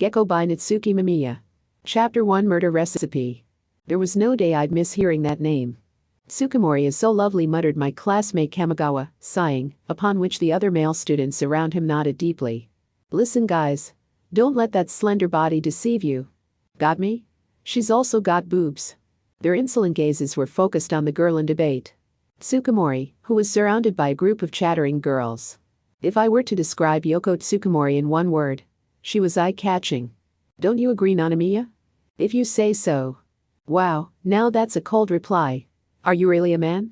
Gekkou by Natsuki Mamiya. Chapter 1 Murder Recipe. There was no day I'd miss hearing that name. "Tsukumori is so lovely," muttered my classmate Kamigawa, sighing, upon which the other male students around him nodded deeply. "Listen guys. Don't let that slender body deceive you. Got me? She's also got boobs." Their insolent gazes were focused on the girl in debate, Tsukumori, who was surrounded by a group of chattering girls. If I were to describe Yoko Tsukumori in one word, she was eye-catching. Don't you agree, Nanamiya? If you say so. Wow, now that's a cold reply. Are you really a man?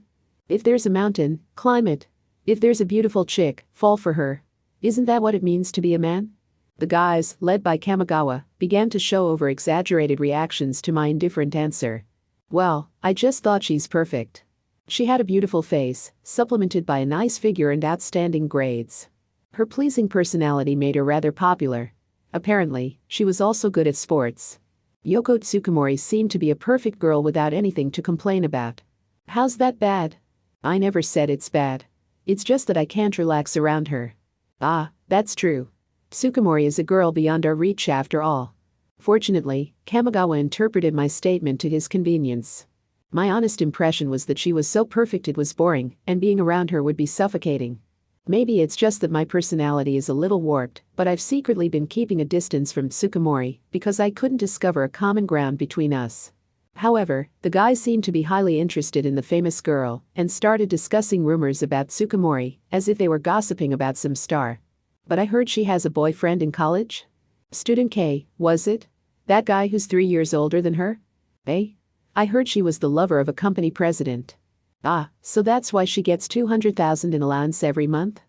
If there's a mountain, climb it. If there's a beautiful chick, fall for her. Isn't that what it means to be a man? The guys, led by Kamigawa, began to show over-exaggerated reactions to my indifferent answer. Well, I just thought she's perfect. She had a beautiful face, supplemented by a nice figure and outstanding grades. Her pleasing personality made her rather popular. Apparently, she was also good at sports. Yoko Tsukumori seemed to be a perfect girl without anything to complain about. How's that bad? I never said it's bad. It's just that I can't relax around her. Ah, that's true. Tsukumori is a girl beyond our reach after all. Fortunately, Kamigawa interpreted my statement to his convenience. My honest impression was that she was so perfect it was boring, and being around her would be suffocating. Maybe it's just that my personality is a little warped, but I've secretly been keeping a distance from Tsukumori because I couldn't discover a common ground between us. However, the guys seemed to be highly interested in the famous girl and started discussing rumors about Tsukumori as if they were gossiping about some star. But I heard she has a boyfriend in college? Student K, was it? That guy who's 3 years older than her? Eh? I heard she was the lover of a company president. Ah, so that's why she gets 200,000 in allowance every month?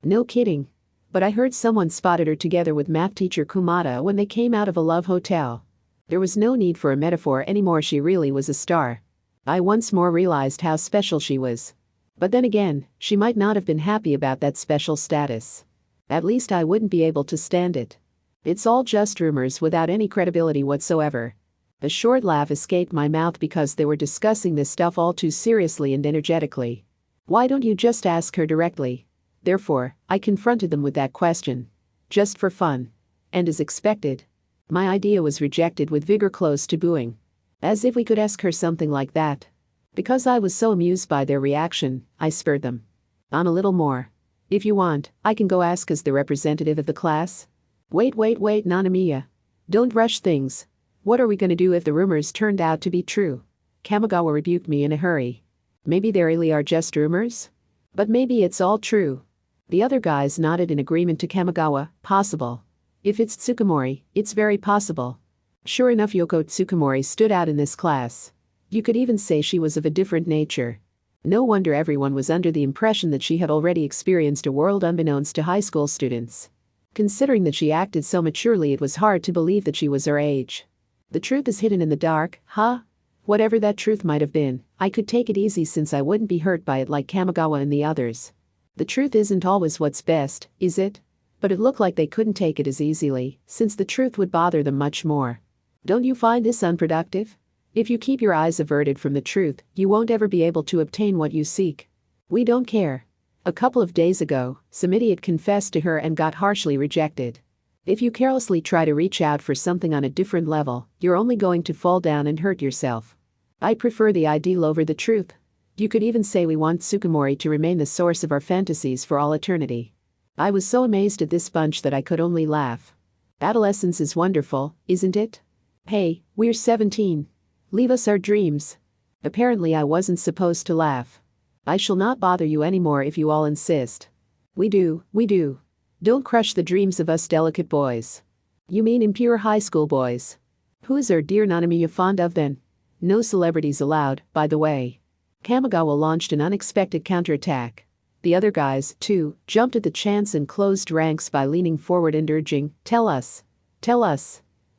No kidding. But I heard someone spotted her together with math teacher Kumada when they came out of a love hotel. There was no need for a metaphor anymore, she really was a star. I once more realized how special she was. But then again, she might not have been happy about that special status. At least I wouldn't be able to stand it. It's all just rumors without any credibility whatsoever. A short laugh escaped my mouth because they were discussing this stuff all too seriously and energetically. Why don't you just ask her directly? Therefore, I confronted them with that question. Just for fun. And as expected, my idea was rejected with vigor close to booing. As if we could ask her something like that. Because I was so amused by their reaction, I spurred them on a little more. If you want, I can go ask as the representative of the class. Wait, Nanamiya. Don't rush things. What are we going to do if the rumors turned out to be true? Kamigawa rebuked me in a hurry. Maybe they really are just rumors? But maybe it's all true. The other guys nodded in agreement to Kamigawa. Possible. If it's Tsukumori, it's very possible. Sure enough, Yoko Tsukumori stood out in this class. You could even say she was of a different nature. No wonder everyone was under the impression that she had already experienced a world unbeknownst to high school students. Considering that she acted so maturely, it was hard to believe that she was her age. The truth is hidden in the dark, huh? Whatever that truth might have been, I could take it easy since I wouldn't be hurt by it like Kamigawa and the others. The truth isn't always what's best, is it? But it looked like they couldn't take it as easily, since the truth would bother them much more. Don't you find this unproductive? If you keep your eyes averted from the truth, you won't ever be able to obtain what you seek. We don't care. A couple of days ago, some idiot confessed to her and got harshly rejected. If you carelessly try to reach out for something on a different level, you're only going to fall down and hurt yourself. I prefer the ideal over the truth. You could even say we want Tsukumori to remain the source of our fantasies for all eternity. I was so amazed at this bunch that I could only laugh. Adolescence is wonderful, isn't it? Hey, we're 17. Leave us our dreams. Apparently I wasn't supposed to laugh. I shall not bother you anymore if you all insist. We do. Don't crush the dreams of us delicate boys. You mean impure high school boys? Who's our dear Nanamiya fond of then? No celebrities allowed, by the way. Kamigawa launched an unexpected counterattack. The other guys, too, jumped at the chance and closed ranks by leaning forward and urging, Tell us.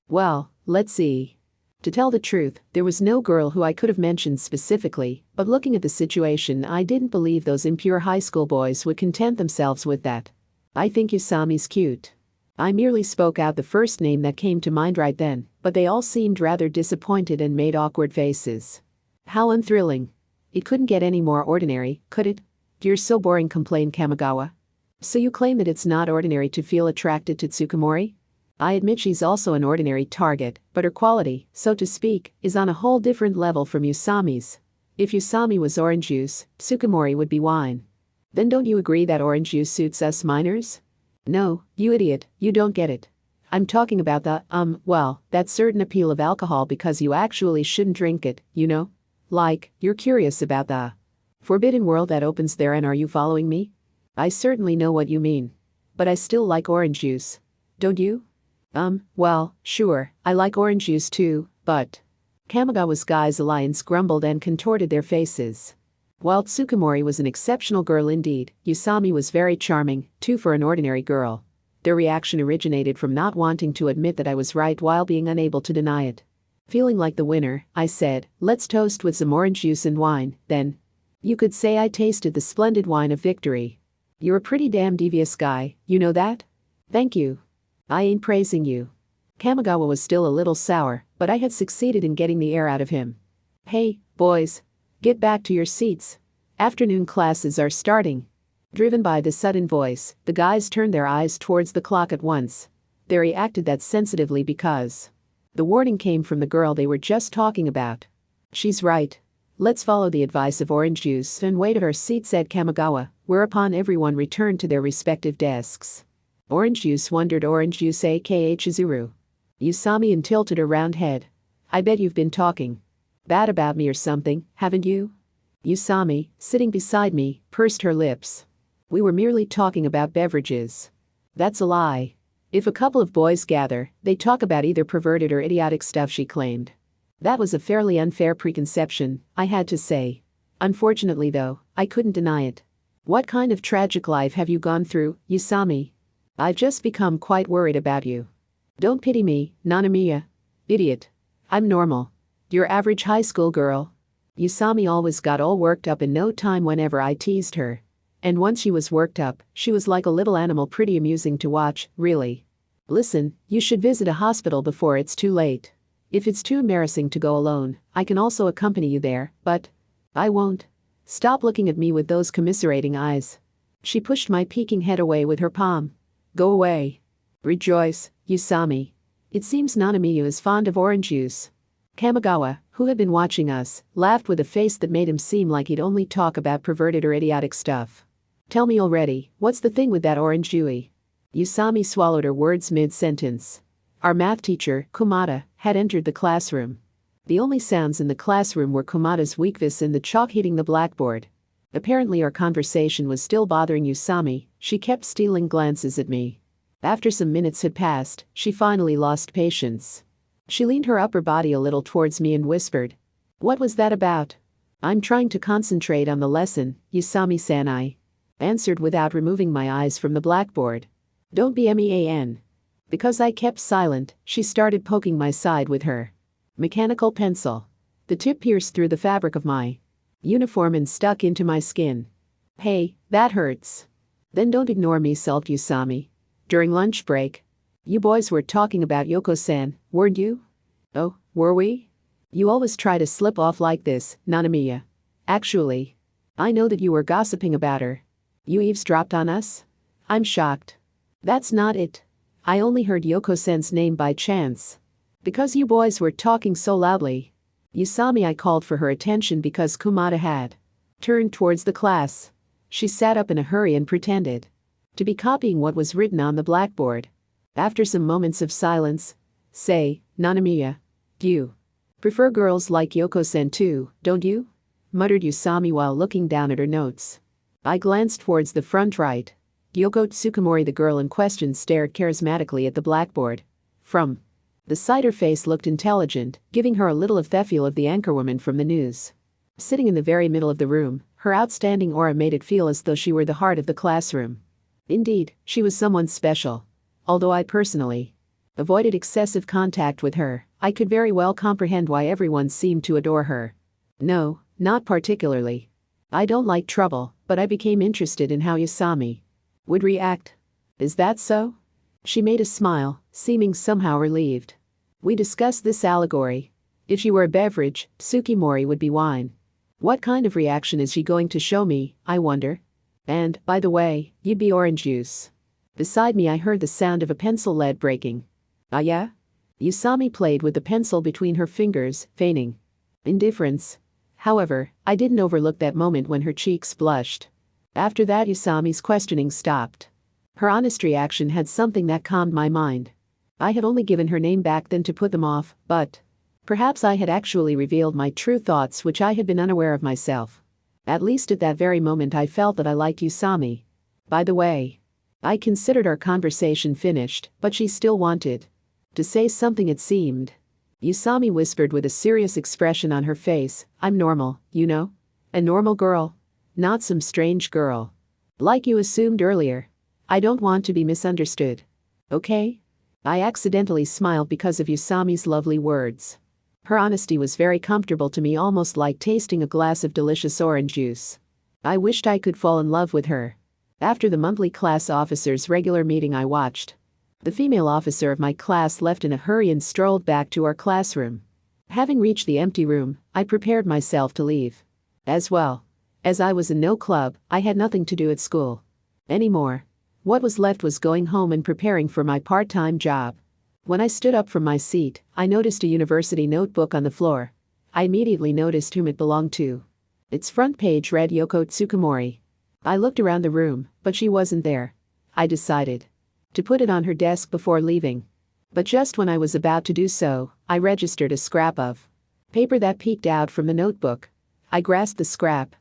Well, let's see. To tell the truth, there was no girl who I could have mentioned specifically, but looking at the situation, I didn't believe those impure high school boys would content themselves with that. I think Usami's cute. I merely spoke out the first name that came to mind right then, but they all seemed rather disappointed and made awkward faces. How unthrilling. It couldn't get any more ordinary, could it? You're so boring, complained Kamigawa. So you claim that it's not ordinary to feel attracted to Tsukumori? I admit she's also an ordinary target, but her quality, so to speak, is on a whole different level from Usami's. If Usami was orange juice, Tsukumori would be wine. Then don't you agree that orange juice suits us minors? No, you idiot, you don't get it. I'm talking about that certain appeal of alcohol because you actually shouldn't drink it, you know? Like, you're curious about the forbidden world that opens there, and are you following me? I certainly know what you mean. But I still like orange juice. Don't you? Well, sure, I like orange juice too, but… Kamigawa's Guys Alliance grumbled and contorted their faces. While Tsukumori was an exceptional girl indeed, Usami was very charming, too, for an ordinary girl. Their reaction originated from not wanting to admit that I was right while being unable to deny it. Feeling like the winner, I said, let's toast with some orange juice and wine, then. You could say I tasted the splendid wine of victory. You're a pretty damn devious guy, you know that? Thank you. I ain't praising you. Kamigawa was still a little sour, but I had succeeded in getting the air out of him. Hey, boys. Get back to your seats. Afternoon classes are starting. Driven by the sudden voice, the guys turned their eyes towards the clock at once. They reacted that sensitively because the warning came from the girl they were just talking about. She's right. Let's follow the advice of orange juice and wait at our seat, said Kamigawa, whereupon everyone returned to their respective desks. Orange juice, wondered orange juice aka Chizuru. Usami tilted her round head. I bet you've been talking bad about me or something, haven't you? Usami, sitting beside me, pursed her lips. We were merely talking about beverages. That's a lie. If a couple of boys gather, they talk about either perverted or idiotic stuff, she claimed. That was a fairly unfair preconception, I had to say. Unfortunately though, I couldn't deny it. What kind of tragic life have you gone through, Usami? I've just become quite worried about you. Don't pity me, Nanamiya. Idiot. I'm normal. Your average high school girl. Usami always got all worked up in no time whenever I teased her. And once she was worked up, she was like a little animal, pretty amusing to watch, really. Listen, you should visit a hospital before it's too late. If it's too embarrassing to go alone, I can also accompany you there, but I won't. Stop looking at me with those commiserating eyes. She pushed my peeking head away with her palm. Go away. Rejoice, Usami. It seems Nanamiya is fond of orange juice. Kamigawa, who had been watching us, laughed with a face that made him seem like he'd only talk about perverted or idiotic stuff. Tell me already, what's the thing with that orange juice? Usami swallowed her words mid-sentence. Our math teacher, Kumada, had entered the classroom. The only sounds in the classroom were Kumada's weak voice and the chalk hitting the blackboard. Apparently our conversation was still bothering Usami. She kept stealing glances at me. After some minutes had passed, she finally lost patience. She leaned her upper body a little towards me and whispered. What was that about? I'm trying to concentrate on the lesson, Usami-san, I answered without removing my eyes from the blackboard. Don't be mean. Because I kept silent, she started poking my side with her mechanical pencil. The tip pierced through the fabric of my uniform and stuck into my skin. Hey, that hurts. Then don't ignore me, sulked Usami. During lunch break, you boys were talking about Yoko-san, weren't you? Oh, were we? You always try to slip off like this, Nanamiya. Actually, I know that you were gossiping about her. You eavesdropped on us? I'm shocked. That's not it. I only heard Yoko-san's name by chance. Because you boys were talking so loudly. Usami, I called for her attention because Kumada had turned towards the class. She sat up in a hurry and pretended to be copying what was written on the blackboard. After some moments of silence, say, Nanamiya, you prefer girls like Yoko-san too, don't you? Muttered Usami while looking down at her notes. I glanced towards the front right. Yoko Tsukumori, the girl in question, stared charismatically at the blackboard. From the side her face looked intelligent, giving her a little of the feel of the anchorwoman from the news. Sitting in the very middle of the room, her outstanding aura made it feel as though she were the heart of the classroom. Indeed, she was someone special. Although I personally avoided excessive contact with her, I could very well comprehend why everyone seemed to adore her. No, not particularly. I don't like trouble, but I became interested in how Usami would react. Is that so? She made a smile, seeming somehow relieved. We discussed this allegory. If she were a beverage, Tsukimori would be wine. What kind of reaction is she going to show me, I wonder? And, by the way, you'd be orange juice. Beside me I heard the sound of a pencil lead breaking. Ah yeah? Yusami played with the pencil between her fingers, feigning indifference. However, I didn't overlook that moment when her cheeks blushed. After that, Yusami's questioning stopped. Her honest reaction had something that calmed my mind. I had only given her name back then to put them off, but perhaps I had actually revealed my true thoughts which I had been unaware of myself. At least at that very moment I felt that I liked Yusami. By the way, I considered our conversation finished, but she still wanted to say something, it seemed. Yusami whispered with a serious expression on her face, "I'm normal, you know? A normal girl. Not some strange girl. Like you assumed earlier. I don't want to be misunderstood. Okay?" I accidentally smiled because of Yusami's lovely words. Her honesty was very comfortable to me, almost like tasting a glass of delicious orange juice. I wished I could fall in love with her. After the monthly class officers' regular meeting I watched, the female officer of my class left in a hurry and strolled back to our classroom. Having reached the empty room, I prepared myself to leave. As well, as I was in no club, I had nothing to do at school anymore. What was left was going home and preparing for my part-time job. When I stood up from my seat, I noticed a university notebook on the floor. I immediately noticed whom it belonged to. Its front page read Yoko Tsukumori. I looked around the room, but she wasn't there. I decided to put it on her desk before leaving. But just when I was about to do so, I registered a scrap of paper that peeked out from the notebook. I grasped the scrap,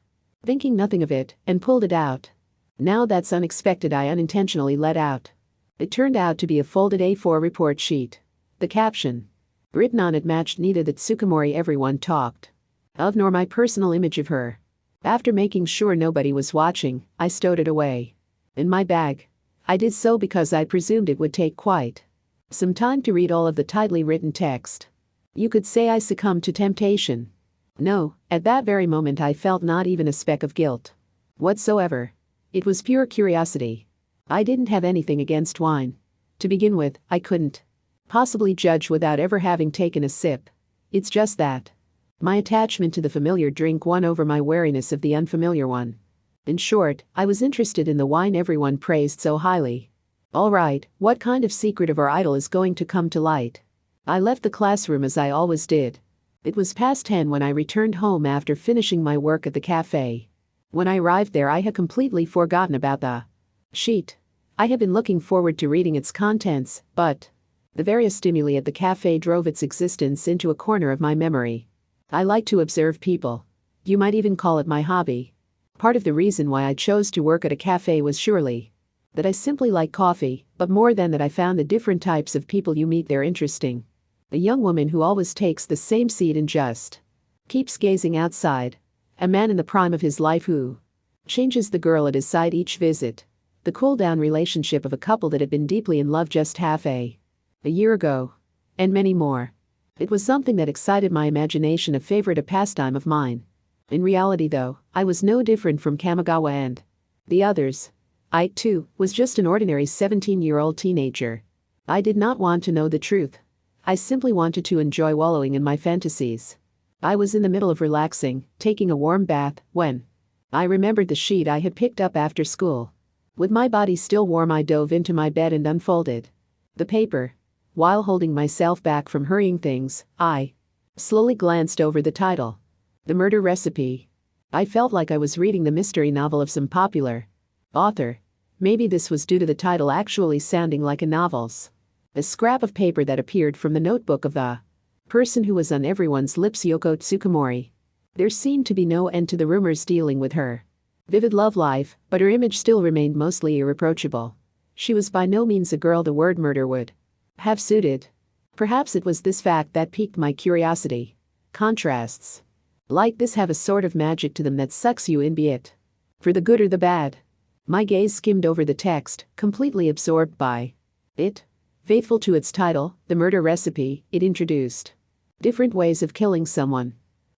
thinking nothing of it, and pulled it out. Now that's unexpected, I unintentionally let out. It turned out to be a folded A4 report sheet. The caption written on it matched neither the Tsukumori everyone talked of nor my personal image of her. After making sure nobody was watching, I stowed it away in my bag. I did so because I presumed it would take quite some time to read all of the tightly written text. You could say I succumbed to temptation. No, at that very moment I felt not even a speck of guilt whatsoever. It was pure curiosity. I didn't have anything against wine. To begin with, I couldn't possibly judge without ever having taken a sip. It's just that my attachment to the familiar drink won over my wariness of the unfamiliar one. In short, I was interested in the wine everyone praised so highly. All right, what kind of secret of our idol is going to come to light? I left the classroom as I always did. It was past 10 when I returned home after finishing my work at the cafe. When I arrived there, I had completely forgotten about the sheet. I had been looking forward to reading its contents, but the various stimuli at the cafe drove its existence into a corner of my memory. I like to observe people. You might even call it my hobby. Part of the reason why I chose to work at a cafe was surely that I simply like coffee, but more than that, I found the different types of people you meet there interesting. A young woman who always takes the same seat and just keeps gazing outside. A man in the prime of his life who changes the girl at his side each visit. The cool-down relationship of a couple that had been deeply in love just half a year ago. And many more. It was something that excited my imagination, a favorite, a pastime of mine. In reality, though, I was no different from Kamigawa and the others. I, too, was just an ordinary 17-year-old teenager. I did not want to know the truth. I simply wanted to enjoy wallowing in my fantasies. I was in the middle of relaxing, taking a warm bath, when I remembered the sheet I had picked up after school. With my body still warm, I dove into my bed and unfolded the paper. While holding myself back from hurrying things, I slowly glanced over the title. The Murder Recipe. I felt like I was reading the mystery novel of some popular author. Maybe this was due to the title actually sounding like a novel's. A scrap of paper that appeared from the notebook of the person who was on everyone's lips, Yoko Tsukumori. There seemed to be no end to the rumors dealing with her vivid love life, but her image still remained mostly irreproachable. She was by no means a girl the word murder would have suited. Perhaps it was this fact that piqued my curiosity. Contrasts like this have a sort of magic to them that sucks you in, be it for the good or the bad. My gaze skimmed over the text, completely absorbed by it. Faithful to its title, The Murder Recipe, it introduced different ways of killing someone.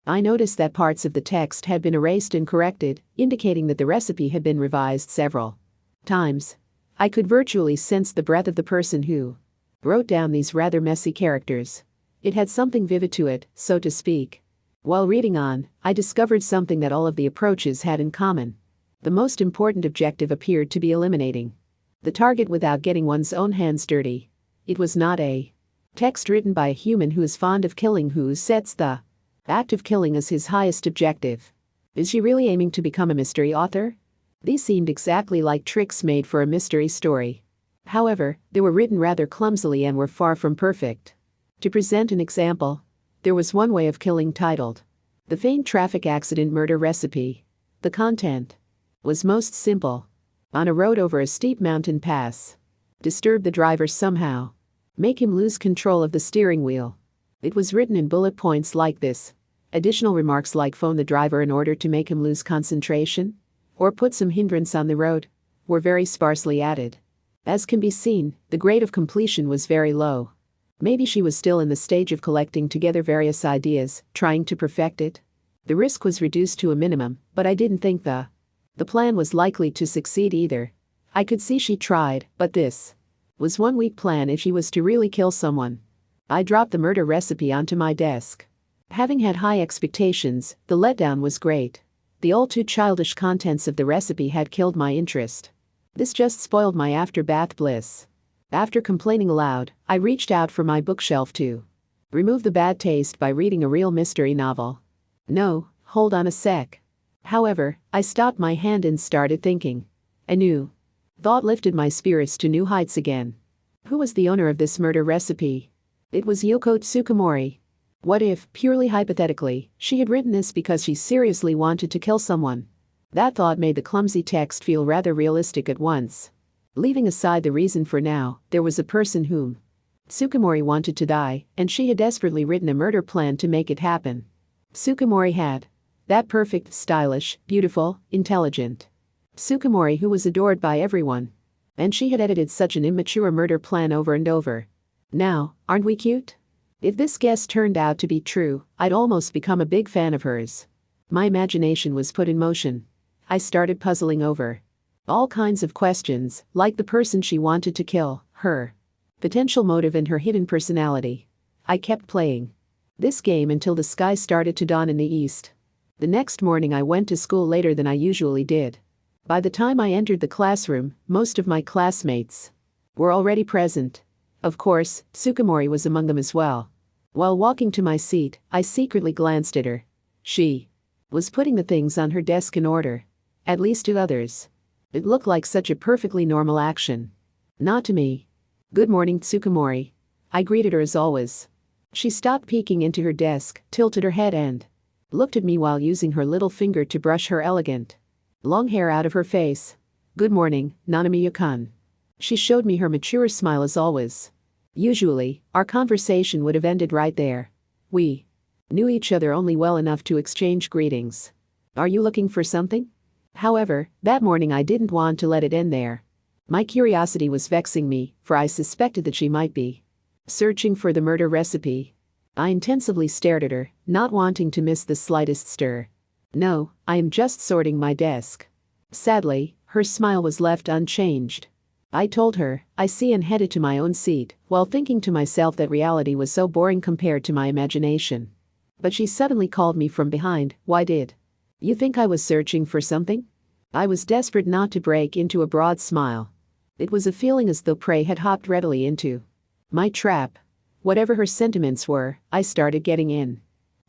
I noticed that parts of the text had been erased and corrected, indicating that the recipe had been revised several times. I could virtually sense the breath of the person who wrote down these rather messy characters. It had something vivid to it, so to speak. While reading on, I discovered something that all of the approaches had in common. The most important objective appeared to be eliminating the target without getting one's own hands dirty. It was not a Text written by a human who is fond of killing, who sets the act of killing as his highest objective. Is she really aiming to become a mystery author? These seemed exactly like tricks made for a mystery story. However, they were written rather clumsily and were far from perfect. To present an example, there was one way of killing titled, "The Faint Traffic Accident Murder Recipe." The content was most simple. On a road over a steep mountain pass. Disturb the driver somehow. Make him lose control of the steering wheel. It was written in bullet points like this. Additional remarks like phone the driver in order to make him lose concentration, or put some hindrance on the road, were very sparsely added. As can be seen, the grade of completion was very low. Maybe she was still in the stage of collecting together various ideas, trying to perfect it. The risk was reduced to a minimum, but I didn't think the plan was likely to succeed either. I could see she tried, but this was one weak plan if she was to really kill someone. I dropped the murder recipe onto my desk. Having had high expectations, the letdown was great. The all too childish contents of the recipe had killed my interest. This just spoiled my after-bath bliss. After complaining aloud, I reached out for my bookshelf to remove the bad taste by reading a real mystery novel. No, hold on a sec. However, I stopped my hand and started thinking. A new thought lifted my spirits to new heights again. Who was the owner of this murder recipe? It was Yoko Tsukumori. What if, purely hypothetically, she had written this because she seriously wanted to kill someone? That thought made the clumsy text feel rather realistic at once. Leaving aside the reason for now, there was a person whom Tsukumori wanted to die, and she had desperately written a murder plan to make it happen. Tsukumori had that perfect, stylish, beautiful, intelligent Tsukumori who was adored by everyone. And she had edited such an immature murder plan over and over. Now, aren't we cute? If this guess turned out to be true, I'd almost become a big fan of hers. My imagination was put in motion. I started puzzling over all kinds of questions, like the person she wanted to kill, her potential motive and her hidden personality. I kept playing this game until the sky started to dawn in the east. The next morning I went to school later than I usually did. By the time I entered the classroom, most of my classmates were already present. Of course, Tsukumori was among them as well. While walking to my seat, I secretly glanced at her. She was putting the things on her desk in order. At least to others. It looked like such a perfectly normal action. Not to me. "Good morning, Tsukumori." I greeted her as always. She stopped peeking into her desk, tilted her head and looked at me while using her little finger to brush her elegant long hair out of her face. "Good morning, Nanamiya-kun." She showed me her mature smile as always. Usually, our conversation would have ended right there. We knew each other only well enough to exchange greetings. "Are you looking for something?" However, that morning I didn't want to let it end there. My curiosity was vexing me, for I suspected that she might be searching for the murder recipe. I intensively stared at her, not wanting to miss the slightest stir. "No, I am just sorting my desk." Sadly, her smile was left unchanged. I told her, I see, and headed to my own seat, while thinking to myself that reality was so boring compared to my imagination. But she suddenly called me from behind. "Why did you think I was searching for something?" I was desperate not to break into a broad smile. It was a feeling as though prey had hopped readily into my trap. Whatever her sentiments were, I started getting in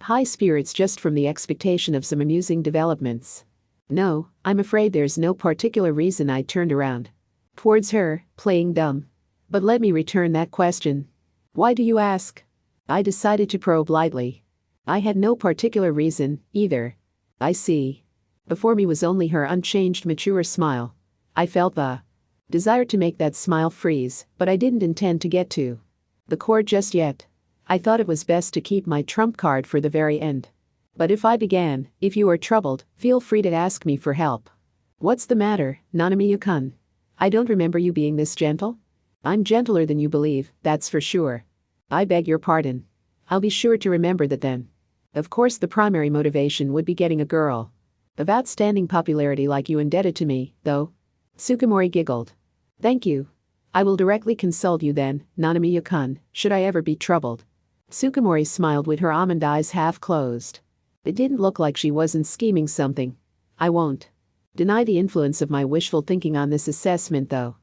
high spirits just from the expectation of some amusing developments. "No, I'm afraid there's no particular reason." I turned around towards her, playing dumb. "But let me return that question. Why do you ask?" I decided to probe lightly. "I had no particular reason, either." "I see." Before me was only her unchanged mature smile. I felt the desire to make that smile freeze, but I didn't intend to get to the core just yet. I thought it was best to keep my trump card for the very end. "But if I began, if you are troubled, feel free to ask me for help." "What's the matter, Nanamiya-kun? I don't remember you being this gentle." "I'm gentler than you believe, that's for sure." "I beg your pardon." "I'll be sure to remember that then." Of course the primary motivation would be getting a girl of outstanding popularity like you indebted to me, though. Tsukumori giggled. "Thank you. I will directly consult you then, Nanamiya-kun, should I ever be troubled." Tsukumori smiled with her almond eyes half closed. It didn't look like she wasn't scheming something. I won't deny the influence of my wishful thinking on this assessment though.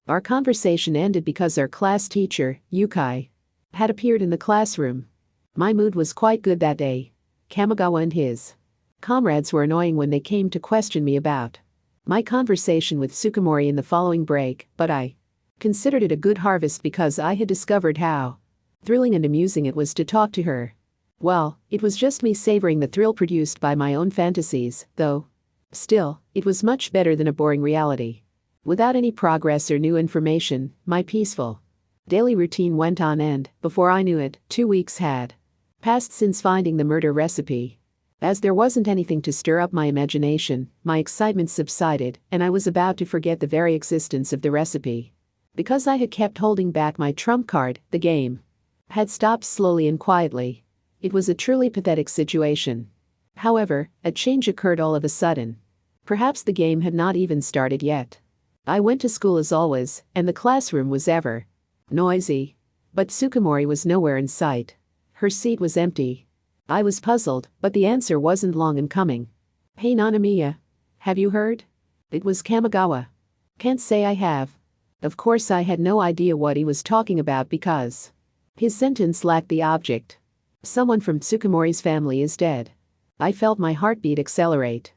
Our conversation ended because our class teacher, Yukai, had appeared in the classroom. My mood was quite good that day. Kamigawa and his comrades were annoying when they came to question me about my conversation with Tsukumori in the following break, but I considered it a good harvest because I had discovered how thrilling and amusing it was to talk to her. Well, it was just me savoring the thrill produced by my own fantasies, though. Still, it was much better than a boring reality. Without any progress or new information, my peaceful daily routine went on, and, before I knew it, 2 weeks had passed since finding the murder recipe. As there wasn't anything to stir up my imagination, my excitement subsided, and I was about to forget the very existence of the recipe. Because I had kept holding back my trump card, the game had stopped slowly and quietly. It was a truly pathetic situation. However, a change occurred all of a sudden. Perhaps the game had not even started yet. I went to school as always, and the classroom was ever noisy. But Tsukumori was nowhere in sight. Her seat was empty. I was puzzled, but the answer wasn't long in coming. "Hey Nanamiya. Have you heard?" It was Kamigawa. "Can't say I have." Of course I had no idea what he was talking about because his sentence lacked the object. "Someone from Tsukumori's family is dead." I felt my heartbeat accelerate.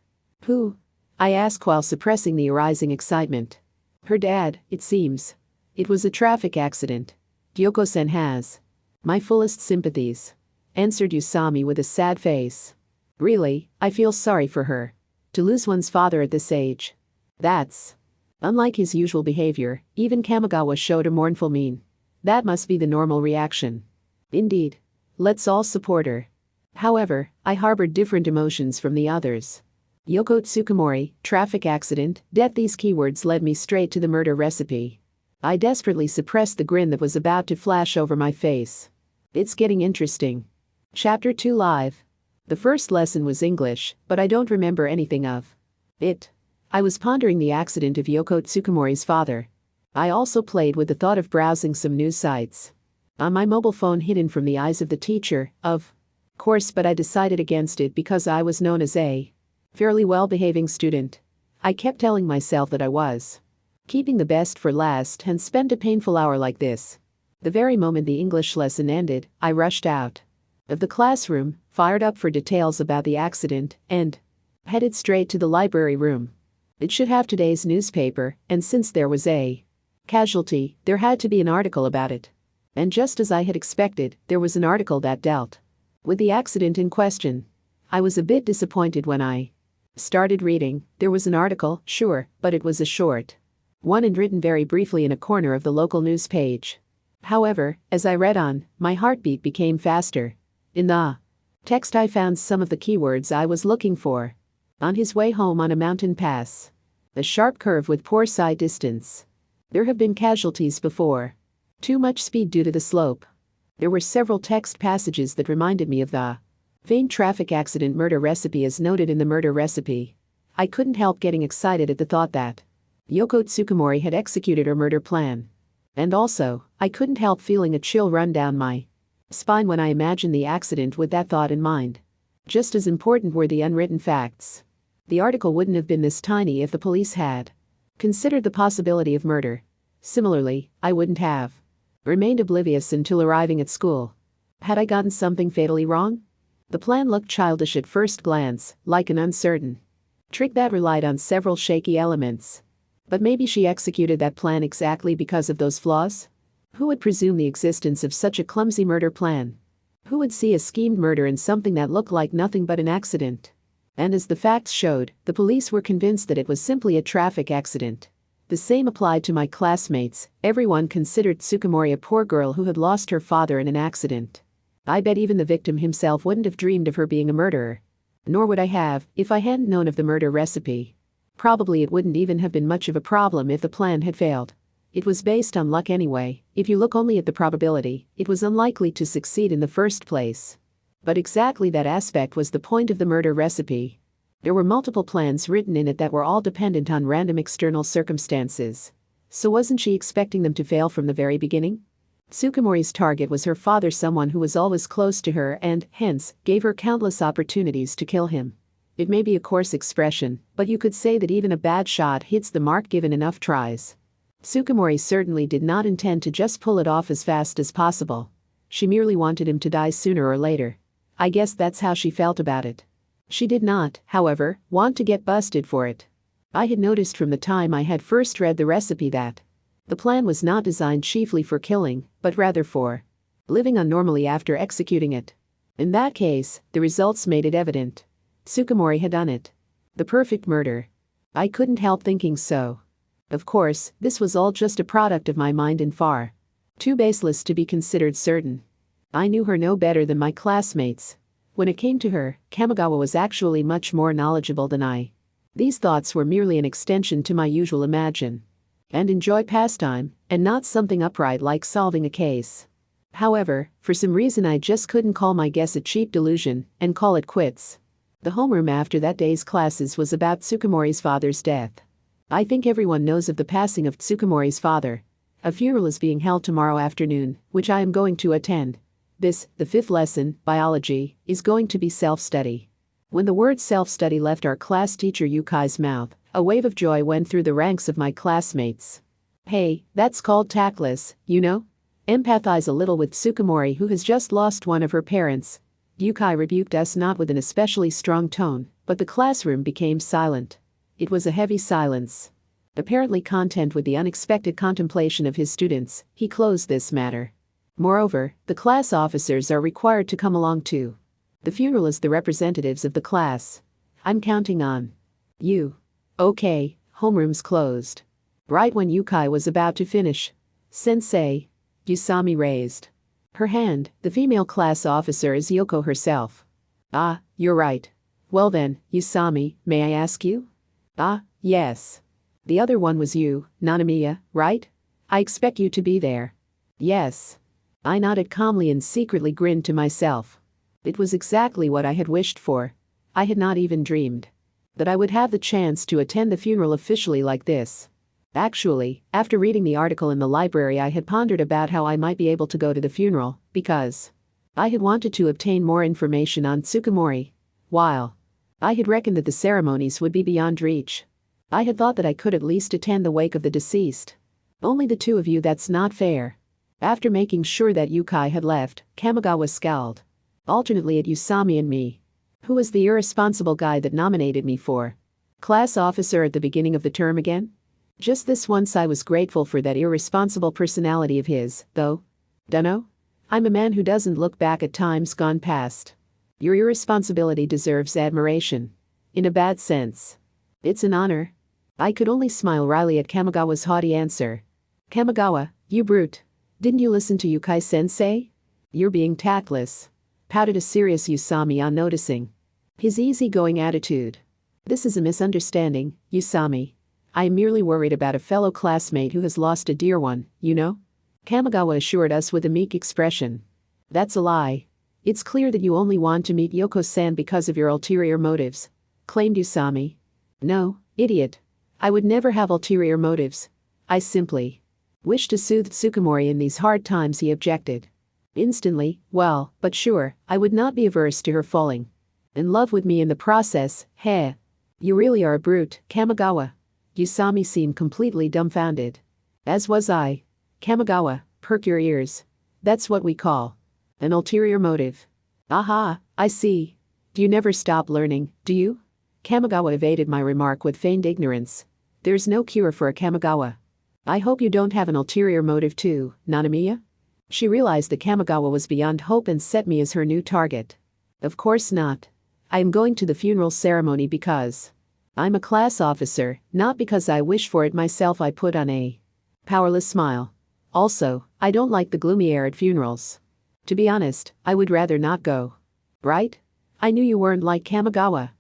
"Who?" I asked while suppressing the arising excitement. "Her dad, it seems. It was a traffic accident. Gyoko-sen has my fullest sympathies," answered Usami with a sad face. "Really, I feel sorry for her. To lose one's father at this age. That's..." Unlike his usual behavior, even Kamigawa showed a mournful mien. That must be the normal reaction. Indeed. Let's all support her. However, I harbored different emotions from the others. Yoko Tsukumori, traffic accident, death. These keywords led me straight to the murder recipe. I desperately suppressed the grin that was about to flash over my face. It's getting interesting. Chapter 2 Live. The first lesson was English, but I don't remember anything of it. I was pondering the accident of Yoko Tsukumori's father. I also played with the thought of browsing some news sites on my mobile phone hidden from the eyes of the teacher, of course, but I decided against it because I was known as a fairly well-behaving student. I kept telling myself that I was keeping the best for last and spent a painful hour like this. The very moment the English lesson ended, I rushed out of the classroom, fired up for details about the accident, and headed straight to the library room. It should have today's newspaper, and since there was a casualty, there had to be an article about it. And just as I had expected, there was an article that dealt with the accident in question. I was a bit disappointed when I started reading. There was an article, sure, but it was a short one and written very briefly in a corner of the local news page. However, as I read on, my heartbeat became faster. In the text I found some of the keywords I was looking for. On his way home on a mountain pass. A sharp curve with poor sight distance. There have been casualties before. Too much speed due to the slope. There were several text passages that reminded me of the famed traffic accident murder recipe as noted in the murder recipe. I couldn't help getting excited at the thought that Yoko Tsukumori had executed her murder plan. And also, I couldn't help feeling a chill run down my spine when I imagined the accident with that thought in mind. Just as important were the unwritten facts. The article wouldn't have been this tiny if the police had considered the possibility of murder. Similarly, I wouldn't have remained oblivious until arriving at school. Had I gotten something fatally wrong? The plan looked childish at first glance, like an uncertain trick that relied on several shaky elements. But maybe she executed that plan exactly because of those flaws? Who would presume the existence of such a clumsy murder plan? Who would see a schemed murder in something that looked like nothing but an accident? And as the facts showed, the police were convinced that it was simply a traffic accident. The same applied to my classmates. Everyone considered Tsukumori a poor girl who had lost her father in an accident. I bet even the victim himself wouldn't have dreamed of her being a murderer. Nor would I have, if I hadn't known of the murder recipe. Probably it wouldn't even have been much of a problem if the plan had failed. It was based on luck anyway. If you look only at the probability, it was unlikely to succeed in the first place. But exactly that aspect was the point of the murder recipe. There were multiple plans written in it that were all dependent on random external circumstances. So wasn't she expecting them to fail from the very beginning? Tsukumori's target was her father, someone who was always close to her and, hence, gave her countless opportunities to kill him. It may be a coarse expression, but you could say that even a bad shot hits the mark given enough tries. Tsukumori certainly did not intend to just pull it off as fast as possible. She merely wanted him to die sooner or later. I guess that's how she felt about it. She did not, however, want to get busted for it. I had noticed from the time I had first read the recipe that the plan was not designed chiefly for killing, but rather for living unnormally after executing it. In that case, the results made it evident. Tsukumori had done it. The perfect murder. I couldn't help thinking so. Of course, this was all just a product of my mind and far too baseless to be considered certain. I knew her no better than my classmates. When it came to her, Kamigawa was actually much more knowledgeable than I. These thoughts were merely an extension to my usual imagine and enjoy pastime, and not something upright like solving a case. However, for some reason I just couldn't call my guess a cheap delusion and call it quits. The homeroom after that day's classes was about Tsukumori's father's death. I think everyone knows of the passing of Tsukumori's father. A funeral is being held tomorrow afternoon, which I am going to attend. This, the fifth lesson, biology, is going to be self-study. When the word self-study left our class teacher Yukai's mouth, a wave of joy went through the ranks of my classmates. Hey, that's called tactless, you know? Empathize a little with Tsukumori, who has just lost one of her parents. Yukai rebuked us not with an especially strong tone, but the classroom became silent. It was a heavy silence. Apparently content with the unexpected contemplation of his students, he closed this matter. Moreover, the class officers are required to come along too. The funeral is the representatives of the class. I'm counting on you. Okay, homeroom's closed. Right when Yukai was about to finish. Sensei. Yusami raised her hand. The female class officer is Yoko herself. Ah, you're right. Well then, Yusami, may I ask you? Ah, yes. The other one was you, Nanamiya, right? I expect you to be there. Yes. I nodded calmly and secretly grinned to myself. It was exactly what I had wished for. I had not even dreamed that I would have the chance to attend the funeral officially like this. Actually, after reading the article in the library, I had pondered about how I might be able to go to the funeral, because I had wanted to obtain more information on Tsukumori. While I had reckoned that the ceremonies would be beyond reach, I had thought that I could at least attend the wake of the deceased. Only the two of you, that's not fair. After making sure that Yukai had left, Kamigawa scowled alternately at Yusami and me. Who was the irresponsible guy that nominated me for class officer at the beginning of the term again? Just this once I was grateful for that irresponsible personality of his, though. Dunno? I'm a man who doesn't look back at times gone past. Your irresponsibility deserves admiration. In a bad sense. It's an honor. I could only smile wryly at Kamigawa's haughty answer. Kamigawa, you brute. Didn't you listen to Yukai-sensei? You're being tactless. Pouted a serious Yusami on noticing his easygoing attitude. This is a misunderstanding, Yusami. I am merely worried about a fellow classmate who has lost a dear one, you know? Kamigawa assured us with a meek expression. That's a lie. It's clear that you only want to meet Yoko-san because of your ulterior motives, claimed Yusami. No, idiot. I would never have ulterior motives. I simply wish to soothe Tsukumori in these hard times, he objected. Instantly, well, but sure, I would not be averse to her falling in love with me in the process, heh. You really are a brute, Kamigawa. Yusami seemed completely dumbfounded. As was I. Kamigawa, perk your ears. That's what we call an ulterior motive. Aha, I see. Do you never stop learning, do you? Kamigawa evaded my remark with feigned ignorance. There's no cure for a Kamigawa. I hope you don't have an ulterior motive too, Nanamiya? She realized that Kamigawa was beyond hope and set me as her new target. Of course not. I am going to the funeral ceremony because I'm a class officer, not because I wish for it myself. I put on a powerless smile. Also, I don't like the gloomy air at funerals. To be honest, I would rather not go. Right? I knew you weren't like Kamigawa.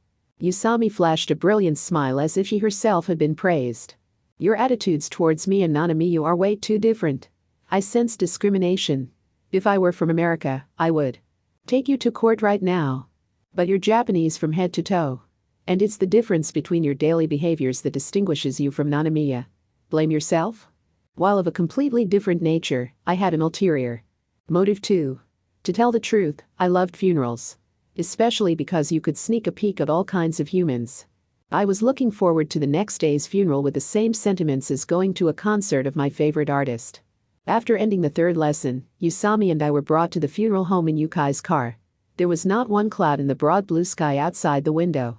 Yusami flashed a brilliant smile as if she herself had been praised. Your attitudes towards me and Nanamiya are way too different. I sense discrimination. If I were from America, I would take you to court right now. But you're Japanese from head to toe. And it's the difference between your daily behaviors that distinguishes you from Nanamiya. Blame yourself? While of a completely different nature, I had an ulterior motive too. To tell the truth, I loved funerals. Especially because you could sneak a peek at all kinds of humans. I was looking forward to the next day's funeral with the same sentiments as going to a concert of my favorite artist. After ending the third lesson, Usami and I were brought to the funeral home in Yukai's car. There was not one cloud in the broad blue sky outside the window.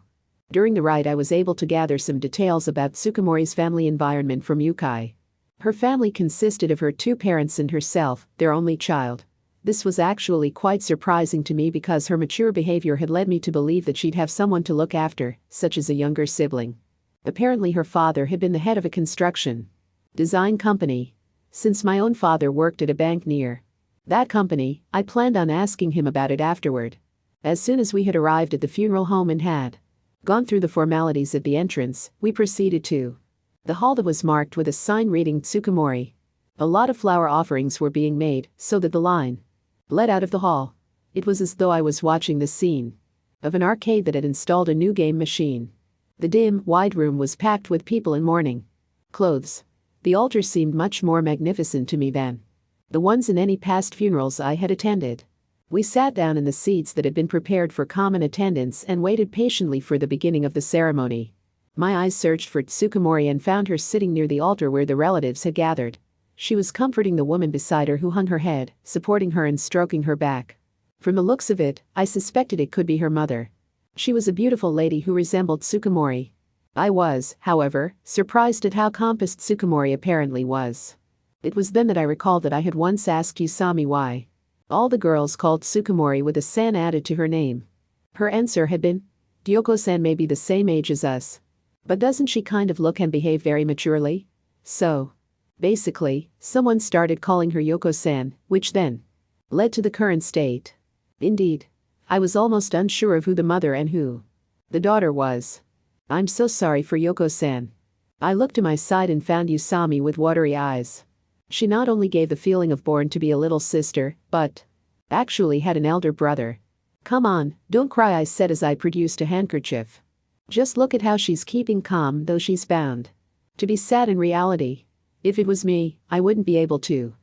During the ride I was able to gather some details about Tsukumori's family environment from Yukai. Her family consisted of her two parents and herself, their only child. This was actually quite surprising to me because her mature behavior had led me to believe that she'd have someone to look after, such as a younger sibling. Apparently her father had been the head of a construction design company. Since my own father worked at a bank near that company, I planned on asking him about it afterward. As soon as we had arrived at the funeral home and had gone through the formalities at the entrance, we proceeded to the hall that was marked with a sign reading Tsukumori. A lot of flower offerings were being made, so that the line led out of the hall. It was as though I was watching the scene of an arcade that had installed a new game machine. The dim, wide room was packed with people in mourning clothes. The altar seemed much more magnificent to me than the ones in any past funerals I had attended. We sat down in the seats that had been prepared for common attendance and waited patiently for the beginning of the ceremony. My eyes searched for Tsukumori and found her sitting near the altar where the relatives had gathered. She was comforting the woman beside her who hung her head, supporting her and stroking her back. From the looks of it, I suspected it could be her mother. She was a beautiful lady who resembled Tsukumori. I was, however, surprised at how compassed Tsukumori apparently was. It was then that I recalled that I had once asked Usami why all the girls called Tsukumori with a san added to her name. Her answer had been, "Ryoko-san may be the same age as us, but doesn't she kind of look and behave very maturely?" So, basically, someone started calling her Yoko-san, which then led to the current state. Indeed, I was almost unsure of who the mother and who the daughter was. "I'm so sorry for Yoko-san." I looked to my side and found Usami with watery eyes. She not only gave the feeling of born to be a little sister, but actually had an elder brother. "Come on, don't cry," I said as I produced a handkerchief. "Just look at how she's keeping calm though she's bound to be sad in reality. If it was me, I wouldn't be able to."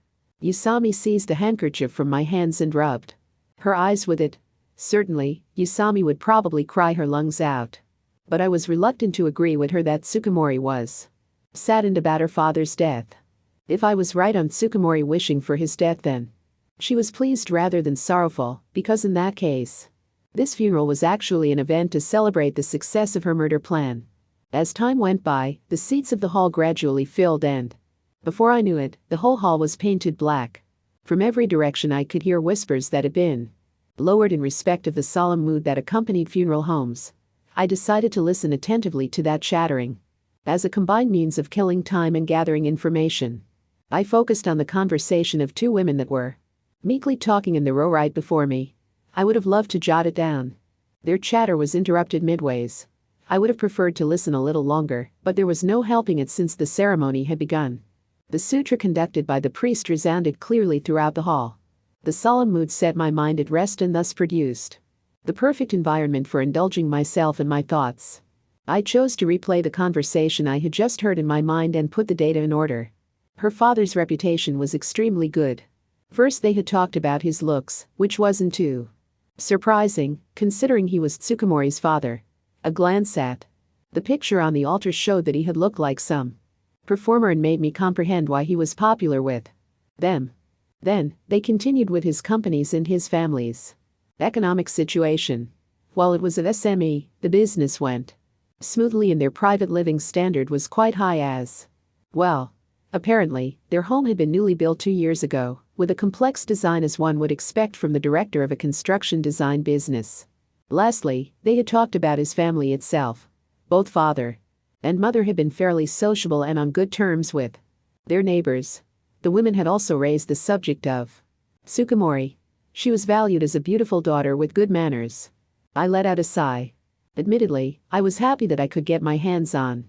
Usami seized the handkerchief from my hands and rubbed her eyes with it. Certainly, Usami would probably cry her lungs out. But I was reluctant to agree with her that Tsukumori was saddened about her father's death. If I was right on Tsukumori wishing for his death, then she was pleased rather than sorrowful, because in that case, this funeral was actually an event to celebrate the success of her murder plan. As time went by, the seats of the hall gradually filled and before I knew it, the whole hall was painted black. From every direction I could hear whispers that had been lowered in respect of the solemn mood that accompanied funeral homes. I decided to listen attentively to that chattering. As a combined means of killing time and gathering information, I focused on the conversation of two women that were meekly talking in the row right before me. I would have loved to jot it down. Their chatter was interrupted midways. I would have preferred to listen a little longer, but there was no helping it since the ceremony had begun. The sutra conducted by the priest resounded clearly throughout the hall. The solemn mood set my mind at rest and thus produced the perfect environment for indulging myself and my thoughts. I chose to replay the conversation I had just heard in my mind and put the data in order. Her father's reputation was extremely good. First they had talked about his looks, which wasn't too surprising, considering he was Tsukumori's father. A glance at the picture on the altar showed that he had looked like some performer and made me comprehend why he was popular with them. Then, they continued with his company's and his family's economic situation. While it was an SME, the business went smoothly and their private living standard was quite high as well. Apparently, their home had been newly built 2 years ago, with a complex design as one would expect from the director of a construction design business. Lastly, they had talked about his family itself. Both father and mother had been fairly sociable and on good terms with their neighbors. The women had also raised the subject of Tsukumori. She was valued as a beautiful daughter with good manners. I let out a sigh. Admittedly, I was happy that I could get my hands on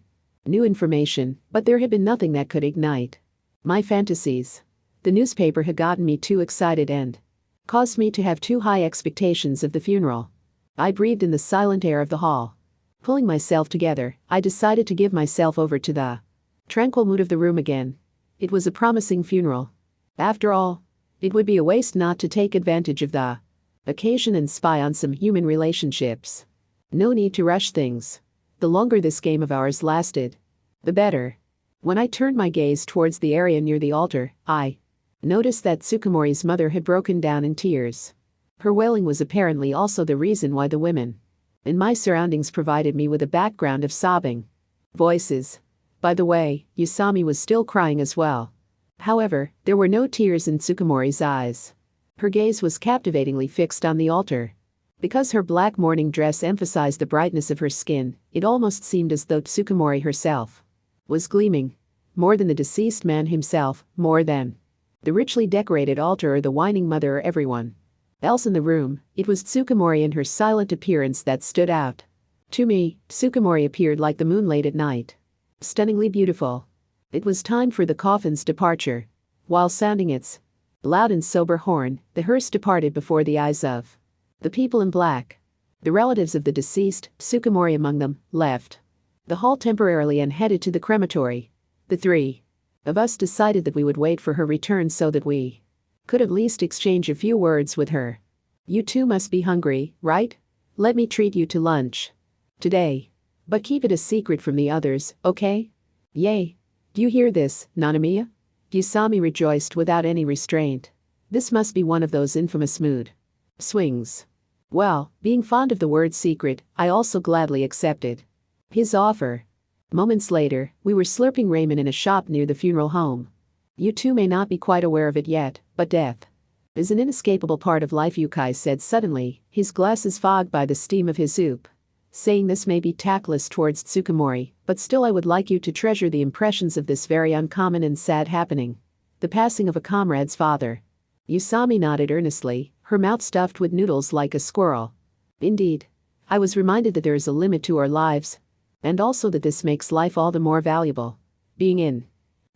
new information, but there had been nothing that could ignite my fantasies. The newspaper had gotten me too excited and caused me to have too high expectations of the funeral. I breathed in the silent air of the hall. Pulling myself together, I decided to give myself over to the tranquil mood of the room again. It was a promising funeral. After all, it would be a waste not to take advantage of the occasion and spy on some human relationships. No need to rush things. The longer this game of ours lasted, the better. When I turned my gaze towards the area near the altar, I Noticed that Tsukumori's mother had broken down in tears. Her wailing was apparently also the reason why the women in my surroundings provided me with a background of sobbing voices. By the way, Yusami was still crying as well. However, there were no tears in Tsukumori's eyes. Her gaze was captivatingly fixed on the altar. Because her black mourning dress emphasized the brightness of her skin, it almost seemed as though Tsukumori herself was gleaming. More than the deceased man himself, more than the richly decorated altar or the whining mother or everyone else in the room, it was Tsukumori and her silent appearance that stood out. To me, Tsukumori appeared like the moonlight at night. Stunningly beautiful. It was time for the coffin's departure. While sounding its loud and sober horn, the hearse departed before the eyes of the people in black. The relatives of the deceased, Tsukumori among them, left the hall temporarily and headed to the crematory. The three of us decided that we would wait for her return so that we could at least exchange a few words with her. You two must be hungry, right? Let me treat you to lunch today. But keep it a secret from the others, okay? Yay. Do you hear this, Nanamiya? Yusami rejoiced without any restraint. This must be one of those infamous mood swings. Well, being fond of the word secret, I also gladly accepted his offer. Moments later, we were slurping ramen in a shop near the funeral home. You two may not be quite aware of it yet, but death is an inescapable part of life, Yukai said suddenly, his glasses fogged by the steam of his soup. Saying this may be tactless towards Tsukumori, but still I would like you to treasure the impressions of this very uncommon and sad happening. The passing of a comrade's father. Yusami nodded earnestly, her mouth stuffed with noodles like a squirrel. Indeed. I was reminded that there is a limit to our lives. And also that this makes life all the more valuable. Being in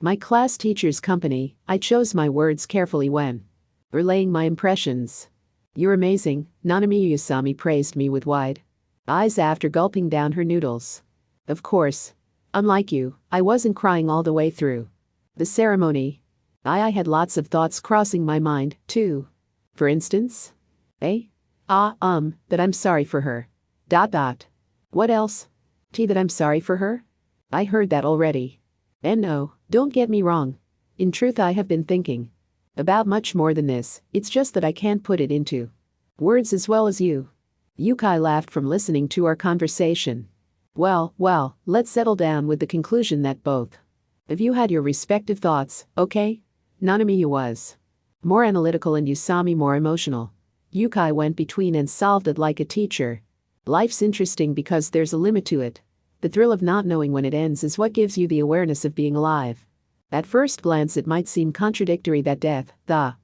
my class teacher's company, I chose my words carefully when relaying my impressions. You're amazing, Nanamiya. Yusami praised me with wide eyes after gulping down her noodles. Of course. Unlike you, I wasn't crying all the way through the ceremony. I had lots of thoughts crossing my mind, too. For instance? That I'm sorry for her. What else? That I'm sorry for her? I heard that already. And no, don't get me wrong. In truth, I have been thinking about much more than this, it's just that I can't put it into words as well as you. Yukai laughed from listening to our conversation. Well, let's settle down with the conclusion that both of you had your respective thoughts, okay? Nanamiya was more analytical and Yusami more emotional. Yukai went between and solved it like a teacher. Life's interesting because there's a limit to it. The thrill of not knowing when it ends is what gives you the awareness of being alive. At first glance it might seem contradictory that death, the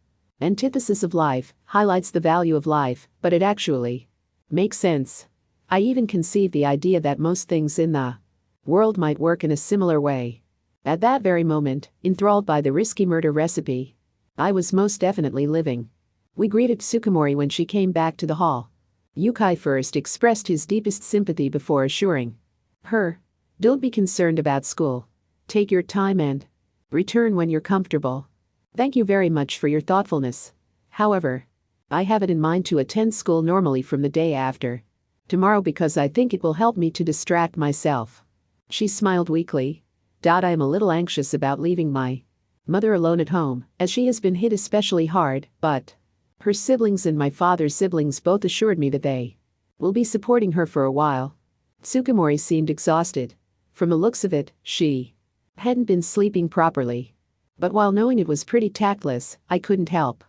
antithesis of life, highlights the value of life, but it actually makes sense. I even conceived the idea that most things in the world might work in a similar way. At that very moment, enthralled by the risky murder recipe, I was most definitely living. We greeted Tsukumori when she came back to the hall. Yukai first expressed his deepest sympathy before assuring her, "Don't be concerned about school. Take your time and return when you're comfortable. Thank you very much for your thoughtfulness. However, I have it in mind to attend school normally from the day after tomorrow because I think it will help me to distract myself." She smiled weakly. I am a little anxious about leaving my mother alone at home, as she has been hit especially hard, but her siblings and my father's siblings both assured me that they will be supporting her for a while. Tsukumori seemed exhausted. From the looks of it, she hadn't been sleeping properly. But while knowing it was pretty tactless, I couldn't help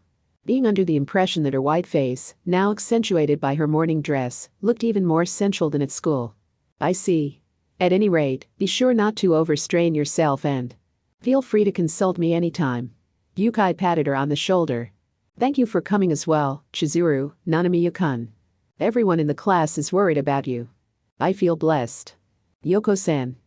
being under the impression that her white face, now accentuated by her morning dress, looked even more sensual than at school. I see. At any rate, be sure not to overstrain yourself and feel free to consult me anytime. Yukai patted her on the shoulder. Thank you for coming as well, Chizuru, Nanamiya-kun. Everyone in the class is worried about you. I feel blessed. Yoko-san.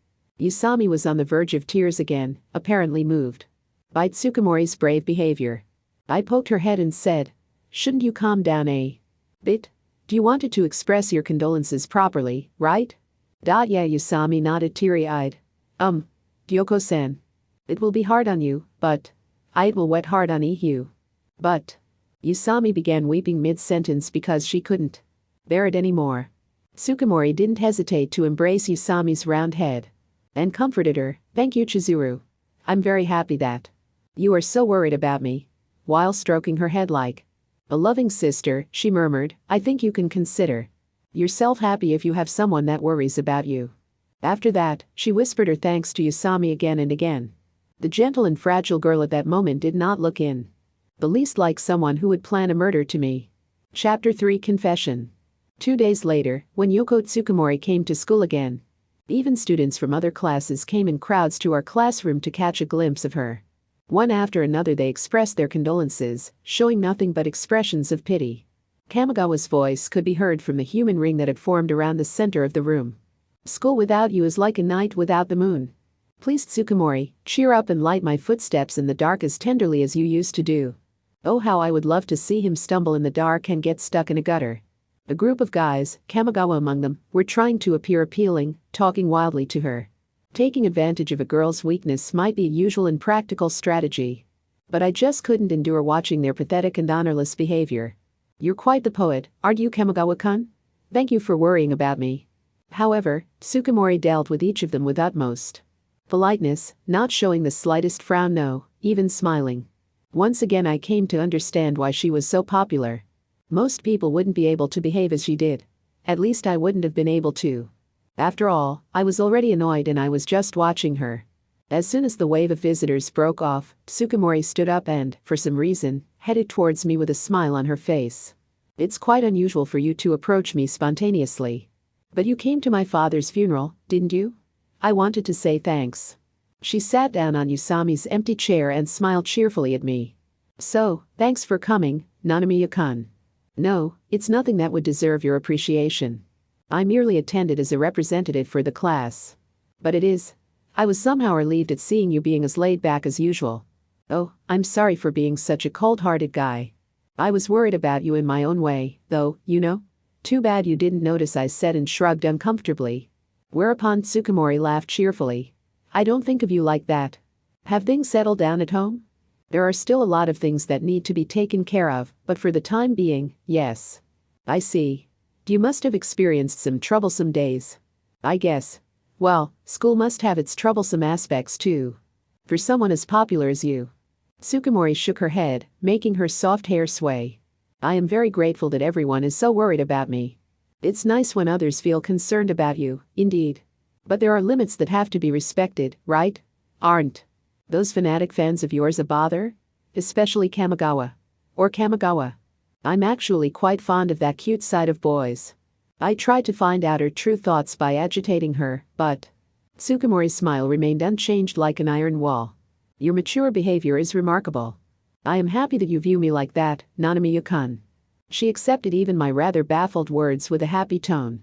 Yusami was on the verge of tears again, apparently moved by Tsukumori's brave behavior. I poked her head and said, "Shouldn't you calm down a bit? Do you wanted to express your condolences properly, right?" Yeah, Yusami nodded teary-eyed. Yoko-san. It will be hard on you, but it will wet hard on you. But Yusami began weeping mid-sentence because she couldn't bear it anymore. Tsukumori didn't hesitate to embrace Yusami's round head and comforted her. "Thank you, Chizuru. I'm very happy that you are so worried about me. while stroking her head like a loving sister, she murmured, I think you can consider yourself happy if you have someone that worries about you. After that, she whispered her thanks to Yasami again and again. The gentle and fragile girl at that moment did not look in the least like someone who would plan a murder to me. Chapter 3 Confession. 2 days later, when Yoko Tsukumori came to school again, even students from other classes came in crowds to our classroom to catch a glimpse of her. One after another they expressed their condolences, showing nothing but expressions of pity. Kamigawa's voice could be heard from the human ring that had formed around the center of the room. School without you is like a night without the moon. Please Tsukumori, cheer up and light my footsteps in the dark as tenderly as you used to do. Oh, how I would love to see him stumble in the dark and get stuck in a gutter. A group of guys, Kamigawa among them, were trying to appear appealing, talking wildly to her. Taking advantage of a girl's weakness might be a usual and practical strategy. But I just couldn't endure watching their pathetic and honorless behavior. You're quite the poet, aren't you, Kamigawa-kun? Thank you for worrying about me. However, Tsukumori dealt with each of them with utmost politeness, not showing the slightest frown, no, even smiling. Once again I came to understand why she was so popular. Most people wouldn't be able to behave as she did. At least I wouldn't have been able to. After all, I was already annoyed and I was just watching her. As soon as the wave of visitors broke off, Tsukumori stood up and, for some reason, headed towards me with a smile on her face. It's quite unusual for you to approach me spontaneously. But you came to my father's funeral, didn't you? I wanted to say thanks. She sat down on Yusami's empty chair and smiled cheerfully at me. So, thanks for coming, Nanamiya-kun. No, it's nothing that would deserve your appreciation. I merely attended as a representative for the class. But it is. I was somehow relieved at seeing you being as laid back as usual. Oh, I'm sorry for being such a cold-hearted guy. I was worried about you in my own way, though, you know. Too bad you didn't notice, I said and shrugged uncomfortably. Whereupon Tsukumori laughed cheerfully. I don't think of you like that. Have things settled down at home? There are still a lot of things that need to be taken care of, but for the time being, yes. I see. You must have experienced some troublesome days. I guess. Well, school must have its troublesome aspects too. For someone as popular as you. Tsukumori shook her head, making her soft hair sway. I am very grateful that everyone is so worried about me. It's nice when others feel concerned about you, indeed. But there are limits that have to be respected, right? Aren't those fanatic fans of yours a bother? Especially Kamigawa. Or Kamigawa. I'm actually quite fond of that cute side of boys. I tried to find out her true thoughts by agitating her, but Tsukumori's smile remained unchanged like an iron wall. Your mature behavior is remarkable. I am happy that you view me like that, Nanamiya-kun. She accepted even my rather baffled words with a happy tone.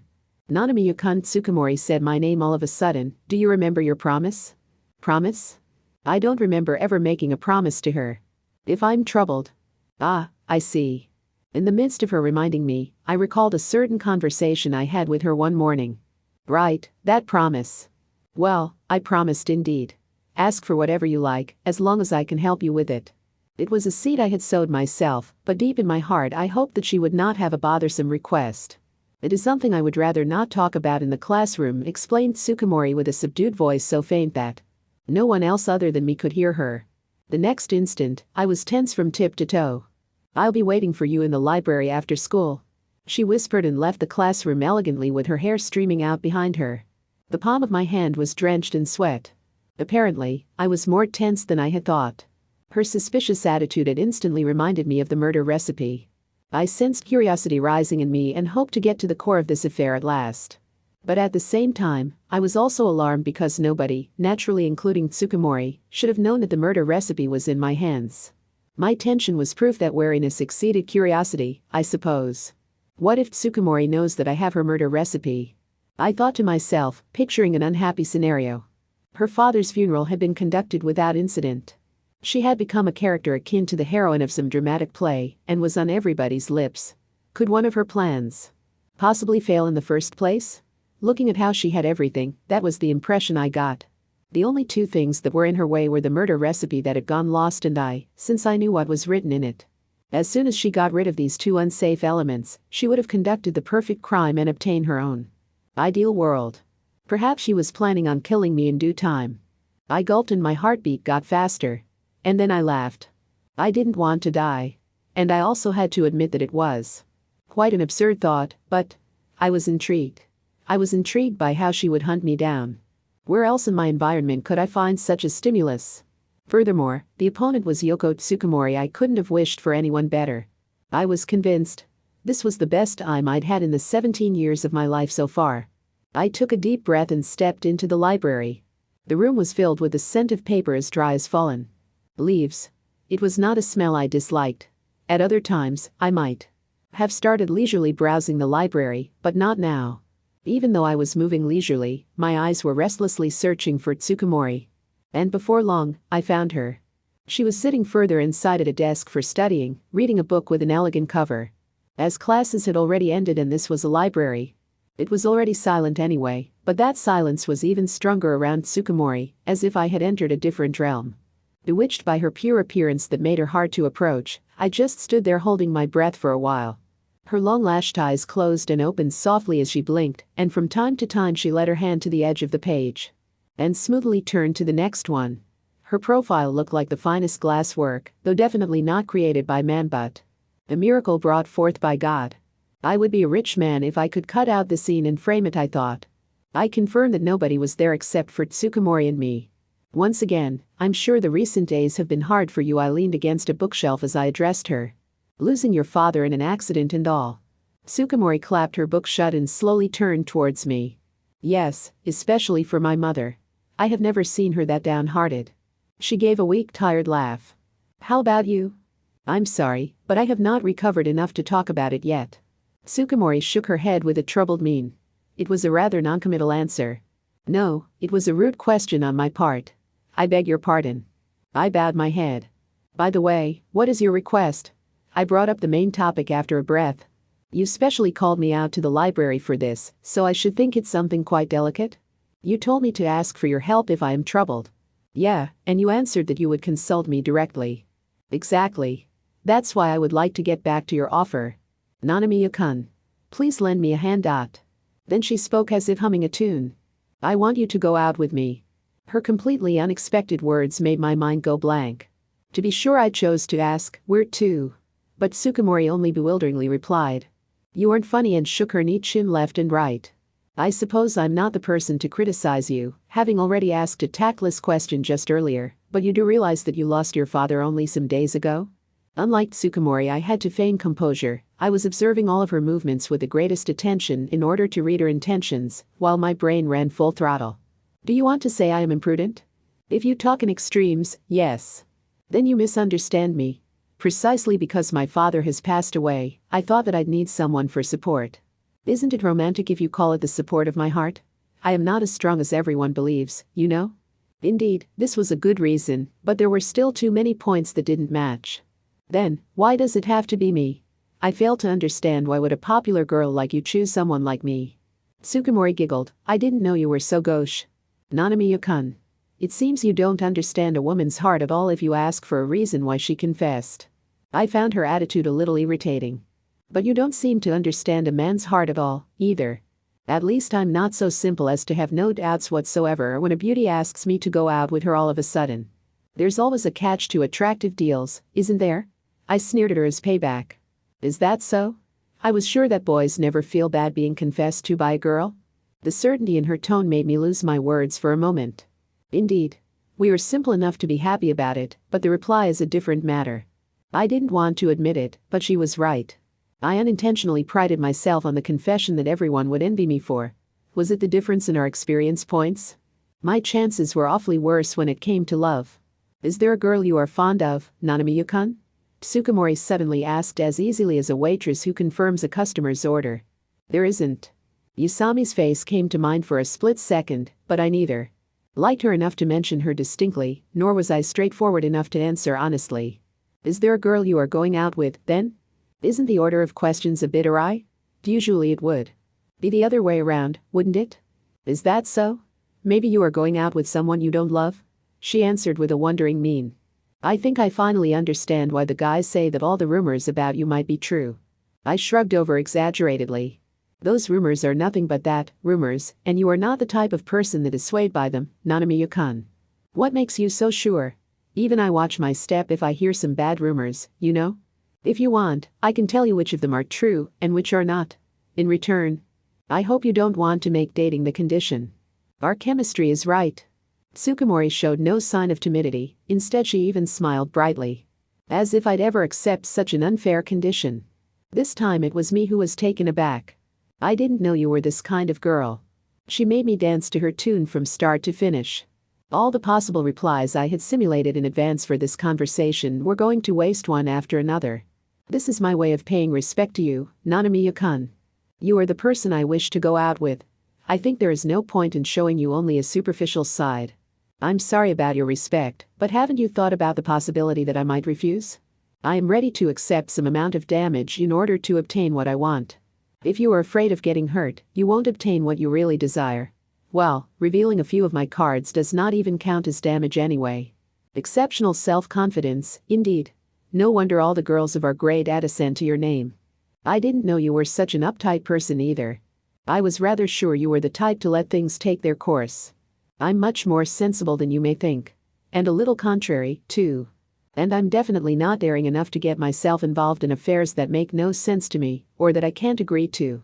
Nanamiya-kun, Tsukumori said my name all of a sudden. Do you remember your promise? Promise? I don't remember ever making a promise to her. If I'm troubled. Ah, I see. In the midst of her reminding me, I recalled a certain conversation I had with her one morning. Right, that promise. Well, I promised indeed. Ask for whatever you like, as long as I can help you with it. It was a seed I had sowed myself, but deep in my heart I hoped that she would not have a bothersome request. It is something I would rather not talk about in the classroom, explained Tsukumori with a subdued voice so faint that no one else other than me could hear her. The next instant, I was tense from tip to toe. I'll be waiting for you in the library after school. She whispered and left the classroom elegantly with her hair streaming out behind her. The palm of my hand was drenched in sweat. Apparently, I was more tense than I had thought. Her suspicious attitude had instantly reminded me of the murder recipe. I sensed curiosity rising in me and hoped to get to the core of this affair at last. But at the same time, I was also alarmed because nobody, naturally including Tsukumori, should have known that the murder recipe was in my hands. My tension was proof that wariness exceeded curiosity, I suppose. What if Tsukumori knows that I have her murder recipe? I thought to myself, picturing an unhappy scenario. Her father's funeral had been conducted without incident. She had become a character akin to the heroine of some dramatic play and was on everybody's lips. Could one of her plans possibly fail in the first place? Looking at how she had everything, that was the impression I got. The only two things that were in her way were the murder recipe that had gone lost and I, since I knew what was written in it. As soon as she got rid of these two unsafe elements, she would have conducted the perfect crime and obtained her own ideal world. Perhaps she was planning on killing me in due time. I gulped and my heartbeat got faster. And then I laughed. I didn't want to die. And I also had to admit that it was quite an absurd thought, but I was intrigued. I was intrigued by how she would hunt me down. Where else in my environment could I find such a stimulus? Furthermore, the opponent was Yoko Tsukumori. I couldn't have wished for anyone better. I was convinced. This was the best time I'd had in the 17 years of my life so far. I took a deep breath and stepped into the library. The room was filled with the scent of paper as dry as fallen leaves. It was not a smell I disliked. At other times, I might have started leisurely browsing the library, but not now. Even though I was moving leisurely, my eyes were restlessly searching for Tsukumori. And before long, I found her. She was sitting further inside at a desk for studying, reading a book with an elegant cover. As classes had already ended and this was a library, it was already silent anyway, but that silence was even stronger around Tsukumori, as if I had entered a different realm. Bewitched by her pure appearance that made her hard to approach, I just stood there holding my breath for a while. Her long lashed eyes closed and opened softly as she blinked, and from time to time she let her hand to the edge of the page and smoothly turned to the next one. Her profile looked like the finest glass work, though definitely not created by man but a miracle brought forth by God. I would be a rich man if I could cut out the scene and frame it, I thought. I confirmed that nobody was there except for Tsukumori and me. Once again, I'm sure the recent days have been hard for you. I leaned against a bookshelf as I addressed her. Losing your father in an accident and all. Tsukumori clapped her book shut and slowly turned towards me. Yes, especially for my mother. I have never seen her that downhearted. She gave a weak, tired laugh. How about you? I'm sorry, but I have not recovered enough to talk about it yet. Tsukumori shook her head with a troubled mien. It was a rather noncommittal answer. No, it was a rude question on my part. I beg your pardon. I bowed my head. By the way, what is your request? I brought up the main topic after a breath. You specially called me out to the library for this, so I should think it's something quite delicate? You told me to ask for your help if I am troubled. Yeah, and you answered that you would consult me directly. Exactly. That's why I would like to get back to your offer. Nanamiya-kun. Please lend me a hand. Then she spoke as if humming a tune. I want you to go out with me. Her completely unexpected words made my mind go blank. To be sure, I chose to ask, where to? But Tsukumori only bewilderingly replied. You aren't funny, and shook her neat chin left and right. I suppose I'm not the person to criticize you, having already asked a tactless question just earlier, but you do realize that you lost your father only some days ago? Unlike Tsukumori, I had to feign composure. I was observing all of her movements with the greatest attention in order to read her intentions, while my brain ran full throttle. Do you want to say I am imprudent? If you talk in extremes, yes. Then you misunderstand me. Precisely because my father has passed away, I thought that I'd need someone for support. Isn't it romantic if you call it the support of my heart? I am not as strong as everyone believes, you know? Indeed, this was a good reason, but there were still too many points that didn't match. Then, why does it have to be me? I fail to understand why would a popular girl like you choose someone like me. Tsukumori giggled. I didn't know you were so gauche. Nanamiya-kun. It seems you don't understand a woman's heart at all if you ask for a reason why she confessed. I found her attitude a little irritating. But you don't seem to understand a man's heart at all, either. At least I'm not so simple as to have no doubts whatsoever when a beauty asks me to go out with her all of a sudden. There's always a catch to attractive deals, isn't there? I sneered at her as payback. Is that so? I was sure that boys never feel bad being confessed to by a girl. The certainty in her tone made me lose my words for a moment. Indeed. We were simple enough to be happy about it, but the reply is a different matter. I didn't want to admit it, but she was right. I unintentionally prided myself on the confession that everyone would envy me for. Was it the difference in our experience points? My chances were awfully worse when it came to love. Is there a girl you are fond of, Nanamiya-kun? Tsukumori suddenly asked as easily as a waitress who confirms a customer's order. There isn't. Yusami's face came to mind for a split second, but I neither liked her enough to mention her distinctly, nor was I straightforward enough to answer honestly. Is there a girl you are going out with, then? Isn't the order of questions a bit awry? Usually it would be the other way around, wouldn't it? Is that so? Maybe you are going out with someone you don't love? She answered with a wondering mien. I think I finally understand why the guys say that all the rumors about you might be true. I shrugged over exaggeratedly. Those rumors are nothing but that, rumors, and you are not the type of person that is swayed by them, Nanamiya-kun. What makes you so sure? Even I watch my step if I hear some bad rumors, you know? If you want, I can tell you which of them are true and which are not. In return, I hope you don't want to make dating the condition. Our chemistry is right." Tsukumori showed no sign of timidity, instead she even smiled brightly. As if I'd ever accept such an unfair condition. This time it was me who was taken aback. "I didn't know you were this kind of girl." She made me dance to her tune from start to finish. All the possible replies I had simulated in advance for this conversation were going to waste one after another. "This is my way of paying respect to you, Nanamiya-kun. You are the person I wish to go out with. I think there is no point in showing you only a superficial side. I'm sorry about your respect, but haven't you thought about the possibility that I might refuse? I am ready to accept some amount of damage in order to obtain what I want. If you are afraid of getting hurt, you won't obtain what you really desire. Well, revealing a few of my cards does not even count as damage anyway. Exceptional self-confidence, indeed. No wonder all the girls of our grade add a cent to your name. I didn't know you were such an uptight person either. I was rather sure you were the type to let things take their course. I'm much more sensible than you may think. And a little contrary, too. And I'm definitely not daring enough to get myself involved in affairs that make no sense to me, or that I can't agree to.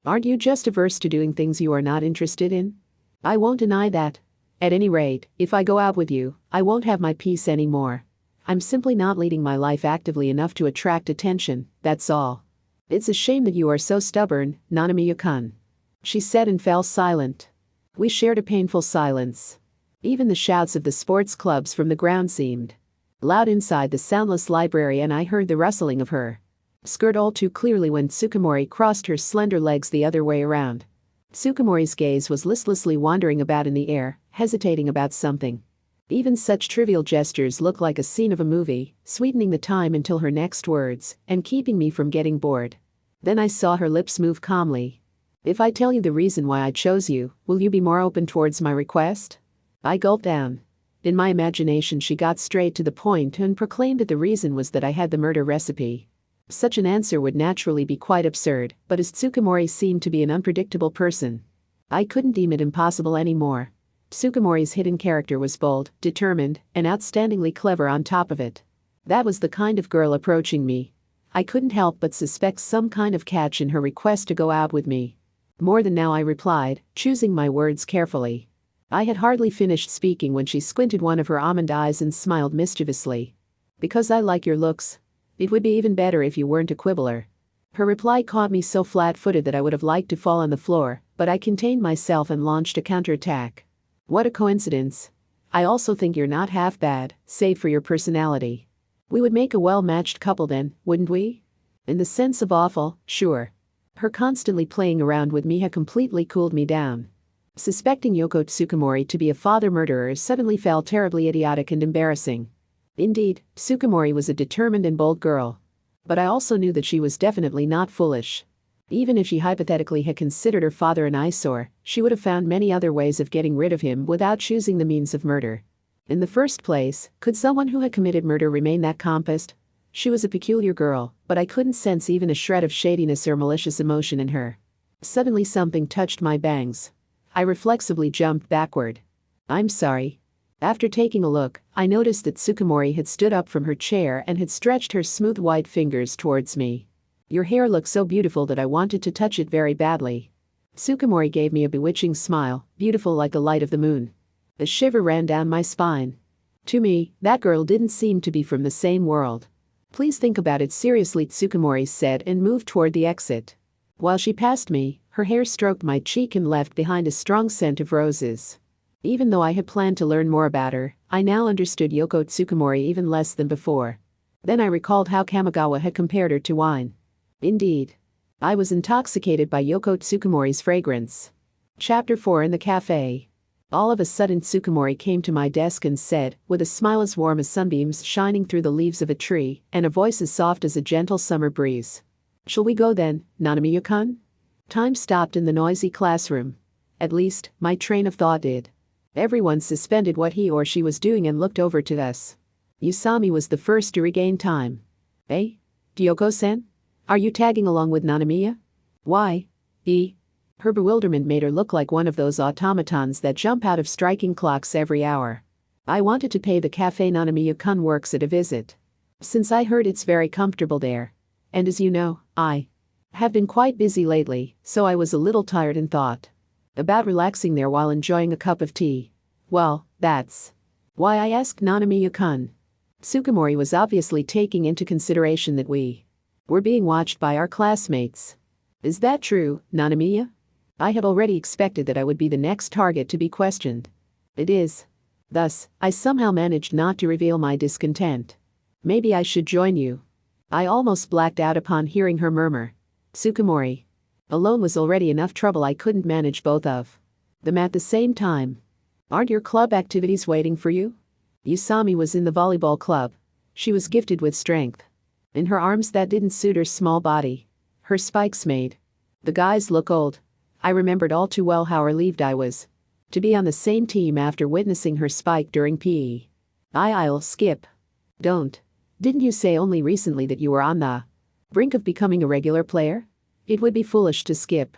Aren't you just averse to doing things you are not interested in? I won't deny that. At any rate, if I go out with you, I won't have my peace anymore. I'm simply not leading my life actively enough to attract attention, that's all. It's a shame that you are so stubborn, Nanamiya-kun." She said and fell silent. We shared a painful silence. Even the shouts of the sports clubs from the ground seemed loud inside the soundless library, and I heard the rustling of her skirt all too clearly when Tsukumori crossed her slender legs the other way around. Tsukumori's gaze was listlessly wandering about in the air, hesitating about something. Even such trivial gestures looked like a scene of a movie, sweetening the time until her next words, and keeping me from getting bored. Then I saw her lips move calmly. "If I tell you the reason why I chose you, will you be more open towards my request?" I gulped down. In my imagination she got straight to the point and proclaimed that the reason was that I had the murder recipe. Such an answer would naturally be quite absurd, but as Tsukumori seemed to be an unpredictable person, I couldn't deem it impossible anymore. Tsukumori's hidden character was bold, determined, and outstandingly clever on top of it. That was the kind of girl approaching me. I couldn't help but suspect some kind of catch in her request to go out with me. "More than now," I replied, choosing my words carefully. I had hardly finished speaking when she squinted one of her almond eyes and smiled mischievously. "Because I like your looks. It would be even better if you weren't a quibbler." Her reply caught me so flat-footed that I would have liked to fall on the floor, but I contained myself and launched a counterattack. "What a coincidence. I also think you're not half bad, save for your personality. We would make a well-matched couple then, wouldn't we? In the sense of awful, sure." Her constantly playing around with me had completely cooled me down. Suspecting Yoko Tsukumori to be a father murderer suddenly felt terribly idiotic and embarrassing. Indeed, Tsukumori was a determined and bold girl. But I also knew that she was definitely not foolish. Even if she hypothetically had considered her father an eyesore, she would have found many other ways of getting rid of him without choosing the means of murder. In the first place, could someone who had committed murder remain that compassed? She was a peculiar girl, but I couldn't sense even a shred of shadiness or malicious emotion in her. Suddenly something touched my bangs. I reflexively jumped backward. "I'm sorry." After taking a look, I noticed that Tsukumori had stood up from her chair and had stretched her smooth white fingers towards me. "Your hair looks so beautiful that I wanted to touch it very badly." Tsukumori gave me a bewitching smile, beautiful like the light of the moon. A shiver ran down my spine. To me, that girl didn't seem to be from the same world. "Please think about it seriously," Tsukumori said and moved toward the exit. While she passed me, her hair stroked my cheek and left behind a strong scent of roses. Even though I had planned to learn more about her, I now understood Yoko Tsukumori even less than before. Then I recalled how Kamigawa had compared her to wine. Indeed, I was intoxicated by Yoko Tsukumori's fragrance. Chapter 4 In the cafe. All of a sudden Tsukumori came to my desk and said, with a smile as warm as sunbeams shining through the leaves of a tree, and a voice as soft as a gentle summer breeze. "Shall we go then, Nanamiya-kun?" Time stopped in the noisy classroom. At least, my train of thought did. Everyone suspended what he or she was doing and looked over to us. Usami was the first to regain time. "Eh? Ryoko-sen? Are you tagging along with Nanamiya?" "Why?" Her bewilderment made her look like one of those automatons that jump out of striking clocks every hour. I wanted to pay the cafe Nanamiya-kun works at a visit, since I heard it's very comfortable there. And as you know, I have been quite busy lately, so I was a little tired and thought about relaxing there while enjoying a cup of tea. Well, that's why I asked Nanamiya-kun. Tsukumori was obviously taking into consideration that we were being watched by our classmates. Is that true, Nanamiya? I had already expected that I would be the next target to be questioned. It is. Thus, I somehow managed not to reveal my discontent. Maybe I should join you. I almost blacked out upon hearing her murmur. Tsukumori. Alone was already enough trouble, I couldn't manage both of them at the same time. Aren't your club activities waiting for you? Yusami was in the volleyball club. She was gifted with strength in her arms that didn't suit her small body. Her spikes made the guys look old. I remembered all too well how relieved I was to be on the same team after witnessing her spike during PE. I'll skip. Don't. Didn't you say only recently that you were on the brink of becoming a regular player? It would be foolish to skip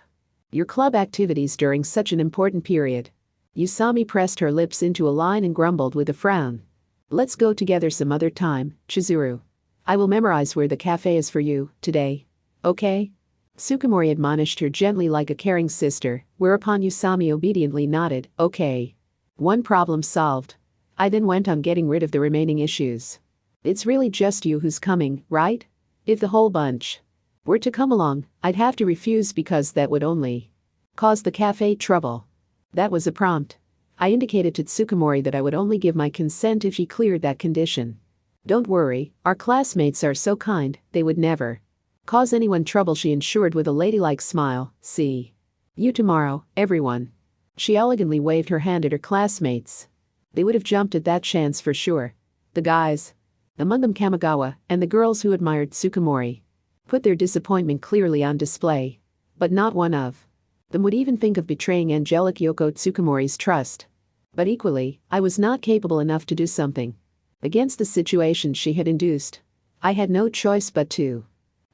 your club activities during such an important period. Yusami pressed her lips into a line and grumbled with a frown. Let's go together some other time, Chizuru. I will memorize where the cafe is for you today. Okay? Tsukumori admonished her gently like a caring sister, whereupon Yusami obediently nodded, okay. One problem solved. I then went on getting rid of the remaining issues. It's really just you who's coming, right? If the whole bunch were to come along, I'd have to refuse because that would only cause the cafe trouble. That was a prompt. I indicated to Tsukumori that I would only give my consent if she cleared that condition. Don't worry, our classmates are so kind, they would never cause anyone trouble, she ensured with a ladylike smile. See you tomorrow, everyone. She elegantly waved her hand at her classmates. They would have jumped at that chance for sure. The guys, among them Kamigawa, and the girls who admired Tsukumori, put their disappointment clearly on display. But not one of them would even think of betraying angelic Yoko Tsukumori's trust. But equally, I was not capable enough to do something against the situation she had induced. I had no choice but to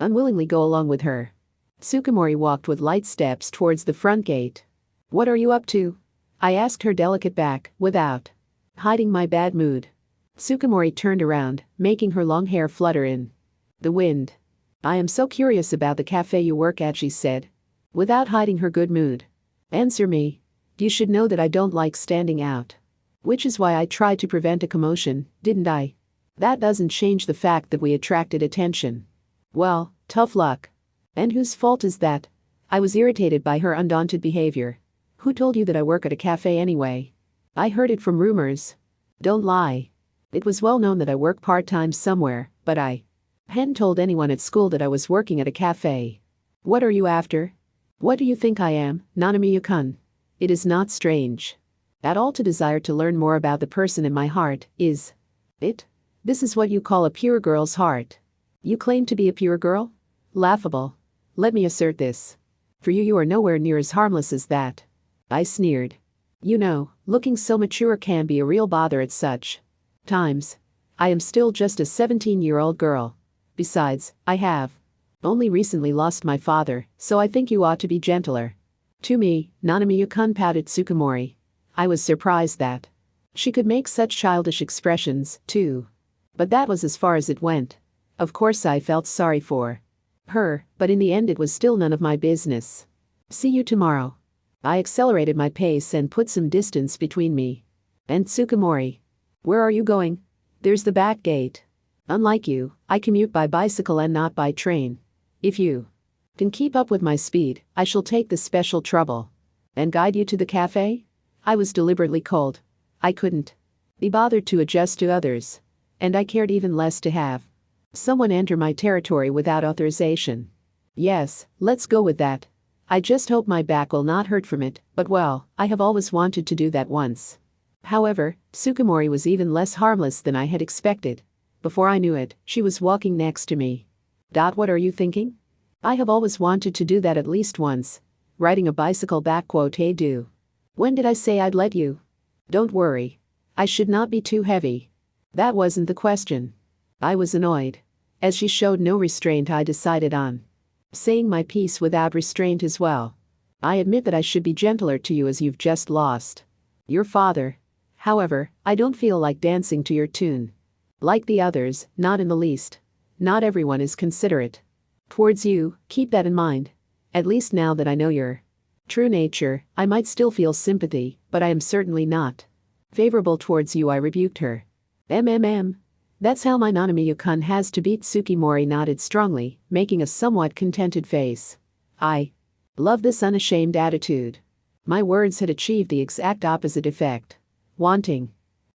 unwillingly go along with her. Tsukumori walked with light steps towards the front gate. What are you up to? I asked her delicate back, without hiding my bad mood. Tsukumori turned around, making her long hair flutter in the wind. I am so curious about the cafe you work at, she said, without hiding her good mood. Answer me. You should know that I don't like standing out. Which is why I tried to prevent a commotion, didn't I? That doesn't change the fact that we attracted attention. Well, tough luck. And whose fault is that? I was irritated by her undaunted behavior. Who told you that I work at a cafe anyway? I heard it from rumors. Don't lie. It was well known that I work part-time somewhere, but I hadn't told anyone at school that I was working at a cafe. What are you after? What do you think I am, Nanamiya-kun? It is not strange at all to desire to learn more about the person in my heart, is it? This is what you call a pure girl's heart. You claim to be a pure girl? Laughable. Let me assert this. For you are nowhere near as harmless as that. I sneered. You know, looking so mature can be a real bother at such times. I am still just a 17-year-old girl. Besides, I have only recently lost my father, so I think you ought to be gentler. To me, Nanamiya-kun pouted Tsukumori. I was surprised that she could make such childish expressions, too. But that was as far as it went. Of course I felt sorry for her, but in the end it was still none of my business. See you tomorrow. I accelerated my pace and put some distance between me and Tsukumori. Where are you going? There's the back gate. Unlike you, I commute by bicycle and not by train. If you can keep up with my speed, I shall take the special trouble and guide you to the cafe. I was deliberately cold. I couldn't be bothered to adjust to others, and I cared even less to have someone enter my territory without authorization. Yes, let's go with that. I just hope my back will not hurt from it, but well, I have always wanted to do that once. However, Tsukumori was even less harmless than I had expected. Before I knew it, she was walking next to me. What are you thinking? I have always wanted to do that at least once. Riding a bicycle. Hey do. When did I say I'd let you? Don't worry. I should not be too heavy. That wasn't the question. I was annoyed. As she showed no restraint, I decided on saying my piece without restraint as well. I admit that I should be gentler to you as you've just lost your father. However, I don't feel like dancing to your tune. Like the others, not in the least. Not everyone is considerate towards you, keep that in mind. At least now that I know your true nature, I might still feel sympathy, but I am certainly not favorable towards you, I rebuked her. That's how my Nanamiya-kun has to beat. Tsukimori nodded strongly, making a somewhat contented face. I love this unashamed attitude. My words had achieved the exact opposite effect. Wanting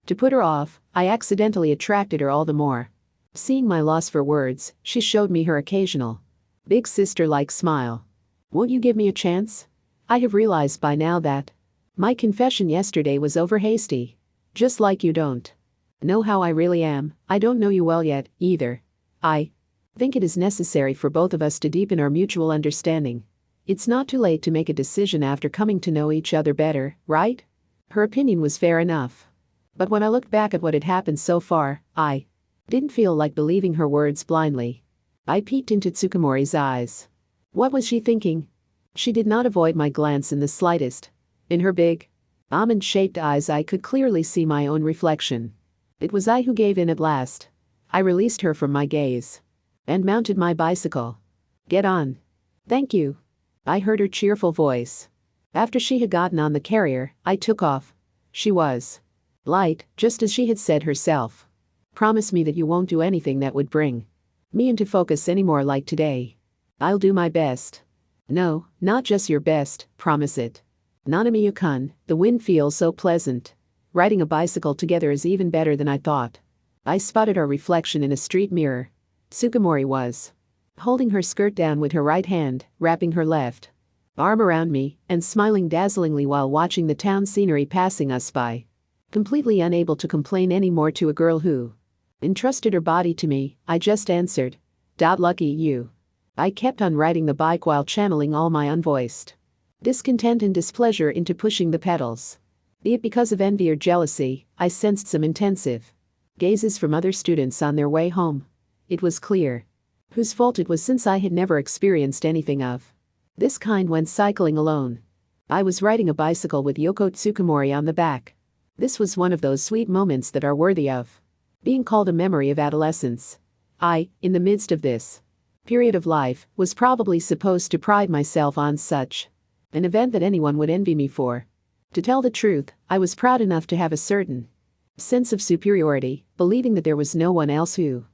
to put her off, I accidentally attracted her all the more. Seeing my loss for words, she showed me her occasional big sister-like smile. Won't you give me a chance? I have realized by now that my confession yesterday was over hasty. Just like you don't know how I really am. I don't know you well yet, either. I think it is necessary for both of us to deepen our mutual understanding. It's not too late to make a decision after coming to know each other better, right? Her opinion was fair enough. But when I looked back at what had happened so far, I didn't feel like believing her words blindly. I peeked into Tsukimori's eyes. What was she thinking? She did not avoid my glance in the slightest. In her big, almond-shaped eyes I could clearly see my own reflection. It was I who gave in at last. I released her from my gaze and mounted my bicycle. Get on. Thank you. I heard her cheerful voice. After she had gotten on the carrier, I took off. She was light, just as she had said herself. Promise me that you won't do anything that would bring me into focus anymore like today. I'll do my best. No, not just your best, promise it. Nanamiya-kun, the wind feels so pleasant. Riding a bicycle together is even better than I thought. I spotted our reflection in a street mirror. Tsukimori was holding her skirt down with her right hand, wrapping her left arm around me, and smiling dazzlingly while watching the town scenery passing us by. Completely unable to complain anymore to a girl who entrusted her body to me, I just answered, "Lucky you." I kept on riding the bike while channeling all my unvoiced discontent and displeasure into pushing the pedals. Be it because of envy or jealousy, I sensed some intensive gazes from other students on their way home. It was clear whose fault it was, since I had never experienced anything of this kind when cycling alone. I was riding a bicycle with Yoko Tsukimori on the back. This was one of those sweet moments that are worthy of being called a memory of adolescence. I, in the midst of this period of life, was probably supposed to pride myself on such an event that anyone would envy me for. To tell the truth, I was proud enough to have a certain sense of superiority, believing that there was no one else who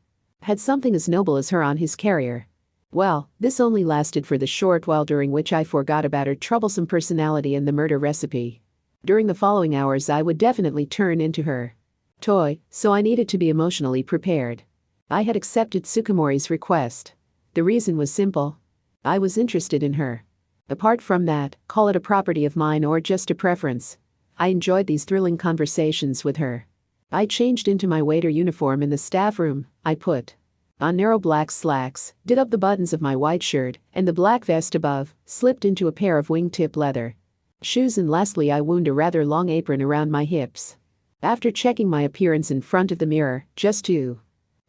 had something as noble as her on his carrier. Well, this only lasted for the short while during which I forgot about her troublesome personality and the murder recipe. During the following hours I would definitely turn into her toy, so I needed to be emotionally prepared. I had accepted Tsukimori's request. The reason was simple. I was interested in her. Apart from that, call it a property of mine or just a preference, I enjoyed these thrilling conversations with her. I changed into my waiter uniform in the staff room. I put on narrow black slacks, did up the buttons of my white shirt, and the black vest above, slipped into a pair of wingtip leather shoes, and lastly I wound a rather long apron around my hips. After checking my appearance in front of the mirror, just to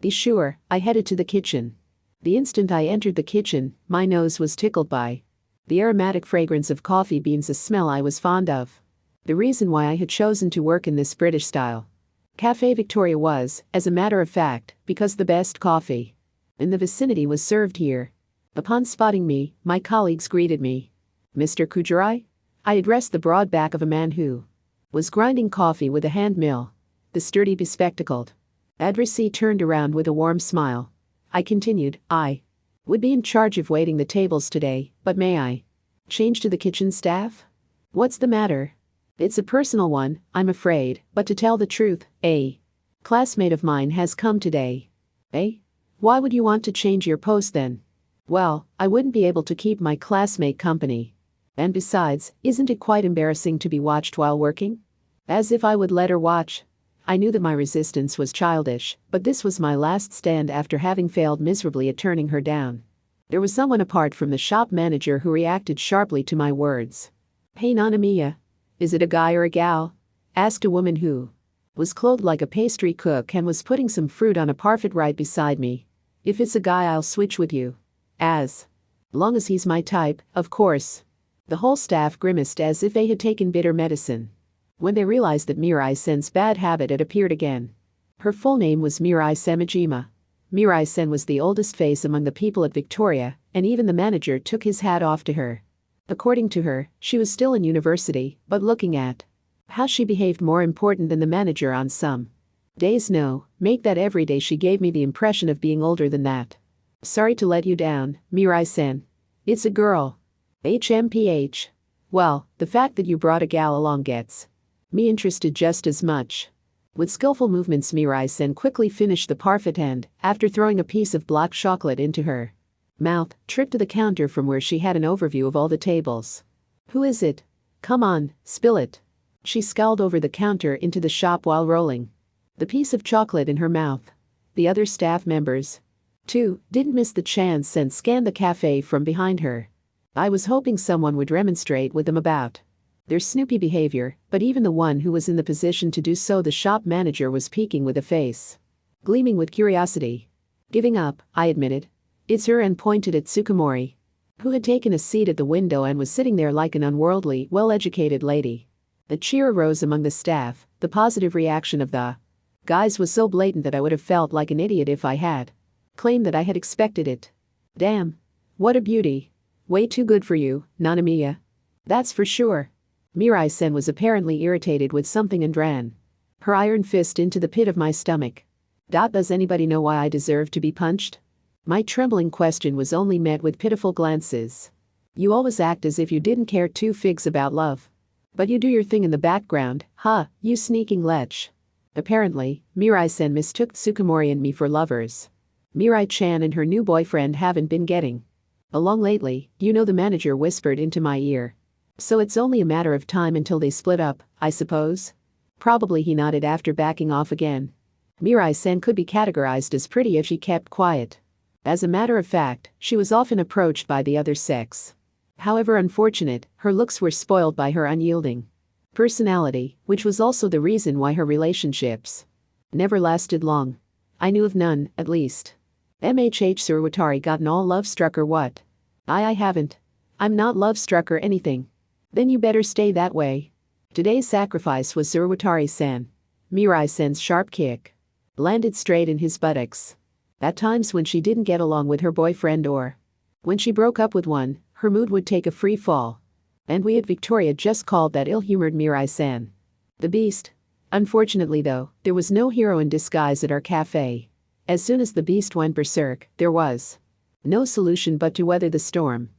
be sure, I headed to the kitchen. The instant I entered the kitchen, my nose was tickled by the aromatic fragrance of coffee beans, a smell I was fond of. The reason why I had chosen to work in this British-style Café Victoria was, as a matter of fact, because the best coffee in the vicinity was served here. Upon spotting me, my colleagues greeted me. "Mr. Kujirai?" I addressed the broad back of a man who was grinding coffee with a hand mill. The sturdy, bespectacled addressee turned around with a warm smile. I continued, "I would be in charge of waiting the tables today, but may I change to the kitchen staff?" "What's the matter?" "It's a personal one, I'm afraid, but to tell the truth, a classmate of mine has come today." "Eh? Why would you want to change your post then?" "Well, I wouldn't be able to keep my classmate company. And besides, isn't it quite embarrassing to be watched while working?" As if I would let her watch. I knew that my resistance was childish, but this was my last stand after having failed miserably at turning her down. There was someone apart from the shop manager who reacted sharply to my words. "Hey Nanamiya, is it a guy or a gal?" asked a woman who was clothed like a pastry cook and was putting some fruit on a parfait right beside me. "If it's a guy, I'll switch with you. As long as he's my type, of course." The whole staff grimaced as if they had taken bitter medicine. when they realized that Mirai-sen's bad habit had appeared again. Her full name was Mirai Samijima. Mirai-sen was the oldest face among the people at Victoria, and even the manager took his hat off to her. According to her, she was still in university, but looking at how she behaved more important than the manager on some days make that every day she gave me the impression of being older than that. Sorry to let you down, Mirai-sen. It's a girl. HMPH. Well, the fact that you brought a gal along gets me interested just as much. With skillful movements, Mirai-sen quickly finished the parfait and, after throwing a piece of black chocolate into her mouth, tripped to the counter from where she had an overview of all the tables. Who is it? Come on, spill it. She scowled over the counter into the shop while rolling the piece of chocolate in her mouth. The other staff members, too, didn't miss the chance and scanned the cafe from behind her. I was hoping someone would remonstrate with them about their snoopy behavior, but even the one who was in the position to do so, the shop manager, was peeking with a face gleaming with curiosity. Giving up, I admitted. It's her, and pointed at Tsukumori, who had taken a seat at the window and was sitting there like an unworldly, well-educated lady. A cheer arose among the staff. The positive reaction of the guys was so blatant that I would have felt like an idiot if I had claimed that I had expected it. Damn. What a beauty. Way too good for you, Nanamiya. That's for sure. Mirai-sen was apparently irritated with something and ran her iron fist into the pit of my stomach. Does anybody know why I deserve to be punched? My trembling question was only met with pitiful glances. You always act as if you didn't care two figs about love. But you do your thing in the background, huh, you sneaking lech. Apparently, Mirai-sen mistook Tsukumori and me for lovers. Mirai-chan and her new boyfriend haven't been getting along lately, the manager whispered into my ear. So it's only a matter of time until they split up, I suppose? Probably, he nodded after backing off again. Mirai-sen could be categorized as pretty if she kept quiet. As a matter of fact, she was often approached by the other sex. However unfortunate, her looks were spoiled by her unyielding personality, which was also the reason why her relationships never lasted long. I knew of none, at least. MHH Surwatari gotten all love-struck or what? I haven't. I'm not love-struck or anything. Then you better stay that way. Today's sacrifice was Surwatari-san. Mirai-sen's sharp kick landed straight in his buttocks. At times when she didn't get along with her boyfriend or when she broke up with one, her mood would take a free fall. And we at Victoria just called that ill-humored Mirai-san the Beast. Unfortunately though, there was no hero in disguise at our cafe. As soon as the Beast went berserk, there was no solution but to weather the storm.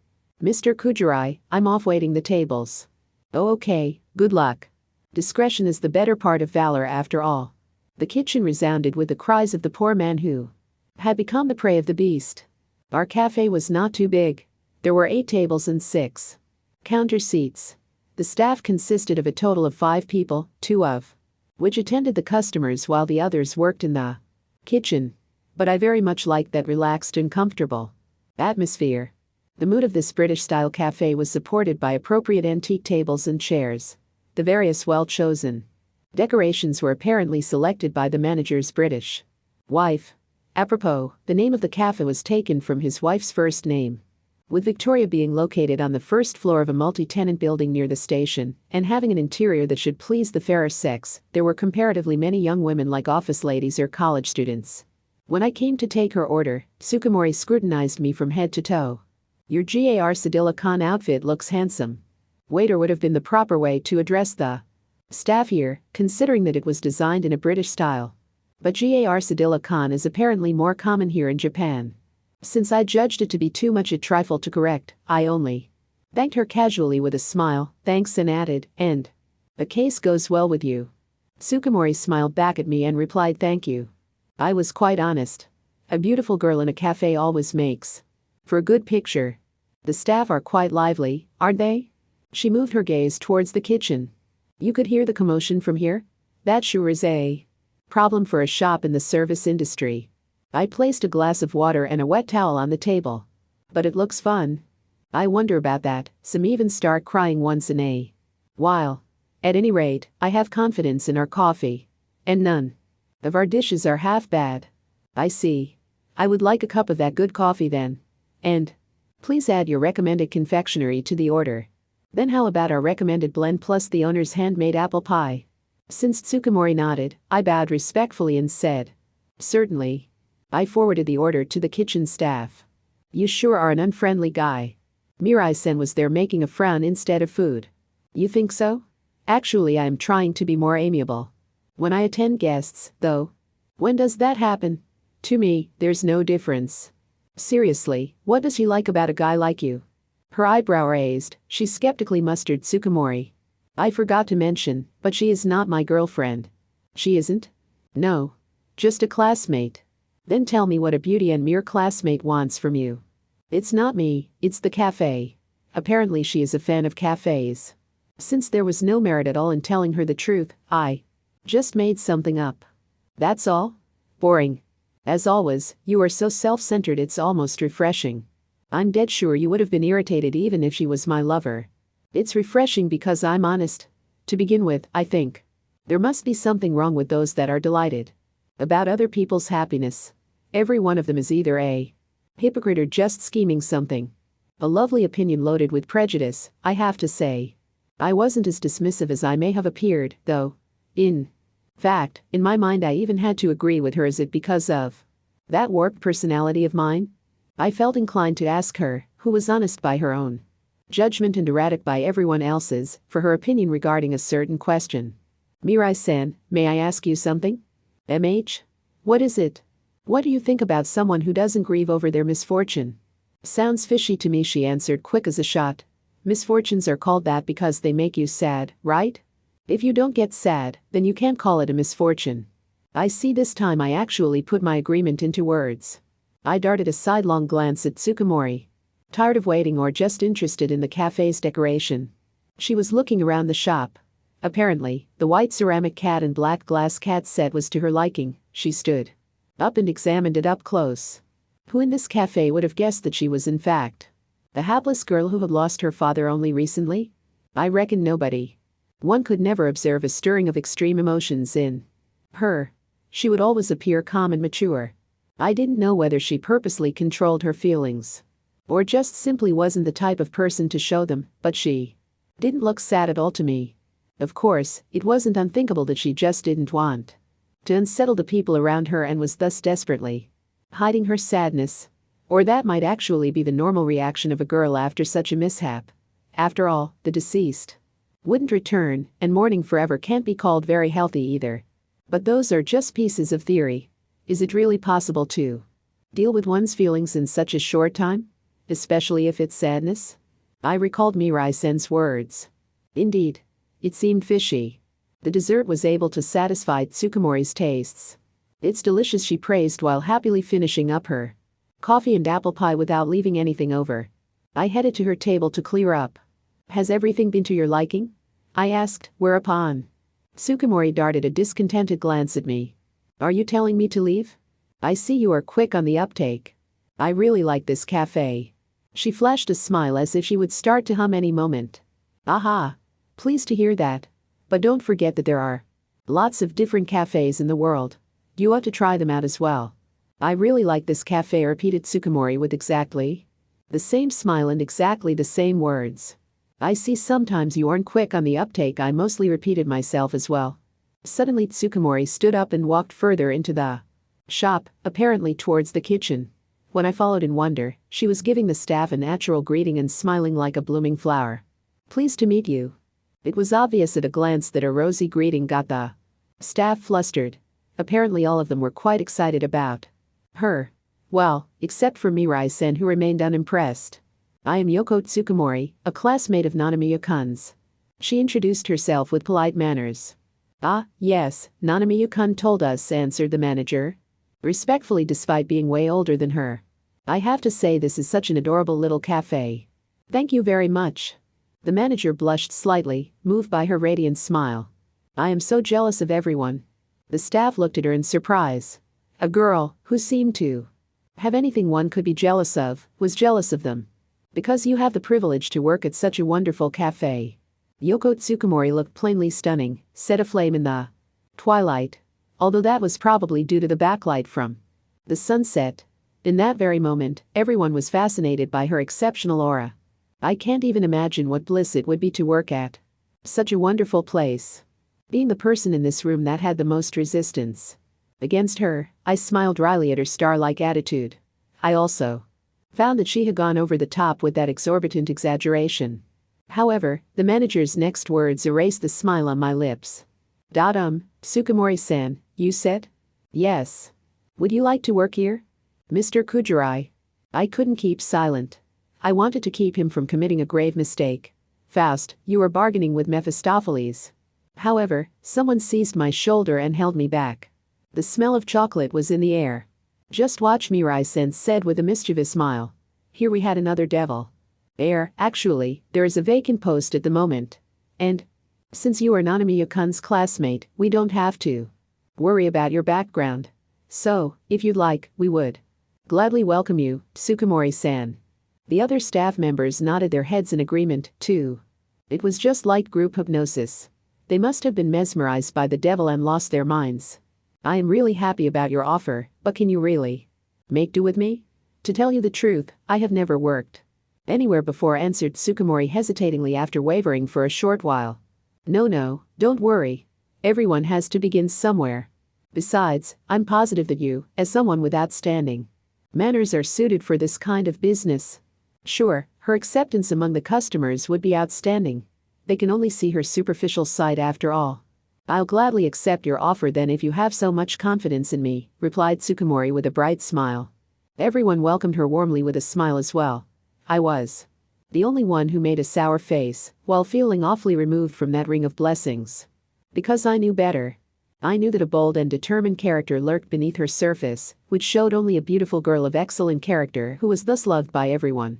Mr. Kujirai, I'm off waiting the tables. Oh, okay, good luck. Discretion is the better part of valor after all. The kitchen resounded with the cries of the poor man who had become the prey of the Beast. Our cafe was not too big. There were 8 tables and 6 counter seats. The staff consisted of a total of 5 people, 2 of which attended the customers while the others worked in the kitchen. But I very much liked that relaxed and comfortable atmosphere. The mood of this British-style cafe was supported by appropriate antique tables and chairs. The various well-chosen decorations were apparently selected by the manager's British wife. Apropos, the name of the cafe was taken from his wife's first name. With Victoria being located on the first floor of a multi-tenant building near the station, and having an interior that should please the fairer sex, there were comparatively many young women like office ladies or college students. When I came to take her order, Tsukumori scrutinized me from head to toe. Your Gar Sadilla-kan outfit looks handsome. Waiter would have been the proper way to address the staff here, considering that it was designed in a British style. But Gar Sadilla-kan is apparently more common here in Japan. Since I judged it to be too much a trifle to correct, I only thanked her casually with a smile, thanks, and added, and the case goes well with you. Tsukumori smiled back at me and replied thank you. I was quite honest. A beautiful girl in a cafe always makes for a good picture. The staff are quite lively, aren't they? She moved her gaze towards the kitchen. You could hear the commotion from here? That sure is a problem for a shop in the service industry. I placed a glass of water and a wet towel on the table. But it looks fun. I wonder about that, some even start crying once in a while. At any rate, I have confidence in our coffee. And none of our dishes are half bad. I see. I would like a cup of that good coffee then. And please add your recommended confectionery to the order. Then how about our recommended blend plus the owner's handmade apple pie? Since Tsukumori nodded, I bowed respectfully and said, "Certainly." I forwarded the order to the kitchen staff. "You sure are an unfriendly guy." Mirai-sen was there making a frown instead of food. "You think so?" "Actually, I am trying to be more amiable. When I attend guests, though." "When does that happen?" "To me, there's no difference." "Seriously, what does she like about a guy like you?" Her eyebrow raised, she skeptically mustered Tsukumori. "I forgot to mention, but she is not my girlfriend." "She isn't?" "No. Just a classmate." "Then tell me what a beauty and mere classmate wants from you." "It's not me, it's the cafe." Apparently she is a fan of cafes. Since there was no merit at all in telling her the truth, I just made something up. "That's all?" "Boring. As always, you are so self-centered it's almost refreshing." "I'm dead sure you would have been irritated even if she was my lover." "It's refreshing because I'm honest. To begin with, I think there must be something wrong with those that are delighted about other people's happiness. Every one of them is either a hypocrite or just scheming something." A lovely opinion loaded with prejudice, I have to say. I wasn't as dismissive as I may have appeared, though. In fact, in my mind I even had to agree with her. Is it because of that warped personality of mine? I felt inclined to ask her, who was honest by her own judgment and erratic by everyone else's, for her opinion regarding a certain question. "Mirai-san, may I ask you something?" "MH? What is it?" "What do you think about someone who doesn't grieve over their misfortune?" "Sounds fishy to me," she answered, quick as a shot. "Misfortunes are called that because they make you sad, right? If you don't get sad, then you can't call it a misfortune." I see, this time I actually put my agreement into words. I darted a sidelong glance at Tsukumori. Tired of waiting or just interested in the cafe's decoration? She was looking around the shop. Apparently, the white ceramic cat and black glass cat set was to her liking. She stood up and examined it up close. Who in this cafe would have guessed that she was in fact the hapless girl who had lost her father only recently? I reckon nobody. One could never observe a stirring of extreme emotions in her. She would always appear calm and mature. I didn't know whether she purposely controlled her feelings or just simply wasn't the type of person to show them, but she didn't look sad at all to me. Of course, it wasn't unthinkable that she just didn't want to unsettle the people around her and was thus desperately hiding her sadness. Or that might actually be the normal reaction of a girl after such a mishap. After all, the deceased wouldn't return, and mourning forever can't be called very healthy either. But those are just pieces of theory. Is it really possible to deal with one's feelings in such a short time? Especially if it's sadness? I recalled Mirai-sen's words. Indeed. It seemed fishy. The dessert was able to satisfy Tsukumori's tastes. "It's delicious," she praised while happily finishing up her coffee and apple pie without leaving anything over. I headed to her table to clear up. "Has everything been to your liking?" I asked, whereupon Tsukumori darted a discontented glance at me. "Are you telling me to leave? I see you are quick on the uptake. I really like this cafe." She flashed a smile as if she would start to hum any moment. "Aha. Pleased to hear that. But don't forget that there are lots of different cafes in the world. You ought to try them out as well." "I really like this cafe," repeated Tsukumori with exactly the same smile and exactly the same words. "I see sometimes you aren't quick on the uptake," I mostly repeated myself as well. Suddenly Tsukumori stood up and walked further into the shop, apparently towards the kitchen. When I followed in wonder, she was giving the staff a natural greeting and smiling like a blooming flower. "Pleased to meet you." It was obvious at a glance that a rosy greeting got the staff flustered. Apparently all of them were quite excited about her. Well, except for Mirai-sen, who remained unimpressed. "I am Yoko Tsukumori, a classmate of Nanamiya-kun's." She introduced herself with polite manners. "Ah, yes, Nanamiya-kun told us," answered the manager respectfully despite being way older than her. "I have to say this is such an adorable little cafe." "Thank you very much." The manager blushed slightly, moved by her radiant smile. "I am so jealous of everyone." The staff looked at her in surprise. A girl, who seemed to have anything one could be jealous of, was jealous of them. "Because you have the privilege to work at such a wonderful cafe." Yoko Tsukumori looked plainly stunning, set aflame in the twilight. Although that was probably due to the backlight from the sunset. In that very moment, everyone was fascinated by her exceptional aura. I can't even imagine what bliss it would be to work at. Such a wonderful place. Being the person in this room that had the most resistance against her, I smiled wryly at her star-like attitude. I also found that she had gone over the top with that exorbitant exaggeration. However, the manager's next words erased the smile on my lips. Tsukumori-san, you said? Yes. Would you like to work here? Mr. Kujirai. I couldn't keep silent. I wanted to keep him from committing a grave mistake. Faust, you are bargaining with Mephistopheles. However, someone seized my shoulder and held me back. The smell of chocolate was in the air. Just watch, Mirai-sen said with a mischievous smile. Here we had another devil. Actually, there is a vacant post at the moment. And since you are Nanamiya-kun's classmate, we don't have to worry about your background. So, if you'd like, we would gladly welcome you, Tsukumori-san. The other staff members nodded their heads in agreement, too. It was just like group hypnosis. They must have been mesmerized by the devil and lost their minds. I am really happy about your offer, but can you really make do with me? To tell you the truth, I have never worked anywhere before, answered Tsukumori hesitatingly after wavering for a short while. No, don't worry. Everyone has to begin somewhere. Besides, I'm positive that you, as someone with outstanding manners, are suited for this kind of business. Sure, her acceptance among the customers would be outstanding. They can only see her superficial side after all. I'll gladly accept your offer then if you have so much confidence in me, replied Tsukumori with a bright smile. Everyone welcomed her warmly with a smile as well. I was the only one who made a sour face, while feeling awfully removed from that ring of blessings. Because I knew better. I knew that a bold and determined character lurked beneath her surface, which showed only a beautiful girl of excellent character who was thus loved by everyone.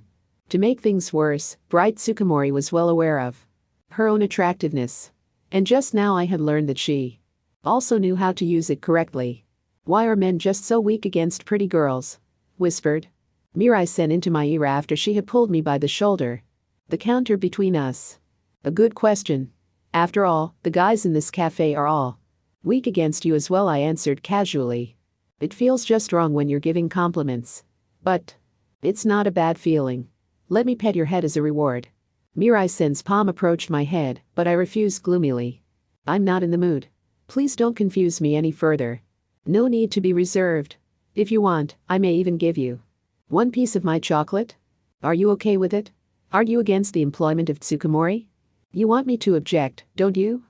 To make things worse, bright Tsukumori was well aware of her own attractiveness. And just now I had learned that she also knew how to use it correctly. Why are men just so weak against pretty girls? Whispered Mirai-sen into my ear after she had pulled me by the shoulder. The counter between us. A good question. After all, the guys in this cafe are all weak against you as well, I answered casually. It feels just wrong when you're giving compliments. But it's not a bad feeling. Let me pet your head as a reward. Mirai-sen's palm approached my head, but I refused gloomily. I'm not in the mood. Please don't confuse me any further. No need to be reserved. If you want, I may even give you one piece of my chocolate. Are you okay with it? Aren't you against the employment of Tsukumori? You want me to object, don't you?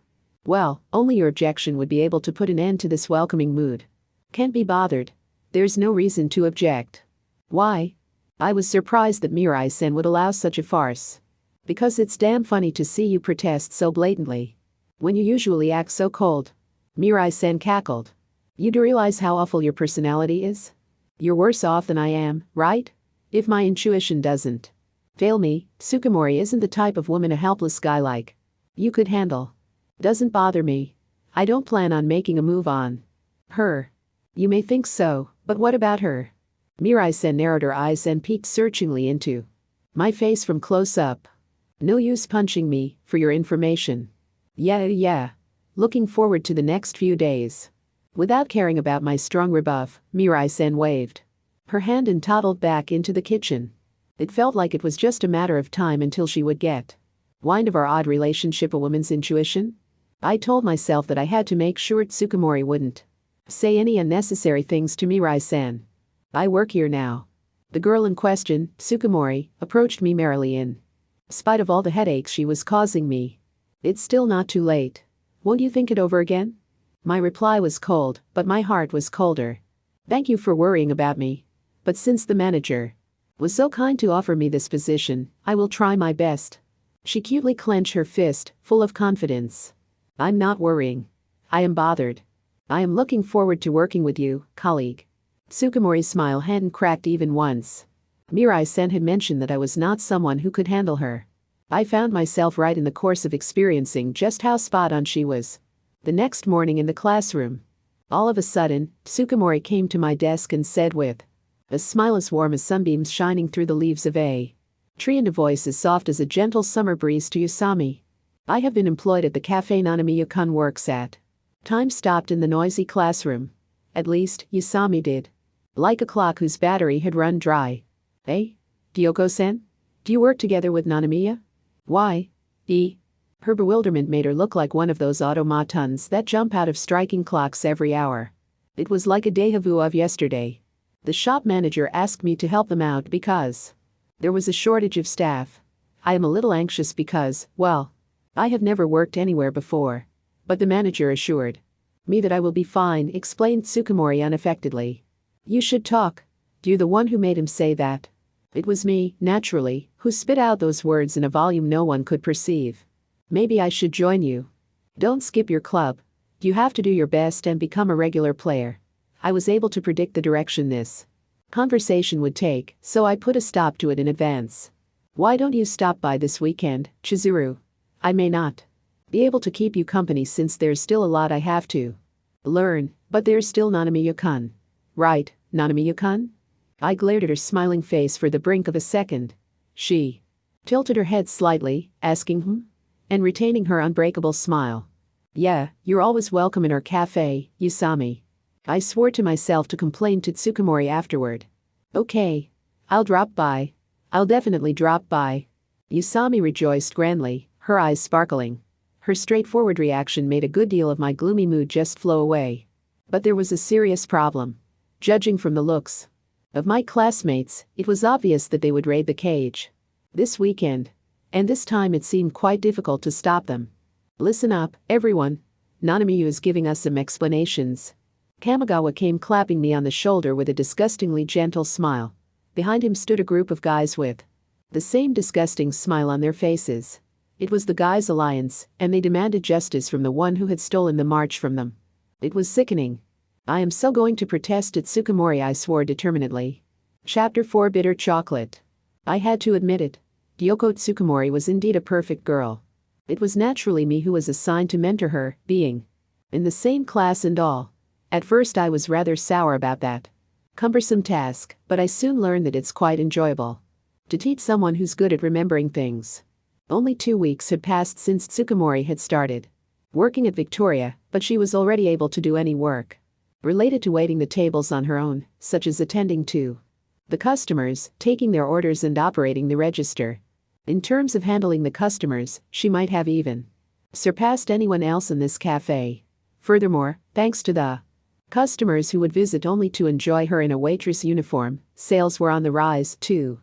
Well, only your objection would be able to put an end to this welcoming mood. Can't be bothered. There's no reason to object. Why? I was surprised that Mirai-sen would allow such a farce. Because it's damn funny to see you protest so blatantly when you usually act so cold. Mirai-sen cackled. You do realize how awful your personality is? You're worse off than I am, right? If my intuition doesn't fail me, Tsukumori isn't the type of woman a helpless guy like you could handle. Doesn't bother me. I don't plan on making a move on her. You may think so, but what about her? Mirai-sen narrowed her eyes and peeked searchingly into my face from close up. No use punching me, for your information. Yeah. Looking forward to the next few days. Without caring about my strong rebuff, Mirai-sen waved her hand and toddled back into the kitchen. It felt like it was just a matter of time until she would get wind of our odd relationship, a woman's intuition. I told myself that I had to make sure Tsukumori wouldn't say any unnecessary things to Mirai-sen. I work here now. The girl in question, Tsukumori, approached me merrily in spite of all the headaches she was causing me. It's still not too late. Won't you think it over again? My reply was cold, but my heart was colder. Thank you for worrying about me. But since the manager was so kind to offer me this position, I will try my best. She cutely clenched her fist, full of confidence. I'm not worrying. I am bothered. I am looking forward to working with you, colleague. Tsukumori's smile hadn't cracked even once. Mirai-sen had mentioned that I was not someone who could handle her. I found myself right in the course of experiencing just how spot on she was. The next morning in the classroom, all of a sudden, Tsukumori came to my desk and said with a smile as warm as sunbeams shining through the leaves of a tree and a voice as soft as a gentle summer breeze to Yusami. I have been employed at the cafe Nanamiya-kun works at. Time stopped in the noisy classroom. At least, Yusami did. Like a clock whose battery had run dry. Gyoko-sen? Do you work together with Nanamiya? Why? Her bewilderment made her look like one of those automatons that jump out of striking clocks every hour. It was like a déjà vu of yesterday. The shop manager asked me to help them out because there was a shortage of staff. I am a little anxious because, well, I have never worked anywhere before. But the manager assured me that I will be fine, explained Tsukumori unaffectedly. You should talk. You the one who made him say that. It was me, naturally, who spit out those words in a volume no one could perceive. Maybe I should join you. Don't skip your club. You have to do your best and become a regular player. I was able to predict the direction this conversation would take, so I put a stop to it in advance. Why don't you stop by this weekend, Chizuru? I may not be able to keep you company since there's still a lot I have to learn, but there's still Nanamiya-kun. Right, Nanamiya-kun? I glared at her smiling face for the brink of a second. She tilted her head slightly, asking and retaining her unbreakable smile. Yeah, you're always welcome in our cafe, Usami. I swore to myself to complain to Tsukumori afterward. Okay. I'll drop by. I'll definitely drop by. Usami rejoiced grandly, her eyes sparkling. Her straightforward reaction made a good deal of my gloomy mood just flow away. But there was a serious problem. Judging from the looks of my classmates, it was obvious that they would raid the cage this weekend. And this time it seemed quite difficult to stop them. Listen up, everyone. Nanamiya is giving us some explanations. Kamigawa came clapping me on the shoulder with a disgustingly gentle smile. Behind him stood a group of guys with the same disgusting smile on their faces. It was the Guys' Alliance, and they demanded justice from the one who had stolen the march from them. It was sickening. I am so going to protest at Tsukumori, I swore determinedly. Chapter 4 Bitter Chocolate. I had to admit it. Gyoko Tsukumori was indeed a perfect girl. It was naturally me who was assigned to mentor her, being in the same class and all. At first I was rather sour about that cumbersome task, but I soon learned that it's quite enjoyable to teach someone who's good at remembering things. Only 2 weeks had passed since Tsukumori had started working at Victoria, but she was already able to do any work related to waiting the tables on her own, such as attending to the customers, taking their orders and operating the register. In terms of handling the customers, she might have even surpassed anyone else in this cafe. Furthermore, thanks to the customers who would visit only to enjoy her in a waitress uniform, sales were on the rise, too.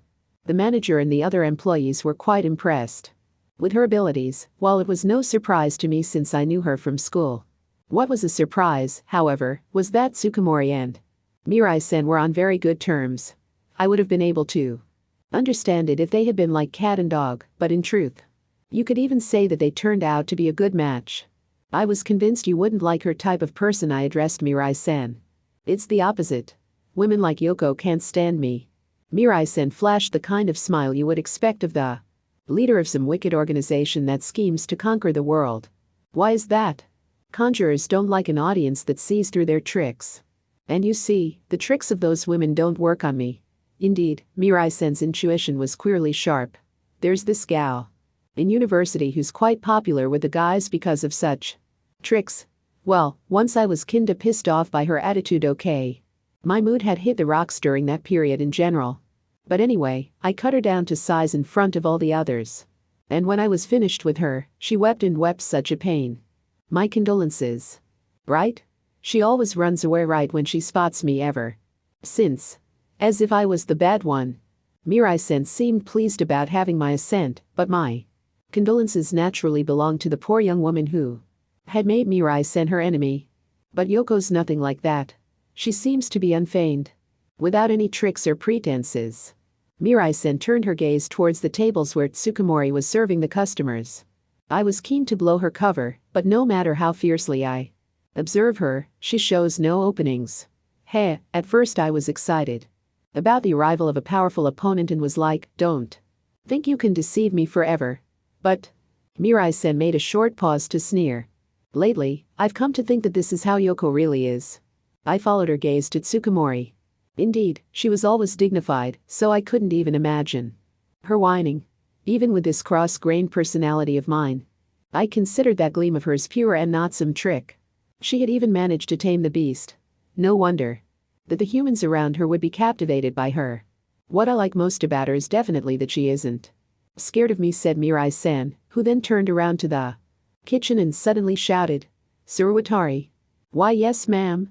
The manager and the other employees were quite impressed with her abilities, while it was no surprise to me since I knew her from school. What was a surprise, however, was that Tsukumori and Mirai-sen were on very good terms. I would have been able to understand it if they had been like cat and dog, but in truth, you could even say that they turned out to be a good match. I was convinced you wouldn't like her type of person, I addressed Mirai-sen. It's the opposite. Women like Yoko can't stand me. Mirai-sen flashed the kind of smile you would expect of the leader of some wicked organization that schemes to conquer the world. Why is that? Conjurers don't like an audience that sees through their tricks. And you see, the tricks of those women don't work on me. Indeed, Mirai-sen's intuition was queerly sharp. There's this gal in university who's quite popular with the guys because of such tricks. Well, once I was kinda pissed off by her attitude. Okay. My mood had hit the rocks during that period in general. But anyway, I cut her down to size in front of all the others. And when I was finished with her, she wept and wept such a pain. My condolences. Right? She always runs away right when she spots me ever since. As if I was the bad one. Mirai-sen seemed pleased about having my assent, but my condolences naturally belonged to the poor young woman who had made Mirai-sen her enemy. But Yoko's nothing like that. She seems to be unfeigned, without any tricks or pretenses. Mirai-sen turned her gaze towards the tables where Tsukumori was serving the customers. I was keen to blow her cover, but no matter how fiercely I observe her, she shows no openings. At first I was excited about the arrival of a powerful opponent and was like, don't think you can deceive me forever. But Mirai-sen made a short pause to sneer. Lately, I've come to think that this is how Yoko really is. I followed her gaze to Tsukumori. Indeed, she was always dignified, so I couldn't even imagine her whining. Even with this cross-grained personality of mine, I considered that gleam of hers pure and not some trick. She had even managed to tame the beast. No wonder that the humans around her would be captivated by her. What I like most about her is definitely that she isn't scared of me, said Mirai-san, who then turned around to the kitchen and suddenly shouted, Suruwatari. Why yes ma'am.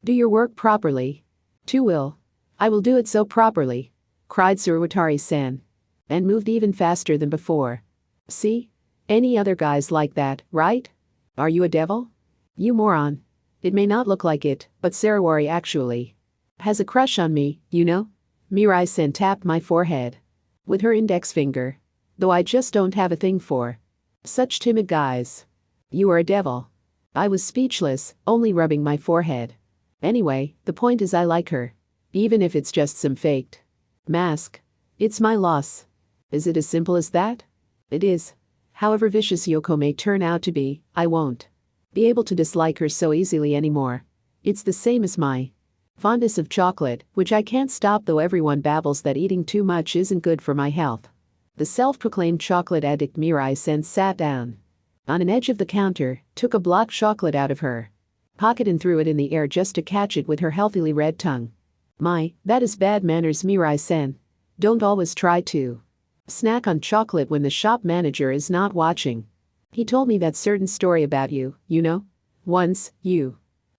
Do your work properly. To will. I will do it so properly, cried Suruwatari-san. And moved even faster than before. See? Any other guys like that, right? Are you a devil? You moron. It may not look like it, but Sarawari actually has a crush on me, you know? Mirai-san tapped my forehead with her index finger. Though I just don't have a thing for such timid guys. You are a devil. I was speechless, only rubbing my forehead. Anyway, the point is I like her. Even if it's just some faked mask. It's my loss. Is it as simple as that? It is. However vicious Yoko may turn out to be, I won't be able to dislike her so easily anymore. It's the same as my fondness of chocolate, which I can't stop though everyone babbles that eating too much isn't good for my health. The self-proclaimed chocolate addict Mirai-san sat down on an edge of the counter, took a block chocolate out of her pocket and threw it in the air just to catch it with her healthily red tongue. My, that is bad manners, Mirai-san. Don't always try to snack on chocolate when the shop manager is not watching. He told me that certain story about you, you know? Once, you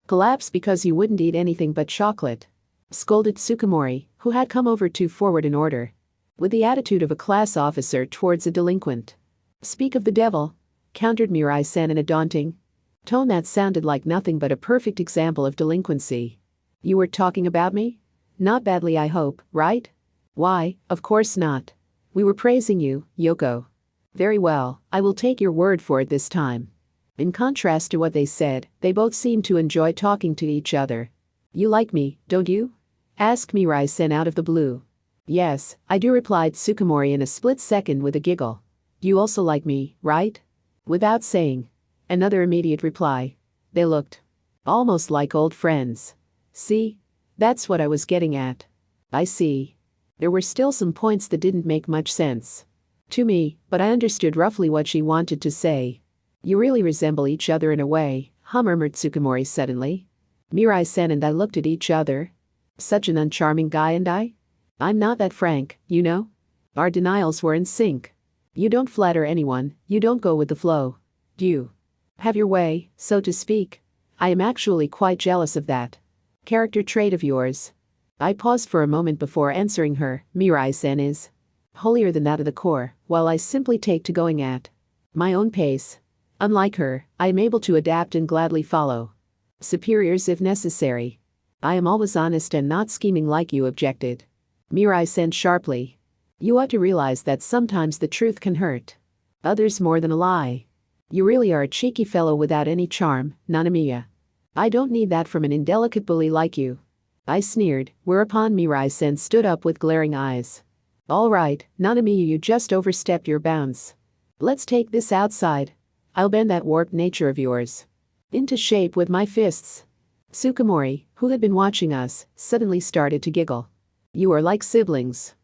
collapsed because you wouldn't eat anything but chocolate. Scolded Tsukumori, who had come over to forward an order with the attitude of a class officer towards a delinquent. Speak of the devil, countered Mirai-san in a daunting tone that sounded like nothing but a perfect example of delinquency. You were talking about me? Not badly, I hope, right? Why, of course not. We were praising you, Yoko. Very well, I will take your word for it this time. In contrast to what they said, they both seemed to enjoy talking to each other. You like me, don't you? Asked Mirai-san out of the blue. Yes, I do, replied Tsukumori in a split second with a giggle. You also like me, right? Without saying another immediate reply. They looked almost like old friends. See? That's what I was getting at. I see. There were still some points that didn't make much sense to me, but I understood roughly what she wanted to say. You really resemble each other in a way, murmured Tsukumori suddenly. Mirai-san and I looked at each other. Such an uncharming guy and I? I'm not that frank, you know? Our denials were in sync. You don't flatter anyone, you don't go with the flow. You have your way, so to speak. I am actually quite jealous of that character trait of yours. I paused for a moment before answering her. Mirai-san is holier than that of the core, while I simply take to going at my own pace. Unlike her, I am able to adapt and gladly follow superiors if necessary. I am always honest and not scheming like you, objected Mirai-san sharply. You ought to realize that sometimes the truth can hurt others more than a lie. You really are a cheeky fellow without any charm, Nanamiya. I don't need that from an indelicate bully like you. I sneered, whereupon Mirai-san stood up with glaring eyes. All right, Nanamiya, you just overstepped your bounds. Let's take this outside. I'll bend that warped nature of yours into shape with my fists. Tsukumori, who had been watching us, suddenly started to giggle. You are like siblings.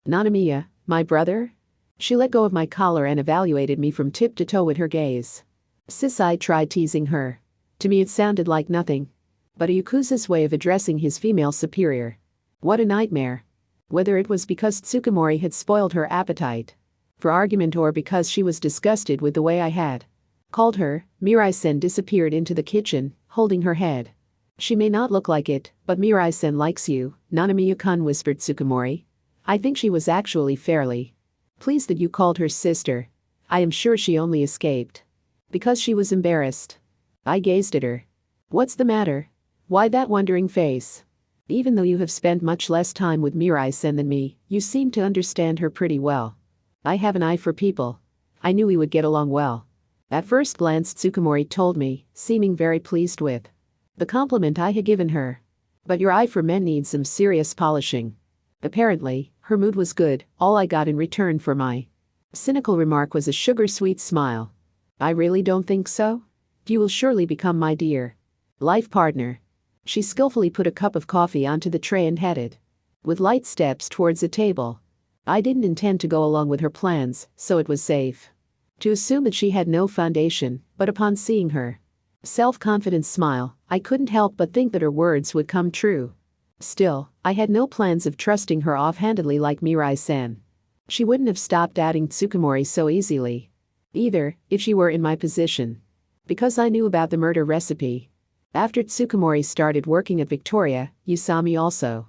Nanamiya, my brother? She let go of my collar and evaluated me from tip to toe with her gaze. Sis, I tried teasing her. To me it sounded like nothing but a yakuza's way of addressing his female superior. What a nightmare. Whether it was because Tsukumori had spoiled her appetite for argument or because she was disgusted with the way I had called her, Mirai-sen disappeared into the kitchen, holding her head. She may not look like it, but Mirai-sen likes you, Nanamiya-kun, whispered Tsukumori. I think she was actually fairly pleased that you called her sister. I am sure she only escaped because she was embarrassed. I gazed at her. What's the matter? Why that wondering face? Even though you have spent much less time with Mirai-sen than me, you seem to understand her pretty well. I have an eye for people. I knew we would get along well. At first glance, Tsukumori told me, seeming very pleased with the compliment I had given her. But your eye for men needs some serious polishing. Apparently, her mood was good. All I got in return for my cynical remark was a sugar-sweet smile. I really don't think so. You will surely become my dear life partner. She skillfully put a cup of coffee onto the tray and headed with light steps towards the table. I didn't intend to go along with her plans, so it was safe to assume that she had no foundation, but upon seeing her self-confident smile, I couldn't help but think that her words would come true. Still, I had no plans of trusting her offhandedly like Mirai-san. She wouldn't have stopped adding Tsukumori so easily. Either, if she were in my position. Because I knew about the murder recipe. After Tsukumori started working at Victoria, Yusami also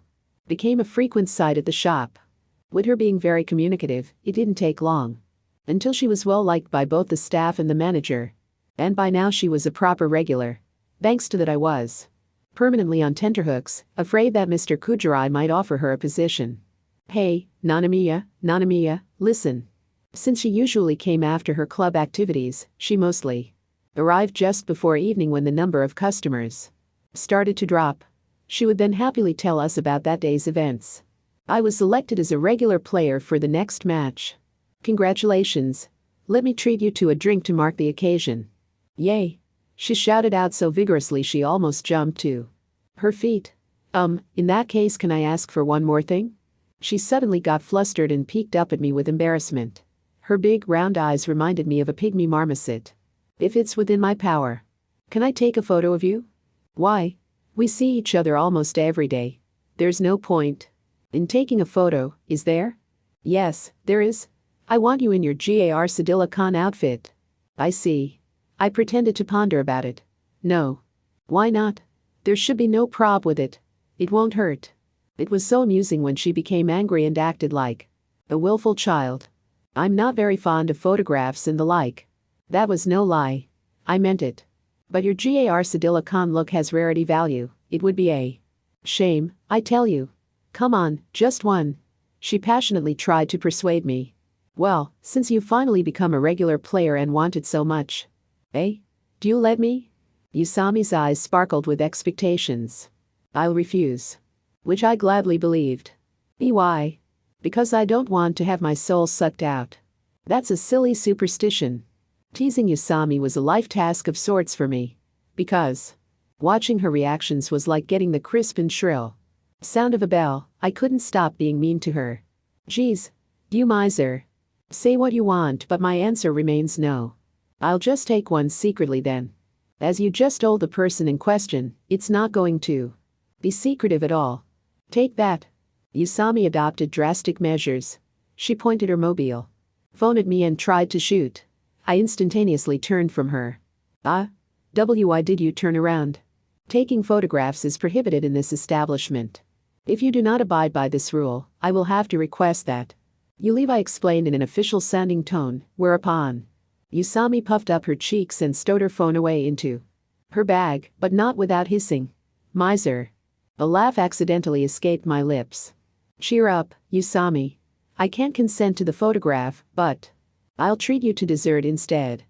became a frequent sight at the shop. With her being very communicative, it didn't take long until she was well liked by both the staff and the manager. And by now she was a proper regular. Thanks to that I was permanently on tenterhooks, afraid that Mr. Kujirai might offer her a position. Hey, Nanamiya, listen. Since she usually came after her club activities, she mostly arrived just before evening when the number of customers started to drop. She would then happily tell us about that day's events. I was selected as a regular player for the next match. Congratulations. Let me treat you to a drink to mark the occasion. Yay. She shouted out so vigorously she almost jumped to her feet. In that case, can I ask for one more thing? She suddenly got flustered and peeked up at me with embarrassment. Her big round eyes reminded me of a pygmy marmoset. If it's within my power. Can I take a photo of you? Why? We see each other almost every day. There's no point in taking a photo, is there? Yes, there is. I want you in your Gar Sedilla-kan outfit. I see. I pretended to ponder about it. No. Why not? There should be no prob with it. It won't hurt. It was so amusing when she became angry and acted like a willful child. I'm not very fond of photographs and the like. That was no lie. I meant it. But your Gar Sedilla-kan look has rarity value. It would be a shame, I tell you. Come on, just one. She passionately tried to persuade me. Well, since you've finally become a regular player and wanted so much. Eh? Do you let me? Yusami's eyes sparkled with expectations. I'll refuse. Which I gladly believed. Why? Because I don't want to have my soul sucked out. That's a silly superstition. Teasing Yusami was a life task of sorts for me. Because watching her reactions was like getting the crisp and shrill sound of a bell. I couldn't stop being mean to her. Geez, you miser. Say what you want, but my answer remains no. I'll just take one secretly then. As you just told the person in question, it's not going to be secretive at all. Take that. Yusami adopted drastic measures. She pointed her mobile phone at me and tried to shoot. I instantaneously turned from her. Why did you turn around? Taking photographs is prohibited in this establishment. If you do not abide by this rule, I will have to request that you leave, I explained in an official-sounding tone, whereupon Yusami puffed up her cheeks and stowed her phone away into her bag, but not without hissing. Miser. A laugh accidentally escaped my lips. Cheer up, Yusami. I can't consent to the photograph, but I'll treat you to dessert instead.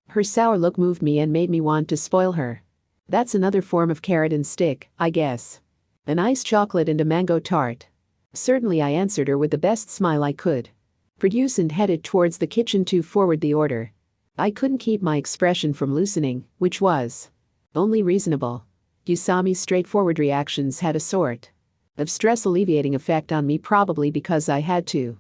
Her sour look moved me and made me want to spoil her. That's another form of carrot and stick, I guess. An iced chocolate and a mango tart. Certainly, I answered her with the best smile I could produce and headed towards the kitchen to forward the order. I couldn't keep my expression from loosening, which was only reasonable. Yusami's straightforward reactions had a sort of stress-alleviating effect on me, probably because I had to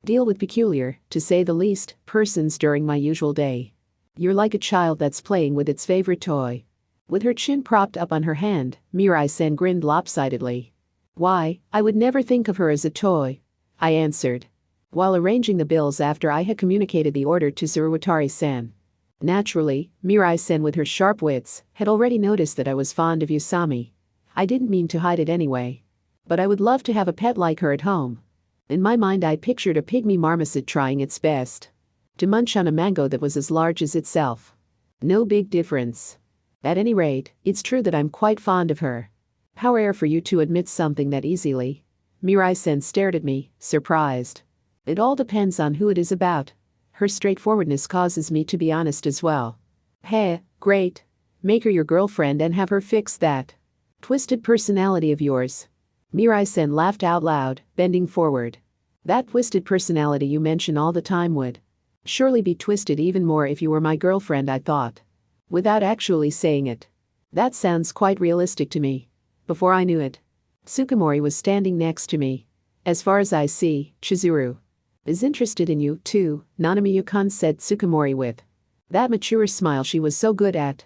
deal with peculiar, to say the least, persons during my usual day. You're like a child that's playing with its favorite toy. With her chin propped up on her hand, Mirai-san grinned lopsidedly. Why, I would never think of her as a toy, I answered, while arranging the bills after I had communicated the order to Tsuruwatari-san. Naturally, Mirai-san, with her sharp wits, had already noticed that I was fond of Yusami. I didn't mean to hide it anyway. But I would love to have a pet like her at home. In my mind, I pictured a pygmy marmoset trying its best to munch on a mango that was as large as itself. No big difference. At any rate, it's true that I'm quite fond of her. How rare for you to admit something that easily. Mirai-san stared at me, surprised. It all depends on who it is about. Her straightforwardness causes me to be honest as well. Hey, great. Make her your girlfriend and have her fix that twisted personality of yours. Mirai-san laughed out loud, bending forward. That twisted personality you mention all the time would surely be twisted even more if you were my girlfriend, I thought. Without actually saying it. That sounds quite realistic to me. Before I knew it, Tsukumori was standing next to me. As far as I see, Chizuru is interested in you, too, Nanamiya-kun, said Tsukumori with that mature smile she was so good at.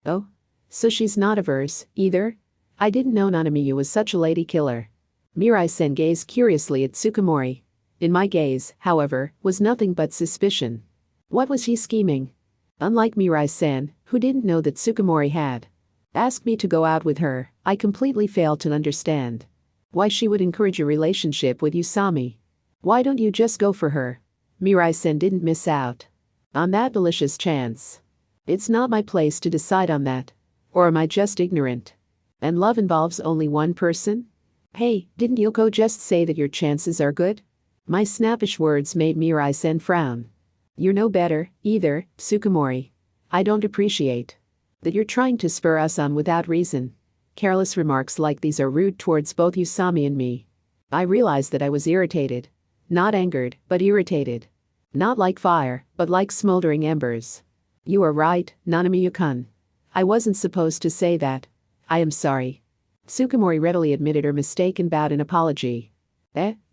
Oh? So she's not averse, either? I didn't know Nanamiya was such a lady killer. Mirai-sen gazed curiously at Tsukumori. In my gaze, however, was nothing but suspicion. What was she scheming? Unlike Mirai-sen, who didn't know that Tsukumori had asked me to go out with her, I completely failed to understand why she would encourage a relationship with Usami. Why don't you just go for her? Mirai-sen didn't miss out on that delicious chance. It's not my place to decide on that. Or am I just ignorant? And love involves only one person? Hey, didn't Yoko just say that your chances are good? My snappish words made Mirai-sen frown. You're no better, either, Tsukumori. I don't appreciate that you're trying to spur us on without reason. Careless remarks like these are rude towards both Usami and me. I realized that I was irritated. Not angered, but irritated. Not like fire, but like smoldering embers. You are right, Nanamiya-kun. I wasn't supposed to say that. I am sorry. Tsukumori readily admitted her mistake and bowed in apology.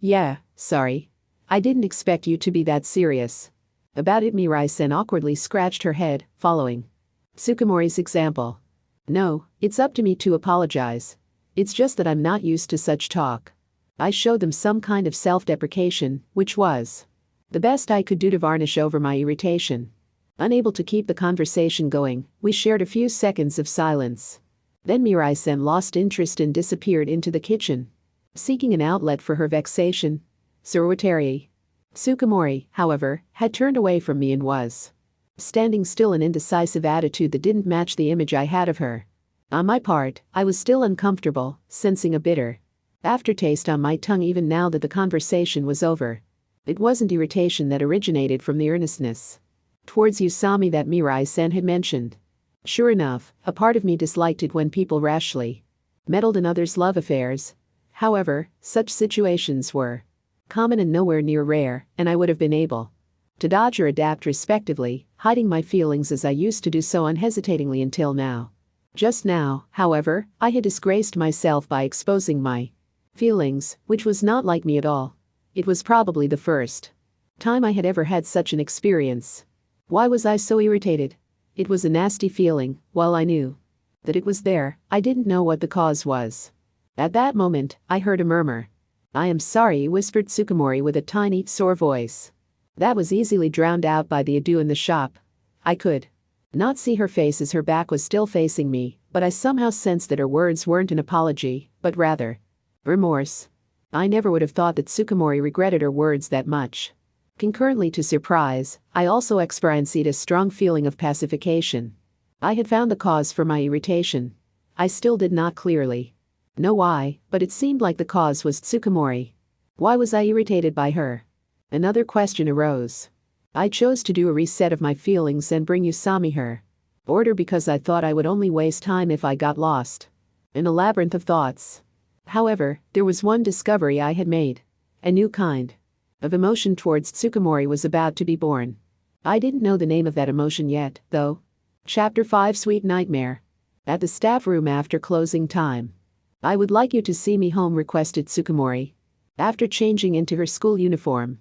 Yeah, sorry. I didn't expect you to be that serious. About it, Mirai-sen awkwardly scratched her head, following Tsukumori's example. No, it's up to me to apologize. It's just that I'm not used to such talk. I showed them some kind of self-deprecation, which was the best I could do to varnish over my irritation. Unable to keep the conversation going, we shared a few seconds of silence. Then Mirai-sen lost interest and disappeared into the kitchen, seeking an outlet for her vexation. Suruwatari. Tsukumori, however, had turned away from me and was standing still, an indecisive attitude that didn't match the image I had of her. On my part, I was still uncomfortable, sensing a bitter aftertaste on my tongue even now that the conversation was over. It wasn't irritation that originated from the earnestness towards Usami that Mirai-sen had mentioned. Sure enough, a part of me disliked it when people rashly meddled in others' love affairs. However, such situations were common and nowhere near rare, and I would have been able to dodge or adapt respectively, hiding my feelings as I used to do so unhesitatingly until now. Just now, however, I had disgraced myself by exposing my feelings, which was not like me at all. It was probably the first time I had ever had such an experience. Why was I so irritated? It was a nasty feeling. While I knew that it was there, I didn't know what the cause was. At that moment, I heard a murmur. I am sorry, whispered Tsukumori with a tiny, sore voice. That was easily drowned out by the ado in the shop. I could not see her face as her back was still facing me, but I somehow sensed that her words weren't an apology, but rather remorse. I never would have thought that Tsukumori regretted her words that much. Concurrently to surprise, I also experienced a strong feeling of pacification. I had found the cause for my irritation. I still did not clearly know why, but it seemed like the cause was Tsukumori. Why was I irritated by her? Another question arose. I chose to do a reset of my feelings and bring Usami her order because I thought I would only waste time if I got lost in a labyrinth of thoughts. However, there was one discovery I had made. A new kind of emotion towards Tsukumori was about to be born. I didn't know the name of that emotion yet, though. Chapter 5 Sweet Nightmare. At the staff room after closing time. I would like you to see me home, requested Tsukumori, after changing into her school uniform.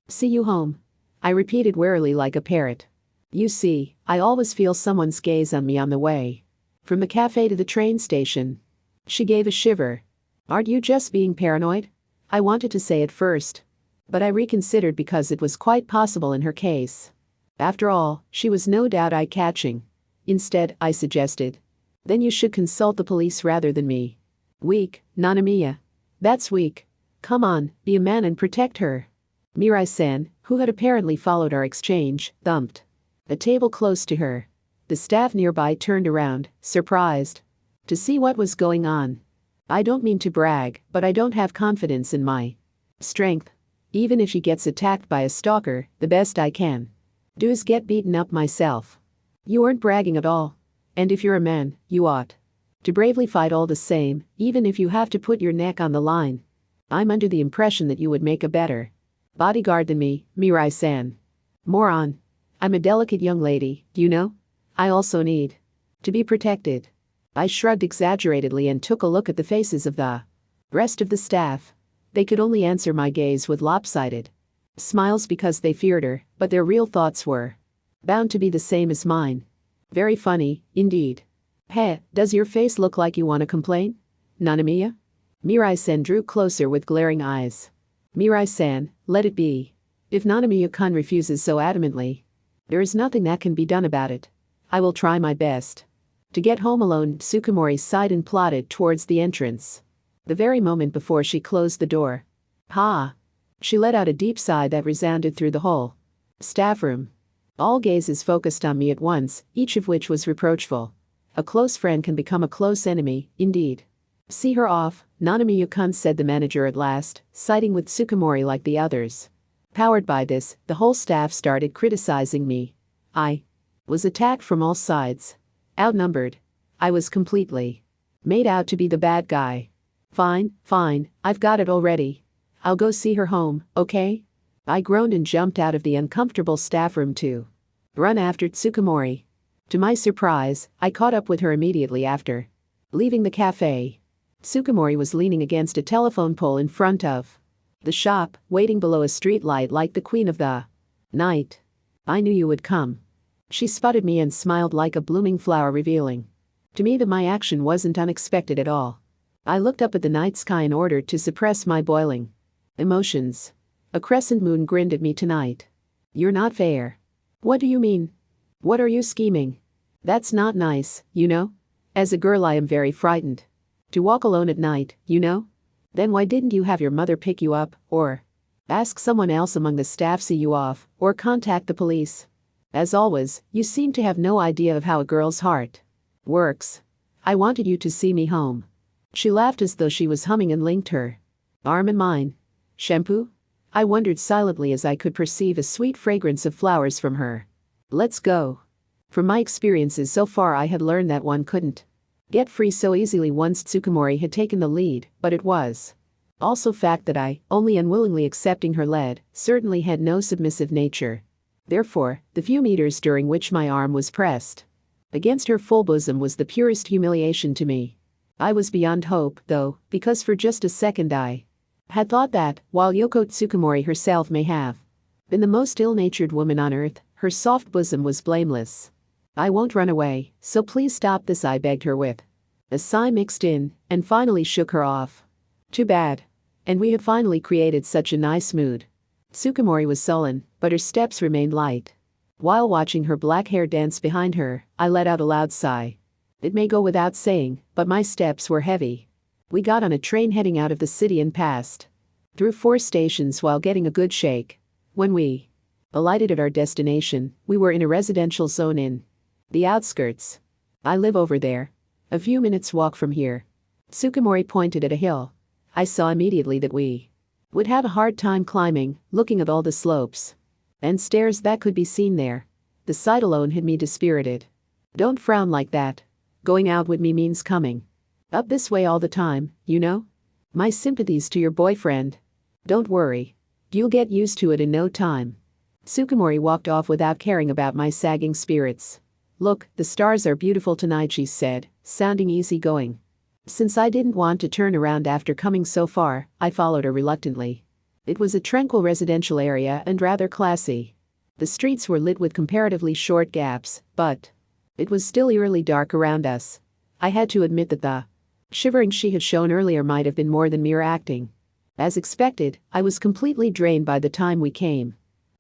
See you home? I repeated warily like a parrot. You see, I always feel someone's gaze on me on the way from the cafe to the train station. She gave a shiver. Aren't you just being paranoid? I wanted to say at first, but I reconsidered because it was quite possible in her case. After all, she was no doubt eye-catching. Instead, I suggested, then you should consult the police rather than me. Weak, Nanamiya. That's weak. Come on, be a man and protect her. Mirai-sen, who had apparently followed our exchange, thumped a table close to her. The staff nearby turned around, surprised to see what was going on. I don't mean to brag, but I don't have confidence in my strength. Even if she gets attacked by a stalker, the best I can do is get beaten up myself. You aren't bragging at all. And if you're a man, you ought to bravely fight all the same, even if you have to put your neck on the line. I'm under the impression that you would make a better bodyguard than me, Mirai-san. Moron. I'm a delicate young lady, you know? I also need to be protected. I shrugged exaggeratedly and took a look at the faces of the rest of the staff. They could only answer my gaze with lopsided smiles because they feared her, but their real thoughts were bound to be the same as mine. Very funny, indeed. Hey, does your face look like you want to complain? Nanamiya? Mirai-san drew closer with glaring eyes. Mirai-san, let it be. If Nanamiya-kun refuses so adamantly, there is nothing that can be done about it. I will try my best. To get home alone, Tsukumori sighed and plodded towards the entrance. The very moment before she closed the door. Ha! She let out a deep sigh that resounded through the whole staff room. All gazes focused on me at once, each of which was reproachful. A close friend can become a close enemy, indeed. See her off, Nanamiya-kun, said the manager at last, siding with Tsukumori like the others. Powered by this, the whole staff started criticizing me. I was attacked from all sides. Outnumbered. I was completely made out to be the bad guy. Fine, I've got it already. I'll go see her home, okay? I groaned and jumped out of the uncomfortable staff room to run after Tsukumori. To my surprise, I caught up with her immediately after leaving the cafe. Tsukumori was leaning against a telephone pole in front of the shop, waiting below a street light like the queen of the night. I knew you would come. She spotted me and smiled like a blooming flower, revealing to me that my action wasn't unexpected at all. I looked up at the night sky in order to suppress my boiling emotions. A crescent moon grinned at me tonight. You're not fair. What do you mean? What are you scheming? That's not nice, you know? As a girl, I am very frightened. To walk alone at night, you know? Then why didn't you have your mother pick you up, or ask someone else among the staff see you off, or contact the police? As always, you seem to have no idea of how a girl's heart works. I wanted you to see me home. She laughed as though she was humming and linked her arm in mine. Shampoo? I wondered silently as I could perceive a sweet fragrance of flowers from her. Let's go. From my experiences so far, I had learned that one couldn't get free so easily once Tsukumori had taken the lead, but it was also fact that I, only unwillingly accepting her lead, certainly had no submissive nature. Therefore, the few meters during which my arm was pressed against her full bosom was the purest humiliation to me. I was beyond hope, though, because for just a second I had thought that, while Yoko Tsukumori herself may have been the most ill-natured woman on earth, her soft bosom was blameless. I won't run away, so please stop this, I begged her with a sigh mixed in, and finally shook her off. Too bad. And we had finally created such a nice mood. Tsukumori was sullen, but her steps remained light. While watching her black hair dance behind her, I let out a loud sigh. It may go without saying, but my steps were heavy. We got on a train heading out of the city and passed through 4 stations while getting a good shake. When we alighted at our destination, we were in a residential zone in the outskirts. I live over there. A few minutes' walk from here. Tsukumori pointed at a hill. I saw immediately that we would have a hard time climbing, looking at all the slopes and stairs that could be seen there. The sight alone had me dispirited. Don't frown like that. Going out with me means coming up this way all the time, you know? My sympathies to your boyfriend. Don't worry. You'll get used to it in no time. Tsukumori walked off without caring about my sagging spirits. Look, the stars are beautiful tonight, she said, sounding easygoing. Since I didn't want to turn around after coming so far, I followed her reluctantly. It was a tranquil residential area and rather classy. The streets were lit with comparatively short gaps, but it was still eerily dark around us. I had to admit that the shivering she had shown earlier might have been more than mere acting. As expected, I was completely drained by the time we came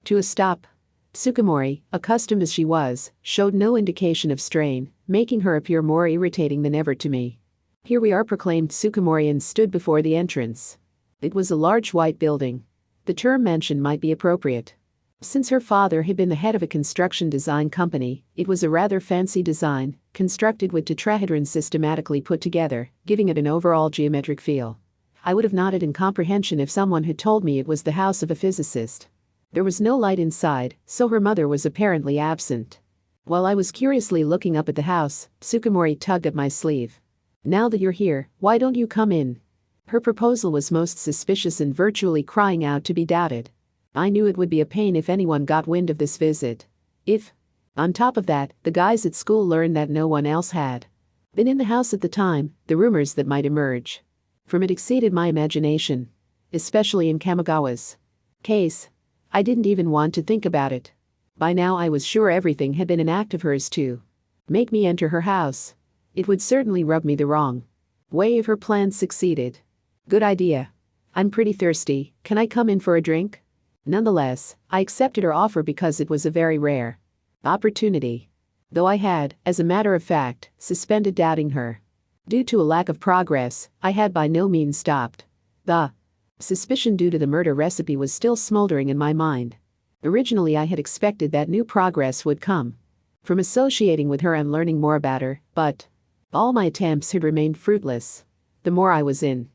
to a stop. Tsukumori, accustomed as she was, showed no indication of strain, making her appear more irritating than ever to me. Here we are, proclaimed Tsukumori, and stood before the entrance. It was a large white building. The term mansion might be appropriate. Since her father had been the head of a construction design company, it was a rather fancy design, constructed with tetrahedrons systematically put together, giving it an overall geometric feel. I would have nodded in comprehension if someone had told me it was the house of a physicist. There was no light inside, so her mother was apparently absent. While I was curiously looking up at the house, Tsukumori tugged at my sleeve. Now that you're here, why don't you come in? Her proposal was most suspicious and virtually crying out to be doubted. I knew it would be a pain if anyone got wind of this visit. If, on top of that, the guys at school learned that no one else had been in the house at the time, the rumors that might emerge from it exceeded my imagination. Especially in Kamigawa's case. I didn't even want to think about it. By now I was sure everything had been an act of hers to make me enter her house. It would certainly rub me the wrong Way if her plan succeeded. Good idea. I'm pretty thirsty, can I come in for a drink? Nonetheless, I accepted her offer because it was a very rare opportunity. Though I had, as a matter of fact, suspended doubting her. Due to a lack of progress, I had by no means stopped. The suspicion due to the murder recipe was still smoldering in my mind. Originally, I had expected that new progress would come from associating with her and learning more about her, but all my attempts had remained fruitless. The more I was in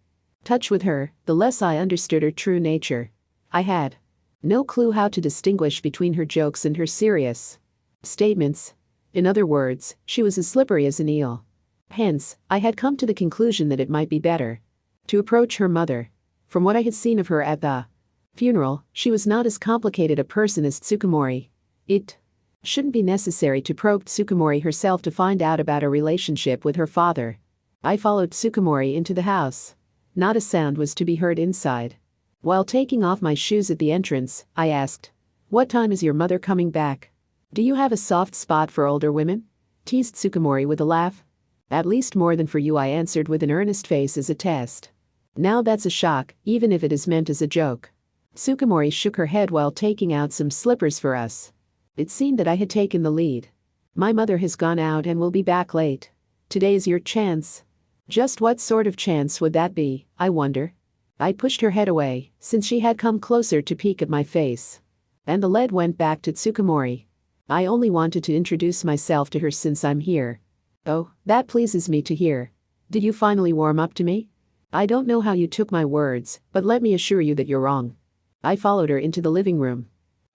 touch with her, the less I understood her true nature. I had no clue how to distinguish between her jokes and her serious statements. In other words, she was as slippery as an eel. Hence, I had come to the conclusion that it might be better to approach her mother. From what I had seen of her at the funeral, she was not as complicated a person as Tsukumori. It shouldn't be necessary to probe Tsukumori herself to find out about her relationship with her father. I followed Tsukumori into the house. Not a sound was to be heard inside. While taking off my shoes at the entrance, I asked, "What time is your mother coming back? Do you have a soft spot for older women?" Teased Tsukumori with a laugh. "At least more than for you," I answered with an earnest face as a test. Now that's a shock, even if it is meant as a joke. Tsukumori shook her head while taking out some slippers for us. It seemed that I had taken the lead. "My mother has gone out and will be back late. Today's your chance." Just what sort of chance would that be, I wonder? I pushed her head away, since she had come closer to peek at my face. And the lead went back to Tsukumori. "I only wanted to introduce myself to her since I'm here." "Oh, that pleases me to hear. Did you finally warm up to me?" "I don't know how you took my words, but let me assure you that you're wrong." I followed her into the living room.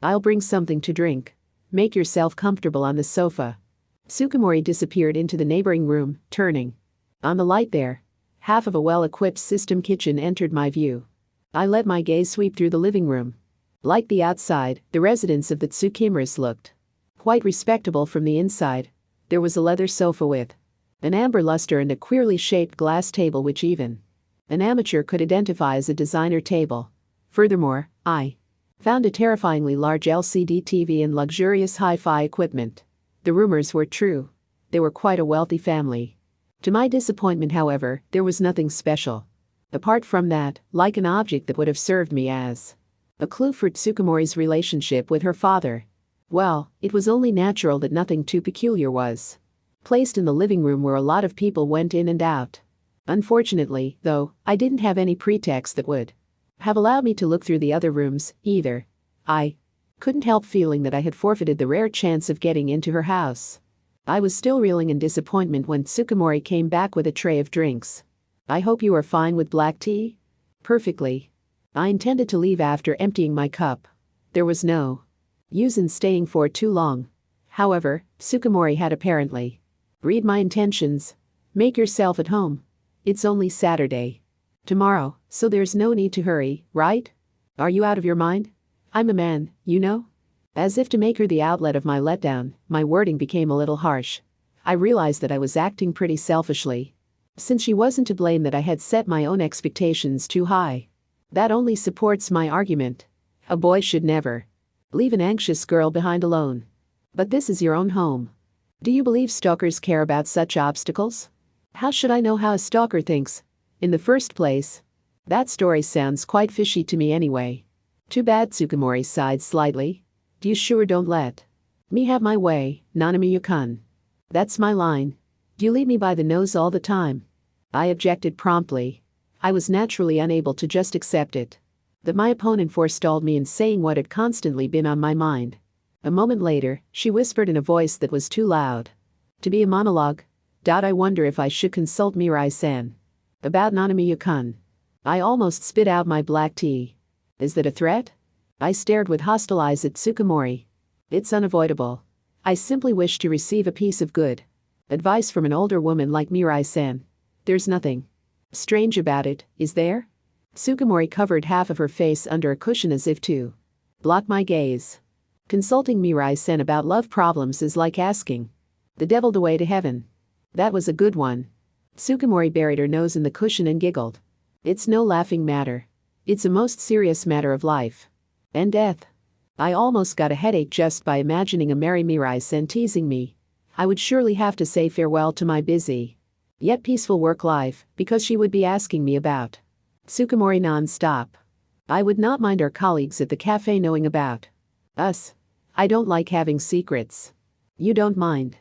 "I'll bring something to drink. Make yourself comfortable on the sofa." Tsukumori disappeared into the neighboring room, turning on the light there. Half of a well-equipped system kitchen entered my view. I let my gaze sweep through the living room. Like the outside, the residence of the Tsukimuras looked quite respectable from the inside. There was a leather sofa with an amber luster and a queerly shaped glass table which even an amateur could identify as a designer table. Furthermore, I found a terrifyingly large LCD TV and luxurious hi-fi equipment. The rumors were true. They were quite a wealthy family. To my disappointment, however, there was nothing special. Apart from that, like an object that would have served me as a clue for Tsukumori's relationship with her father. Well, it was only natural that nothing too peculiar was placed in the living room where a lot of people went in and out. Unfortunately, though, I didn't have any pretext that would have allowed me to look through the other rooms, either. I couldn't help feeling that I had forfeited the rare chance of getting into her house. I was still reeling in disappointment when Tsukumori came back with a tray of drinks. "I hope you are fine with black tea?" "Perfectly." I intended to leave after emptying my cup. There was no use in staying for too long. However, Tsukumori had apparently read my intentions. "Make yourself at home. It's only Saturday. Tomorrow, so there's no need to hurry, right? Are you out of your mind? I'm a man, you know?" As if to make her the outlet of my letdown, my wording became a little harsh. I realized that I was acting pretty selfishly, since she wasn't to blame that I had set my own expectations too high. That only supports my argument. A boy should never leave an anxious girl behind alone. But this is your own home. Do you believe stalkers care about such obstacles? How should I know how a stalker thinks? In the first place, that story sounds quite fishy to me anyway. Too bad. Tsukumori sighed slightly. "You sure don't let me have my way, Nanamiya-kun. That's my line. Do you lead me by the nose all the time?" I objected promptly. I was naturally unable to just accept it. That my opponent forestalled me in saying what had constantly been on my mind. A moment later, she whispered in a voice that was too loud to be a monologue. "I wonder if I should consult Mirai-san about Nanamiya-kun." I almost spit out my black tea. "Is that a threat?" I stared with hostile eyes at Tsukumori. "It's unavoidable. I simply wish to receive a piece of good advice from an older woman like Mirai-san. There's nothing strange about it, is there?" Tsukumori covered half of her face under a cushion as if to block my gaze. "Consulting Mirai-san about love problems is like asking the devil the way to heaven." That was a good one. Tsukumori buried her nose in the cushion and giggled. "It's no laughing matter. It's a most serious matter of life and death." I almost got a headache just by imagining a merry Mirai-san teasing me. I would surely have to say farewell to my busy Yet peaceful work life, because she would be asking me about Tsukumori non-stop. I would not mind our colleagues at the cafe knowing about us. I don't like having secrets. You don't mind.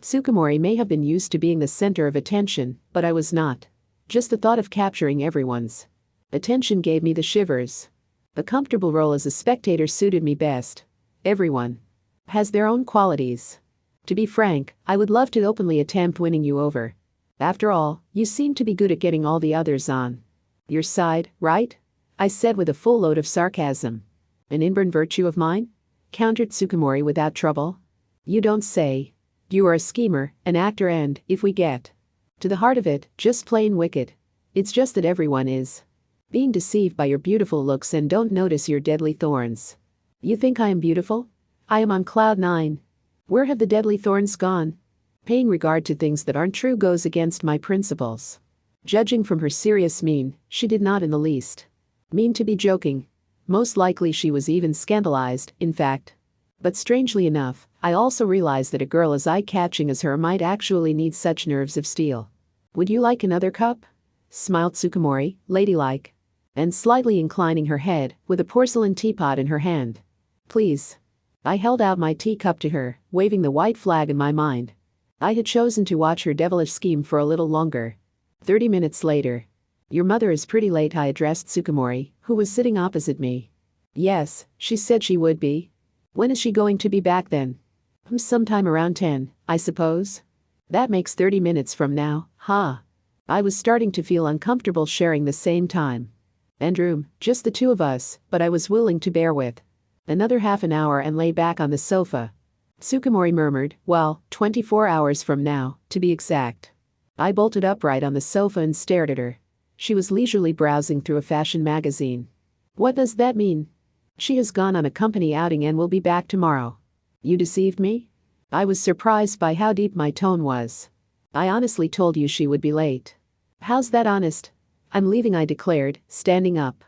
Tsukumori may have been used to being the center of attention, but I was not. Just the thought of capturing everyone's attention gave me the shivers. A comfortable role as a spectator suited me best. Everyone has their own qualities. To be frank, I would love to openly attempt winning you over. After all, you seem to be good at getting all the others on your side, right? I said with a full load of sarcasm. An inborn virtue of mine? Countered Tsukumori without trouble. You don't say. You are a schemer, an actor, and, if we get to the heart of it, just plain wicked. It's just that everyone is being deceived by your beautiful looks and don't notice your deadly thorns. You think I am beautiful? I am on cloud 9. Where have the deadly thorns gone? Paying regard to things that aren't true goes against my principles. Judging from her serious mien, she did not in the least mean to be joking. Most likely she was even scandalized, in fact. But strangely enough, I also realized that a girl as eye-catching as her might actually need such nerves of steel. Would you like another cup? Smiled Tsukumori, ladylike, and slightly inclining her head, with a porcelain teapot in her hand. Please. I held out my teacup to her, waving the white flag in my mind. I had chosen to watch her devilish scheme for a little longer. 30 minutes later. Your mother is pretty late, I addressed Tsukumori, who was sitting opposite me. Yes, she said she would be. When is she going to be back then? Sometime around 10, I suppose. That makes 30 minutes from now, huh? I was starting to feel uncomfortable sharing the same time and room, just the two of us, but I was willing to bear with another half an hour and lay back on the sofa. Tsukumori murmured, well, 24 hours from now, to be exact. I bolted upright on the sofa and stared at her. She was leisurely browsing through a fashion magazine. What does that mean? She has gone on a company outing and will be back tomorrow. You deceived me? I was surprised by how deep my tone was. I honestly told you she would be late. How's that honest? I'm leaving, I declared, standing up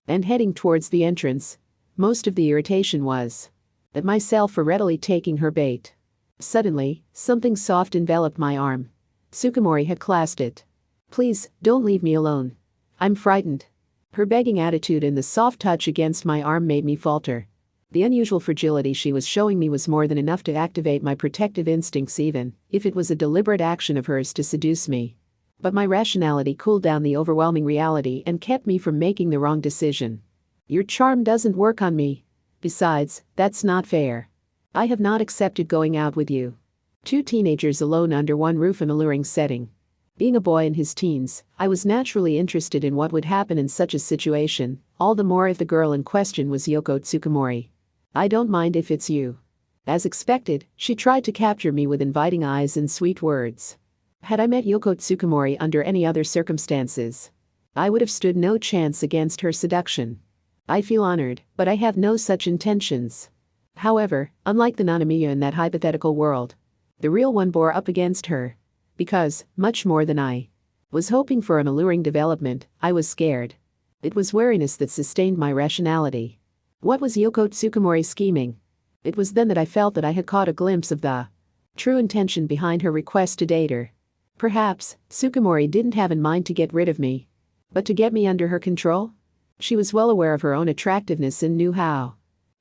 and heading towards the entrance. Most of the irritation was at myself for readily taking her bait. Suddenly, something soft enveloped my arm. Tsukumori had clasped it. Please, don't leave me alone. I'm frightened. Her begging attitude and the soft touch against my arm made me falter. The unusual fragility she was showing me was more than enough to activate my protective instincts, even if it was a deliberate action of hers to seduce me. But my rationality cooled down the overwhelming reality and kept me from making the wrong decision. Your charm doesn't work on me. Besides, that's not fair. I have not accepted going out with you. Two teenagers alone under one roof, an alluring setting. Being a boy in his teens, I was naturally interested in what would happen in such a situation, all the more if the girl in question was Yoko Tsukumori. I don't mind if it's you. As expected, she tried to capture me with inviting eyes and sweet words. Had I met Yoko Tsukumori under any other circumstances, I would have stood no chance against her seduction. I feel honored, but I have no such intentions. However, unlike the Nanamiya in that hypothetical world, the real one bore up against her. Because, much more than I was hoping for an alluring development, I was scared. It was wariness that sustained my rationality. What was Yoko Tsukumori scheming? It was then that I felt that I had caught a glimpse of the true intention behind her request to date her. Perhaps, Tsukumori didn't have in mind to get rid of me, but to get me under her control? She was well aware of her own attractiveness and knew how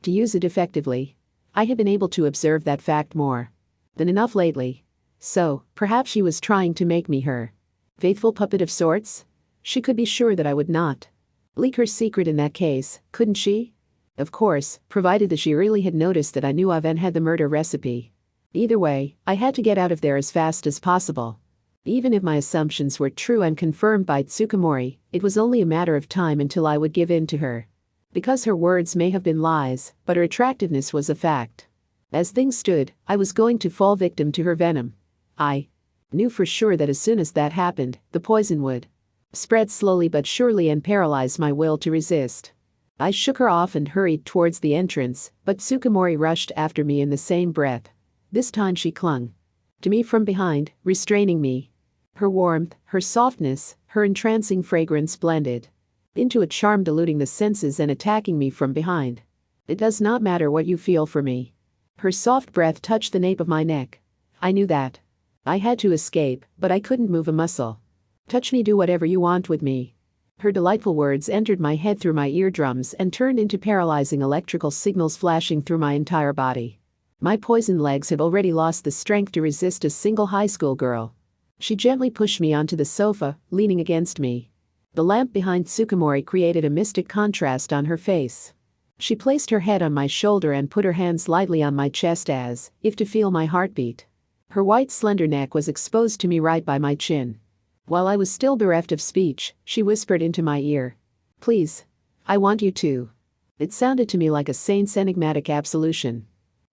to use it effectively. I had been able to observe that fact more than enough lately. So, perhaps she was trying to make me her faithful puppet of sorts? She could be sure that I would not leak her secret in that case, couldn't she? Of course, provided that she really had noticed that I knew of and had the murder recipe. Either way, I had to get out of there as fast as possible. Even if my assumptions were true and confirmed by Tsukumori, it was only a matter of time until I would give in to her. Because her words may have been lies, but her attractiveness was a fact. As things stood, I was going to fall victim to her venom. I knew for sure that as soon as that happened, the poison would spread slowly but surely and paralyze my will to resist. I shook her off and hurried towards the entrance, but Tsukumori rushed after me in the same breath. This time she clung to me from behind, restraining me. Her warmth, her softness, her entrancing fragrance blended into a charm diluting the senses and attacking me from behind. It does not matter what you feel for me. Her soft breath touched the nape of my neck. I knew that I had to escape, but I couldn't move a muscle. Touch me, do whatever you want with me. Her delightful words entered my head through my eardrums and turned into paralyzing electrical signals flashing through my entire body. My poisoned legs had already lost the strength to resist a single high school girl. She gently pushed me onto the sofa, leaning against me. The lamp behind Tsukumori created a mystic contrast on her face. She placed her head on my shoulder and put her hands lightly on my chest as if to feel my heartbeat. Her white slender neck was exposed to me right by my chin. While I was still bereft of speech, she whispered into my ear. Please. I want you to. It sounded to me like a saint's enigmatic absolution.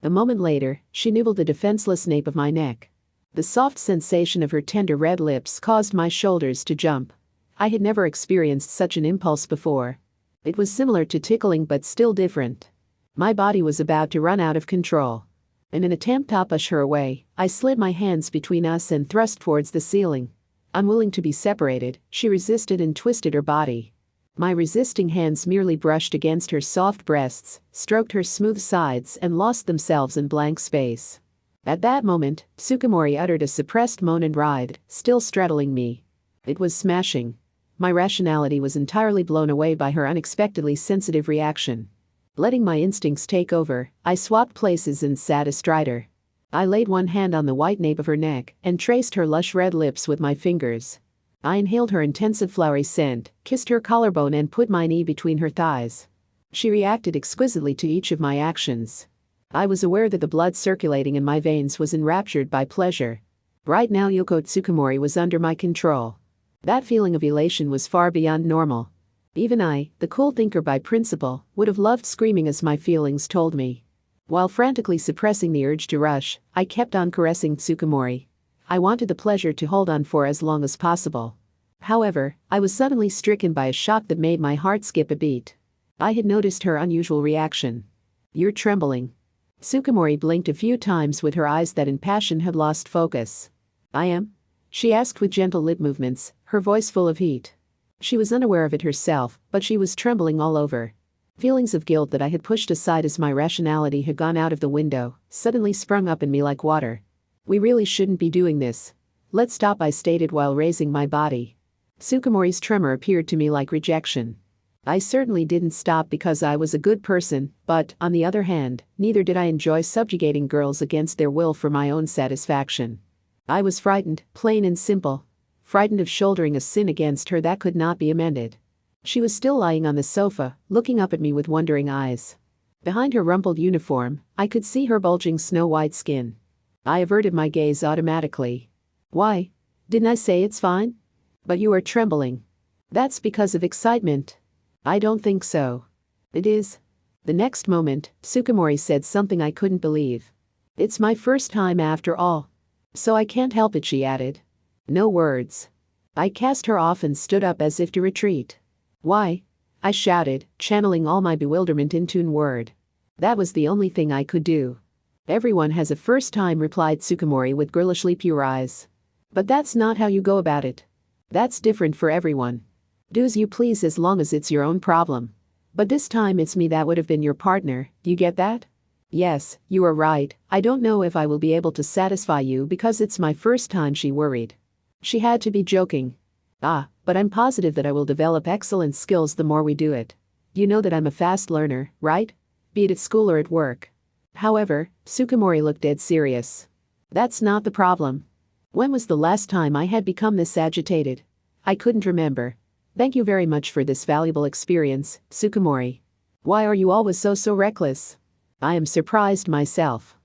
A moment later, she nibbled the defenseless nape of my neck. The soft sensation of her tender red lips caused my shoulders to jump. I had never experienced such an impulse before. It was similar to tickling but still different. My body was about to run out of control. In an attempt to push her away, I slid my hands between us and thrust towards the ceiling. Unwilling to be separated, she resisted and twisted her body. My resisting hands merely brushed against her soft breasts, stroked her smooth sides and lost themselves in blank space. At that moment, Tsukumori uttered a suppressed moan and writhed, still straddling me. It was smashing. My rationality was entirely blown away by her unexpectedly sensitive reaction. Letting my instincts take over, I swapped places and sat astride her. I laid one hand on the white nape of her neck and traced her lush red lips with my fingers. I inhaled her intensive flowery scent, kissed her collarbone and put my knee between her thighs. She reacted exquisitely to each of my actions. I was aware that the blood circulating in my veins was enraptured by pleasure. Right now Yoko Tsukumori was under my control. That feeling of elation was far beyond normal. Even I, the cool thinker by principle, would have loved screaming as my feelings told me. While frantically suppressing the urge to rush, I kept on caressing Tsukumori. I wanted the pleasure to hold on for as long as possible. However, I was suddenly stricken by a shock that made my heart skip a beat. I had noticed her unusual reaction. You're trembling. Tsukumori blinked a few times with her eyes that in passion had lost focus. I am? She asked with gentle lip movements, her voice full of heat. She was unaware of it herself, but she was trembling all over. Feelings of guilt that I had pushed aside as my rationality had gone out of the window suddenly sprung up in me like water. We really shouldn't be doing this. Let's stop, I stated while raising my body. Tsukumori's tremor appeared to me like rejection. I certainly didn't stop because I was a good person, but, on the other hand, neither did I enjoy subjugating girls against their will for my own satisfaction. I was frightened, plain and simple. Frightened of shouldering a sin against her that could not be amended. She was still lying on the sofa, looking up at me with wondering eyes. Behind her rumpled uniform, I could see her bulging snow-white skin. I averted my gaze automatically. Why? Didn't I say it's fine? But you are trembling. That's because of excitement. I don't think so. It is. The next moment, Tsukumori said something I couldn't believe. It's my first time after all. So I can't help it, she added. No words. I cast her off and stood up as if to retreat. Why? I shouted, channeling all my bewilderment into one word. That was the only thing I could do. Everyone has a first time, replied Tsukumori with girlishly pure eyes. But that's not how you go about it. That's different for everyone. Do as you please as long as it's your own problem. But this time it's me that would have been your partner, you get that? Yes, you are right, I don't know if I will be able to satisfy you because it's my first time, she worried. She had to be joking. But I'm positive that I will develop excellent skills the more we do it. You know that I'm a fast learner, right? Be it at school or at work. However, Tsukumori looked dead serious. That's not the problem. When was the last time I had become this agitated? I couldn't remember. Thank you very much for this valuable experience, Tsukumori. Why are you always so reckless? I am surprised myself.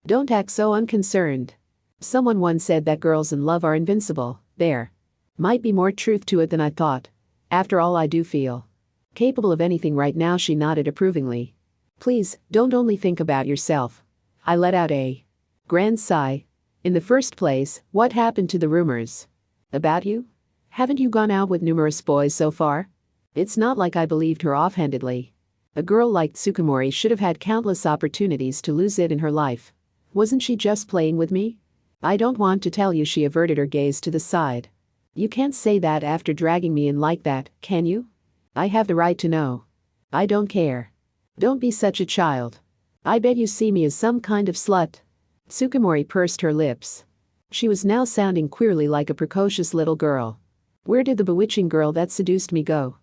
Don't act so unconcerned. Someone once said that girls in love are invincible. There might be more truth to it than I thought. After all, I do feel capable of anything right now, she nodded approvingly. Please, don't only think about yourself. I let out a grand sigh. In the first place, what happened to the rumors? About you? Haven't you gone out with numerous boys so far? It's not like I believed her offhandedly. A girl like Tsukumori should have had countless opportunities to lose it in her life. Wasn't she just playing with me? I don't want to tell you, she averted her gaze to the side. You can't say that after dragging me in like that, can you? I have the right to know. I don't care. Don't be such a child. I bet you see me as some kind of slut. Tsukumori pursed her lips. She was now sounding queerly like a precocious little girl. Where did the bewitching girl that seduced me go?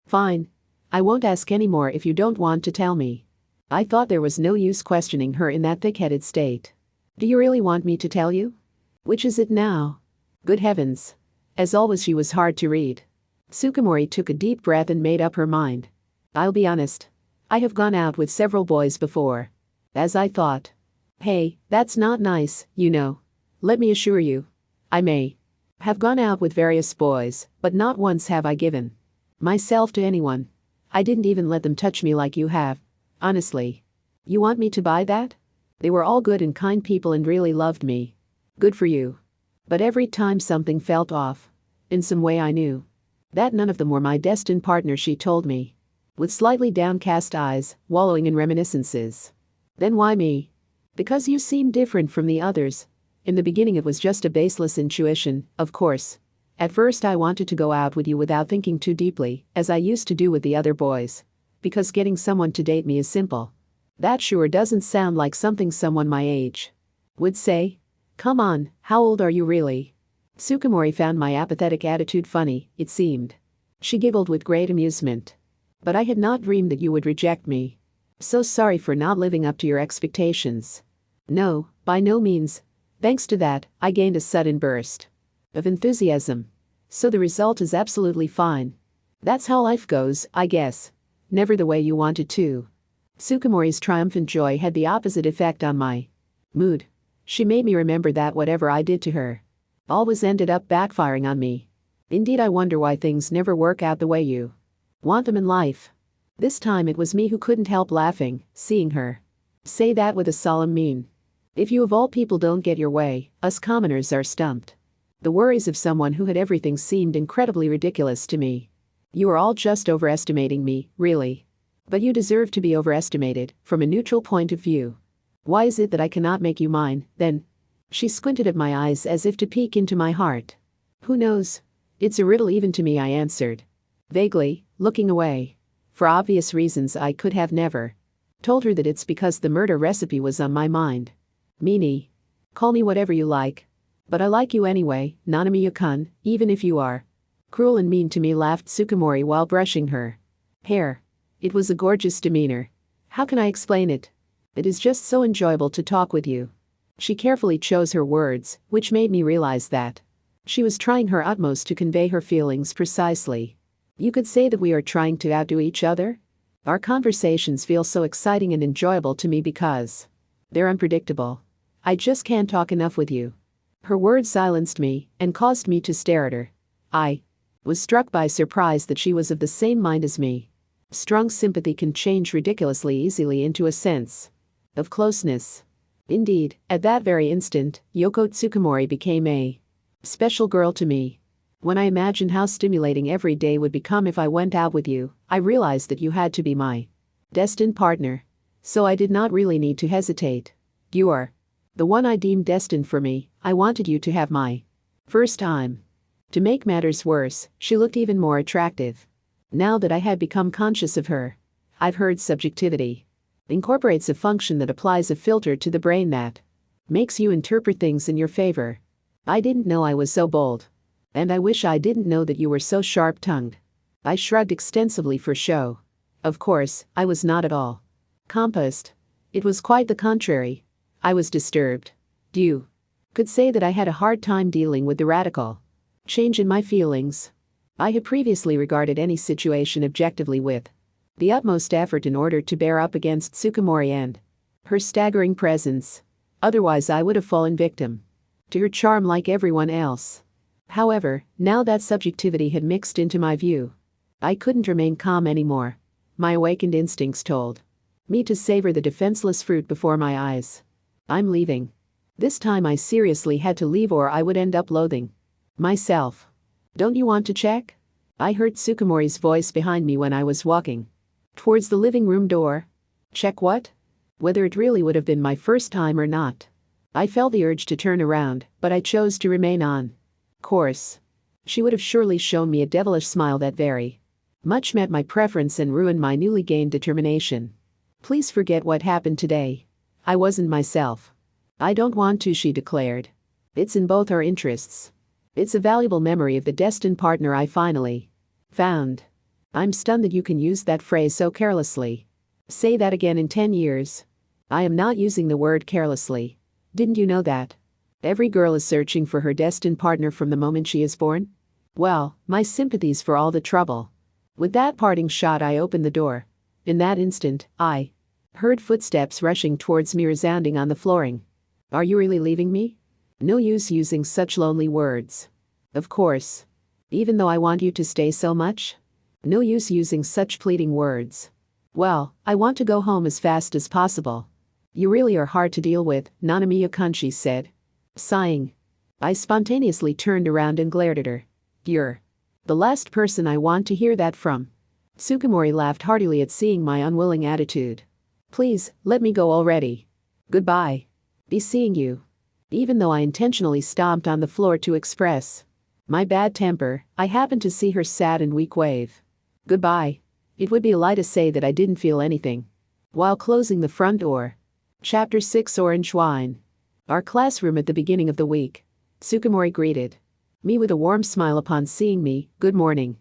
Fine. I won't ask any more if you don't want to tell me. I thought there was no use questioning her in that thick-headed state. Do you really want me to tell you? Which is it now? Good heavens. As always, she was hard to read. Tsukumori took a deep breath and made up her mind. I'll be honest. I have gone out with several boys before. As I thought. Hey, that's not nice, you know. Let me assure you. I may have gone out with various boys, but not once have I given myself to anyone. I didn't even let them touch me like you have. Honestly. You want me to buy that? They were all good and kind people and really loved me. Good for you. But every time something felt off. In some way I knew that none of them were my destined partner, she told me. With slightly downcast eyes, wallowing in reminiscences. Then why me? Because you seem different from the others. In the beginning it was just a baseless intuition, of course. At first I wanted to go out with you without thinking too deeply, as I used to do with the other boys. Because getting someone to date me is simple. That sure doesn't sound like something someone my age would say. Come on, how old are you really? Tsukumori found my apathetic attitude funny, it seemed. She giggled with great amusement. But I had not dreamed that you would reject me. So sorry for not living up to your expectations. No, by no means. Thanks to that, I gained a sudden burst of enthusiasm. So the result is absolutely fine. That's how life goes, I guess. Never the way you wanted to. Tsukumori's triumphant joy had the opposite effect on my mood. She made me remember that whatever I did to her always ended up backfiring on me. Indeed, I wonder why things never work out the way you want them in life. This time it was me who couldn't help laughing, seeing her say that with a solemn mien. If you of all people don't get your way, us commoners are stumped. The worries of someone who had everything seemed incredibly ridiculous to me. You are all just overestimating me, really. But you deserve to be overestimated, from a neutral point of view. Why is it that I cannot make you mine, then? She squinted at my eyes as if to peek into my heart. Who knows? It's a riddle even to me, I answered. Vaguely, looking away. For obvious reasons I could have never told her that it's because the murder recipe was on my mind. Meanie. Call me whatever you like. But I like you anyway, Nanamiya-kun, even if you are cruel and mean to me, laughed Tsukumori while brushing her hair. It was a gorgeous demeanor. How can I explain it? It is just so enjoyable to talk with you. She carefully chose her words, which made me realize that she was trying her utmost to convey her feelings precisely. You could say that we are trying to outdo each other? Our conversations feel so exciting and enjoyable to me because they're unpredictable. I just can't talk enough with you. Her words silenced me and caused me to stare at her. I was struck by surprise that she was of the same mind as me. Strong sympathy can change ridiculously easily into a sense of closeness. Indeed, at that very instant, Yoko Tsukumori became a special girl to me. When I imagined how stimulating every day would become if I went out with you, I realized that you had to be my destined partner. So I did not really need to hesitate. You are the one I deemed destined for me. I wanted you to have my first time. To make matters worse, she looked even more attractive. Now that I had become conscious of her, I've heard subjectivity incorporates a function that applies a filter to the brain that makes you interpret things in your favor. I didn't know I was so bold. And I wish I didn't know that you were so sharp-tongued. I shrugged extensively for show. Of course, I was not at all composed. It was quite the contrary. I was disturbed. You could say that I had a hard time dealing with the radical change in my feelings. I had previously regarded any situation objectively with the utmost effort in order to bear up against Tsukumori and her staggering presence. Otherwise I would have fallen victim to her charm like everyone else. However, now that subjectivity had mixed into my view, I couldn't remain calm anymore. My awakened instincts told me to savor the defenseless fruit before my eyes. I'm leaving. This time I seriously had to leave or I would end up loathing myself. Don't you want to check? I heard Tsukumori's voice behind me when I was walking towards the living room door. Check what? Whether it really would have been my first time or not. I felt the urge to turn around, but I chose to remain on course. She would have surely shown me a devilish smile that very much met my preference and ruined my newly gained determination. Please forget what happened today. I wasn't myself. I don't want to, she declared. It's in both our interests. It's a valuable memory of the destined partner I finally found. I'm stunned that you can use that phrase so carelessly. Say that again in 10 years. I am not using the word carelessly. Didn't you know that? Every girl is searching for her destined partner from the moment she is born. Well, my sympathies for all the trouble. With that parting shot, I opened the door. In that instant, I heard footsteps rushing towards me, resounding on the flooring. Are you really leaving me? No use using such lonely words. Of course. Even though I want you to stay so much? No use using such pleading words. Well, I want to go home as fast as possible. You really are hard to deal with, Nanamiya-kun, she said. Sighing. I spontaneously turned around and glared at her. You're the last person I want to hear that from. Sugimori laughed heartily at seeing my unwilling attitude. Please, let me go already. Goodbye. Be seeing you. Even though I intentionally stomped on the floor to express my bad temper, I happened to see her sad and weak wave. Goodbye. It would be a lie to say that I didn't feel anything. While closing the front door. Chapter 6 Orange Wine. Our classroom at the beginning of the week. Sugimori greeted me with a warm smile upon seeing me. Good morning.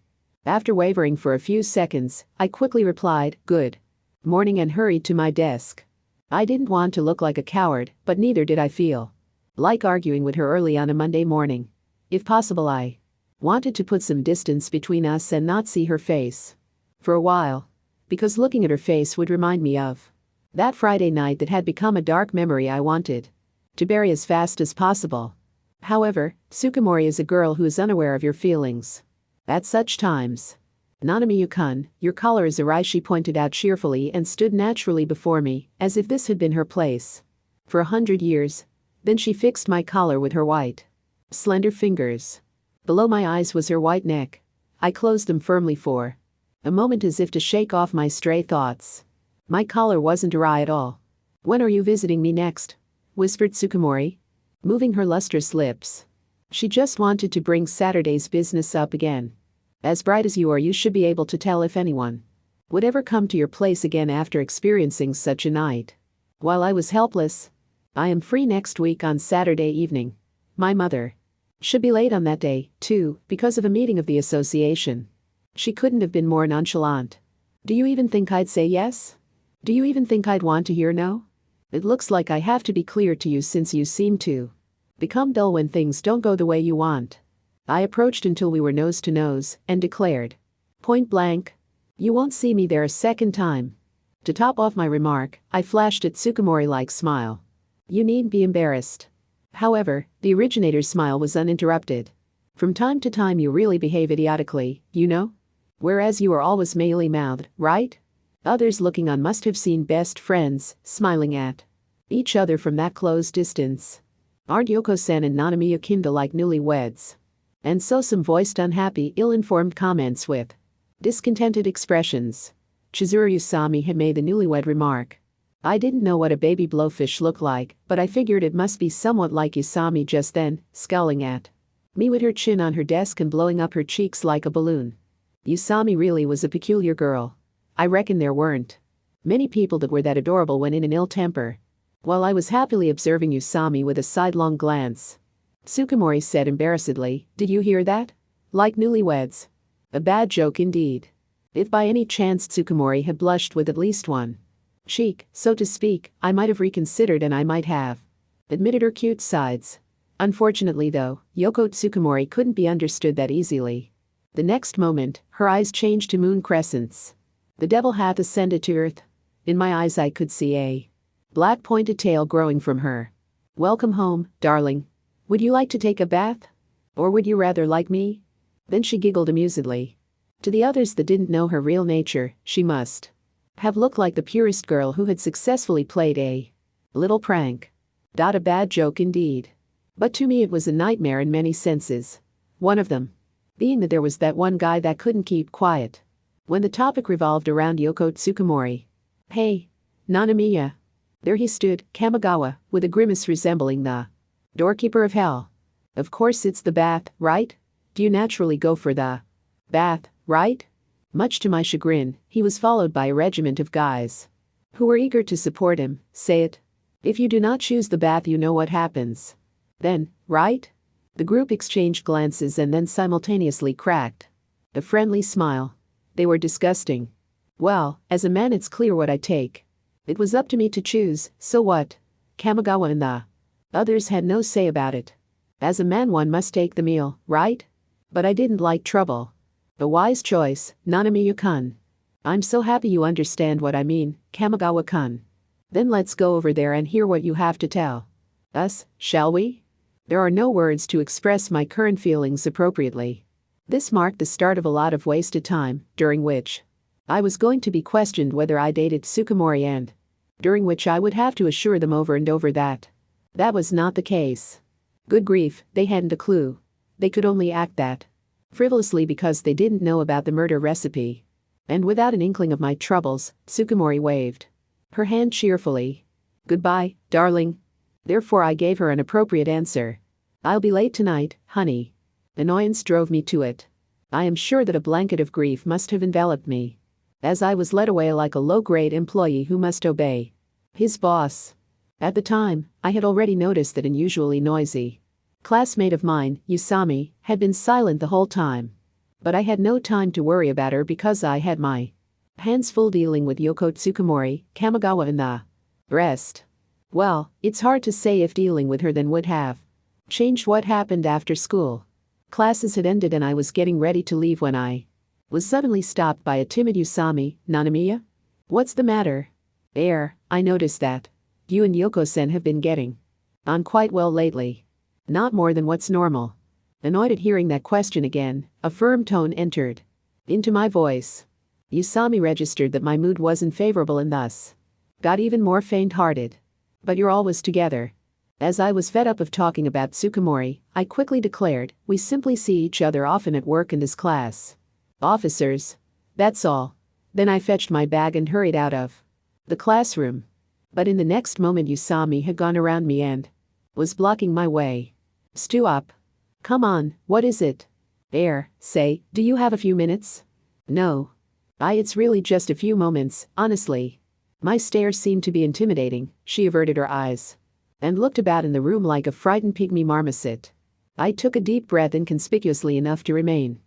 After wavering for a few seconds, I quickly replied, good morning, and hurried to my desk. I didn't want to look like a coward, but neither did I feel like arguing with her early on a Monday morning. If possible, I wanted to put some distance between us and not see her face for a while, because looking at her face would remind me of that Friday night that had become a dark memory I wanted to bury as fast as possible. However, Sugimori is a girl who is unaware of your feelings at such times. Nanamiya-kun, your collar is awry, she pointed out cheerfully, and stood naturally before me, as if this had been her place for 100 years. Then she fixed my collar with her white, slender fingers. Below my eyes was her white neck. I closed them firmly for a moment, as if to shake off my stray thoughts. My collar wasn't awry at all. When are you visiting me next? Whispered Sugimori, moving her lustrous lips. She just wanted to bring Saturday's business up again. As bright as you are, you should be able to tell if anyone would ever come to your place again after experiencing such a night. While I was helpless. I am free next week on Saturday evening. My mother should be late on that day, too, because of a meeting of the association. She couldn't have been more nonchalant. Do you even think I'd say yes? Do you even think I'd want to hear no? It looks like I have to be clear to you, since you seem to become dull when things don't go the way you want. I approached until we were nose to nose and declared, point blank, you won't see me there a second time. To top off my remark, I flashed at Sugimori-like smile. You needn't be embarrassed. However, the originator's smile was uninterrupted. From time to time you really behave idiotically, you know? Whereas you are always mealy-mouthed, right? Others looking on must have seen best friends smiling at each other from that close distance. Aren't Yoko-san and Nanamiya Kinda like newlyweds? And so some voiced unhappy, ill-informed comments with discontented expressions. Chizuru Usami had made the newlywed remark. I didn't know what a baby blowfish looked like, but I figured it must be somewhat like Usami just then, scowling at me with her chin on her desk and blowing up her cheeks like a balloon. Usami really was a peculiar girl. I reckon there weren't many people that were that adorable when in an ill temper. While I was happily observing Usami with a sidelong glance, Sugimori said embarrassedly, did you hear that? Like newlyweds. A bad joke indeed. If by any chance Sugimori had blushed with at least one cheek, so to speak, I might have reconsidered, and I might have admitted her cute sides. Unfortunately though, Yoko Sugimori couldn't be understood that easily. The next moment, her eyes changed to moon crescents. The devil hath ascended to earth. In my eyes I could see a black pointed tail growing from her. Welcome home, darling. Would you like to take a bath? Or would you rather like me? Then she giggled amusedly. To the others that didn't know her real nature, she must have looked like the purest girl who had successfully played a little prank. A bad joke indeed. But to me it was a nightmare in many senses. One of them being that there was that one guy that couldn't keep quiet when the topic revolved around Yoko Sugimori. Hey, Nanamiya. There he stood, Kamigawa, with a grimace resembling the doorkeeper of hell. Of course it's the bath, right? Do you naturally go for the bath, right? Much to my chagrin, he was followed by a regiment of guys who were eager to support him. Say it. If you do not choose the bath, you know what happens. Then, right? The group exchanged glances and then simultaneously cracked a friendly smile. They were disgusting. Well, as a man it's clear what I take. It was up to me to choose, so what? Kamigawa and the others had no say about it. As a man one must take the meal, right? But I didn't like trouble. A wise choice, Nanamiya-kun. I'm so happy you understand what I mean, Kamigawa-kun. Then let's go over there and hear what you have to tell us, shall we? There are no words to express my current feelings appropriately. This marked the start of a lot of wasted time, during which I was going to be questioned whether I dated Tsukumori and during which I would have to assure them over and over that was not the case. Good grief, they hadn't a clue. They could only act that frivolously because they didn't know about the murder recipe. And without an inkling of my troubles, Tsukumori waved her hand cheerfully. Goodbye, darling. Therefore I gave her an appropriate answer. I'll be late tonight, honey. Annoyance drove me to it. I am sure that a blanket of grief must have enveloped me, as I was led away like a low-grade employee who must obey his boss. At the time, I had already noticed that an unusually noisy classmate of mine, Usami, had been silent the whole time. But I had no time to worry about her because I had my hands full dealing with Yoko Tsukumori, Kamigawa and the rest. Well, it's hard to say if dealing with her then would have changed what happened after school. Classes had ended and I was getting ready to leave when I was suddenly stopped by a timid Usami. Nanamiya? What's the matter? I noticed that you and Yoko-sen have been getting on quite well lately. Not more than what's normal. Annoyed at hearing that question again, a firm tone entered into my voice. Usami registered that my mood wasn't favorable and thus got even more faint-hearted. But you're always together. As I was fed up of talking about Tsukumori, I quickly declared, we simply see each other often at work and as class officers. That's all. Then I fetched my bag and hurried out of the classroom. But in the next moment Usami had gone around me and was blocking my way. Stew up. Come on, what is it? Say, do you have a few minutes? No. It's really just a few moments, honestly. My stare seemed to be intimidating. She averted her eyes and looked about in the room like a frightened pygmy marmoset. I took a deep breath inconspicuously enough to remain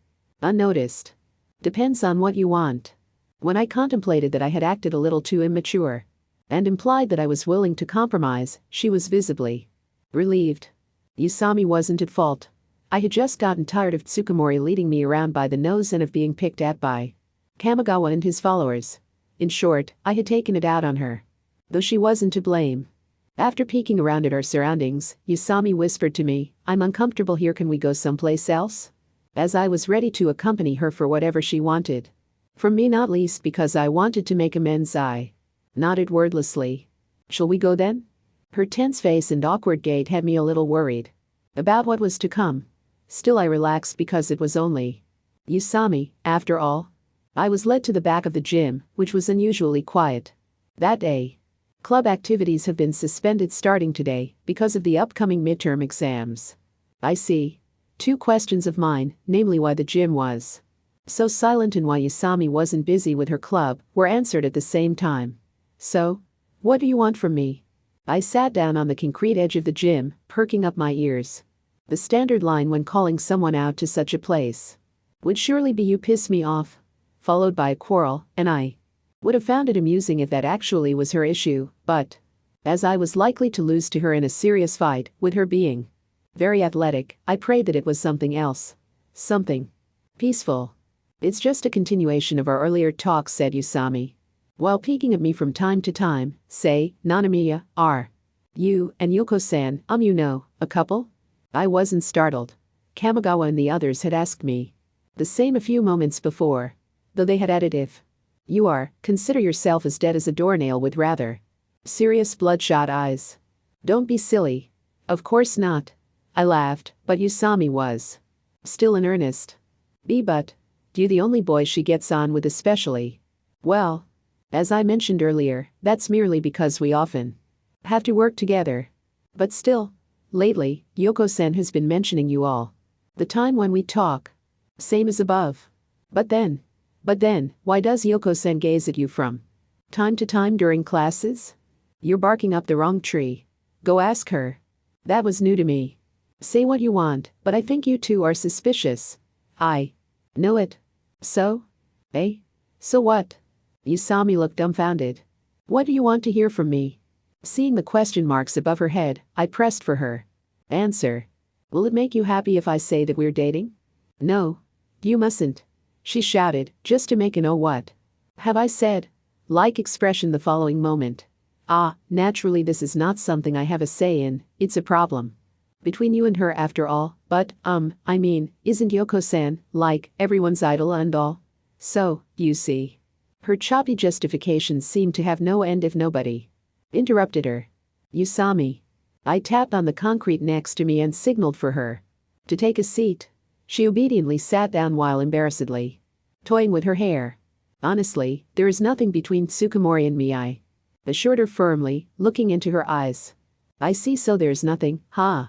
unnoticed. Depends on what you want. When I contemplated that I had acted a little too immature and implied that I was willing to compromise, she was visibly relieved. Usami wasn't at fault. I had just gotten tired of Tsukumori leading me around by the nose and of being picked at by Kamigawa and his followers. In short, I had taken it out on her. Though she wasn't to blame. After peeking around at our surroundings, Usami whispered to me, I'm uncomfortable here, can we go someplace else? As I was ready to accompany her for whatever she wanted. From me, not least because I wanted to make amends, I nodded wordlessly. Shall we go then? Her tense face and awkward gait had me a little worried about what was to come. Still I relaxed because it was only Usami, after all. I was led to the back of the gym, which was unusually quiet that day. Club activities have been suspended starting today because of the upcoming midterm exams. I see. 2 questions of mine, namely why the gym was so silent and why Usami wasn't busy with her club, were answered at the same time. So, what do you want from me? I sat down on the concrete edge of the gym, perking up my ears. The standard line when calling someone out to such a place would surely be, you piss me off, followed by a quarrel, and I would have found it amusing if that actually was her issue, but as I was likely to lose to her in a serious fight, with her being very athletic, I prayed that it was something else. Something peaceful. It's just a continuation of our earlier talks, said Usami, while peeking at me from time to time. Say, Nanamiya, are you and Yoko-san, you know, a couple? I wasn't startled. Kamigawa and the others had asked me the same a few moments before, though they had added, if you are, consider yourself as dead as a doornail, with rather serious bloodshot eyes. Don't be silly. Of course not. I laughed, but Usami was still in earnest. But you the only boy she gets on with especially well. As I mentioned earlier, that's merely because we often have to work together. But still, lately, Yoko-sen has been mentioning you all the time when we talk. Same as above. But then, why does Yoko-sen gaze at you from time to time during classes? You're barking up the wrong tree. Go ask her. That was new to me. Say what you want, but I think you two are suspicious. I know it. So? Eh? So what? Yusami looked dumbfounded. What do you want to hear from me? Seeing the question marks above her head, I pressed for her answer. Will it make you happy if I say that we're dating? No. You mustn't. She shouted, just to make an oh what have I said? Like expression the following moment. Naturally this is not something I have a say in, it's a problem between you and her after all, but, I mean, isn't Yoko-san, like, everyone's idol and all? So, you see. Her choppy justifications seemed to have no end if nobody interrupted her. Yusami. I tapped on the concrete next to me and signaled for her to take a seat. She obediently sat down while embarrassedly toying with her hair. Honestly, there is nothing between Tsukumori and me, I assured her firmly, looking into her eyes. I see, so there's nothing, huh?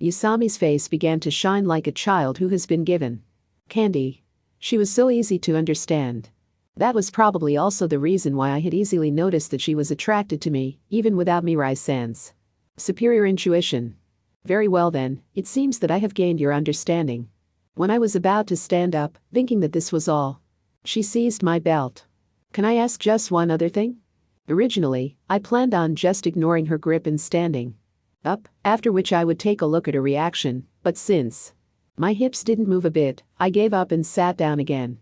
Yusami's face began to shine like a child who has been given candy. She was so easy to understand. That was probably also the reason why I had easily noticed that she was attracted to me, even without Mirai-san's superior intuition. Very well then, it seems that I have gained your understanding. When I was about to stand up, thinking that this was all, she seized my belt. Can I ask just one other thing? Originally, I planned on just ignoring her grip and standing up, after which I would take a look at her reaction, but since my hips didn't move a bit, I gave up and sat down again.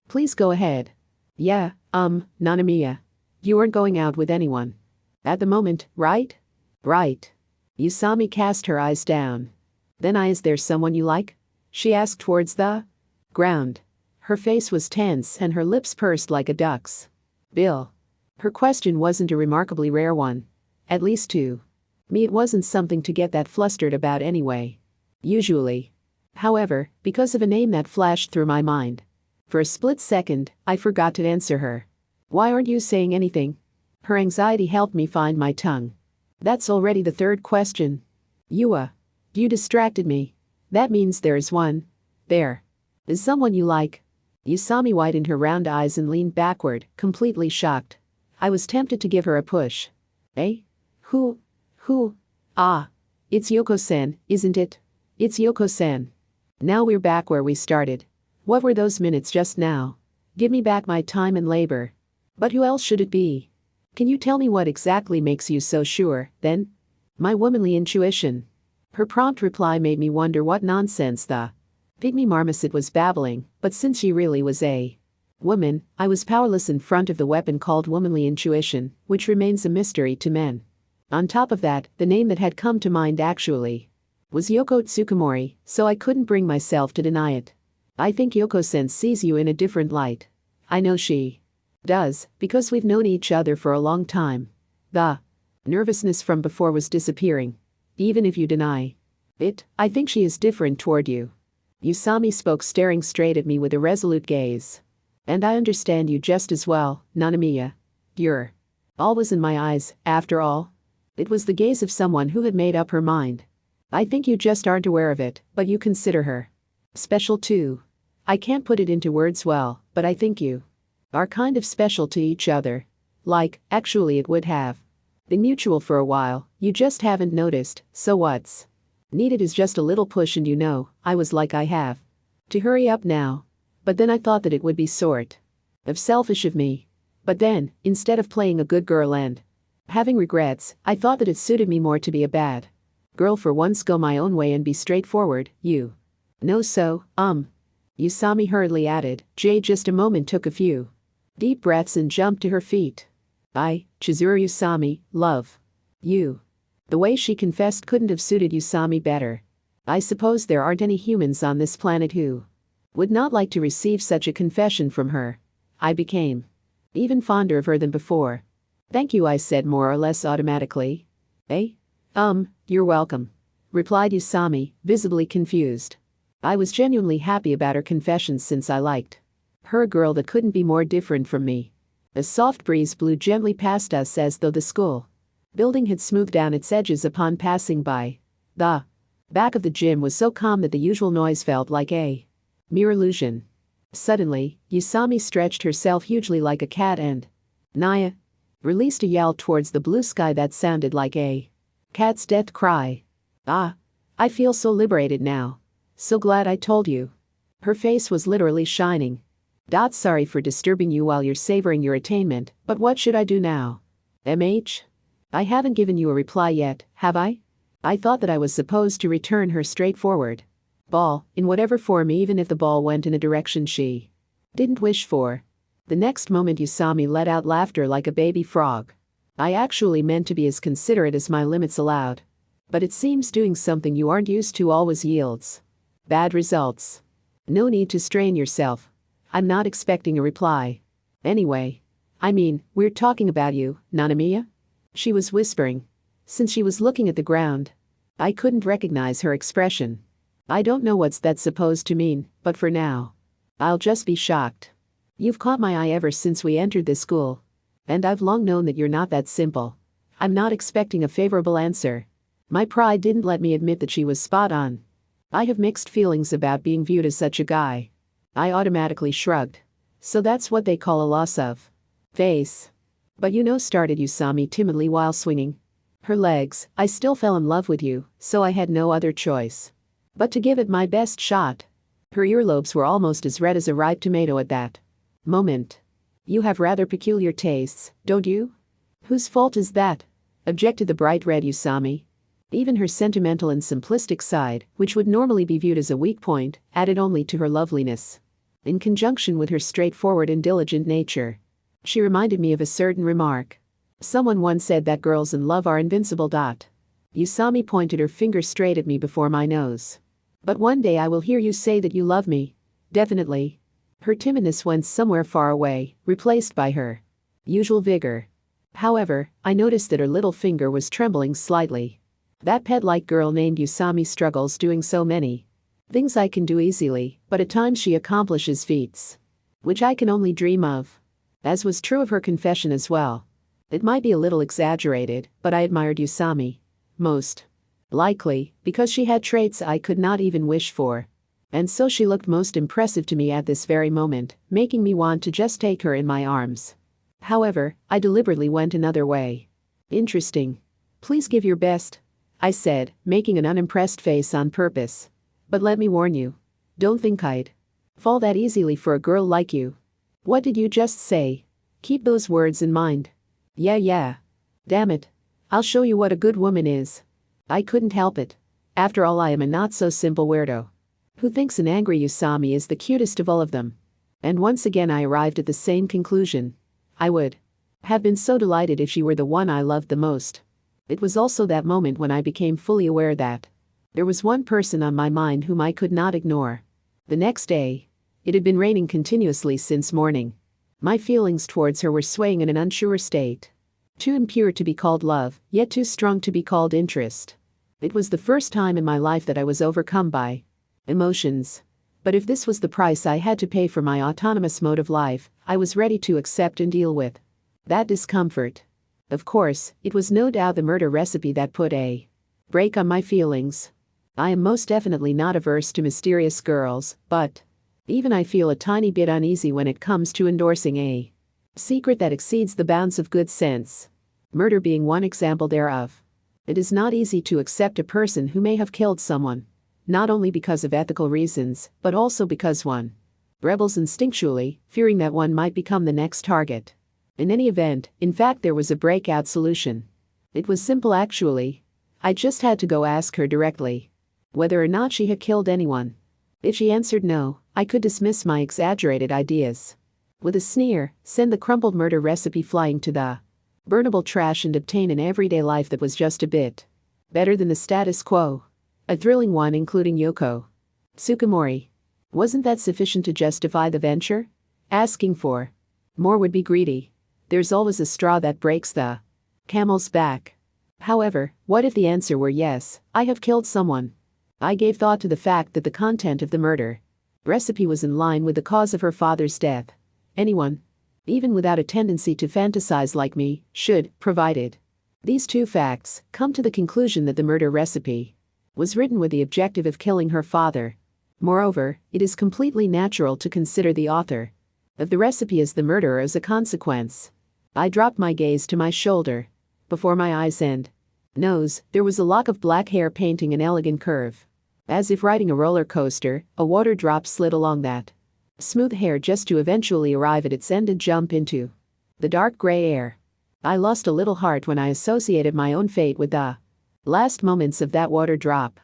Please go ahead. Yeah, Nanamiya. You weren't going out with anyone at the moment, right? Right. Yusami cast her eyes down. Then is there someone you like? She asked towards the ground. Her face was tense and her lips pursed like a duck's bill. Her question wasn't a remarkably rare one. At least to me it wasn't something to get that flustered about anyway. Usually. However, because of a name that flashed through my mind. For a split second, I forgot to answer her. Why aren't you saying anything? Her anxiety helped me find my tongue. That's already the third question. You distracted me. That means there is one. There is someone you like. Yusami widened her round eyes and leaned backward, completely shocked. I was tempted to give her a push. Eh? Who? It's Yoko-san, isn't it? It's Yoko-san. Now we're back where we started. What were those minutes just now? Give me back my time and labor. But who else should it be? Can you tell me what exactly makes you so sure, then? My womanly intuition. Her prompt reply made me wonder what nonsense the pygmy marmoset was babbling, but since she really was a woman, I was powerless in front of the weapon called womanly intuition, which remains a mystery to men. On top of that, the name that had come to mind actually was Yoko Tsukumori, so I couldn't bring myself to deny it. I think Yoko-sen sees you in a different light. I know she does, because we've known each other for a long time. The nervousness from before was disappearing. Even if you deny it, I think she is different toward you. Yusami spoke, staring straight at me with a resolute gaze. And I understand you just as well, Nanamiya. You're always in my eyes, after all. It was the gaze of someone who had made up her mind. I think you just aren't aware of it, but you consider her special too. I can't put it into words well, but I think you are kind of special to each other. Like, actually it would have been mutual for a while, you just haven't noticed, so what's needed is just a little push, and I was like, I have to hurry up now. But then I thought that it would be sort of selfish of me. But then, instead of playing a good girl and having regrets, I thought that it suited me more to be a bad girl for once, go my own way and be straightforward, you know. So, Yusami hurriedly added. Jay just a moment took a few deep breaths and jumped to her feet. Chizuru Yusami, love you. The way she confessed couldn't have suited Yusami better. I suppose there aren't any humans on this planet who would not like to receive such a confession from her. I became even fonder of her than before. Thank you, I said more or less automatically. You're welcome, replied Yusami, visibly confused. I was genuinely happy about her confession since I liked her, a girl that couldn't be more different from me. A soft breeze blew gently past us as though the school building had smoothed down its edges upon passing by. The back of the gym was so calm that the usual noise felt like a mere illusion. Suddenly, Yusami stretched herself hugely like a cat and Naya released a yell towards the blue sky that sounded like a cat's death cry. I I feel so liberated now. So glad I told you. Her face was literally shining. Sorry for disturbing you while you're savoring your attainment, but what should I do now? MH? I haven't given you a reply yet, have I? I thought that I was supposed to return her straightforward ball, in whatever form, even if the ball went in a direction she didn't wish for. The next moment Yusami let out laughter like a baby frog. I actually meant to be as considerate as my limits allowed. But it seems doing something you aren't used to always yields bad results. No need to strain yourself. I'm not expecting a reply. Anyway. We're talking about you, Nanamiya? She was whispering. Since she was looking at the ground, I couldn't recognize her expression. I don't know what's that supposed to mean, but for now, I'll just be shocked. You've caught my eye ever since we entered this school. And I've long known that you're not that simple. I'm not expecting a favorable answer. My pride didn't let me admit that she was spot on. I have mixed feelings about being viewed as such a guy. I automatically shrugged. So that's what they call a loss of face. But started Yusami timidly while swinging her legs. I still fell in love with you, so I had no other choice but to give it my best shot. Her earlobes were almost as red as a ripe tomato at that moment. You have rather peculiar tastes, don't you? Whose fault is that? Objected the bright red Yusami. Even her sentimental and simplistic side, which would normally be viewed as a weak point, added only to her loveliness. In conjunction with her straightforward and diligent nature, she reminded me of a certain remark. Someone once said that girls in love are invincible. Yusami pointed her finger straight at me before my nose. But one day I will hear you say that you love me. Definitely. Her timidness went somewhere far away, replaced by her usual vigor. However, I noticed that her little finger was trembling slightly. That pet-like girl named Yusami struggles doing so many things I can do easily, but at times she accomplishes feats which I can only dream of. As was true of her confession as well. It might be a little exaggerated, but I admired Yusami most likely because she had traits I could not even wish for. And so she looked most impressive to me at this very moment, making me want to just take her in my arms. However, I deliberately went another way. Interesting. Please give your best, I said, making an unimpressed face on purpose. But let me warn you. Don't think I'd fall that easily for a girl like you. What did you just say? Keep those words in mind. Yeah. Damn it. I'll show you what a good woman is. I couldn't help it. After all, I am a not-so-simple weirdo who thinks an angry Yusami is the cutest of all of them. And once again I arrived at the same conclusion. I would have been so delighted if she were the one I loved the most. It was also that moment when I became fully aware that there was one person on my mind whom I could not ignore. The next day, it had been raining continuously since morning. My feelings towards her were swaying in an unsure state. Too impure to be called love, yet too strong to be called interest. It was the first time in my life that I was overcome by emotions. But if this was the price I had to pay for my autonomous mode of life, I was ready to accept and deal with that discomfort. Of course, it was no doubt the murder recipe that put a brake on my feelings. I am most definitely not averse to mysterious girls, but even I feel a tiny bit uneasy when it comes to endorsing a secret that exceeds the bounds of good sense. Murder being one example thereof. It is not easy to accept a person who may have killed someone. Not only because of ethical reasons, but also because one rebels instinctually, fearing that one might become the next target. In any event, in fact, there was a breakout solution. It was simple actually. I just had to go ask her directly whether or not she had killed anyone. If she answered no, I could dismiss my exaggerated ideas. With a sneer, send the crumpled murder recipe flying to the burnable trash and obtain an everyday life that was just a bit better than the status quo. A thrilling one including Yoko Tsukumori. Wasn't that sufficient to justify the venture? Asking for more would be greedy. There's always a straw that breaks the camel's back. However, what if the answer were yes, I have killed someone? I gave thought to the fact that the content of the murder recipe was in line with the cause of her father's death. Anyone, even without a tendency to fantasize like me, should, provided these two facts, come to the conclusion that the murder recipe was written with the objective of killing her father. Moreover, it is completely natural to consider the author of the recipe as the murderer as a consequence. I dropped my gaze to my shoulder before my eyes and Nose, there was a lock of black hair painting an elegant curve. As if riding a roller coaster, a water drop slid along that smooth hair just to eventually arrive at its end and jump into the dark gray air. I lost a little heart when I associated my own fate with the last moments of that water drop.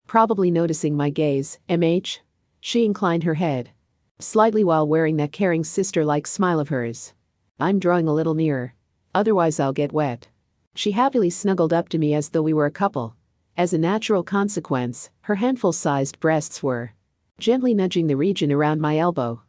Probably noticing my gaze, MH? She inclined her head slightly while wearing that caring sister-like smile of hers. I'm drawing a little nearer. Otherwise I'll get wet. She happily snuggled up to me as though we were a couple. As a natural consequence, her handful-sized breasts were gently nudging the region around my elbow.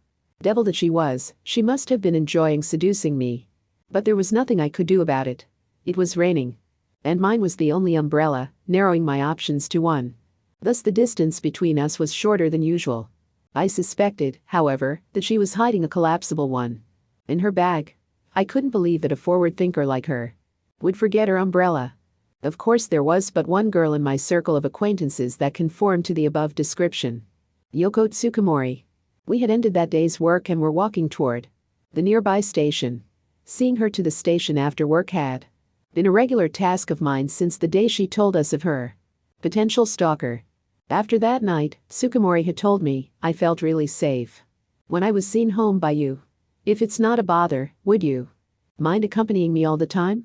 Devil that she was, she must have been enjoying seducing me. But there was nothing I could do about it. It was raining. And mine was the only umbrella, narrowing my options to one. Thus the distance between us was shorter than usual. I suspected, however, that she was hiding a collapsible one in her bag. I couldn't believe that a forward thinker like her would forget her umbrella. Of course there was but one girl in my circle of acquaintances that conformed to the above description. Yoko Tsukumori. We had ended that day's work and were walking toward the nearby station. Seeing her to the station after work had been a regular task of mine since the day she told us of her potential stalker. After that night, Tsukumori had told me, I felt really safe when I was seen home by you. If it's not a bother, would you mind accompanying me all the time?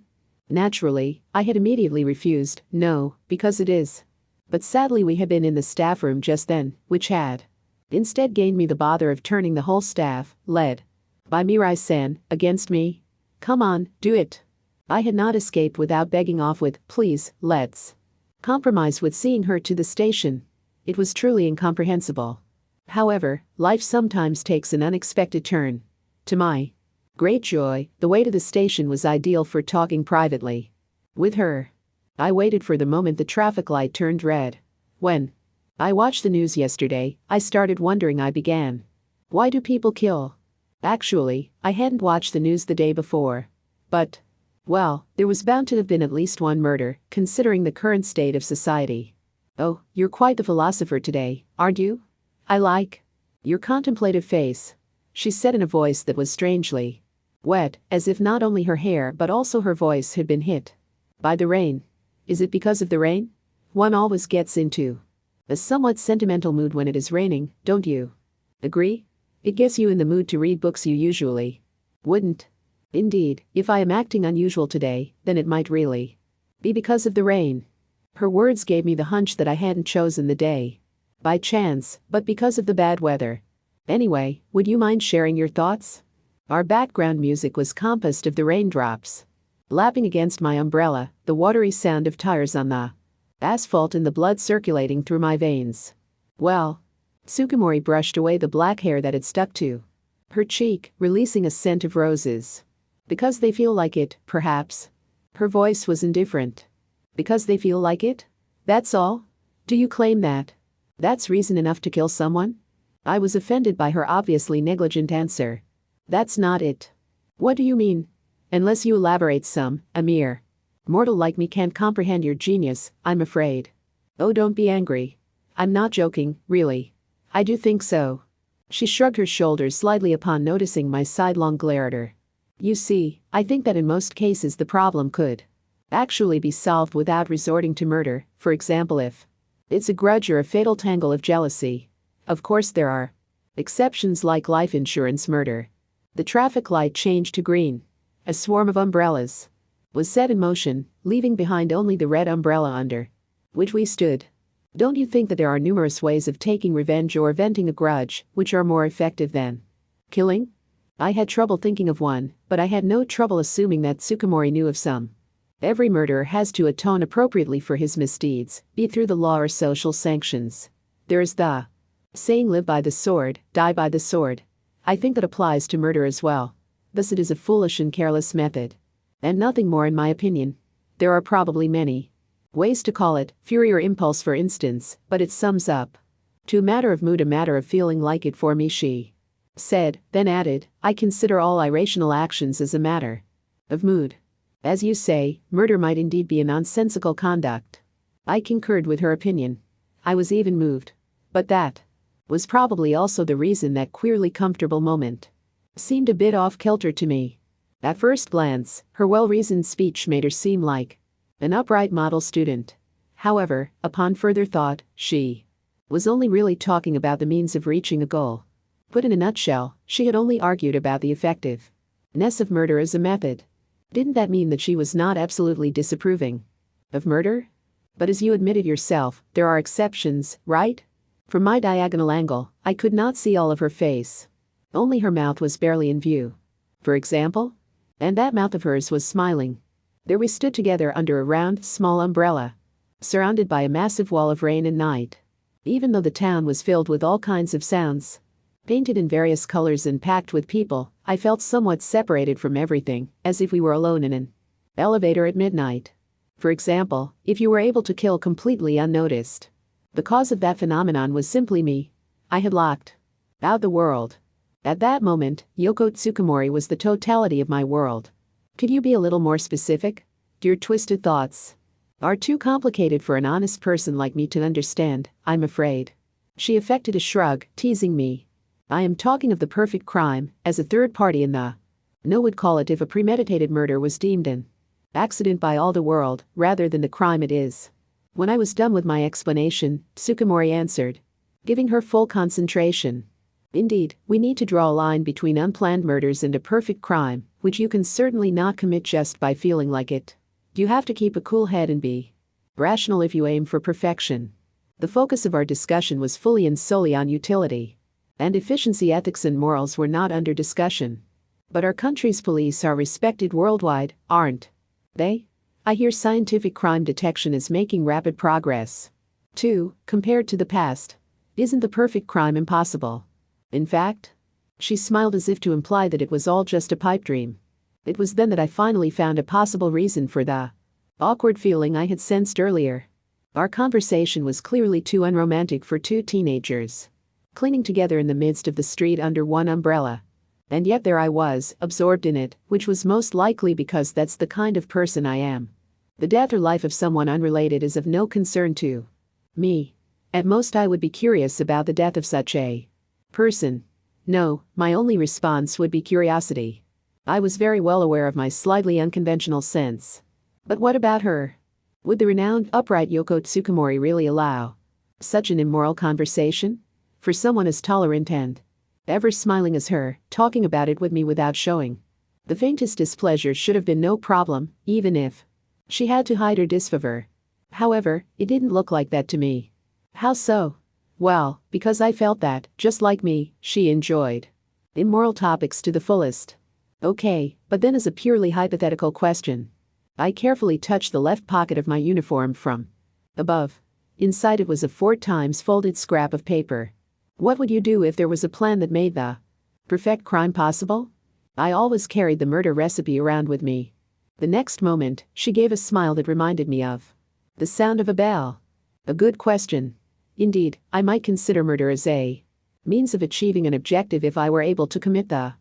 Naturally, I had immediately refused, no, because it is. But sadly we had been in the staff room just then, which had instead gained me the bother of turning the whole staff, led by Mirai-san, against me. Come on, do it. I had not escaped without begging off with, please, let's compromise with seeing her to the station. It was truly incomprehensible. However, life sometimes takes an unexpected turn. To my great joy, the way to the station was ideal for talking privately with her. I waited for the moment the traffic light turned red. When I watched the news yesterday, I started wondering. I began. Why do people kill? Actually, I hadn't watched the news the day before. But, well, there was bound to have been at least one murder, considering the current state of society. Oh, you're quite the philosopher today, aren't you? I like your contemplative face, she said in a voice that was strangely wet, as if not only her hair but also her voice had been hit by the rain. Is it because of the rain? One always gets into a somewhat sentimental mood when it is raining, don't you agree? It gets you in the mood to read books you usually wouldn't. Indeed, if I am acting unusual today, then it might really be because of the rain. Her words gave me the hunch that I hadn't chosen the day by chance, but because of the bad weather. Anyway, would you mind sharing your thoughts? Our background music was composed of the raindrops lapping against my umbrella, the watery sound of tires on the asphalt and the blood circulating through my veins. Well, Tsukumori brushed away the black hair that had stuck to her cheek, releasing a scent of roses. Because they feel like it, perhaps. Her voice was indifferent. Because they feel like it? That's all? Do you claim that that's reason enough to kill someone? I was offended by her obviously negligent answer. That's not it. What do you mean? Unless you elaborate some, a mere mortal like me can't comprehend your genius, I'm afraid. Oh, don't be angry. I'm not joking, really. I do think so. She shrugged her shoulders slightly upon noticing my sidelong glare at her. You see, I think that in most cases the problem could actually be solved without resorting to murder, for example if it's a grudge or a fatal tangle of jealousy. Of course there are exceptions like life insurance murder. The traffic light changed to green. A swarm of umbrellas was set in motion, leaving behind only the red umbrella under which we stood. Don't you think that there are numerous ways of taking revenge or venting a grudge which are more effective than killing? I had trouble thinking of one, but I had no trouble assuming that Tsukumori knew of some. Every murderer has to atone appropriately for his misdeeds, be it through the law or social sanctions. There is the saying, live by the sword, die by the sword. I think that applies to murder as well. Thus it is a foolish and careless method. And nothing more in my opinion. There are probably many ways to call it, fury or impulse for instance, but it sums up to a matter of mood, a matter of feeling like it for me, she said, then added, I consider all irrational actions as a matter of mood. As you say, murder might indeed be a nonsensical conduct. I concurred with her opinion. I was even moved. But that was probably also the reason that queerly comfortable moment seemed a bit off-kilter to me. At first glance, her well-reasoned speech made her seem like An upright model student. However, upon further thought, she was only really talking about the means of reaching a goal. Put in a nutshell, she had only argued about the effectiveness of murder as a method. Didn't that mean that she was not absolutely disapproving of murder? But as you admitted yourself, there are exceptions, right? From my diagonal angle, I could not see all of her face. Only her mouth was barely in view. For example? And that mouth of hers was smiling. There we stood together under a round, small umbrella, surrounded by a massive wall of rain and night. Even though the town was filled with all kinds of sounds, painted in various colors and packed with people, I felt somewhat separated from everything, as if we were alone in an elevator at midnight. For example, if you were able to kill completely unnoticed, the cause of that phenomenon was simply me. I had locked out the world. At that moment, Yoko Tsukumori was the totality of my world. Could you be a little more specific? Your twisted thoughts are too complicated for an honest person like me to understand, I'm afraid. She affected a shrug, teasing me. I am talking of the perfect crime, as a third party in the no would call it if a premeditated murder was deemed an accident by all the world, rather than the crime it is. When I was done with my explanation, Tsukumori answered, giving her full concentration. Indeed, we need to draw a line between unplanned murders and a perfect crime, which you can certainly not commit just by feeling like it. You have to keep a cool head and be rational if you aim for perfection. The focus of our discussion was fully and solely on utility and efficiency. Ethics and morals were not under discussion. But our country's police are respected worldwide, aren't they? I hear scientific crime detection is making rapid progress. Too, compared to the past. Isn't the perfect crime impossible? In fact, she smiled as if to imply that it was all just a pipe dream. It was then that I finally found a possible reason for the awkward feeling I had sensed earlier. Our conversation was clearly too unromantic for two teenagers cleaning together in the midst of the street under one umbrella. And yet there I was, absorbed in it, which was most likely because that's the kind of person I am. The death or life of someone unrelated is of no concern to me. At most I would be curious about the death of such a person. No, my only response would be curiosity. I was very well aware of my slightly unconventional sense. But what about her? Would the renowned upright Yoko Tsukumori really allow such an immoral conversation? For someone as tolerant and ever smiling as her, talking about it with me without showing the faintest displeasure should have been no problem, even if she had to hide her disfavor. However, it didn't look like that to me. How so? Well, because I felt that, just like me, she enjoyed immoral topics to the fullest. Okay, but then as a purely hypothetical question. I carefully touched the left pocket of my uniform from above. Inside it was a 4 times folded scrap of paper. What would you do if there was a plan that made the perfect crime possible? I always carried the murder recipe around with me. The next moment, she gave a smile that reminded me of the sound of a bell. A good question. Indeed, I might consider murder as a means of achieving an objective if I were able to commit the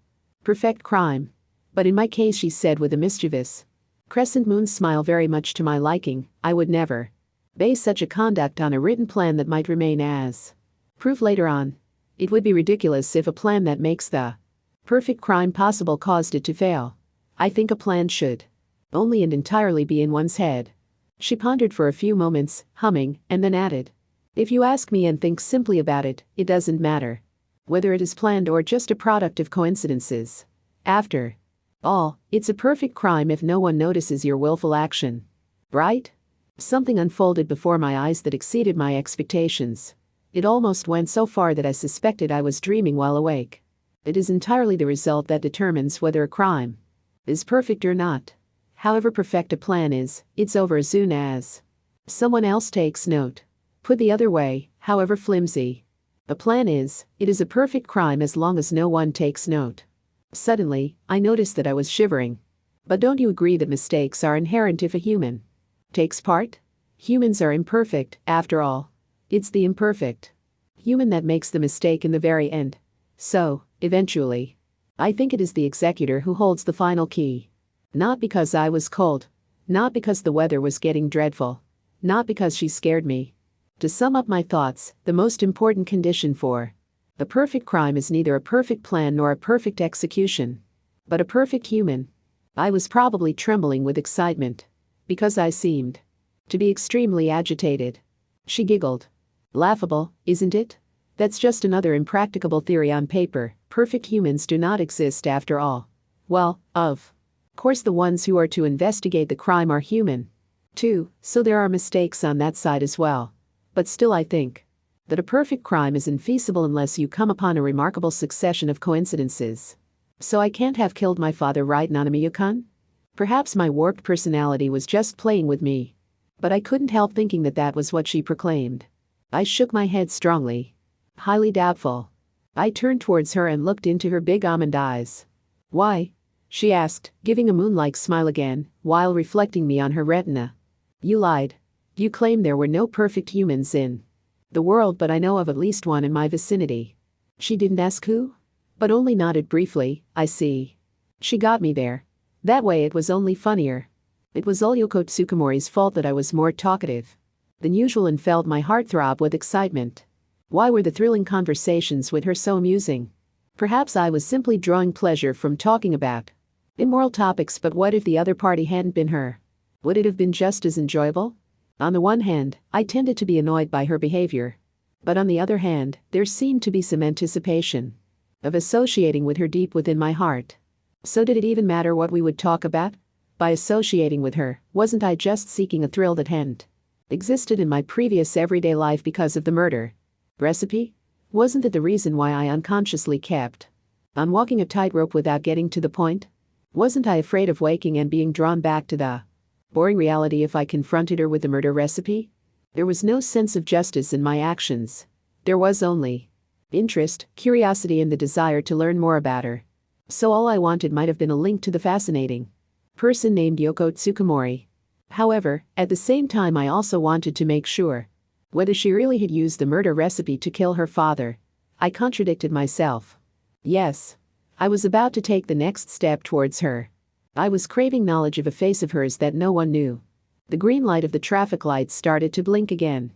perfect crime. But in my case, she said with a mischievous crescent moon smile very much to my liking, I would never base such a conduct on a written plan that might remain as proof later on. It would be ridiculous if a plan that makes the perfect crime possible caused it to fail. I think a plan should only and entirely be in one's head. She pondered for a few moments, humming, and then added, if you ask me and think simply about it, it doesn't matter whether it is planned or just a product of coincidences. After all, it's a perfect crime if no one notices your willful action. Right? Something unfolded before my eyes that exceeded my expectations. It almost went so far that I suspected I was dreaming while awake. It is entirely the result that determines whether a crime is perfect or not. However perfect a plan is, it's over as soon as someone else takes note. Put the other way, however flimsy a plan is, it is a perfect crime as long as no one takes note. Suddenly, I noticed that I was shivering. But don't you agree that mistakes are inherent if a human takes part? Humans are imperfect, after all. It's the imperfect human that makes the mistake in the very end. So, eventually, I think it is the executor who holds the final key. Not because I was cold. Not because the weather was getting dreadful. Not because she scared me. To sum up my thoughts, the most important condition for a perfect crime is neither a perfect plan nor a perfect execution, but a perfect human. I was probably trembling with excitement because I seemed to be extremely agitated. She giggled. Laughable, isn't it? That's just another impracticable theory on paper. Perfect humans do not exist after all. Well, of course the ones who are to investigate the crime are human, too, so there are mistakes on that side as well. But still I think that a perfect crime is infeasible unless you come upon a remarkable succession of coincidences. So I can't have killed my father, right, Nanamiya-kun? Perhaps my warped personality was just playing with me. But I couldn't help thinking that that was what she proclaimed. I shook my head strongly. Highly doubtful. I turned towards her and looked into her big almond eyes. Why? She asked, giving a moon-like smile again, while reflecting me on her retina. You lied. You claimed there were no perfect humans in the world, but I know of at least one in my vicinity. She didn't ask who? But only nodded briefly. I see. She got me there. That way it was only funnier. It was all Yoko Tsukumori's fault that I was more talkative than usual and felt my heart throb with excitement. Why were the thrilling conversations with her so amusing? Perhaps I was simply drawing pleasure from talking about immoral topics, but what if the other party hadn't been her? Would it have been just as enjoyable? On the one hand, I tended to be annoyed by her behavior. But on the other hand, there seemed to be some anticipation of associating with her deep within my heart. So did it even matter what we would talk about? By associating with her, wasn't I just seeking a thrill that hadn't existed in my previous everyday life because of the murder recipe? Wasn't that the reason why I unconsciously kept on walking a tightrope without getting to the point? Wasn't I afraid of waking and being drawn back to the boring reality if I confronted her with the murder recipe? There was no sense of justice in my actions. There was only interest, curiosity, and the desire to learn more about her. So all I wanted might have been a link to the fascinating person named Yoko Tsukumori. However, at the same time I also wanted to make sure whether she really had used the murder recipe to kill her father. I contradicted myself. Yes. I was about to take the next step towards her. I was craving knowledge of a face of hers that no one knew. The green light of the traffic lights started to blink again.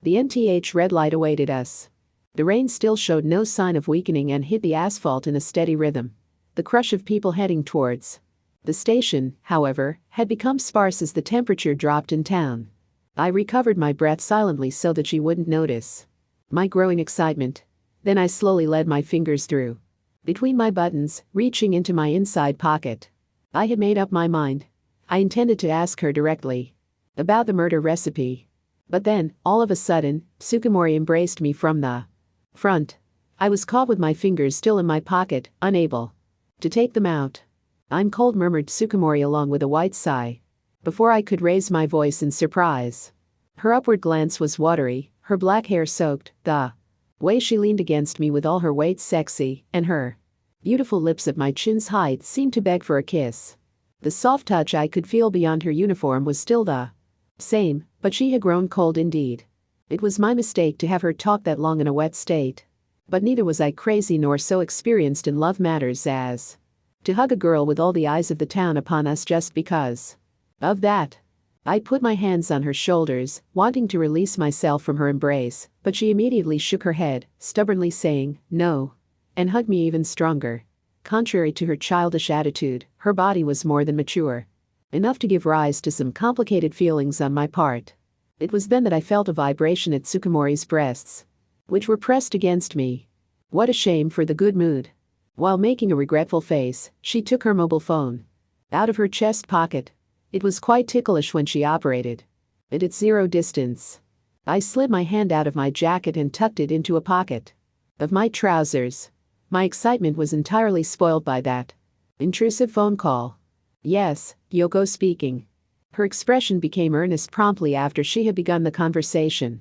The NTH red light awaited us. The rain still showed no sign of weakening and hit the asphalt in a steady rhythm. The crush of people heading towards the station, however, had become sparse as the temperature dropped in town. I recovered my breath silently so that she wouldn't notice my growing excitement. Then I slowly led my fingers through between my buttons, reaching into my inside pocket. I had made up my mind. I intended to ask her directly about the murder recipe. But then, all of a sudden, Tsukumori embraced me from the front. I was caught with my fingers still in my pocket, unable to take them out. I'm cold, murmured Tsukumori along with a white sigh. Before I could raise my voice in surprise, her upward glance was watery, her black hair soaked, the way she leaned against me with all her weight sexy, and her beautiful lips at my chin's height seemed to beg for a kiss. The soft touch I could feel beyond her uniform was still the same, but she had grown cold indeed. It was my mistake to have her talk that long in a wet state. But neither was I crazy nor so experienced in love matters as to hug a girl with all the eyes of the town upon us just because of that. I put my hands on her shoulders, wanting to release myself from her embrace, but she immediately shook her head, stubbornly saying, no, and hugged me even stronger. Contrary to her childish attitude, her body was more than mature enough to give rise to some complicated feelings on my part. It was then that I felt a vibration at Tsukumori's breasts, which were pressed against me. What a shame for the good mood. While making a regretful face, she took her mobile phone out of her chest pocket. It was quite ticklish when she operated it at zero distance. I slid my hand out of my jacket and tucked it into a pocket of my trousers. My excitement was entirely spoiled by that intrusive phone call. Yes, Yoko speaking. Her expression became earnest promptly after she had begun the conversation.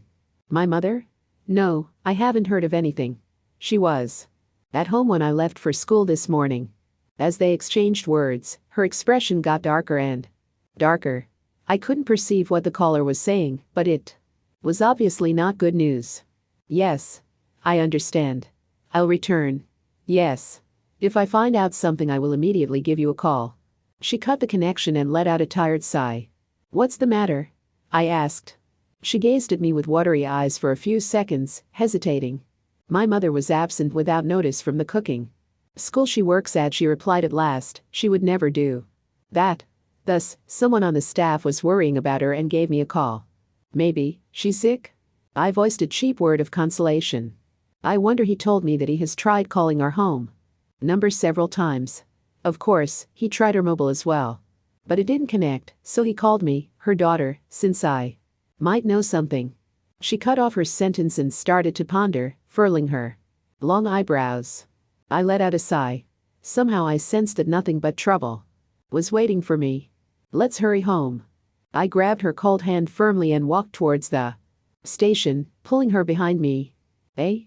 My mother? No, I haven't heard of anything. She was at home when I left for school this morning. As they exchanged words, her expression got darker and darker. I couldn't perceive what the caller was saying, but it was obviously not good news. Yes. I understand. I'll return. Yes. If I find out something, I will immediately give you a call. She cut the connection and let out a tired sigh. What's the matter? I asked. She gazed at me with watery eyes for a few seconds, hesitating. My mother was absent without notice from the cooking school she works at, she replied at last. She would never do that. Thus, someone on the staff was worrying about her and gave me a call. Maybe she's sick? I voiced a cheap word of consolation. I wonder he told me that he has tried calling our home number several times. Of course, he tried her mobile as well. But it didn't connect, so he called me, her daughter, since I might know something. She cut off her sentence and started to ponder, furling her long eyebrows. I let out a sigh. Somehow I sensed that nothing but trouble was waiting for me. Let's hurry home. I grabbed her cold hand firmly and walked towards the station, pulling her behind me. Eh?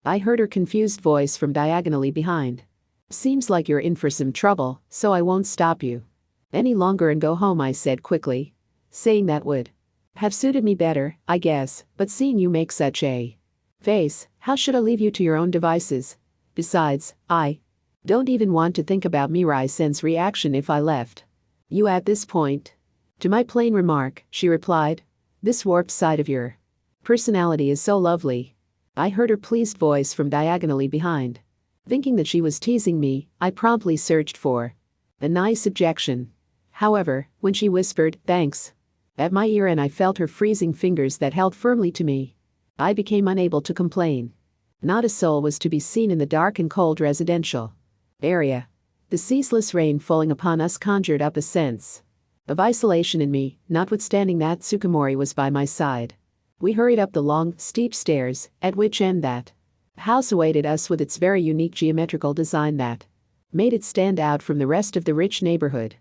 I heard her confused voice from diagonally behind. Seems like you're in for some trouble, so I won't stop you any longer and go home, I said quickly. Saying that would have suited me better, I guess, but seeing you make such a face, how should I leave you to your own devices? Besides, I don't even want to think about Mirai-sen's reaction if I left you at this point. To my plain remark, she replied, this warped side of your personality is so lovely. I heard her pleased voice from diagonally behind. Thinking that she was teasing me, I promptly searched for a nice objection. However, when she whispered, thanks, at my ear and I felt her freezing fingers that held firmly to me, I became unable to complain. Not a soul was to be seen in the dark and cold residential area. The ceaseless rain falling upon us conjured up a sense of isolation in me, notwithstanding that Tsukumori was by my side. We hurried up the long, steep stairs, at which end that house awaited us with its very unique geometrical design that made it stand out from the rest of the rich neighborhood.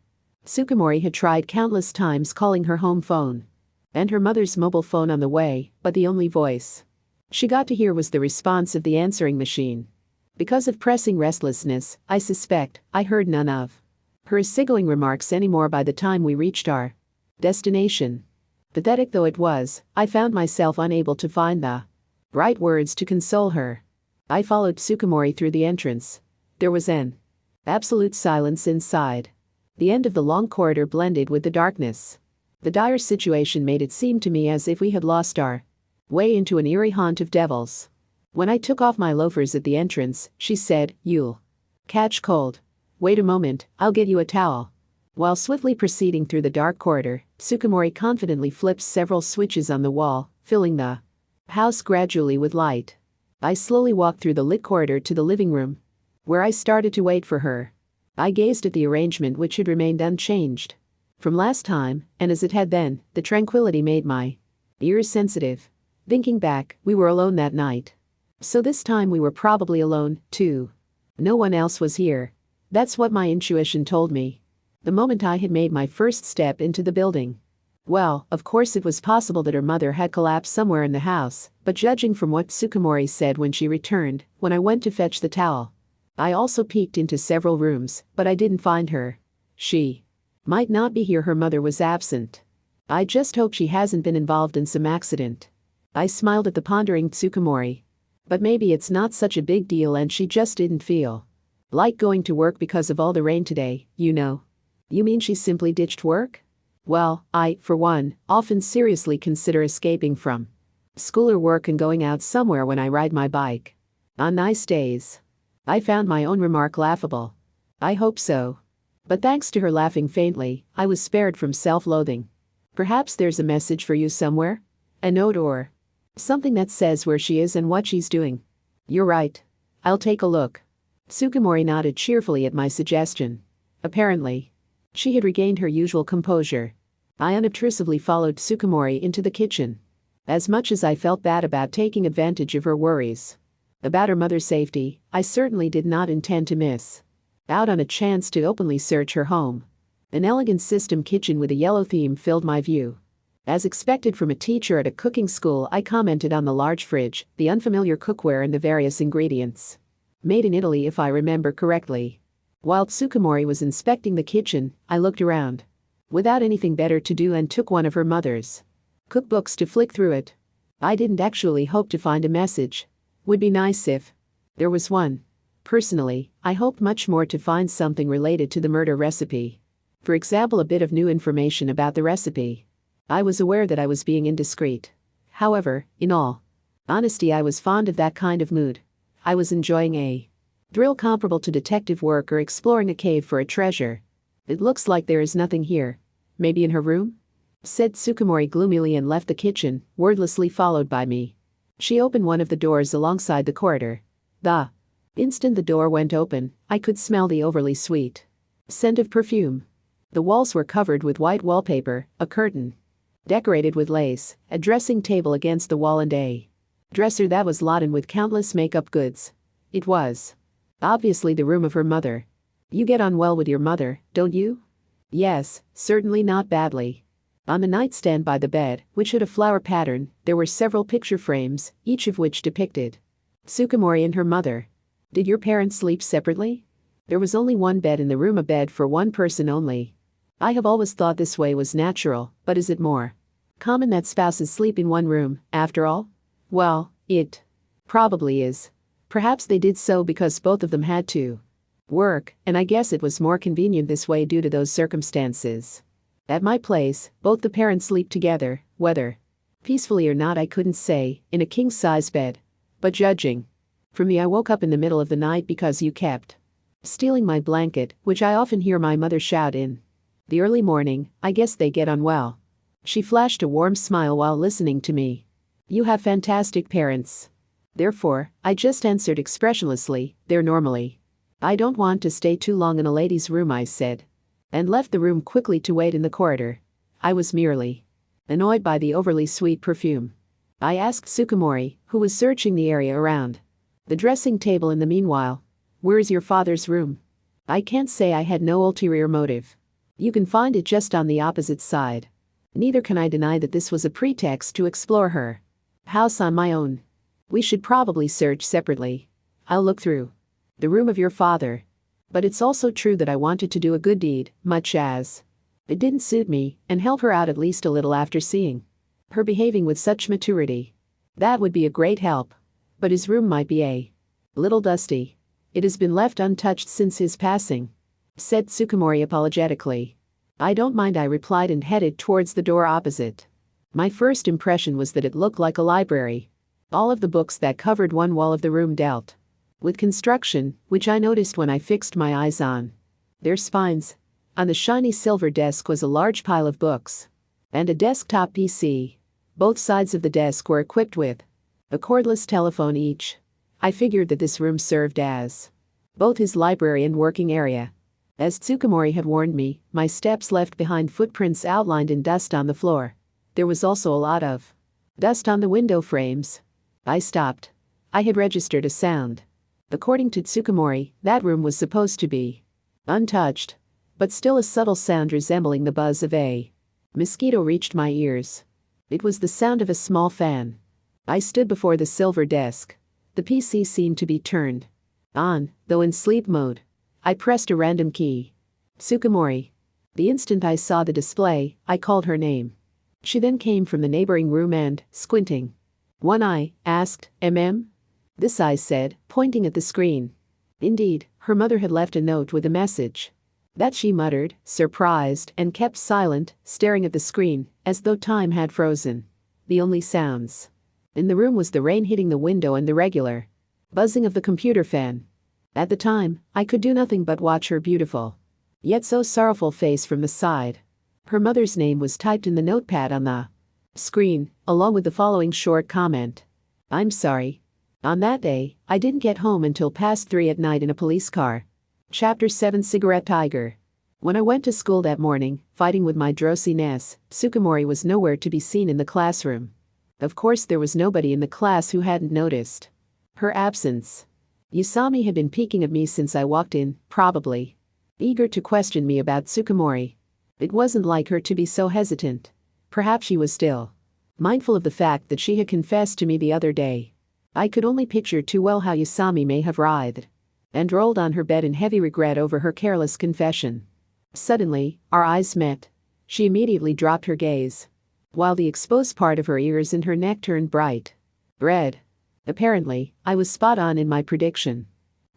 Tsukumori had tried countless times calling her home phone and her mother's mobile phone on the way, but the only voice she got to hear was the response of the answering machine. Because of pressing restlessness, I suspect, I heard none of her easygoing remarks anymore by the time we reached our destination. Pathetic though it was, I found myself unable to find the right words to console her. I followed Tsukumori through the entrance. There was an absolute silence inside. The end of the long corridor blended with the darkness. The dire situation made it seem to me as if we had lost our way into an eerie haunt of devils. When I took off my loafers at the entrance, she said, you'll catch cold. Wait a moment, I'll get you a towel. While swiftly proceeding through the dark corridor, Tsukumori confidently flipped several switches on the wall, filling the house gradually with light. I slowly walked through the lit corridor to the living room, where I started to wait for her. I gazed at the arrangement which had remained unchanged from last time, and as it had then, the tranquility made my ears sensitive. Thinking back, we were alone that night. So this time we were probably alone, too. No one else was here. That's what my intuition told me the moment I had made my first step into the building. Well, of course it was possible that her mother had collapsed somewhere in the house, but judging from what Tsukumori said when she returned, when I went to fetch the towel, I also peeked into several rooms, but I didn't find her. She might not be here, her mother was absent. I just hope she hasn't been involved in some accident. I smiled at the pondering Tsukumori. But maybe it's not such a big deal and she just didn't feel like going to work because of all the rain today, you know. You mean she simply ditched work? Well, I, for one, often seriously consider escaping from school or work and going out somewhere when I ride my bike. On nice days. I found my own remark laughable. I hope so. But thanks to her laughing faintly, I was spared from self-loathing. Perhaps there's a message for you somewhere? A note or something that says where she is and what she's doing. You're right. I'll take a look. Tsukumori nodded cheerfully at my suggestion. Apparently, she had regained her usual composure. I unobtrusively followed Tsukumori into the kitchen. As much as I felt bad about taking advantage of her worries about her mother's safety, I certainly did not intend to miss out on a chance to openly search her home. An elegant system kitchen with a yellow theme filled my view. As expected from a teacher at a cooking school, I commented on the large fridge, the unfamiliar cookware and the various ingredients. Made in Italy if I remember correctly. While Tsukumori was inspecting the kitchen, I looked around without anything better to do and took one of her mother's cookbooks to flick through it. I didn't actually hope to find a message. Would be nice if there was one. Personally, I hoped much more to find something related to the murder recipe. For example, a bit of new information about the recipe. I was aware that I was being indiscreet. However, in all honesty, I was fond of that kind of mood. I was enjoying a thrill comparable to detective work or exploring a cave for a treasure. It looks like there is nothing here. maybe in her room?" said Tsukumori gloomily and left the kitchen, wordlessly followed by me. She opened one of the doors alongside the corridor. The instant the door went open, I could smell the overly sweet scent of perfume. The walls were covered with white wallpaper, a curtain decorated with lace, a dressing table against the wall and a dresser that was laden with countless makeup goods. It was obviously the room of her mother. "You get on well with your mother, don't you?" "Yes, certainly not badly." On the nightstand by the bed, which had a flower pattern, there were several picture frames, each of which depicted Tsukumori and her mother. "Did your parents sleep separately?" "There was only one bed in the room, a bed for one person only." "I have always thought this way was natural, but is it more common that spouses sleep in one room, after all?" "Well, it probably is. Perhaps they did so because both of them had to work, and I guess it was more convenient this way due to those circumstances. At my place, both the parents sleep together, whether peacefully or not I couldn't say, in a king-size bed. But judging from me, I woke up in the middle of the night because you kept stealing my blanket, which I often hear my mother shout in the early morning. I guess they get on well." She flashed a warm smile while listening to me. "You have fantastic parents." Therefore, I just answered expressionlessly, "They're normally." "I don't want to stay too long in a lady's room," I said, and left the room quickly to wait in the corridor. I was merely annoyed by the overly sweet perfume. I asked Tsukumori, who was searching the area around the dressing table in the meanwhile, "Where is your father's room?" I can't say I had no ulterior motive. You can find it just on the opposite side. Neither can I deny that this was a pretext to explore her house on my own. We should probably search separately. I'll look through the room of your father. But it's also true that I wanted to do a good deed, much as it didn't suit me, and help her out at least a little after seeing her behaving with such maturity. That would be a great help. But his room might be a little dusty. It has been left untouched since his passing," said Tsukumori apologetically. "I don't mind," I replied and headed towards the door opposite. My first impression was that it looked like a library. All of the books that covered one wall of the room dealt with construction, which I noticed when I fixed my eyes on their spines. On the shiny silver desk was a large pile of books and a desktop PC. Both sides of the desk were equipped with a cordless telephone each. I figured that this room served as both his library and working area. As Tsukumori had warned me, my steps left behind footprints outlined in dust on the floor. There was also a lot of dust on the window frames. I stopped. I had registered a sound. According to Tsukumori, that room was supposed to be untouched, but still a subtle sound resembling the buzz of a mosquito reached my ears. It was the sound of a small fan. I stood before the silver desk. The PC seemed to be turned on, though in sleep mode. I pressed a random key. "Tsukumori." The instant I saw the display, I called her name. She then came from the neighboring room and, squinting one eye, asked, "This," I said, pointing at the screen. Indeed, her mother had left a note with a message. That she muttered, surprised, and kept silent, staring at the screen, as though time had frozen. The only sounds in the room was the rain hitting the window and the regular buzzing of the computer fan. At the time, I could do nothing but watch her beautiful, yet so sorrowful face from the side. Her mother's name was typed in the notepad on the screen, along with the following short comment. "I'm sorry. On that day, I didn't get home until past 3 at night in a police car." Chapter 7 Cigarette Tiger. When I went to school that morning, fighting with my drowsiness, Tsukumori was nowhere to be seen in the classroom. Of course, there was nobody in the class who hadn't noticed her absence. Yusami had been peeking at me since I walked in, probably eager to question me about Tsukumori. It wasn't like her to be so hesitant. Perhaps she was still mindful of the fact that she had confessed to me the other day. I could only picture too well how Yusami may have writhed and rolled on her bed in heavy regret over her careless confession. Suddenly, our eyes met. She immediately dropped her gaze, while the exposed part of her ears and her neck turned bright red. Apparently, I was spot on in my prediction.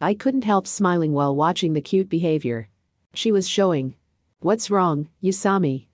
I couldn't help smiling while watching the cute behavior she was showing. "What's wrong, Yusami?"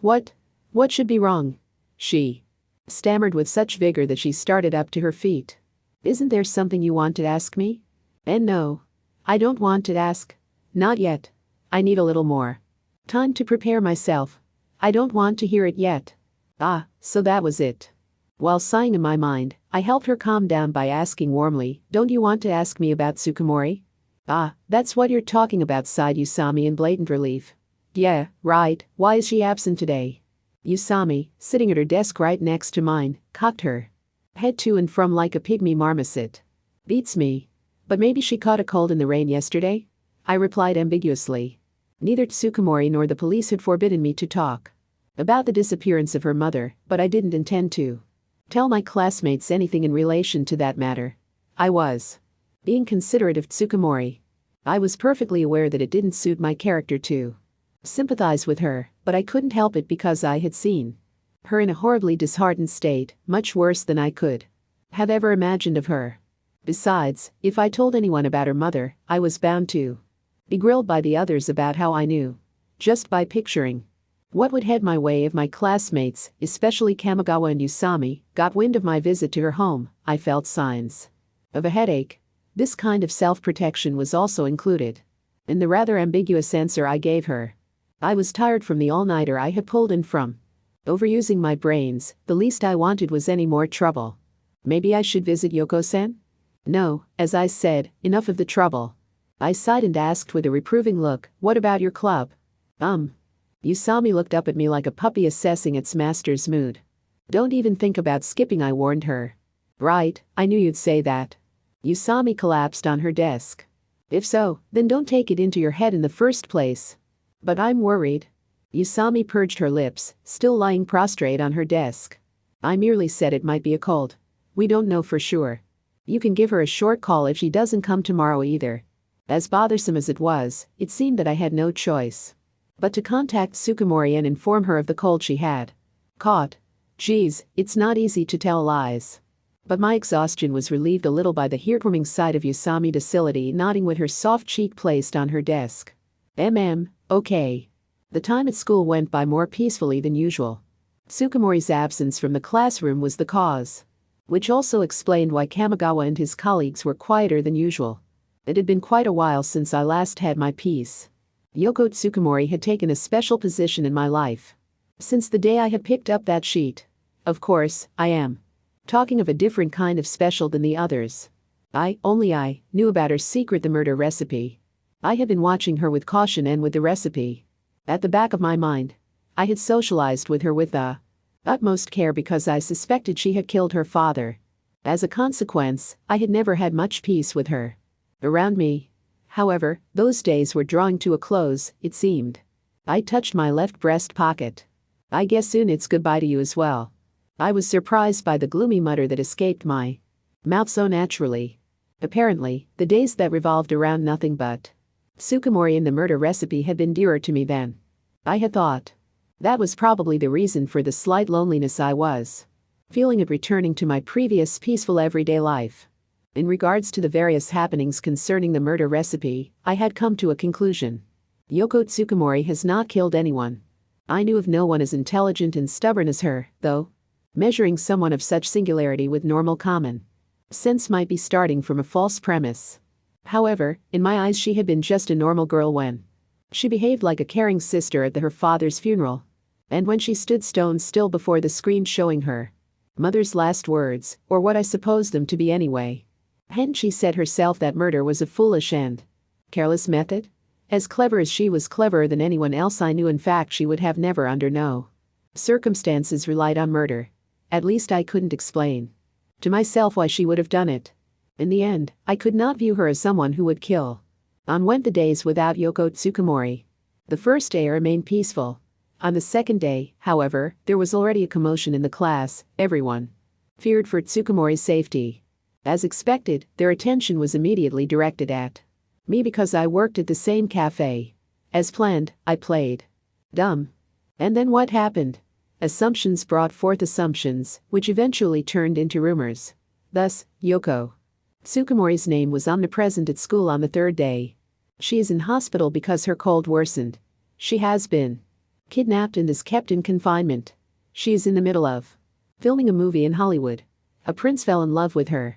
What? What should be wrong?" She stammered with such vigor that she started up to her feet. "Isn't there something you want to ask me?" "No. I don't want to ask. Not yet. I need a little more Time to prepare myself. I don't want to hear it yet. Ah, so that was it. While sighing in my mind, I helped her calm down by asking warmly, "Don't you want to ask me about Tsukumori?" "Ah, that's what you're talking about," sighed Usami in blatant relief. "Yeah, right, why is she absent today?" Usami, sitting at her desk right next to mine, cocked her head to and from like a pygmy marmoset. "Beats me. But maybe she caught a cold in the rain yesterday?" I replied ambiguously. Neither Tsukumori nor the police had forbidden me to talk about the disappearance of her mother, but I didn't intend to tell my classmates anything in relation to that matter. I was being considerate of Tsukumori. I was perfectly aware that it didn't suit my character to sympathize with her, but I couldn't help it because I had seen her in a horribly disheartened state, much worse than I could have ever imagined of her. Besides, if I told anyone about her mother, I was bound to be grilled by the others about how I knew. Just by picturing what would head my way if my classmates, especially Kamigawa and Usami, got wind of my visit to her home, I felt signs of a headache. This kind of self-protection was also included in the rather ambiguous answer I gave her. I was tired from the all-nighter I had pulled in from overusing my brains. The least I wanted was any more trouble. Maybe I should visit Yoko-san? No, as I said, enough of the trouble. I sighed and asked with a reproving look, "What about your club?" Usami looked up at me like a puppy assessing its master's mood. "Don't even think about skipping," I warned her. "Right, I knew you'd say that." Usami collapsed on her desk. "If so, then don't take it into your head in the first place." "But I'm worried." Usami purged her lips, still lying prostrate on her desk. "I merely said it might be a cold. We don't know for sure. You can give her a short call if she doesn't come tomorrow either." As bothersome as it was, it seemed that I had no choice but to contact Tsukumori and inform her of the cold she had caught. Geez, it's not easy to tell lies. But my exhaustion was relieved a little by the heartwarming sight of Usami docility nodding with her soft cheek placed on her desk. Okay. The time at school went by more peacefully than usual. Tsukumori's absence from the classroom was the cause, which also explained why Kamigawa and his colleagues were quieter than usual. It had been quite a while since I last had my peace. Yoko Tsukumori had taken a special position in my life since the day I had picked up that sheet. Of course, I am talking of a different kind of special than the others. Only I knew about her secret, the murder recipe. I had been watching her with caution and with the recipe at the back of my mind. I had socialized with her with the utmost care because I suspected she had killed her father. As a consequence, I had never had much peace with her around me. However, those days were drawing to a close, it seemed. I touched my left breast pocket. "I guess soon it's goodbye to you as well." I was surprised by the gloomy mutter that escaped my mouth so naturally. Apparently, the days that revolved around nothing but Tsukumori and the murder recipe had been dearer to me than I had thought. That was probably the reason for the slight loneliness I was feeling at returning to my previous peaceful everyday life. In regards to the various happenings concerning the murder recipe, I had come to a conclusion. Yoko Tsukumori has not killed anyone. I knew of no one as intelligent and stubborn as her, though measuring someone of such singularity with normal common sense might be starting from a false premise. However, in my eyes she had been just a normal girl when she behaved like a caring sister at her father's funeral, and when she stood stone still before the screen showing her mother's last words, or what I supposed them to be anyway. Hadn't she said herself that murder was a foolish and careless method? As clever as she was cleverer than anyone else I knew. In fact, she would have never under no circumstances relied on murder. At least I couldn't explain to myself why she would have done it. In the end, I could not view her as someone who would kill. On went the days without Yoko Tsukumori. The first day remained peaceful. On the second day, however, there was already a commotion in the class. Everyone feared for Tsukumori's safety. As expected, their attention was immediately directed at me because I worked at the same cafe. As planned, I played dumb. And then what happened? Assumptions brought forth assumptions, which eventually turned into rumors. Thus, Yoko Tsukumori's name was omnipresent at school on the third day. She is in hospital because her cold worsened. She has been kidnapped and is kept in confinement. She is in the middle of filming a movie in Hollywood. A prince fell in love with her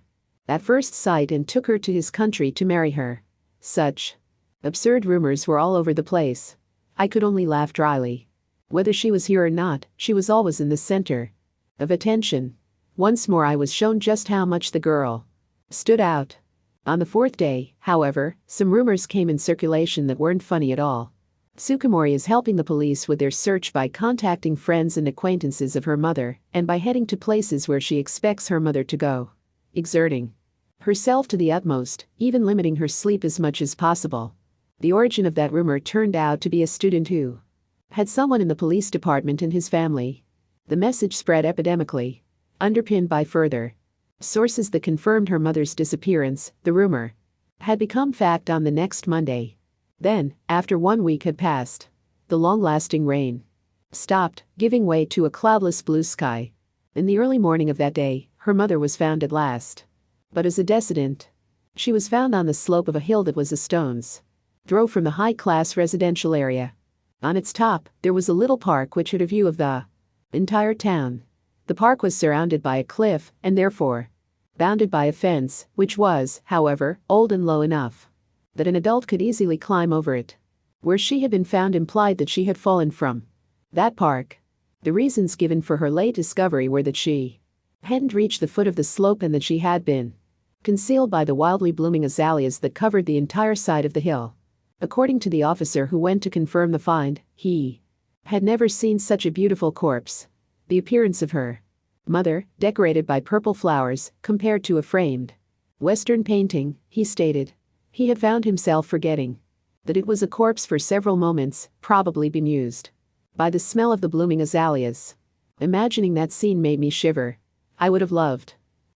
at first sight and took her to his country to marry her. Such absurd rumors were all over the place. I could only laugh dryly. Whether she was here or not, she was always in the center of attention. Once more I was shown just how much the girl stood out. On the fourth day, however, some rumors came in circulation that weren't funny at all. Tsukumori is helping the police with their search by contacting friends and acquaintances of her mother and by heading to places where she expects her mother to go, exerting herself to the utmost, even limiting her sleep as much as possible. The origin of that rumor turned out to be a student who had someone in the police department in his family. The message spread epidemically, underpinned by further sources that confirmed her mother's disappearance. The rumor had become fact on the next Monday. Then, after 1 week had passed, the long-lasting rain stopped, giving way to a cloudless blue sky. In the early morning of that day, her mother was found at last. But as a decedent, she was found on the slope of a hill that was a stone's throw from the high-class residential area. On its top, there was a little park which had a view of the entire town. The park was surrounded by a cliff and therefore bounded by a fence, which was, however, old and low enough that an adult could easily climb over it. Where she had been found implied that she had fallen from that park. The reasons given for her late discovery were that she hadn't reached the foot of the slope and that she had been concealed by the wildly blooming azaleas that covered the entire side of the hill. According to the officer who went to confirm the find, he had never seen such a beautiful corpse. The appearance of her mother, decorated by purple flowers, compared to a framed Western painting, he stated. He had found himself forgetting that it was a corpse for several moments, probably bemused by the smell of the blooming azaleas. Imagining that scene made me shiver. I would have loved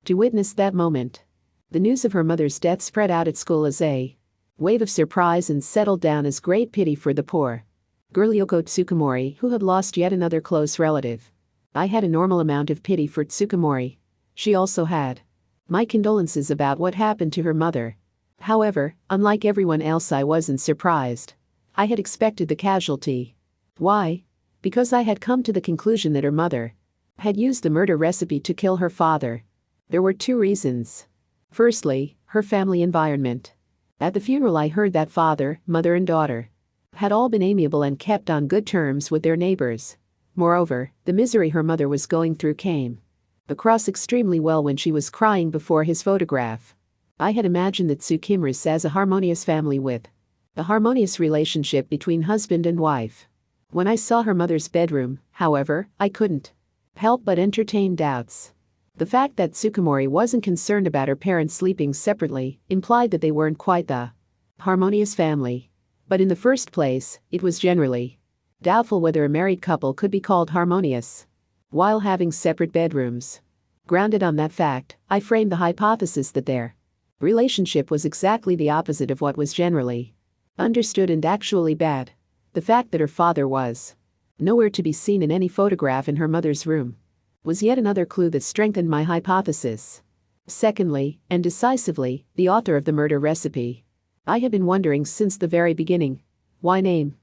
to witness that moment. The news of her mother's death spread out at school as a wave of surprise and settled down as great pity for the poor girl Yoko Tsukumori, who had lost yet another close relative. I had a normal amount of pity for Tsukumori. She also had my condolences about what happened to her mother. However, unlike everyone else, I wasn't surprised. I had expected the casualty. Why? Because I had come to the conclusion that her mother had used the murder recipe to kill her father. There were 2 reasons. Firstly, her family environment. At the funeral I heard that father, mother and daughter had all been amiable and kept on good terms with their neighbors. Moreover, the misery her mother was going through came across extremely well when she was crying before his photograph. I had imagined that Tsukumori as a harmonious family with a harmonious relationship between husband and wife. When I saw her mother's bedroom, however, I couldn't help but entertain doubts. The fact that Tsukumori wasn't concerned about her parents sleeping separately implied that they weren't quite the harmonious family. But in the first place, it was generally doubtful whether a married couple could be called harmonious while having separate bedrooms. Grounded on that fact, I framed the hypothesis that their relationship was exactly the opposite of what was generally understood and actually bad. The fact that her father was nowhere to be seen in any photograph in her mother's room was yet another clue that strengthened my hypothesis. Secondly, and decisively, the author of the murder recipe. I had been wondering since the very beginning, why name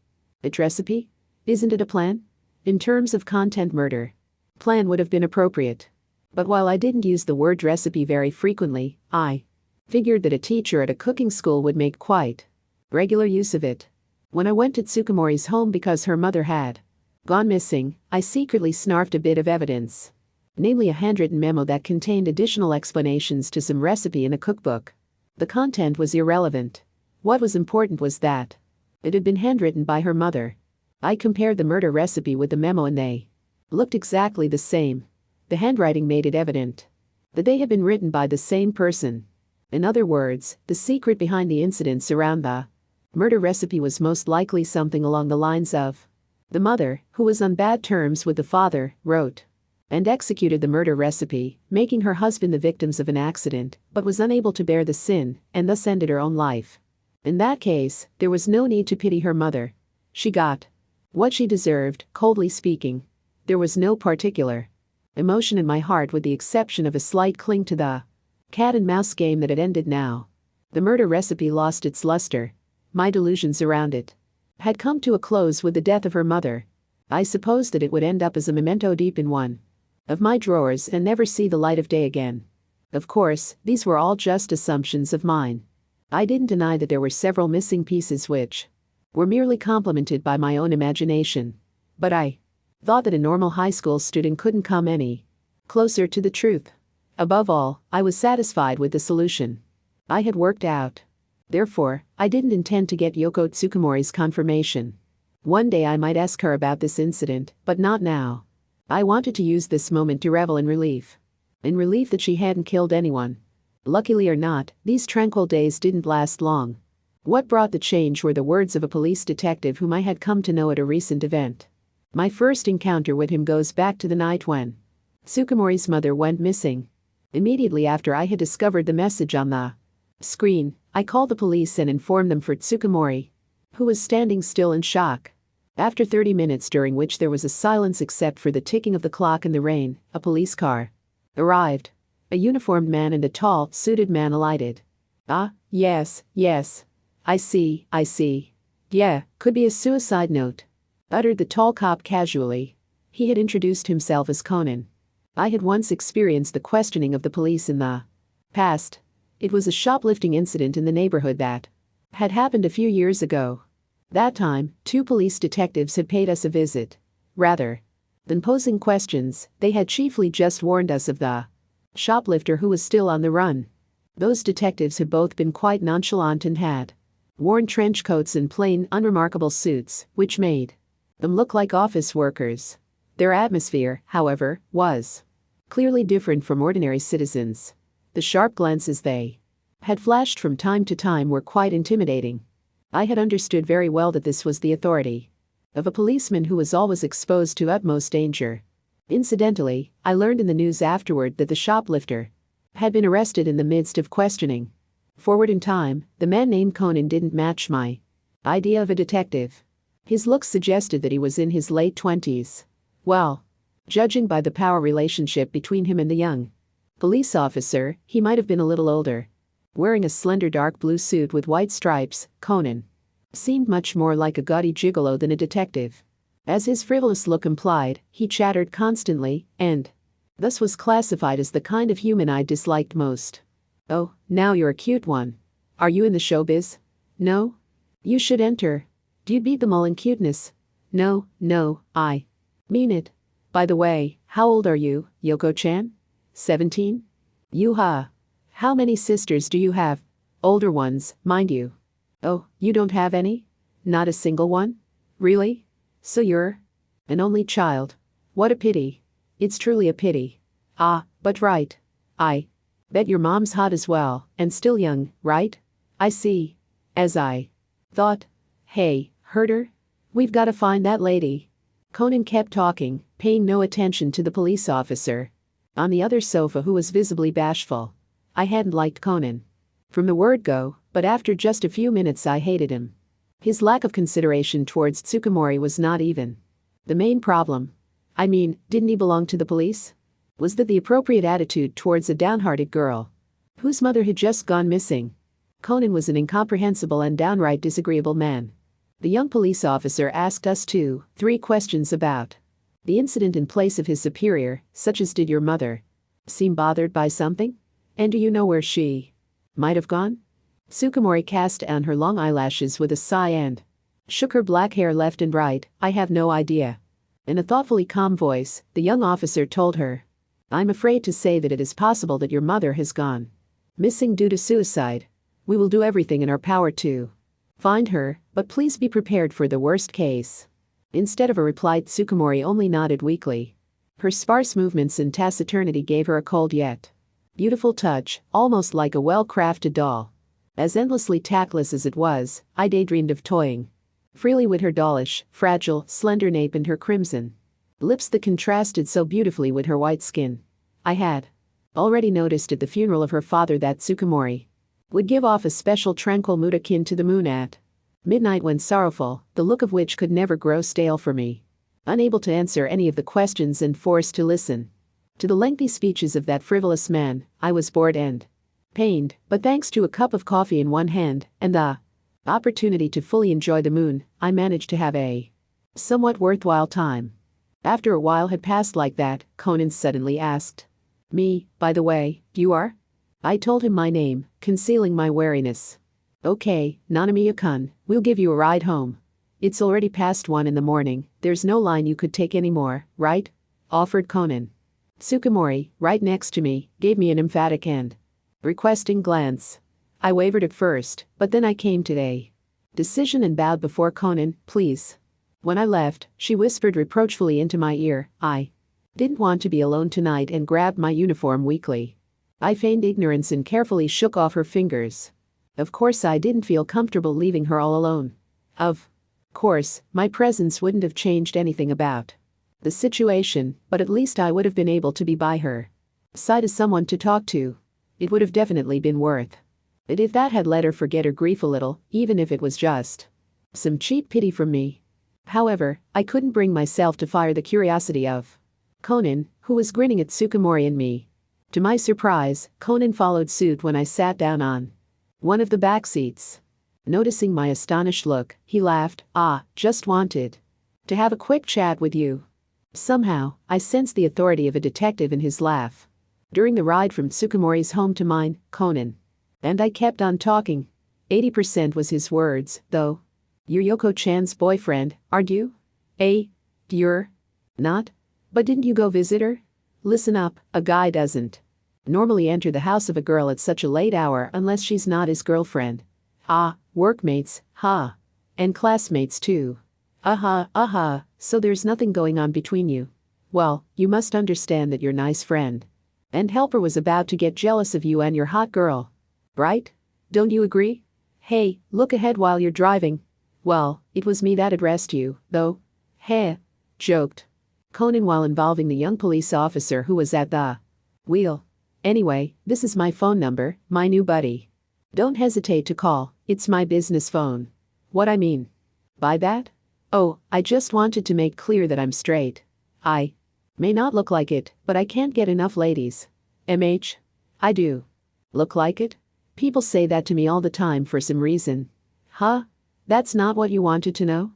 it recipe? Isn't it a plan? In terms of content, murder plan would have been appropriate. But while I didn't use the word recipe very frequently, I figured that a teacher at a cooking school would make quite regular use of it. When I went to Tsukumori's home because her mother had gone missing, I secretly snarfed a bit of evidence, namely a handwritten memo that contained additional explanations to some recipe in a cookbook. The content was irrelevant. What was important was that it had been handwritten by her mother. I compared the murder recipe with the memo and they looked exactly the same. The handwriting made it evident that they had been written by the same person. In other words, the secret behind the incidents around the murder recipe was most likely something along the lines of: the mother, who was on bad terms with the father, wrote and executed the murder recipe, making her husband the victims of an accident, but was unable to bear the sin and thus ended her own life. In that case, there was no need to pity her mother. She got what she deserved, coldly speaking. There was no particular emotion in my heart with the exception of a slight cling to the cat and mouse game that had ended now. The murder recipe lost its luster. My delusions around it had come to a close with the death of her mother. I supposed that it would end up as a memento deep in one of my drawers and never see the light of day again. Of course, these were all just assumptions of mine. I didn't deny that there were several missing pieces which were merely complemented by my own imagination. But I thought that a normal high school student couldn't come any closer to the truth. Above all, I was satisfied with the solution I had worked out. Therefore, I didn't intend to get Yoko Tsukumori's confirmation. One day I might ask her about this incident, but not now. I wanted to use this moment to revel in relief. In relief that she hadn't killed anyone. Luckily or not, these tranquil days didn't last long. What brought the change were the words of a police detective whom I had come to know at a recent event. My first encounter with him goes back to the night when Tsukumori's mother went missing. Immediately after I had discovered the message on the screen, I called the police and informed them for Tsukumori, who was standing still in shock. After 30 minutes during which there was a silence except for the ticking of the clock and the rain, a police car arrived. A uniformed man and a tall, suited man alighted. "Ah, yes. I see. Yeah, could be a suicide note," uttered the tall cop casually. He had introduced himself as Conan. I had once experienced the questioning of the police in the past. It was a shoplifting incident in the neighborhood that had happened a few years ago. That time, 2 police detectives had paid us a visit. Rather than posing questions, they had chiefly just warned us of the shoplifter who was still on the run. Those detectives had both been quite nonchalant and had worn trench coats and plain, unremarkable suits, which made them look like office workers. Their atmosphere, however, was clearly different from ordinary citizens. The sharp glances they had flashed from time to time were quite intimidating. I had understood very well that this was the authority of a policeman who was always exposed to utmost danger. Incidentally, I learned in the news afterward that the shoplifter had been arrested in the midst of questioning. Forward in time, the man named Conan didn't match my idea of a detective. His looks suggested that he was in his late 20s. Well, judging by the power relationship between him and the young police officer, he might have been a little older. Wearing a slender dark blue suit with white stripes, Conan seemed much more like a gaudy gigolo than a detective. As his frivolous look implied, he chattered constantly, and thus was classified as the kind of human I disliked most. "Oh, now you're a cute one. Are you in the showbiz? No? You should enter. You'd beat them all in cuteness." No, I mean it. By the way, how old are you, Yoko-chan? 17? Yoo-ha. How many sisters do you have? Older ones, mind you. Oh, you don't have any? Not a single one? Really? So you're an only child. What a pity. It's truly a pity. Ah, but right. I bet your mom's hot as well, and still young, right? I see. As I thought. Hey, heard her? We've got to find that lady. Conan kept talking, paying no attention to the police officer on the other sofa who was visibly bashful. I hadn't liked Conan from the word go, but after just a few minutes I hated him. His lack of consideration towards Tsukumori was not even the main problem. I mean, didn't he belong to the police? Was that the appropriate attitude towards a downhearted girl whose mother had just gone missing? Conan was an incomprehensible and downright disagreeable man. The young police officer asked us 2-3 questions about the incident in place of his superior, such as, did your mother seem bothered by something? And do you know where she might have gone? Tsukumori cast down her long eyelashes with a sigh and shook her black hair left and right. I have no idea. In a thoughtfully calm voice, the young officer told her, I'm afraid to say that it is possible that your mother has gone missing due to suicide. We will do everything in our power to find her, but please be prepared for the worst case. Instead of a reply, Tsukumori only nodded weakly. Her sparse movements and taciturnity gave her a cold yet beautiful touch, almost like a well-crafted doll. As endlessly tactless as it was, I daydreamed of toying freely with her dollish, fragile, slender nape and her crimson lips that contrasted so beautifully with her white skin. I had already noticed at the funeral of her father that Tsukumori would give off a special tranquil mood akin to the moon at midnight when sorrowful, the look of which could never grow stale for me. Unable to answer any of the questions and forced to listen to the lengthy speeches of that frivolous man, I was bored and pained, but thanks to a cup of coffee in one hand and the opportunity to fully enjoy the moon, I managed to have a somewhat worthwhile time. After a while had passed like that, Conan suddenly asked me, by the way, you are? I told him my name, concealing my wariness. Okay, Nanamiya-kun, we'll give you a ride home. It's already past 1 in the morning, there's no line you could take anymore, right? Offered Conan. Tsukumori, right next to me, gave me an emphatic and requesting glance. I wavered at first, but then I came to a decision and bowed before Conan. Please. When I left, she whispered reproachfully into my ear, I didn't want to be alone tonight, and grabbed my uniform weakly. I feigned ignorance and carefully shook off her fingers. Of course I didn't feel comfortable leaving her all alone. Of course, my presence wouldn't have changed anything about the situation, but at least I would have been able to be by her side as someone to talk to. It would have definitely been worth it if that had let her forget her grief a little, even if it was just some cheap pity from me. However, I couldn't bring myself to fire the curiosity of Conan, who was grinning at Tsukumori and me. To my surprise, Conan followed suit when I sat down on one of the back seats. Noticing my astonished look, he laughed. Just wanted to have a quick chat with you. Somehow, I sensed the authority of a detective in his laugh. During the ride from Tsukumori's home to mine, Conan and I kept on talking. 80% was his words, though. You're Yoko-chan's boyfriend, aren't you? You're not? But didn't you go visit her? Listen up, a guy doesn't normally enter the house of a girl at such a late hour unless she's not his girlfriend. Workmates, and classmates too. So there's nothing going on between you. Well, you must understand that your nice friend and helper was about to get jealous of you and your hot girl. Right? Don't you agree? Hey, look ahead while you're driving. Well, it was me that addressed you, though. Joked Conan while involving the young police officer who was at the wheel. Anyway, this is my phone number, my new buddy. Don't hesitate to call, it's my business phone. What I mean by that? I just wanted to make clear that I'm straight. I may not look like it, but I can't get enough ladies. I do. Look like it? People say that to me all the time for some reason. That's not what you wanted to know?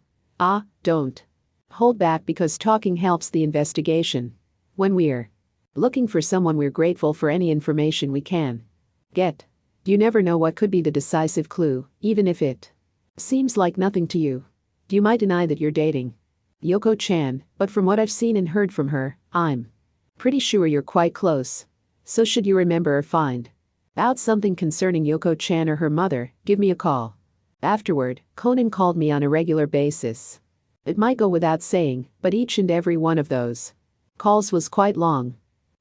Don't hold back, because talking helps the investigation. When we're looking for someone, we're grateful for any information we can get. You never know what could be the decisive clue, even if it seems like nothing to you. You might deny that you're dating Yoko-chan, but from what I've seen and heard from her, I'm pretty sure you're quite close. So should you remember or find out something concerning Yoko-chan or her mother, give me a call. Afterward, Conan called me on a regular basis. It might go without saying, but each and every one of those calls was quite long.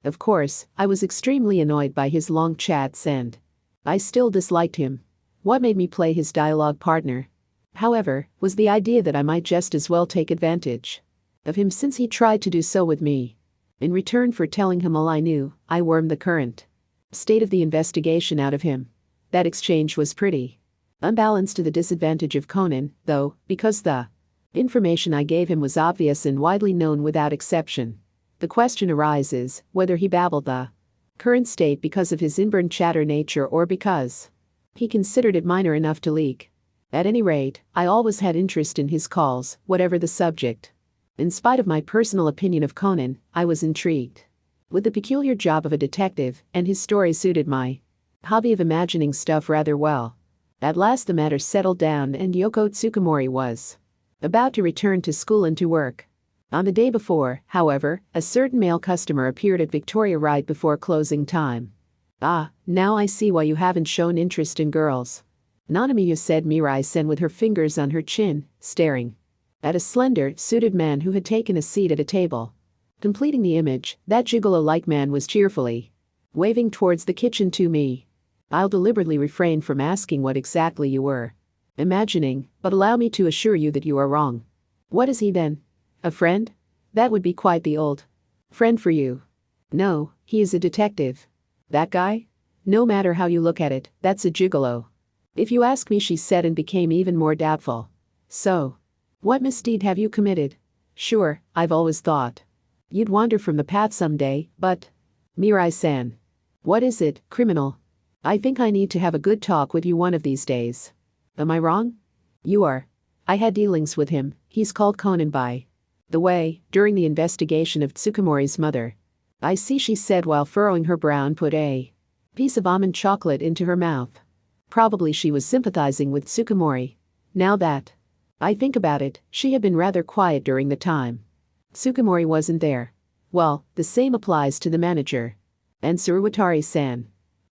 Of course, I was extremely annoyed by his long chats, and I still disliked him. What made me play his dialogue partner, however, was the idea that I might just as well take advantage of him, since he tried to do so with me. In return for telling him all I knew, I wormed the current state of the investigation out of him. That exchange was pretty unbalanced to the disadvantage of Conan, though, because the information I gave him was obvious and widely known without exception. The question arises whether he babbled the current state because of his inborn chatter nature or because he considered it minor enough to leak. At any rate, I always had interest in his calls, whatever the subject. In spite of my personal opinion of Conan, I was intrigued with the peculiar job of a detective, and his story suited my hobby of imagining stuff rather well. At last the matter settled down, and Yoko Tsukumori was about to return to school and to work. On the day before, however, a certain male customer appeared at Victoria right before closing time. Now I see why you haven't shown interest in girls, Nanamiya said Mirai-sen with her fingers on her chin, staring at a slender, suited man who had taken a seat at a table. Completing the image, that gigolo-like man was cheerfully waving towards the kitchen to me. I'll deliberately refrain from asking what exactly you were imagining, but allow me to assure you that you are wrong. What is he then? A friend? That would be quite the old friend for you. No, he is a detective. That guy? No matter how you look at it, that's a gigolo. If you ask me, she said, and became even more doubtful. So, what misdeed have you committed? Sure, I've always thought you'd wander from the path someday, but… Mirai-san. What is it, criminal? I think I need to have a good talk with you one of these days. Am I wrong? You are. I had dealings with him. He's called Conan by the way, during the investigation of Tsukumori's mother. I see, she said while furrowing her brow and put a piece of almond chocolate into her mouth. Probably she was sympathizing with Tsukumori. Now that I think about it, she had been rather quiet during the time Tsukumori wasn't there. Well, the same applies to the manager. And Tsuruwatari-san.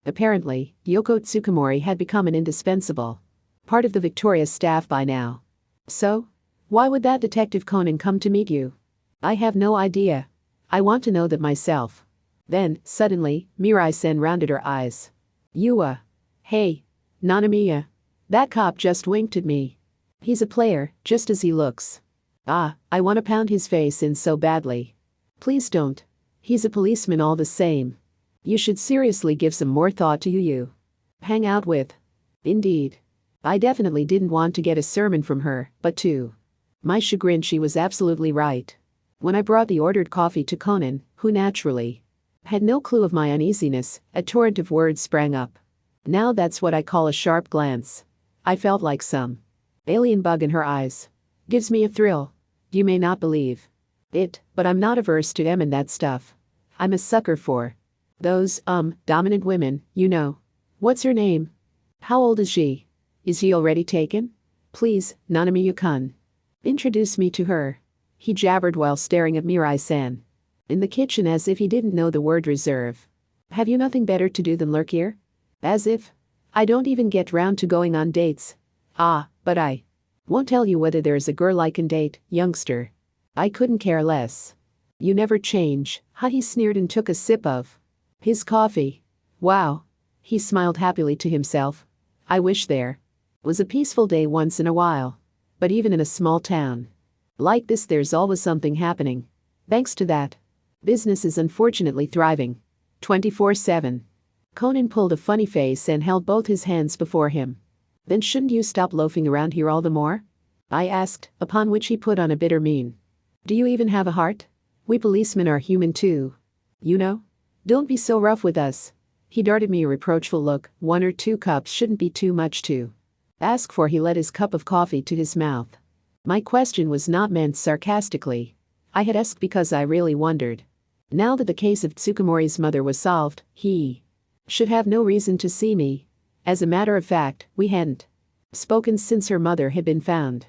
Apparently, Yoko Tsukumori had become an indispensable part of the Victoria staff by now. So? Why would that Detective Conan come to meet you? I have no idea. I want to know that myself. Then, suddenly, Mirai-san rounded her eyes. Hey. Nanamiya. That cop just winked at me. He's a player, just as he looks. I want to pound his face in so badly. Please don't. He's a policeman all the same. You should seriously give some more thought to who you hang out with. Indeed. I definitely didn't want to get a sermon from her, but to my chagrin she was absolutely right. When I brought the ordered coffee to Conan, who naturally had no clue of my uneasiness, a torrent of words sprang up. Now that's what I call a sharp glance. I felt like some alien bug in her eyes. Gives me a thrill. You may not believe it, but I'm not averse to and that stuff. I'm a sucker for those, dominant women, you know. What's her name? How old is she? Is he already taken? Please, Nanamiya-kun. Introduce me to her. He jabbered while staring at Mirai-san in the kitchen as if he didn't know the word reserve. Have you nothing better to do than lurk here? As if I don't even get round to going on dates. But I won't tell you whether there's a girl I can date, youngster. I couldn't care less. You never change, huh? He sneered and took a sip of his coffee. Wow. He smiled happily to himself. I wish there was a peaceful day once in a while. But even in a small town like this there's always something happening. Thanks to that, business is unfortunately thriving 24/7. Conan pulled a funny face and held both his hands before him. Then shouldn't you stop loafing around here all the more? I asked, upon which he put on a bitter mien. Do you even have a heart? We policemen are human too. You know? Don't be so rough with us. He darted me a reproachful look. 1 or 2 cups shouldn't be too much to ask for. He let his cup of coffee to his mouth. My question was not meant sarcastically. I had asked because I really wondered. Now that the case of Tsukumori's mother was solved, he should have no reason to see me. As a matter of fact, we hadn't spoken since her mother had been found.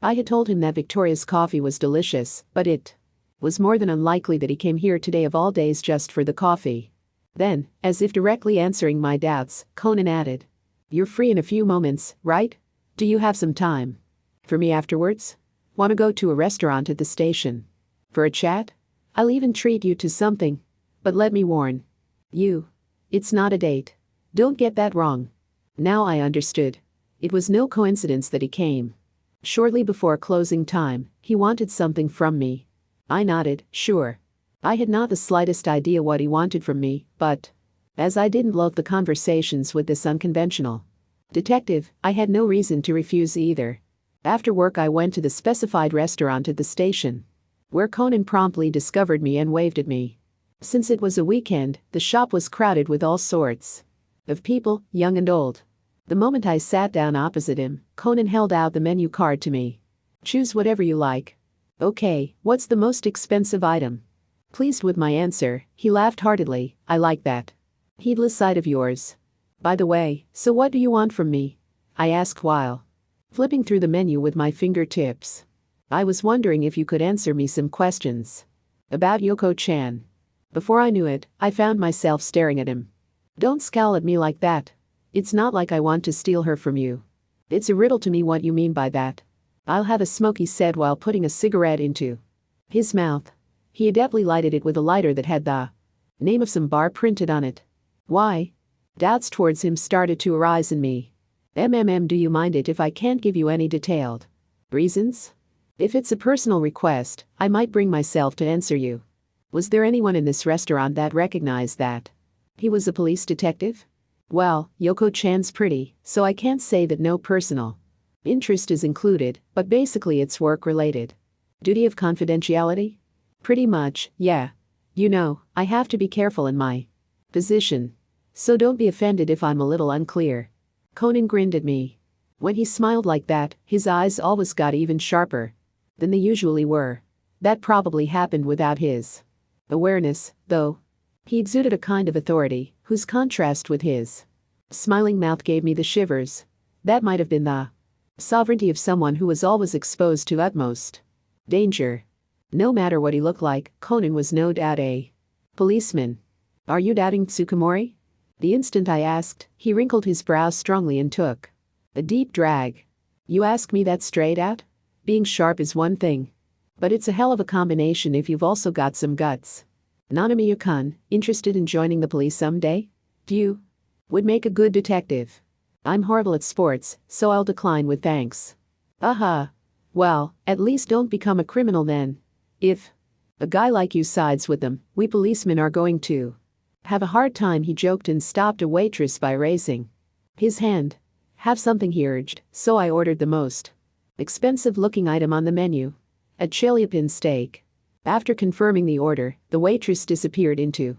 I had told him that Victoria's coffee was delicious, but it was more than unlikely that he came here today of all days just for the coffee. Then, as if directly answering my doubts, Conan added, You're free in a few moments, right? Do you have some time for me afterwards? Want to go to a restaurant at the station for a chat? I'll even treat you to something. But let me warn you, it's not a date. Don't get that wrong. Now I understood. It was no coincidence that he came shortly before closing time. He wanted something from me. I nodded, sure. I had not the slightest idea what he wanted from me, but as I didn't love the conversations with this unconventional detective, I had no reason to refuse either. After work I went to the specified restaurant at the station, where Conan promptly discovered me and waved at me. Since it was a weekend, the shop was crowded with all sorts of people, young and old. The moment I sat down opposite him, Conan held out the menu card to me. Choose whatever you like. Okay, what's the most expensive item? Pleased with my answer, he laughed heartedly. I like that heedless side of yours. By the way, so what do you want from me? I asked while flipping through the menu with my fingertips. I was wondering if you could answer me some questions about Yoko-chan. Before I knew it, I found myself staring at him. Don't scowl at me like that. It's not like I want to steal her from you. It's a riddle to me what you mean by that. I'll have a smoke, he said while putting a cigarette into his mouth. He adeptly lighted it with a lighter that had the name of some bar printed on it. Why? Doubts towards him started to arise in me. Do you mind it if I can't give you any detailed reasons? If it's a personal request, I might bring myself to answer you. Was there anyone in this restaurant that recognized that he was a police detective? Well, Yoko-chan's pretty, so I can't say that no personal interest is included, but basically it's work-related. Duty of confidentiality? Pretty much, yeah. You know, I have to be careful in my position. So don't be offended if I'm a little unclear. Conan grinned at me. When he smiled like that, his eyes always got even sharper than they usually were. That probably happened without his awareness, though. He exuded a kind of authority, whose contrast with his Smiling mouth gave me the shivers. That might have been the sovereignty of someone who was always exposed to utmost danger. No matter what he looked like, Conan was no doubt a policeman. Are you doubting Tsukumori? The instant I asked, he wrinkled his brows strongly and took a deep drag. You ask me that straight out? Being sharp is one thing. But it's a hell of a combination if you've also got some guts. Nanamiya-kun, interested in joining the police someday? You would make a good detective. I'm horrible at sports, so I'll decline with thanks. Well, at least don't become a criminal then. If a guy like you sides with them, we policemen are going to have a hard time, he joked and stopped a waitress by raising his hand. Have something, he urged, so I ordered the most expensive-looking item on the menu, a chiliapin steak. After confirming the order, the waitress disappeared into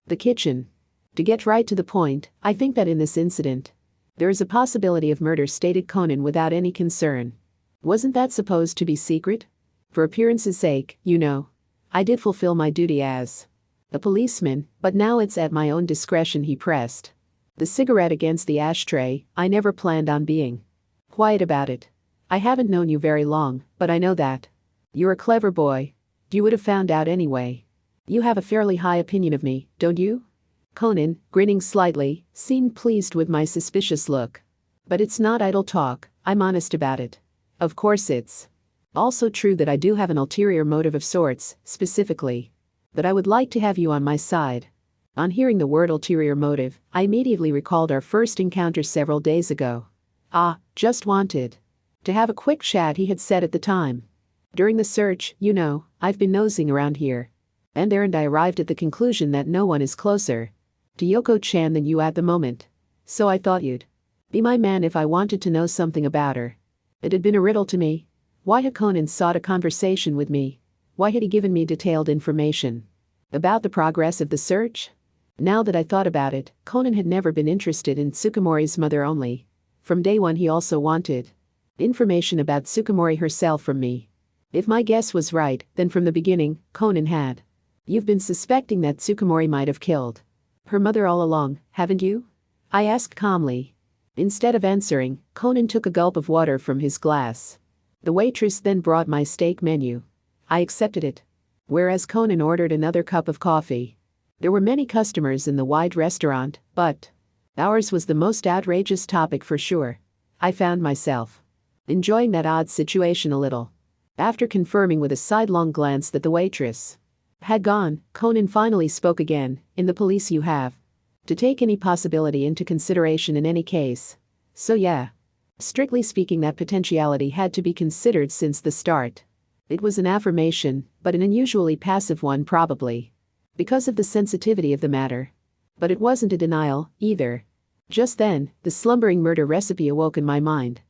the kitchen. To get right to the point, I think that in this incident, there is a possibility of murder, stated Conan without any concern. Wasn't that supposed to be secret? For appearance's sake, you know. I did fulfill my duty as a policeman, but now it's at my own discretion, he pressed the cigarette against the ashtray. I never planned on being quiet about it. I haven't known you very long, but I know that you're a clever boy. You would have found out anyway. You have a fairly high opinion of me, don't you? Conan, grinning slightly, seemed pleased with my suspicious look. But it's not idle talk, I'm honest about it. Of course it's also true that I do have an ulterior motive of sorts, specifically that I would like to have you on my side. On hearing the word ulterior motive, I immediately recalled our first encounter several days ago. Just wanted to have a quick chat, he had said at the time. During the search, you know, I've been nosing around here and there, and I arrived at the conclusion that no one is closer to Yoko-chan than you at the moment. So I thought you'd be my man if I wanted to know something about her. It had been a riddle to me. Why had Conan sought a conversation with me? Why had he given me detailed information about the progress of the search? Now that I thought about it, Conan had never been interested in Tsukumori's mother only. From day one he also wanted information about Tsukumori herself from me. If my guess was right, then from the beginning, Conan had. You've been suspecting that Tsukumori might have killed her mother all along, haven't you? I asked calmly. Instead of answering, Conan took a gulp of water from his glass. The waitress then brought my steak menu. I accepted it. Whereas Conan ordered another cup of coffee. There were many customers in the wide restaurant, but ours was the most outrageous topic for sure. I found myself enjoying that odd situation a little. After confirming with a sidelong glance that the waitress had gone, Conan finally spoke again. In the police you have to take any possibility into consideration in any case. So yeah. Strictly speaking, that potentiality had to be considered since the start. It was an affirmation, but an unusually passive one probably, because of the sensitivity of the matter. But it wasn't a denial, either. Just then, the slumbering murder recipe awoke in my mind.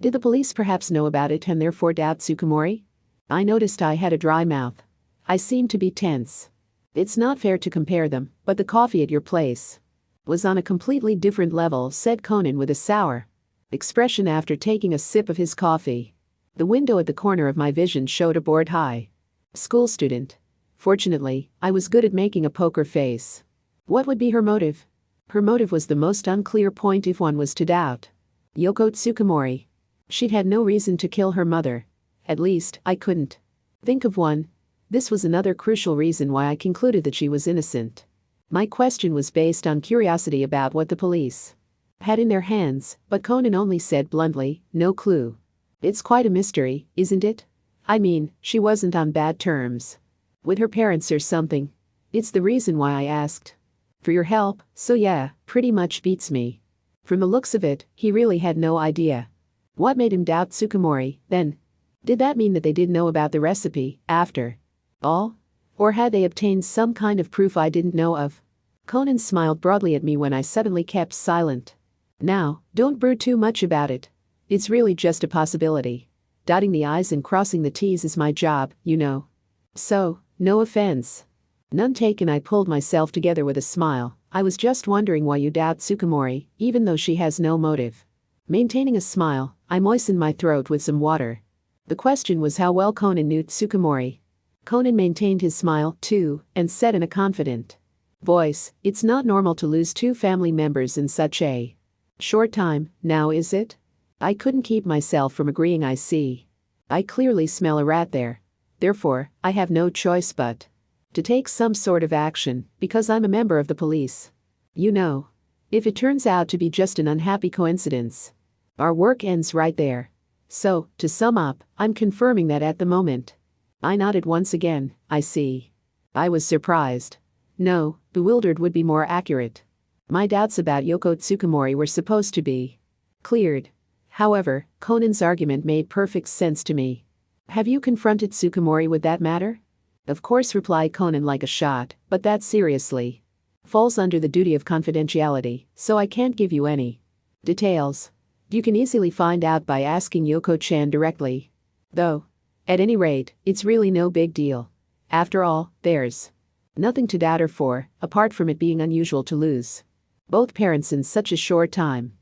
Did the police perhaps know about it and therefore doubt Tsukumori? I noticed I had a dry mouth. I seemed to be tense. It's not fair to compare them, but the coffee at your place was on a completely different level, said Conan with a sour expression after taking a sip of his coffee. The window at the corner of my vision showed a bored high school student. Fortunately, I was good at making a poker face. What would be her motive? Her motive was the most unclear point if one was to doubt Yoko Tsukumori. She'd had no reason to kill her mother. At least, I couldn't think of one. This was another crucial reason why I concluded that she was innocent. My question was based on curiosity about what the police had in their hands, but Conan only said bluntly, no clue. It's quite a mystery, isn't it? I mean, she wasn't on bad terms with her parents or something. It's the reason why I asked for your help, so yeah, pretty much beats me. From the looks of it, he really had no idea. What made him doubt Tsukumori, then? Did that mean that they did know about the recipe, after all? Or had they obtained some kind of proof I didn't know of? Conan smiled broadly at me when I suddenly kept silent. Now, don't brood too much about it. It's really just a possibility. Dotting the I's and crossing the T's is my job, you know. So, no offense. None taken, I pulled myself together with a smile. I was just wondering why you doubt Tsukumori, even though she has no motive. Maintaining a smile, I moistened my throat with some water. The question was how well Conan knew Tsukumori. Conan maintained his smile, too, and said in a confident voice, it's not normal to lose two family members in such a Short time, now is it? I couldn't keep myself from agreeing. I see. I clearly smell a rat there. Therefore, I have no choice but to take some sort of action, because I'm a member of the police. You know, if it turns out to be just an unhappy coincidence, our work ends right there. So, to sum up, I'm confirming that at the moment. I nodded once again. I see. I was surprised. No, bewildered would be more accurate. My doubts about Yoko Tsukumori were supposed to be cleared. However, Conan's argument made perfect sense to me. Have you confronted Tsukumori with that matter? Of course, replied Conan like a shot, but that seriously falls under the duty of confidentiality, so I can't give you any details. You can easily find out by asking Yoko-chan directly. Though, at any rate, it's really no big deal. After all, there's nothing to doubt her for, apart from it being unusual to lose both parents in such a short time.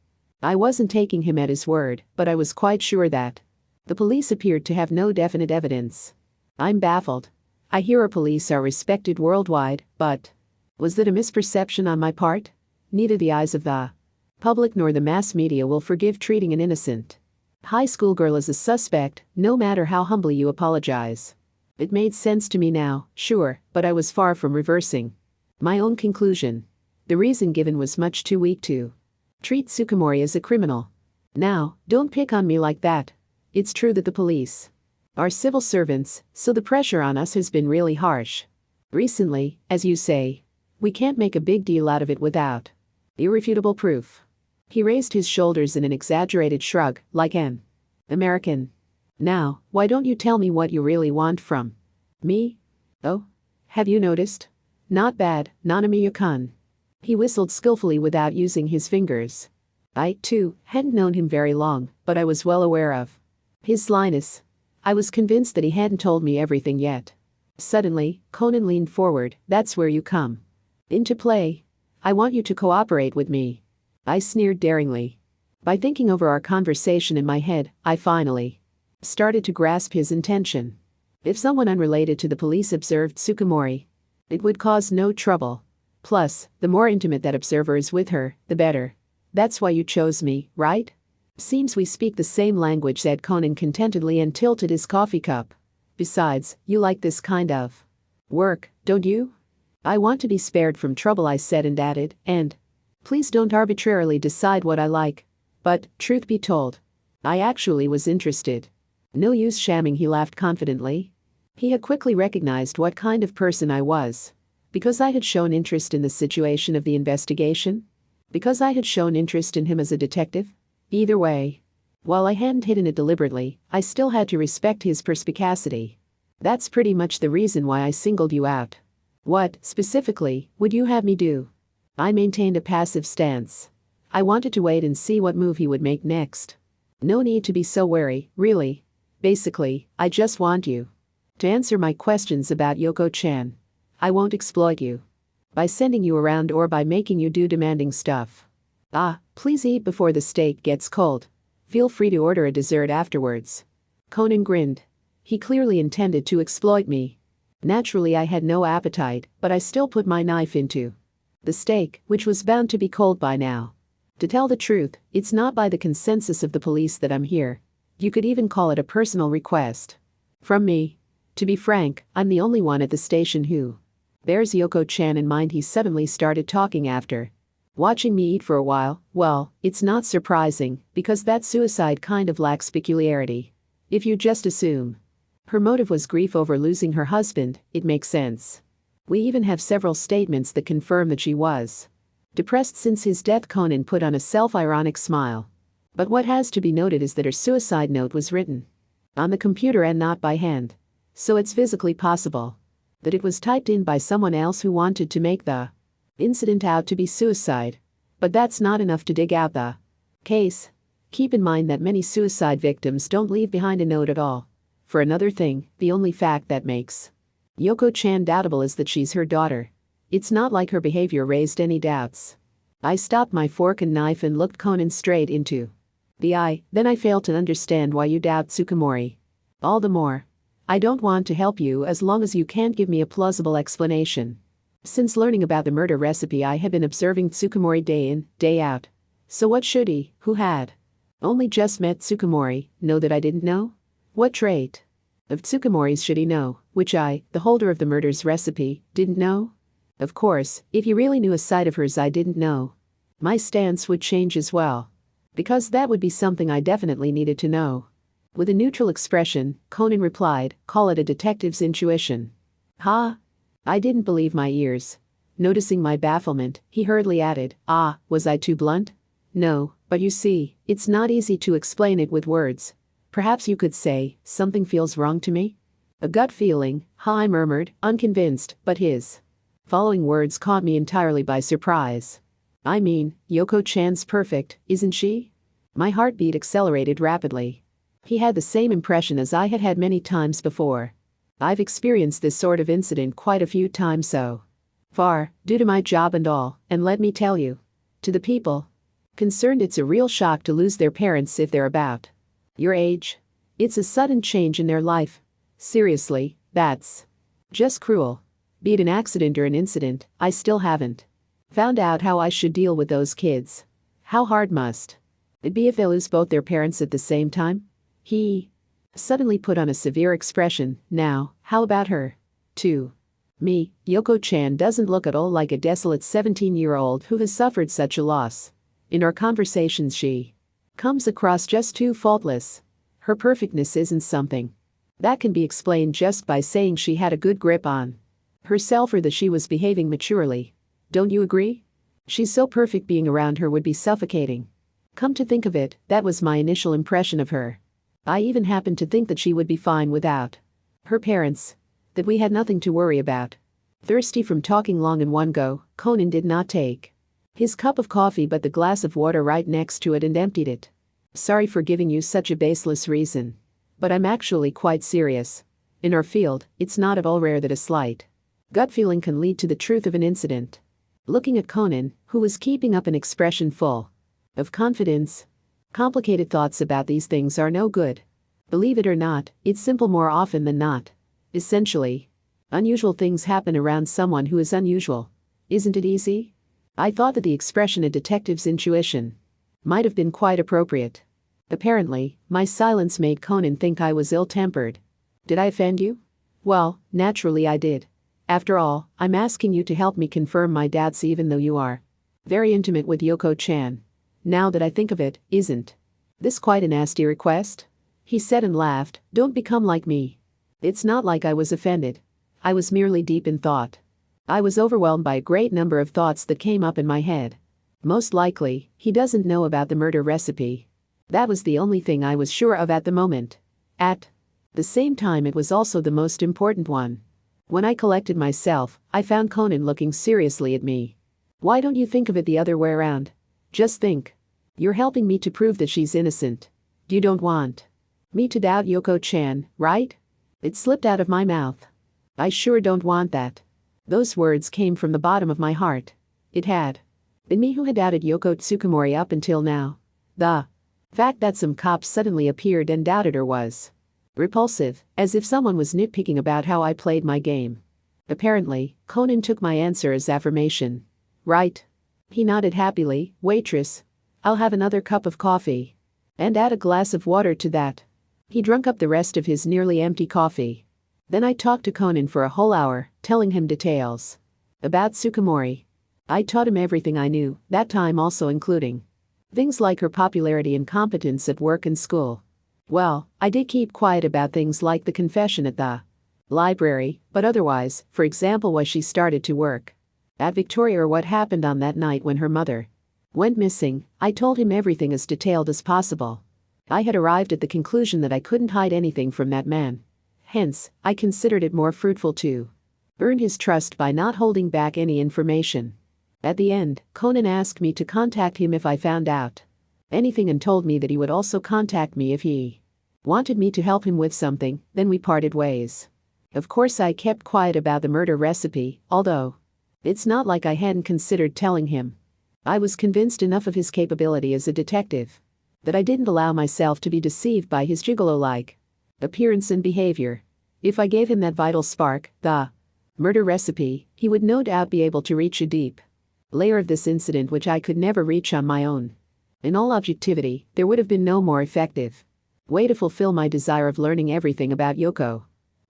I wasn't taking him at his word, but I was quite sure that the police appeared to have no definite evidence. I'm baffled. I hear our police are respected worldwide, but was that a misperception on my part? Neither the eyes of the public nor the mass media will forgive treating an innocent high school girl as a suspect, no matter how humbly you apologize. It made sense to me now, sure, but I was far from reversing my own conclusion. The reason given was much too weak to treat Tsukumori as a criminal. Now, don't pick on me like that. It's true that the police are civil servants, so the pressure on us has been really harsh recently, as you say. We can't make a big deal out of it without irrefutable proof. He raised his shoulders in an exaggerated shrug, like an American. Now, why don't you tell me what you really want from me? Oh? Have you noticed? Not bad, Nanamiya-kun. He whistled skillfully without using his fingers. I, too, hadn't known him very long, but I was well aware of his slyness. I was convinced that he hadn't told me everything yet. Suddenly, Conan leaned forward. That's where you come into play. I want you to cooperate with me. I sneered daringly. By thinking over our conversation in my head, I finally started to grasp his intention. If someone unrelated to the police observed Tsukumori, it would cause no trouble. Plus, the more intimate that observer is with her, the better. That's why you chose me, right? Seems we speak the same language, said Conan contentedly and tilted his coffee cup. Besides, you like this kind of work, don't you? I want to be spared from trouble, I said and added, and please don't arbitrarily decide what I like. But, truth be told, I actually was interested. No use shamming, he laughed confidently. He had quickly recognized what kind of person I was. Because I had shown interest in the situation of the investigation? Because I had shown interest in him as a detective? Either way. While I hadn't hidden it deliberately, I still had to respect his perspicacity. That's pretty much the reason why I singled you out. What, specifically, would you have me do? I maintained a passive stance. I wanted to wait and see what move he would make next. No need to be so wary, really. Basically, I just want you to answer my questions about Yoko-chan. I won't exploit you by sending you around or by making you do demanding stuff. Please eat before the steak gets cold. Feel free to order a dessert afterwards. Conan grinned. He clearly intended to exploit me. Naturally, I had no appetite, but I still put my knife into the steak, which was bound to be cold by now. To tell the truth, it's not by the consensus of the police that I'm here. You could even call it a personal request from me. To be frank, I'm the only one at the station who bears Yoko-chan in mind. He suddenly started talking after watching me eat for a while. Well, it's not surprising, because that suicide kind of lacks peculiarity. If you just assume her motive was grief over losing her husband, it makes sense. We even have several statements that confirm that she was depressed since his death. Conan put on a self-ironic smile. But what has to be noted is that her suicide note was written on the computer and not by hand. So it's physically possible that it was typed in by someone else who wanted to make the incident out to be suicide. But that's not enough to dig out the case. Keep in mind that many suicide victims don't leave behind a note at all. For another thing, the only fact that makes Yoko-chan doubtable is that she's her daughter. It's not like her behavior raised any doubts. I stopped my fork and knife and looked Conan straight into the eye. Then I fail to understand why you doubt Tsukumori. All the more. I don't want to help you as long as you can't give me a plausible explanation. Since learning about the murder recipe, I have been observing Tsukumori day in, day out. So what should he, who had only just met Tsukumori, know that I didn't know? What trait of Tsukumori's should he know, which I, the holder of the murder's recipe, didn't know? Of course, if he really knew a side of hers I didn't know, my stance would change as well. Because that would be something I definitely needed to know. With a neutral expression, Conan replied, call it a detective's intuition. Ha! I didn't believe my ears. Noticing my bafflement, he hurriedly added, ah, was I too blunt? No, but you see, it's not easy to explain it with words. Perhaps you could say, something feels wrong to me? A gut feeling, I murmured, unconvinced, but his following words caught me entirely by surprise. I mean, Yoko-chan's perfect, isn't she? My heartbeat accelerated rapidly. He had the same impression as I had had many times before. I've experienced this sort of incident quite a few times so far, due to my job and all, and let me tell you, to the people concerned it's a real shock to lose their parents if they're about your age. It's a sudden change in their life. Seriously, that's just cruel. Be it an accident or an incident, I still haven't found out how I should deal with those kids. How hard must it be if they lose both their parents at the same time? He suddenly put on a severe expression. Now, how about her? To me, Yoko-chan doesn't look at all like a desolate 17-year-old who has suffered such a loss. In our conversations she comes across just too faultless. Her perfectness isn't something that can be explained just by saying she had a good grip on herself or that she was behaving maturely. Don't you agree? She's so perfect, being around her would be suffocating. Come to think of it, that was my initial impression of her. I even happened to think that she would be fine without her parents, that we had nothing to worry about. Thirsty from talking long in one go, Conan did not take his cup of coffee but the glass of water right next to it and emptied it. Sorry for giving you such a baseless reason. But I'm actually quite serious. In our field, it's not at all rare that a slight gut feeling can lead to the truth of an incident. Looking at Conan, who was keeping up an expression full of confidence. Complicated thoughts about these things are no good. Believe it or not, it's simple more often than not. Essentially, unusual things happen around someone who is unusual. Isn't it easy? I thought that the expression a detective's intuition might have been quite appropriate. Apparently, my silence made Conan think I was ill-tempered. Did I offend you? Well, naturally I did. After all, I'm asking you to help me confirm my doubts even though you are very intimate with Yoko-chan. Now that I think of it, isn't this quite a nasty request? He said and laughed. Don't become like me. It's not like I was offended. I was merely deep in thought. I was overwhelmed by a great number of thoughts that came up in my head. Most likely, he doesn't know about the murder recipe. That was the only thing I was sure of at the moment. At the same time, it was also the most important one. When I collected myself, I found Conan looking seriously at me. Why don't you think of it the other way around? Just think. You're helping me to prove that she's innocent. You don't want me to doubt Yoko-chan, right? It slipped out of my mouth. I sure don't want that. Those words came from the bottom of my heart. It had been me who had doubted Yoko Tsukumori up until now. The fact that some cops suddenly appeared and doubted her was repulsive, as if someone was nitpicking about how I played my game. Apparently, Conan took my answer as affirmation. Right. He nodded happily. Waitress, I'll have another cup of coffee. And add a glass of water to that. He drank up the rest of his nearly empty coffee. Then I talked to Conan for a whole hour, telling him details about Tsukumori. I taught him everything I knew, that time also including things like her popularity and competence at work and school. Well, I did keep quiet about things like the confession at the library, but otherwise, for example, why she started to work at Victoria or what happened on that night when her mother went missing, I told him everything as detailed as possible. I had arrived at the conclusion that I couldn't hide anything from that man. Hence, I considered it more fruitful to earn his trust by not holding back any information. At the end, Conan asked me to contact him if I found out anything and told me that he would also contact me if he wanted me to help him with something. Then we parted ways. Of course, I kept quiet about the murder recipe, although it's not like I hadn't considered telling him. I was convinced enough of his capability as a detective that I didn't allow myself to be deceived by his gigolo-like appearance and behavior. If I gave him that vital spark, the murder recipe, he would no doubt be able to reach a deep layer of this incident which I could never reach on my own. In all objectivity, there would have been no more effective way to fulfill my desire of learning everything about Yoko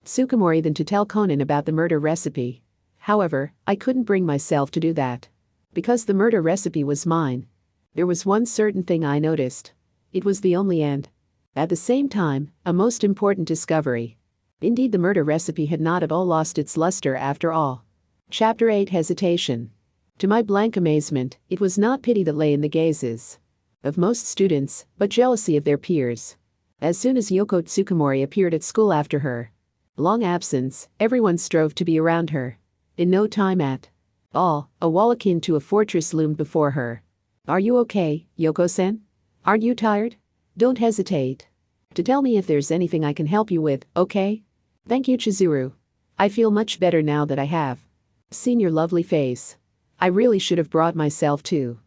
Tsukumori than to tell Conan about the murder recipe. However, I couldn't bring myself to do that. Because the murder recipe was mine. There was one certain thing I noticed. It was the only and, at the same time, a most important discovery. Indeed, the murder recipe had not at all lost its luster after all. Chapter 8 Hesitation. To my blank amazement, it was not pity that lay in the gazes of most students, but jealousy of their peers. As soon as Yoko Tsukumori appeared at school after her long absence, everyone strove to be around her. In no time at all, a wall akin to a fortress loomed before her. Are you okay, Yoko-sen? Aren't you tired? Don't hesitate to tell me if there's anything I can help you with, okay? Thank you, Chizuru. I feel much better now that I have seen your lovely face. I really should have brought myself too.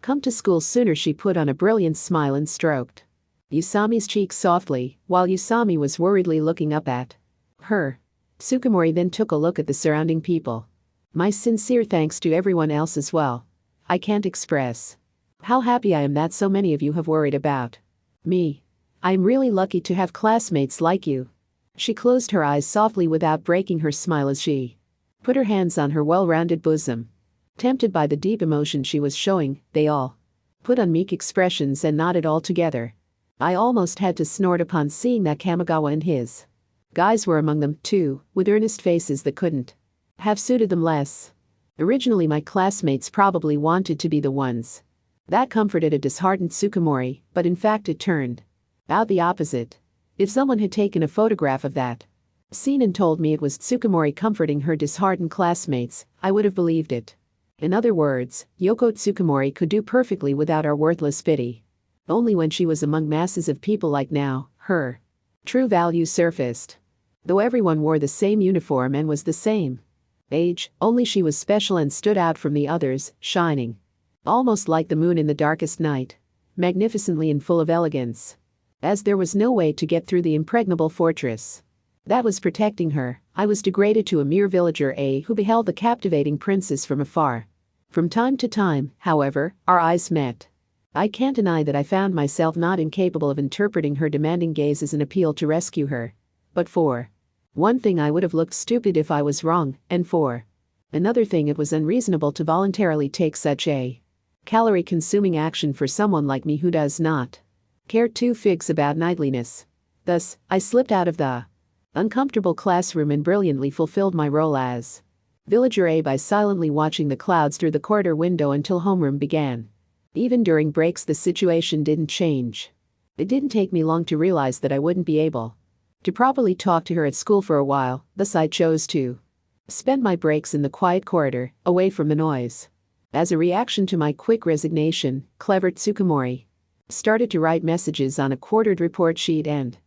Come to school sooner. She put on a brilliant smile and stroked Usami's cheek softly, while Usami was worriedly looking up at her. Tsukumori then took a look at the surrounding people. My sincere thanks to everyone else as well. I can't express how happy I am that so many of you have worried about me. I'm really lucky to have classmates like you. She closed her eyes softly without breaking her smile as she put her hands on her well-rounded bosom. Tempted by the deep emotion she was showing, they all put on meek expressions and nodded all together. I almost had to snort upon seeing that Kamigawa and his guys were among them, too, with earnest faces that couldn't have suited them less. Originally, my classmates probably wanted to be the ones that comforted a disheartened Tsukumori, but in fact it turned out the opposite. If someone had taken a photograph of that scene and told me it was Tsukumori comforting her disheartened classmates, I would have believed it. In other words, Yoko Tsukumori could do perfectly without our worthless pity. Only when she was among masses of people like now, her true value surfaced. Though everyone wore the same uniform and was the same age, only she was special and stood out from the others, shining almost like the moon in the darkest night, magnificently and full of elegance. As there was no way to get through the impregnable fortress that was protecting her, I was degraded to a mere villager who beheld the captivating princess from afar. From time to time, however, our eyes met. I can't deny that I found myself not incapable of interpreting her demanding gaze as an appeal to rescue her. But for one thing, I would have looked stupid if I was wrong, and for another thing, it was unreasonable to voluntarily take such a calorie-consuming action for someone like me who does not care two figs about knightliness. Thus, I slipped out of the uncomfortable classroom and brilliantly fulfilled my role as villager A by silently watching the clouds through the corridor window until homeroom began. Even during breaks, the situation didn't change. It didn't take me long to realize that I wouldn't be able to properly talk to her at school for a while, thus I chose to spend my breaks in the quiet corridor, away from the noise. As a reaction to my quick resignation, clever Tsukumori started to write messages on a quartered report sheet and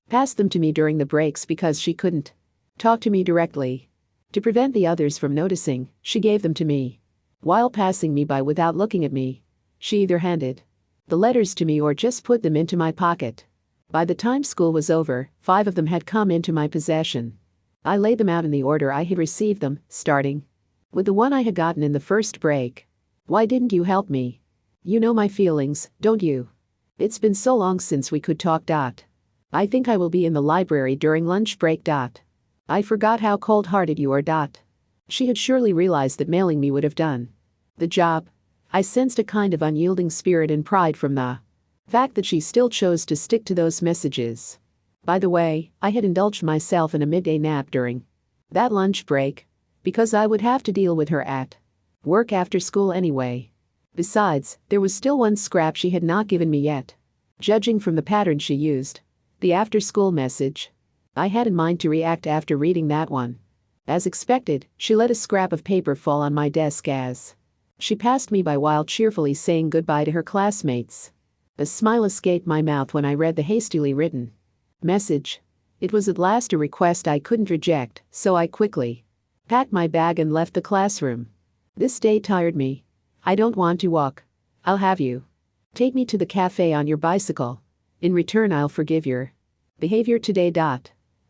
passed them to me during the breaks because she couldn't talk to me directly. To prevent the others from noticing, she gave them to me while passing me by without looking at me. She either handed the letters to me or just put them into my pocket. By the time school was over, 5 of them had come into my possession. I laid them out in the order I had received them, starting with the one I had gotten in the first break. Why didn't you help me? You know my feelings, don't you? It's been so long since we could talk. I think I will be in the library during lunch break. I forgot how cold-hearted you are. She had surely realized that mailing me would have done the job. I sensed a kind of unyielding spirit and pride from the fact that she still chose to stick to those messages. By the way, I had indulged myself in a midday nap during that lunch break, because I would have to deal with her at work after school anyway. Besides, there was still one scrap she had not given me yet. Judging from the pattern she used, the after-school message, I had in mind to react after reading that one. As expected, she let a scrap of paper fall on my desk as she passed me by while cheerfully saying goodbye to her classmates. A smile escaped my mouth when I read the hastily written message. It was at last a request I couldn't reject, so I quickly packed my bag and left the classroom. This day tired me. I don't want to walk. I'll have you take me to the cafe on your bicycle. In return, I'll forgive your behavior today.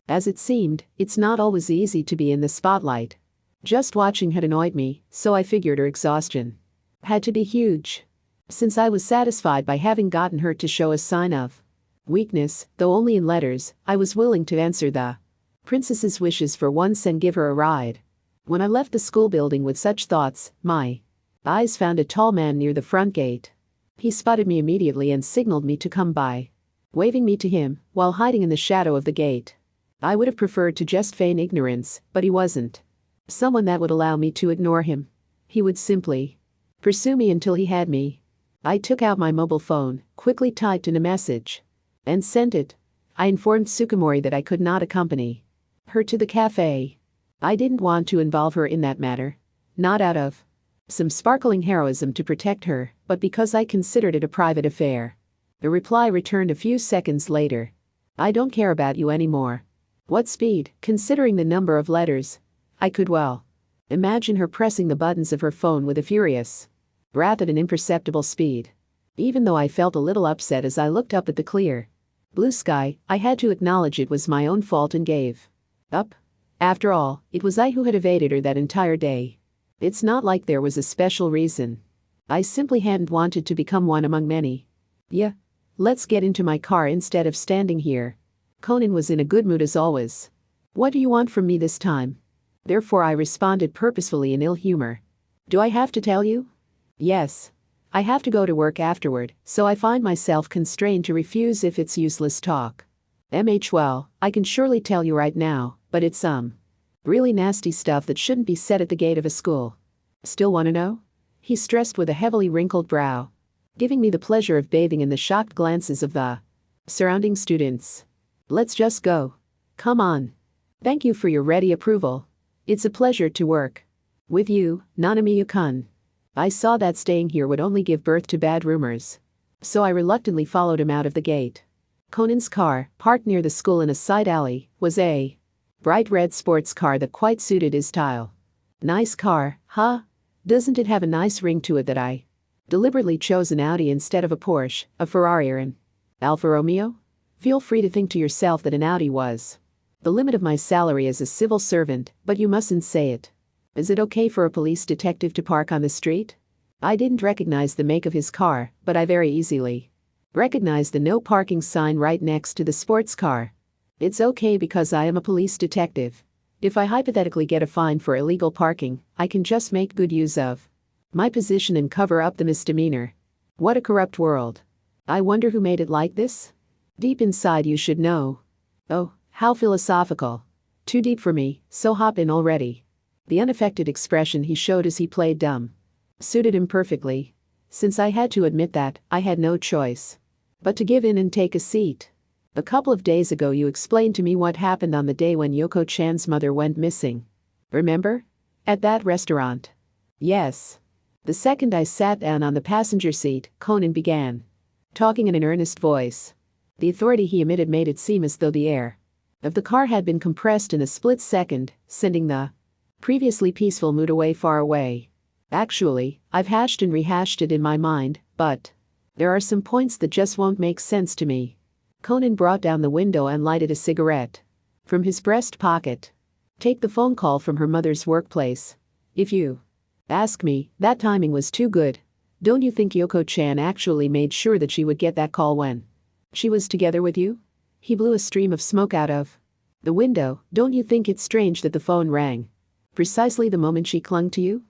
As it seemed, it's not always easy to be in the spotlight. Just watching had annoyed me, so I figured her exhaustion had to be huge. Since I was satisfied by having gotten her to show a sign of weakness, though only in letters, I was willing to answer the princess's wishes for once and give her a ride. When I left the school building with such thoughts, my eyes found a tall man near the front gate. He spotted me immediately and signaled me to come by, waving me to him while hiding in the shadow of the gate. I would have preferred to just feign ignorance, but he wasn't someone that would allow me to ignore him. He would simply pursue me until he had me. I took out my mobile phone, quickly typed in a message, and sent it. I informed Sugimori that I could not accompany her to the cafe. I didn't want to involve her in that matter, not out of some sparkling heroism to protect her, but because I considered it a private affair. The reply returned a few seconds later. I don't care about you anymore. What speed, considering the number of letters. I could well imagine her pressing the buttons of her phone with a furious, rapid and imperceptible speed. Even though I felt a little upset as I looked up at the clear blue sky, I had to acknowledge it was my own fault and gave up. After all, it was I who had evaded her that entire day. It's not like there was a special reason. I simply hadn't wanted to become one among many. Yeah. Let's get into my car instead of standing here. Conan was in a good mood as always. What do you want from me this time? Therefore I responded purposefully in ill humor. Do I have to tell you? Yes. I have to go to work afterward, so I find myself constrained to refuse if it's useless talk. Well, I can surely tell you right now, but it's really nasty stuff that shouldn't be said at the gate of a school. Still want to know? He stressed with a heavily wrinkled brow, giving me the pleasure of bathing in the shocked glances of the surrounding students. Let's just go. Come on. Thank you for your ready approval. It's a pleasure to work with you, Nanamiyu-kun. I saw that staying here would only give birth to bad rumors, so I reluctantly followed him out of the gate. Conan's car, parked near the school in a side alley, was a bright red sports car that quite suited his style. Nice car, huh? Doesn't it have a nice ring to it that I deliberately chose an Audi instead of a Porsche, a Ferrari or an Alfa Romeo? Feel free to think to yourself that an Audi was the limit of my salary as a civil servant, but you mustn't say it. Is it okay for a police detective to park on the street? I didn't recognize the make of his car, but I very easily recognized the no parking sign right next to the sports car. It's okay because I am a police detective. If I hypothetically get a fine for illegal parking, I can just make good use of my position and cover up the misdemeanor. What a corrupt world. I wonder who made it like this? Deep inside you should know. Oh, how philosophical. Too deep for me, so hop in already. The unaffected expression he showed as he played dumb suited him perfectly. Since I had to admit that, I had no choice but to give in and take a seat. A couple of days ago you explained to me what happened on the day when Yoko-chan's mother went missing. Remember? At that restaurant. Yes. The second I sat down on the passenger seat, Conan began talking in an earnest voice. The authority he emitted made it seem as though the air of the car had been compressed in a split second, sending the previously peaceful mood far away. Actually, I've hashed and rehashed it in my mind, but there are some points that just won't make sense to me. Conan brought down the window and lighted a cigarette from his breast pocket. Take the phone call from her mother's workplace. If you ask me, that timing was too good. Don't you think Yoko-chan actually made sure that she would get that call when she was together with you? He blew a stream of smoke out of the window. Don't you think it's strange that the phone rang precisely the moment she clung to you?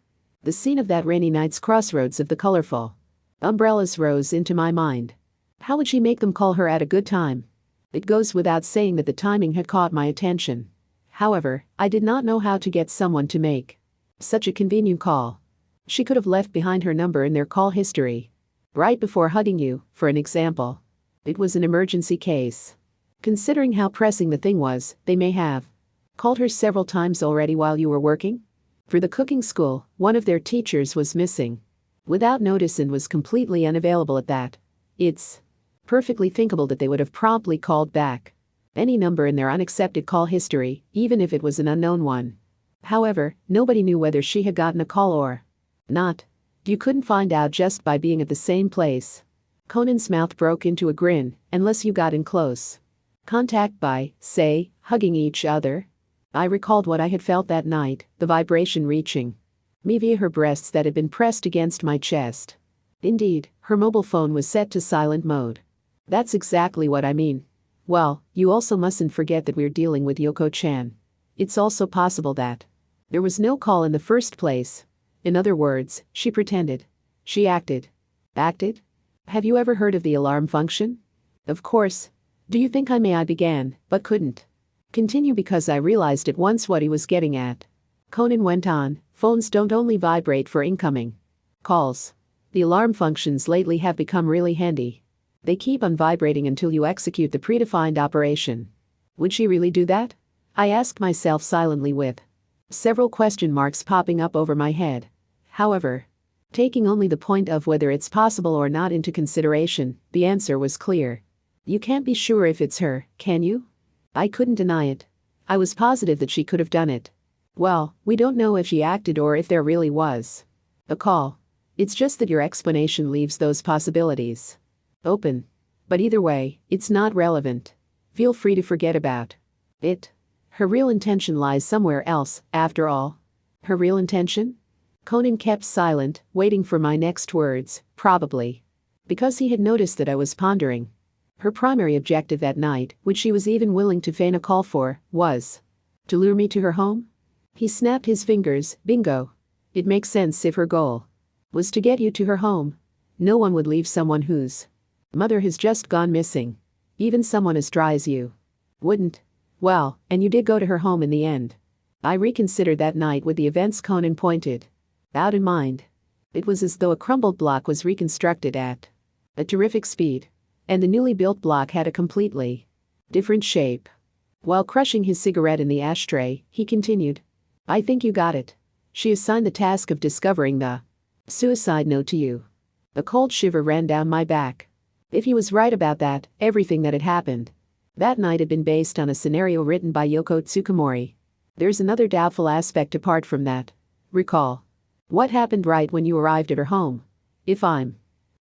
The scene of that rainy night's crossroads of the colorful umbrellas rose into my mind. How would she make them call her at a good time? It goes without saying that the timing had caught my attention. However, I did not know how to get someone to make such a convenient call. She could have left behind her number in their call history right before hugging you, for an example. It was an emergency case. Considering how pressing the thing was, they may have called her several times already while you were working. For the cooking school, one of their teachers was missing without notice and was completely unavailable at that. It's perfectly thinkable that they would have promptly called back any number in their unaccepted call history, even if it was an unknown one. However, nobody knew whether she had gotten a call or not. You couldn't find out just by being at the same place. Conan's mouth broke into a grin, unless you got in close contact by, say, hugging each other. I recalled what I had felt that night, the vibration reaching me via her breasts that had been pressed against my chest. Indeed, her mobile phone was set to silent mode. That's exactly what I mean. Well, you also mustn't forget that we're dealing with Yoko-chan. It's also possible that there was no call in the first place. In other words, she pretended. She acted. Acted? Have you ever heard of the alarm function? Of course. Do you think I began, but couldn't continue because I realized at once what he was getting at. Conan went on, phones don't only vibrate for incoming calls. The alarm functions lately have become really handy. They keep on vibrating until you execute the predefined operation. Would she really do that? I asked myself silently with several question marks popping up over my head. However, taking only the point of whether it's possible or not into consideration, the answer was clear. You can't be sure if it's her, can you? I couldn't deny it. I was positive that she could have done it. Well, we don't know if she acted or if there really was a call. It's just that your explanation leaves those possibilities open. But either way, it's not relevant. Feel free to forget about it. Her real intention lies somewhere else, after all. Her real intention? Conan kept silent, waiting for my next words, probably because he had noticed that I was pondering. Her primary objective that night, which she was even willing to feign a call for, was to lure me to her home? He snapped his fingers, bingo. It makes sense if her goal was to get you to her home. No one would leave someone whose mother has just gone missing. Even someone as dry as you wouldn't. Well, and you did go to her home in the end. I reconsidered that night with the events Conan pointed out in mind. It was as though a crumbled block was reconstructed at a terrific speed, and the newly built block had a completely different shape. While crushing his cigarette in the ashtray, he continued, I think you got it. She assigned the task of discovering the suicide note to you. A cold shiver ran down my back. If he was right about that, everything that had happened that night had been based on a scenario written by Yoko Tsukumori. There's another doubtful aspect apart from that. Recall what happened right when you arrived at her home. If I'm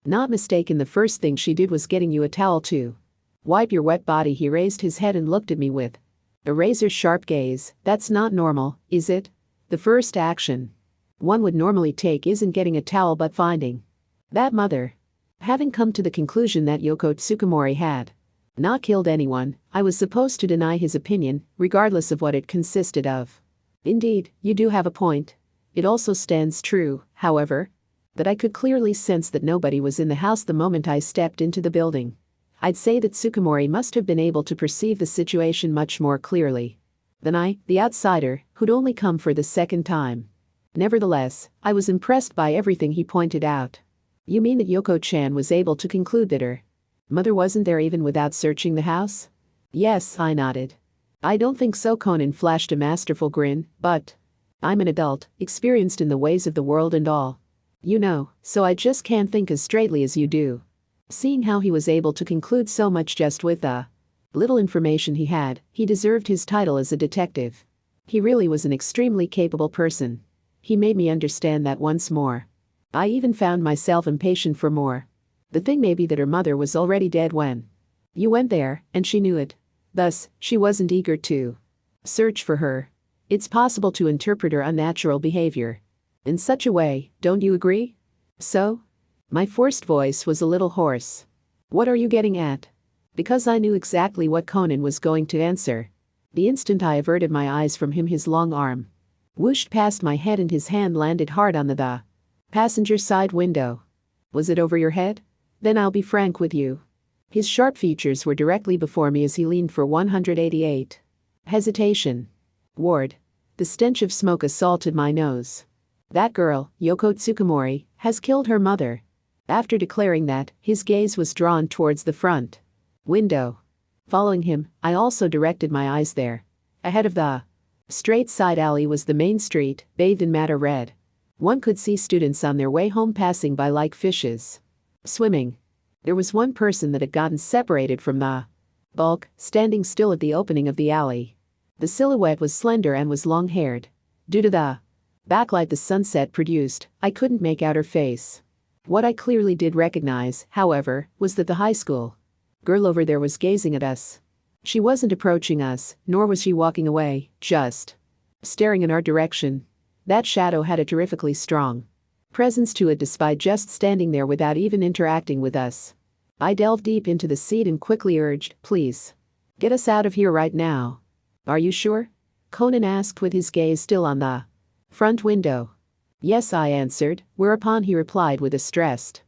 not mistaken, the first thing she did was getting you a towel to wipe your wet body. He raised his head and looked at me with a razor-sharp gaze. That's not normal, is it? The first action one would normally take isn't getting a towel but finding that mother. Having come to the conclusion that Yoko Tsukumori had not killed anyone, I was supposed to deny his opinion, regardless of what it consisted of. Indeed, you do have a point. It also stands true, however, that I could clearly sense that nobody was in the house the moment I stepped into the building. I'd say that Tsukumori must have been able to perceive the situation much more clearly than I, the outsider, who'd only come for the second time. Nevertheless, I was impressed by everything he pointed out. You mean that Yoko-chan was able to conclude that her mother wasn't there even without searching the house? Yes, I nodded. I don't think so. Conan flashed a masterful grin, but I'm an adult, experienced in the ways of the world and all. You know, so I just can't think as straightly as you do. Seeing how he was able to conclude so much just with the little information he had, he deserved his title as a detective. He really was an extremely capable person. He made me understand that once more. I even found myself impatient for more. The thing may be that her mother was already dead when you went there, and she knew it. Thus, she wasn't eager to search for her. It's possible to interpret her unnatural behavior in such a way, don't you agree? So? My forced voice was a little hoarse. What are you getting at? Because I knew exactly what Conan was going to answer. The instant I averted my eyes from him, his long arm whooshed past my head and his hand landed hard on the passenger side window. Was it over your head? Then I'll be frank with you. His sharp features were directly before me as he leaned for 188. Hesitation. Ward. The stench of smoke assaulted my nose. That girl, Yoko Tsukumori, has killed her mother. After declaring that, his gaze was drawn towards the front window. Following him, I also directed my eyes there. Ahead of the straight side alley was the main street, bathed in madder red. One could see students on their way home passing by like fishes swimming. There was one person that had gotten separated from the bulk, standing still at the opening of the alley. The silhouette was slender and was long-haired. Due to the backlight the sunset produced, I couldn't make out her face. What I clearly did recognize, however, was that the high school girl over there was gazing at us. She wasn't approaching us, nor was she walking away, just staring in our direction. That shadow had a terrifically strong presence to it despite just standing there without even interacting with us. I delved deep into the seat and quickly urged, "Please. Get us out of here right now." "Are you sure?" Conan asked with his gaze still on the front window. "Yes," I answered, whereupon he replied with a stressed,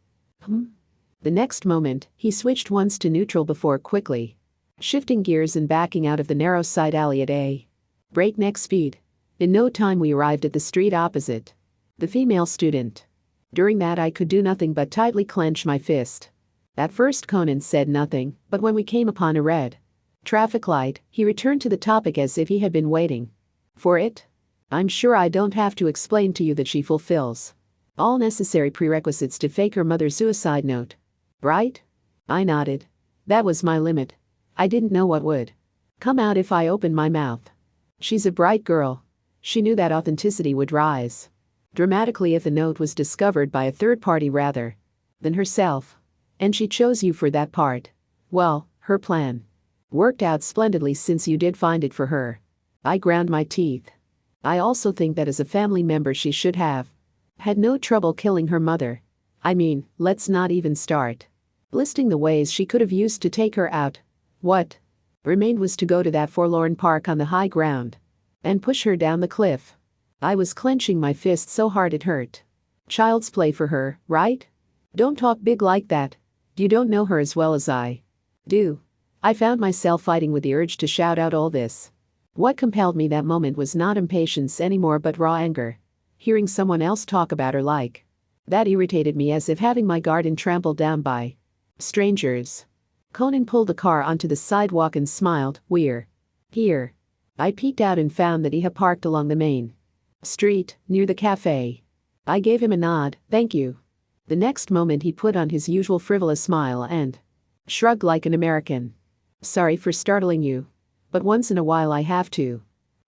The next moment, he switched once to neutral before quickly shifting gears and backing out of the narrow side alley at a breakneck speed. In no time we arrived at the street opposite the female student. During that I could do nothing but tightly clench my fist. At first Conan said nothing, but when we came upon a red traffic light, he returned to the topic as if he had been waiting for it. "I'm sure I don't have to explain to you that she fulfills all necessary prerequisites to fake her mother's suicide note. Right?" I nodded. That was my limit. I didn't know what would come out if I opened my mouth. She's a bright girl. She knew that authenticity would rise dramatically if the note was discovered by a third party rather than herself. And she chose you for that part. Well, her plan worked out splendidly since you did find it for her. I ground my teeth. I also think that as a family member she should have had no trouble killing her mother. I mean, let's not even start listing the ways she could have used to take her out. What remained was to go to that forlorn park on the high ground and push her down the cliff. I was clenching my fist so hard it hurt. Child's play for her, right? Don't talk big like that. You don't know her as well as I do. I found myself fighting with the urge to shout out all this. What compelled me that moment was not impatience anymore but raw anger. Hearing someone else talk about her like that irritated me as if having my garden trampled down by strangers. Conan pulled the car onto the sidewalk and smiled. "We're here." I peeked out and found that he had parked along the main street, near the cafe. I gave him a nod, "Thank you." The next moment he put on his usual frivolous smile and shrugged like an American. "Sorry for startling you. But once in a while I have to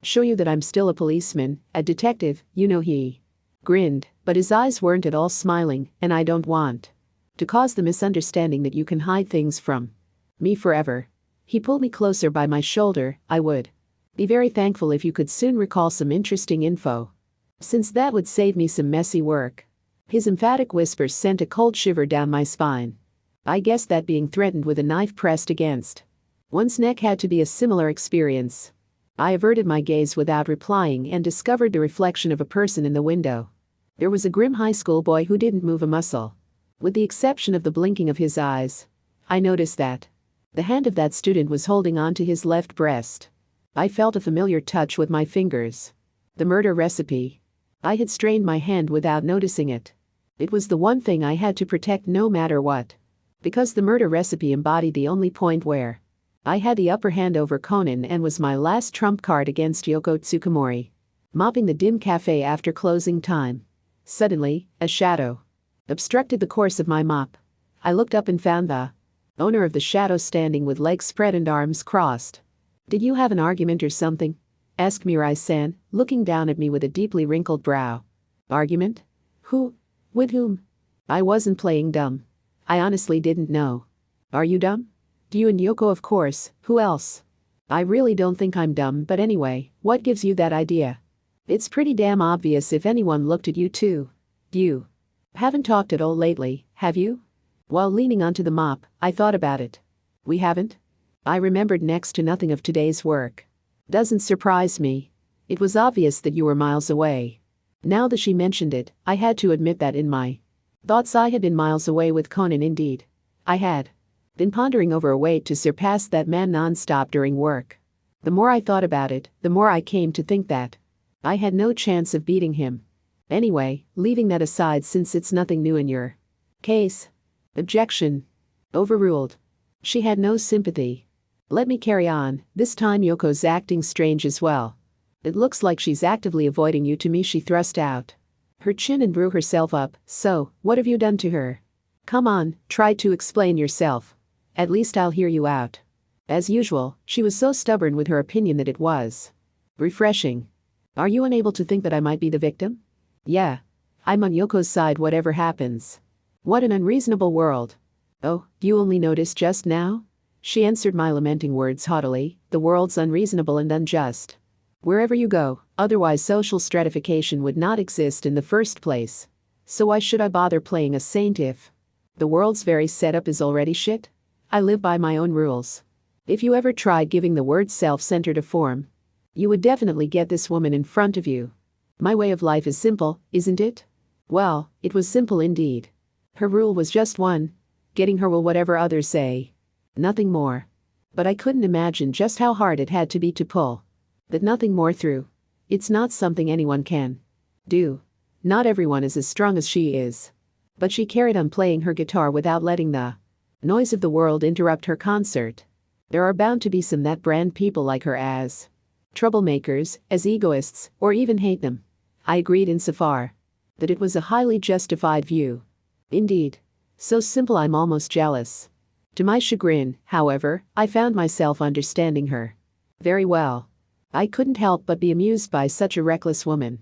show you that I'm still a policeman, a detective, you know." He grinned, but his eyes weren't at all smiling, "and I don't want to cause the misunderstanding that you can hide things from me forever." He pulled me closer by my shoulder. "I would be very thankful if you could soon recall some interesting info, since that would save me some messy work." His emphatic whispers sent a cold shiver down my spine. I guessed that being threatened with a knife pressed against one's neck had to be a similar experience. I averted my gaze without replying and discovered the reflection of a person in the window. There was a grim high school boy who didn't move a muscle. With the exception of the blinking of his eyes, I noticed that the hand of that student was holding on to his left breast. I felt a familiar touch with my fingers. The murder recipe. I had strained my hand without noticing it. It was the one thing I had to protect no matter what. Because the murder recipe embodied the only point where I had the upper hand over Conan and was my last trump card against Yoko Tsukumori. Mopping the dim cafe after closing time. Suddenly, a shadow obstructed the course of my mop. I looked up and found the owner of the shadow standing with legs spread and arms crossed. "Did you have an argument or something?" asked Mirai-san, looking down at me with a deeply wrinkled brow. "Argument? Who? With whom?" I wasn't playing dumb. I honestly didn't know. "Are you dumb?" "You and Yoko, of course. Who else?" "I really don't think I'm dumb, but anyway, what gives you that idea?" "It's pretty damn obvious if anyone looked at you too." "You haven't talked at all lately, have you?" While leaning onto the mop, I thought about it. "We haven't?" I remembered next to nothing of today's work. "Doesn't surprise me. It was obvious that you were miles away." Now that she mentioned it, I had to admit that in my thoughts I had been miles away with Conan. Indeed, I had been pondering over a way to surpass that man non-stop during work. The more I thought about it, the more I came to think that I had no chance of beating him. Anyway, leaving that aside since it's nothing new in your case. Objection. Overruled. She had no sympathy. Let me carry on. "This time Yoko's acting strange as well. It looks like she's actively avoiding you." To me she thrust out her chin and drew herself up. "So, what have you done to her? Come on, try to explain yourself. At least I'll hear you out." As usual, she was so stubborn with her opinion that it was refreshing. "Are you unable to think that I might be the victim?" "Yeah. I'm on Yoko's side whatever happens." "What an unreasonable world." "Oh, you only noticed just now?" She answered my lamenting words haughtily. "The world's unreasonable and unjust wherever you go, otherwise social stratification would not exist in the first place." So why should I bother playing a saint if the world's very setup is already shit? I live by my own rules. If you ever tried giving the word self-centered a form, you would definitely get this woman in front of you. My way of life is simple, isn't it? Well, it was simple indeed. Her rule was just one: getting her will whatever others say. Nothing more. But I couldn't imagine just how hard it had to be to pull that nothing more through. It's not something anyone can do. Not everyone is as strong as she is. But she carried on playing her guitar without letting the noise of the world interrupt her concert. There are bound to be some that brand people like her as troublemakers, as egoists, or even hate them. I agreed insofar that it was a highly justified view. Indeed. So simple I'm almost jealous. To my chagrin, however, I found myself understanding her very well. I couldn't help but be amused by such a reckless woman,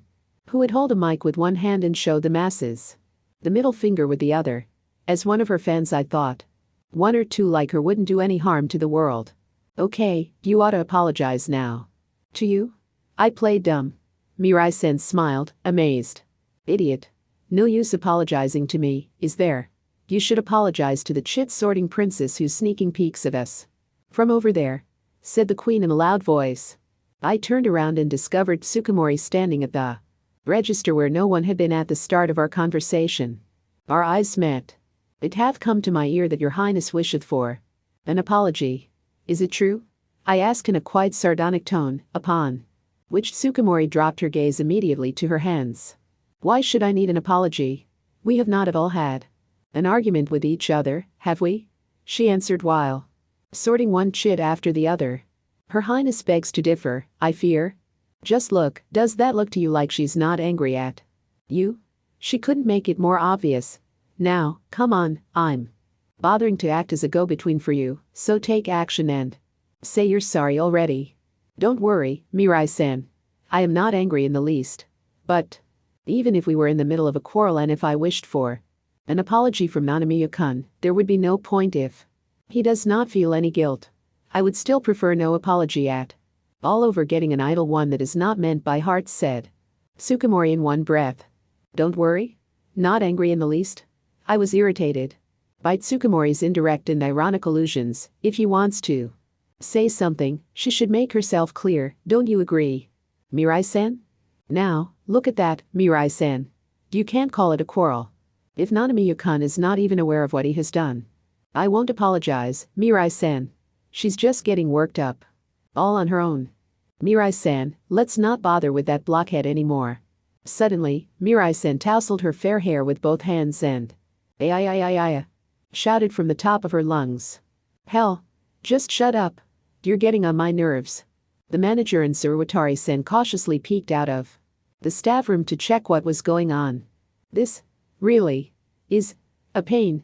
who would hold a mic with one hand and show the masses the middle finger with the other. As one of her fans, I thought, one or two like her wouldn't do any harm to the world. Okay, you ought to apologize now. To you? I played dumb. Mirai-sen smiled, amazed. Idiot. No use apologizing to me, is there? You should apologize to the chit-sorting princess who's sneaking peeks at us from over there, said the queen in a loud voice. I turned around and discovered Tsukumori standing at the register where no one had been at the start of our conversation. Our eyes met. It hath come to my ear that your highness wisheth for an apology. Is it true? I asked in a quite sardonic tone, upon which Tsukumori dropped her gaze immediately to her hands. Why should I need an apology? We have not at all had an argument with each other, have we? She answered while sorting one chit after the other. Her highness begs to differ, I fear. Just look, does that look to you like she's not angry at you? She couldn't make it more obvious. Now, come on, I'm bothering to act as a go-between for you, so take action and say you're sorry already. Don't worry, Mirai-san. I am not angry in the least. But even if we were in the middle of a quarrel and if I wished for an apology from Nanamiya-kun, there would be no point if he does not feel any guilt. I would still prefer no apology at all over getting an idle one that is not meant by heart, said Tsukumori in one breath. Don't worry? Not angry in the least? I was irritated by Tsukumori's indirect and ironic allusions. If he wants to say something, she should make herself clear, don't you agree? Mirai-san? Now, look at that, Mirai-san. You can't call it a quarrel if Nanamiya-kun is not even aware of what he has done. I won't apologize, Mirai-san. She's just getting worked up. All on her own. Mirai-san, let's not bother with that blockhead anymore. Suddenly, Mirai-san tousled her fair hair with both hands and ay, shouted from the top of her lungs. Hell, just shut up. You're getting on my nerves. The manager and Suruwatari-sen cautiously peeked out of the staff room to check what was going on. This, really, is a pain.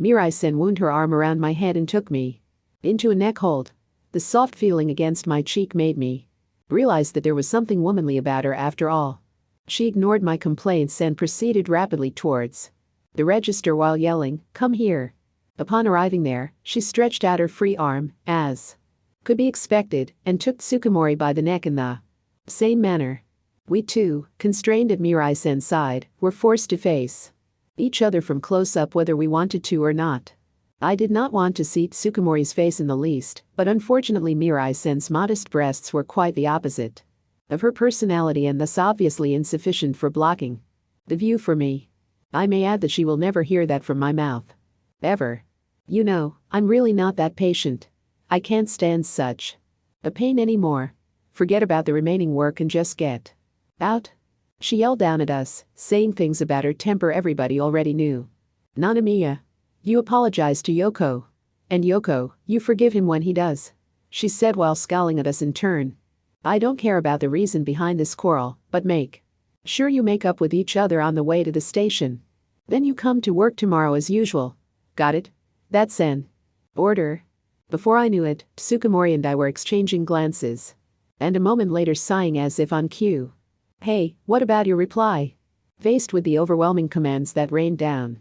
Mirai-sen wound her arm around my head and took me into a neck hold. The soft feeling against my cheek made me realize that there was something womanly about her after all. She ignored my complaints and proceeded rapidly towards the register while yelling, "Come here." Upon arriving there, she stretched out her free arm, as could be expected, and took Tsukumori by the neck in the same manner. We two, constrained at Mirai-sen's side, were forced to face each other from close up whether we wanted to or not. I did not want to see Tsukumori's face in the least, but unfortunately Mirai-sen's modest breasts were quite the opposite of her personality and thus obviously insufficient for blocking the view for me. I may add that she will never hear that from my mouth. Ever. You know, I'm really not that patient. I can't stand such a pain anymore. Forget about the remaining work and just get out. She yelled down at us, saying things about her temper everybody already knew. Nanamiya, you apologize to Yoko. And Yoko, you forgive him when he does, she said while scowling at us in turn. I don't care about the reason behind this quarrel, but make sure you make up with each other on the way to the station. Then you come to work tomorrow as usual. Got it? That's an order. Before I knew it, Tsukumori and I were exchanging glances. And a moment later sighing as if on cue. Hey, what about your reply? Faced with the overwhelming commands that rained down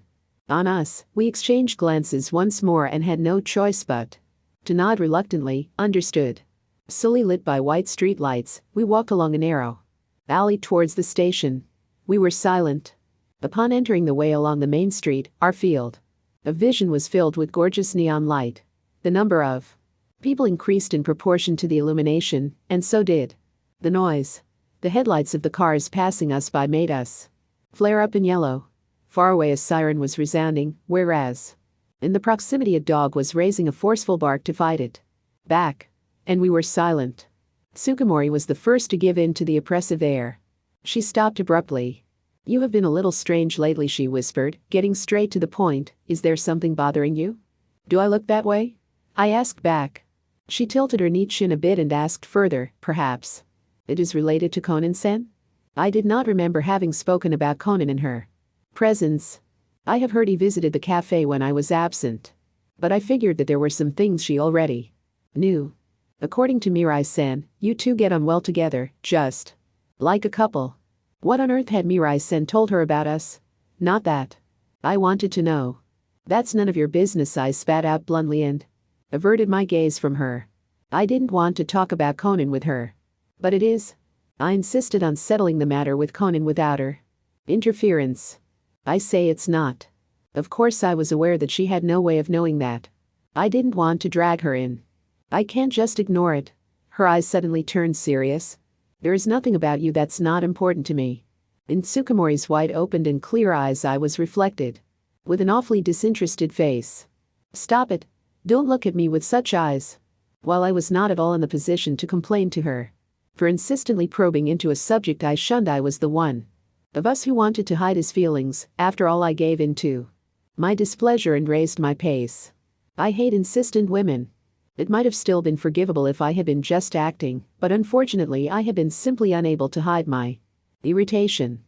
on us, we exchanged glances once more and had no choice but to nod reluctantly. Understood. Slowly lit by white street lights, we walked along a narrow alley towards the station. We were silent. Upon entering the way along the main street, our field of vision was filled with gorgeous neon light. The number of people increased in proportion to the illumination, and so did the noise. The headlights of the cars passing us by made us flare up in yellow. Far away a siren was resounding, whereas in the proximity a dog was raising a forceful bark to fight it back. And we were silent. Tsukumori was the first to give in to the oppressive air. She stopped abruptly. "You have been a little strange lately," she whispered, getting straight to the point. "Is there something bothering you?" "Do I look that way?" I asked back. She tilted her neat chin a bit and asked further, "Perhaps it is related to Konan-sen?" I did not remember having spoken about Konan in her presence. I have heard he visited the cafe when I was absent, but I figured that there were some things she already knew. "According to Mirai-sen, you two get on well together, just like a couple." What on earth had Mirai-sen told her about us? Not that I wanted to know. "That's none of your business," I spat out bluntly and averted my gaze from her. I didn't want to talk about Konan with her. "But it is." I insisted on settling the matter with Konan without her interference. "I say it's not." Of course I was aware that she had no way of knowing that. I didn't want to drag her in. "I can't just ignore it." Her eyes suddenly turned serious. "There is nothing about you that's not important to me." In Tsukumori's wide-opened and clear eyes I was reflected with an awfully disinterested face. "Stop it. Don't look at me with such eyes." While I was not at all in the position to complain to her for insistently probing into a subject I shunned, I was the one of us who wanted to hide his feelings. After all, I gave in to my displeasure and raised my pace. I hate insistent women. It might have still been forgivable if I had been just acting, but unfortunately I had been simply unable to hide my irritation.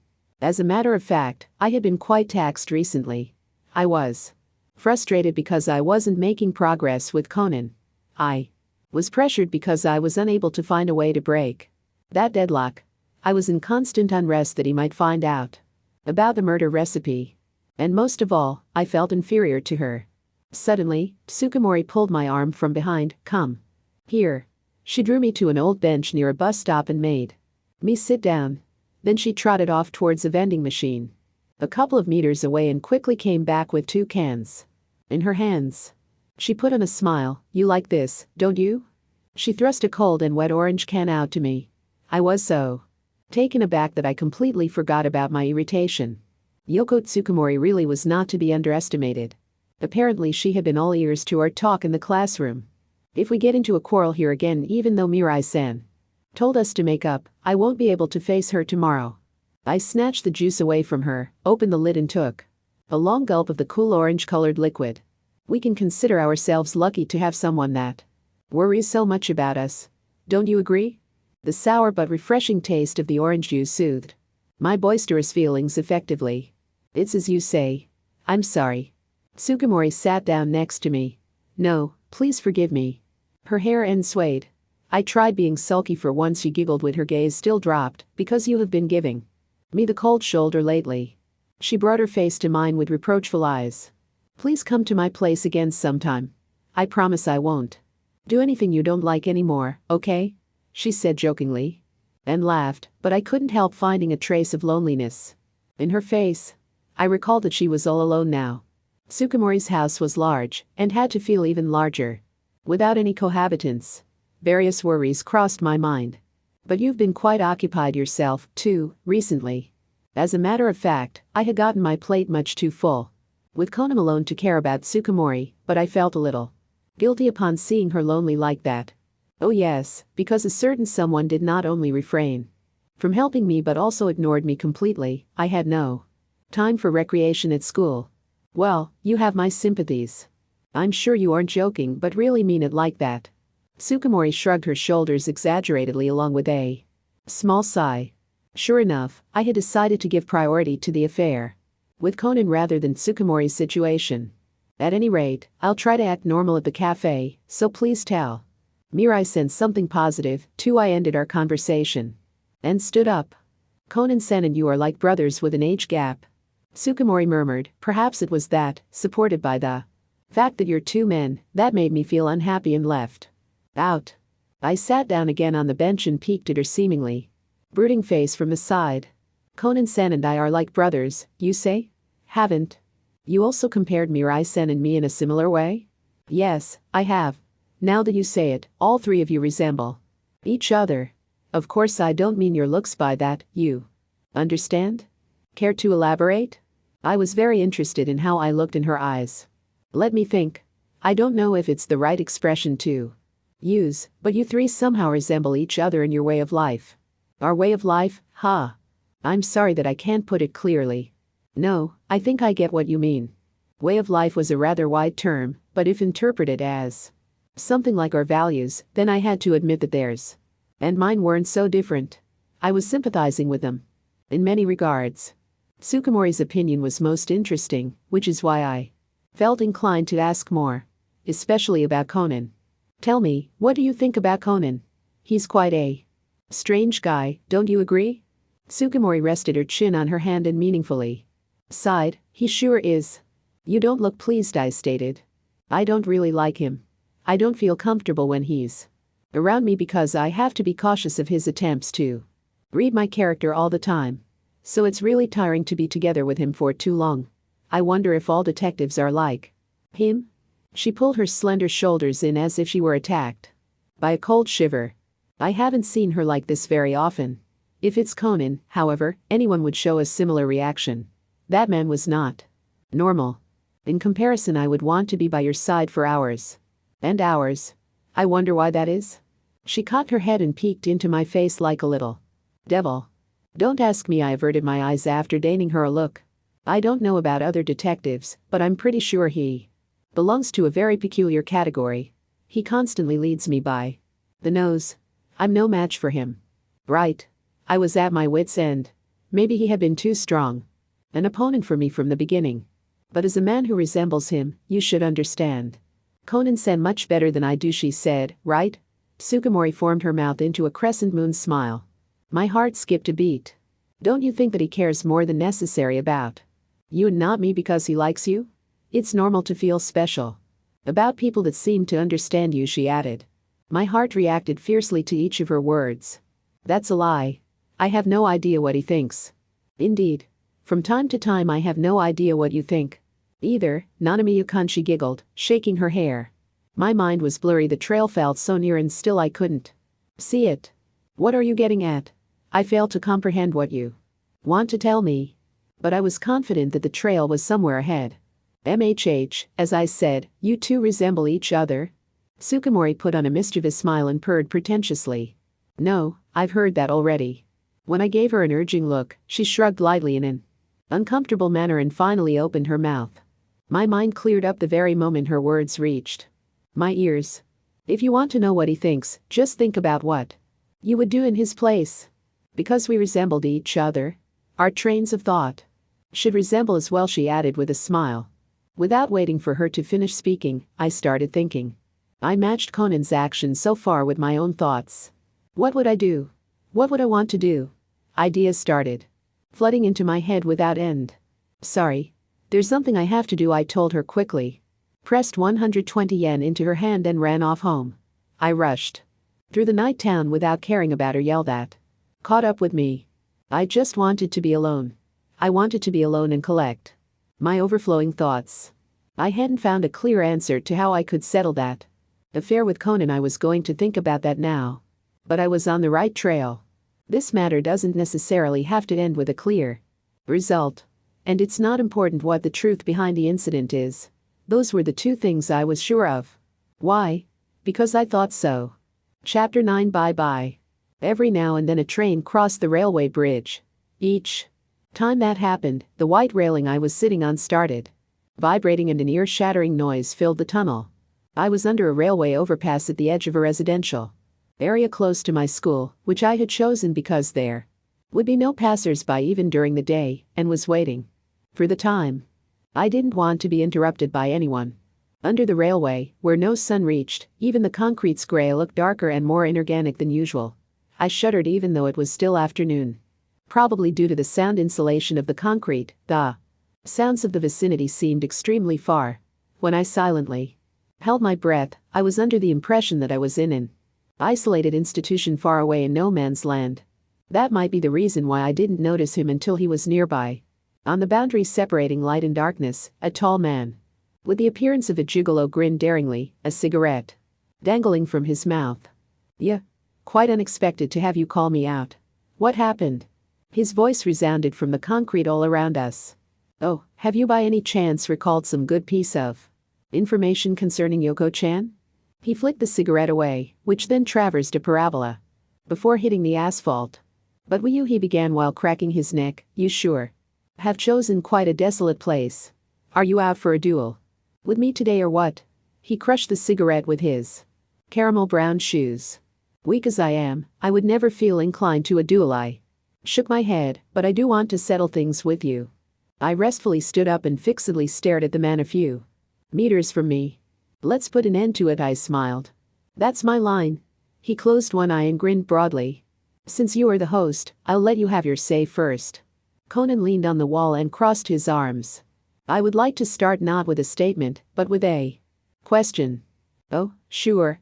As a matter of fact, I had been quite taxed recently. I was frustrated because I wasn't making progress with Konan. I was pressured because I was unable to find a way to break that deadlock. I was in constant unrest that he might find out about the murder recipe. And most of all, I felt inferior to her. Suddenly, Tsukumori pulled my arm from behind. "Come here." She drew me to an old bench near a bus stop and made me sit down. Then she trotted off towards a vending machine a couple of meters away and quickly came back with 2 cans in her hands. She put on a smile. "You like this, don't you?" She thrust a cold and wet orange can out to me. I was so taken aback that I completely forgot about my irritation. Yoko Tsukumori really was not to be underestimated. Apparently she had been all ears to our talk in the classroom. "If we get into a quarrel here again, even though Mirai-san told us to make up, I won't be able to face her tomorrow." I snatched the juice away from her, opened the lid and took a long gulp of the cool orange-colored liquid. "We can consider ourselves lucky to have someone that worries so much about us. Don't you agree?" The sour but refreshing taste of the orange juice soothed my boisterous feelings effectively. "It's as you say. I'm sorry." Tsukumori sat down next to me. "No, please forgive me." Her hair end swayed. I tried being sulky for once. She giggled with her gaze still dropped. "Because you have been giving me the cold shoulder lately." She brought her face to mine with reproachful eyes. "Please come to my place again sometime. I promise I won't do anything you don't like anymore, okay?" she said jokingly. And laughed, but I couldn't help finding a trace of loneliness in her face. I recalled that she was all alone now. Tsukumori's house was large, and had to feel even larger without any cohabitants. Various worries crossed my mind. "But you've been quite occupied yourself, too, recently." As a matter of fact, I had gotten my plate much too full with Konan alone to care about Tsukumori, but I felt a little guilty upon seeing her lonely like that. Oh yes, because a certain someone did not only refrain from helping me but also ignored me completely. I had no time for recreation at school. "Well, you have my sympathies. I'm sure you aren't joking but really mean it like that." Tsukumori shrugged her shoulders exaggeratedly along with a small sigh. Sure enough, I had decided to give priority to the affair with Konan rather than Tsukumori's situation. "At any rate, I'll try to act normal at the cafe, so please tell Mirai-sen something positive, too." I ended our conversation and stood up. "Konan-sen and you are like brothers with an age gap," Tsukumori murmured. "Perhaps it was that, supported by the fact that you're 2 men, that made me feel unhappy and left out." I sat down again on the bench and peeked at her seemingly brooding face from the side. Conan-san and I are like brothers, you say? Haven't you also compared Mirai-san and me in a similar way? Yes, I have. Now that you say it, all three of you resemble each other. Of course I don't mean your looks by that, you understand? Care to elaborate? I was very interested in how I looked in her eyes. Let me think. I don't know if it's the right expression to use, but you three somehow resemble each other in your way of life. Our way of life, huh? I'm sorry that I can't put it clearly. No, I think I get what you mean. Way of life was a rather wide term, but if interpreted as something like our values, then I had to admit that theirs and mine weren't so different. I was sympathizing with them in many regards. Tsukumori's opinion was most interesting, which is why I felt inclined to ask more, especially about Conan. Tell me, what do you think about Conan? He's quite a strange guy, don't you agree? Tsukumori rested her chin on her hand and meaningfully sighed. He sure is. You don't look pleased, I stated. I don't really like him. I don't feel comfortable when he's around me because I have to be cautious of his attempts to read my character all the time. So it's really tiring to be together with him for too long. I wonder if all detectives are like him? She pulled her slender shoulders in as if she were attacked by a cold shiver. I haven't seen her like this very often. If it's Conan, however, anyone would show a similar reaction. That man was not normal. In comparison, I would want to be by your side for hours and hours. I wonder why that is? She cocked her head and peeked into my face like a little devil. Don't ask me, I averted my eyes after deigning her a look. I don't know about other detectives, but I'm pretty sure he belongs to a very peculiar category. He constantly leads me by the nose. I'm no match for him. Right. I was at my wit's end. Maybe he had been too strong an opponent for me from the beginning. But as a man who resembles him, you should understand Conan-san much better than I do, she said, right? Tsukumori formed her mouth into a crescent moon smile. My heart skipped a beat. Don't you think that he cares more than necessary about you and not me because he likes you? It's normal to feel special about people that seem to understand you, she added. My heart reacted fiercely to each of her words. That's a lie. I have no idea what he thinks. Indeed. From time to time I have no idea what you think either, Nanamiyu-kun, she giggled, shaking her hair. My mind was blurry, the trail felt so near and still I couldn't see it. What are you getting at? I fail to comprehend what you want to tell me. But I was confident that the trail was somewhere ahead. As I said, you two resemble each other. Tsukumori put on a mischievous smile and purred pretentiously. No, I've heard that already. When I gave her an urging look, she shrugged lightly in an uncomfortable manner and finally opened her mouth. My mind cleared up the very moment her words reached my ears. If you want to know what he thinks, just think about what you would do in his place. Because we resembled each other, our trains of thought should resemble as well, she added with a smile. Without waiting for her to finish speaking, I started thinking. I matched Conan's actions so far with my own thoughts. What would I do? What would I want to do? Ideas started flooding into my head without end. Sorry. There's something I have to do, I told her quickly. Pressed 120 yen into her hand and ran off home. I rushed through the night town without caring about her yell that caught up with me. I just wanted to be alone. I wanted to be alone and collect my overflowing thoughts. I hadn't found a clear answer to how I could settle that affair with Conan. I was going to think about that now. But I was on the right trail. This matter doesn't necessarily have to end with a clear result. And it's not important what the truth behind the incident is. Those were the two things I was sure of. Why? Because I thought so. Chapter 9. Bye-bye. Every now and then a train crossed the railway bridge. Each time that happened, the white railing I was sitting on started vibrating and an ear-shattering noise filled the tunnel. I was under a railway overpass at the edge of a residential area close to my school, which I had chosen because there would be no passers-by even during the day, and was waiting for the time. I didn't want to be interrupted by anyone. Under the railway, where no sun reached, even the concrete's gray looked darker and more inorganic than usual. I shuddered even though it was still afternoon. Probably due to the sound insulation of the concrete, the sounds of the vicinity seemed extremely far. When I silently held my breath, I was under the impression that I was in an isolated institution far away in no man's land. That might be the reason why I didn't notice him until he was nearby. On the boundary separating light and darkness, a tall man, with the appearance of a gigolo, grinned daringly, a cigarette dangling from his mouth. Yeah. Quite unexpected to have you call me out. What happened? His voice resounded from the concrete all around us. Oh, have you by any chance recalled some good piece of information concerning Yoko-chan? He flicked the cigarette away, which then traversed a parabola before hitting the asphalt. But will you, he began while cracking his neck, you sure have chosen quite a desolate place. Are you out for a duel with me today or what? He crushed the cigarette with his caramel brown shoes. Weak as I am, I would never feel inclined to a duel. I shook my head, but I do want to settle things with you. I restfully stood up and fixedly stared at the man a few meters from me. Let's put an end to it, I smiled. That's my line. He closed one eye and grinned broadly. Since you are the host, I'll let you have your say first. Conan leaned on the wall and crossed his arms. I would like to start not with a statement, but with a question. Oh, sure.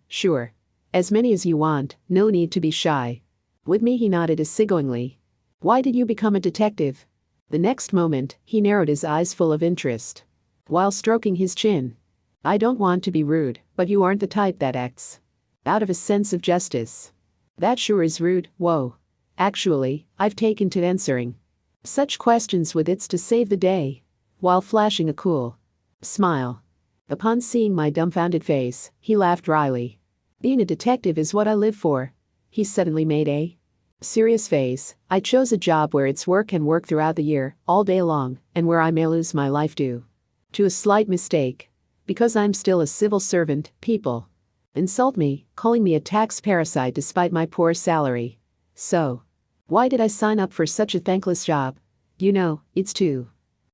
As many as you want, no need to be shy. With me, he nodded easygoingly. Why did you become a detective? The next moment, he narrowed his eyes full of interest, while stroking his chin. I don't want to be rude, but you aren't the type that acts out of a sense of justice. That sure is rude. Whoa. Actually, I've taken to answering such questions with it's to save the day, while flashing a cool smile. Upon seeing my dumbfounded face, he laughed wryly. Being a detective is what I live for. He suddenly made a serious face. I chose a job where it's work and work throughout the year, all day long, and where I may lose my life due to a slight mistake. Because I'm still a civil servant, people insult me, calling me a tax parasite despite my poor salary. So, why did I sign up for such a thankless job? You know, it's to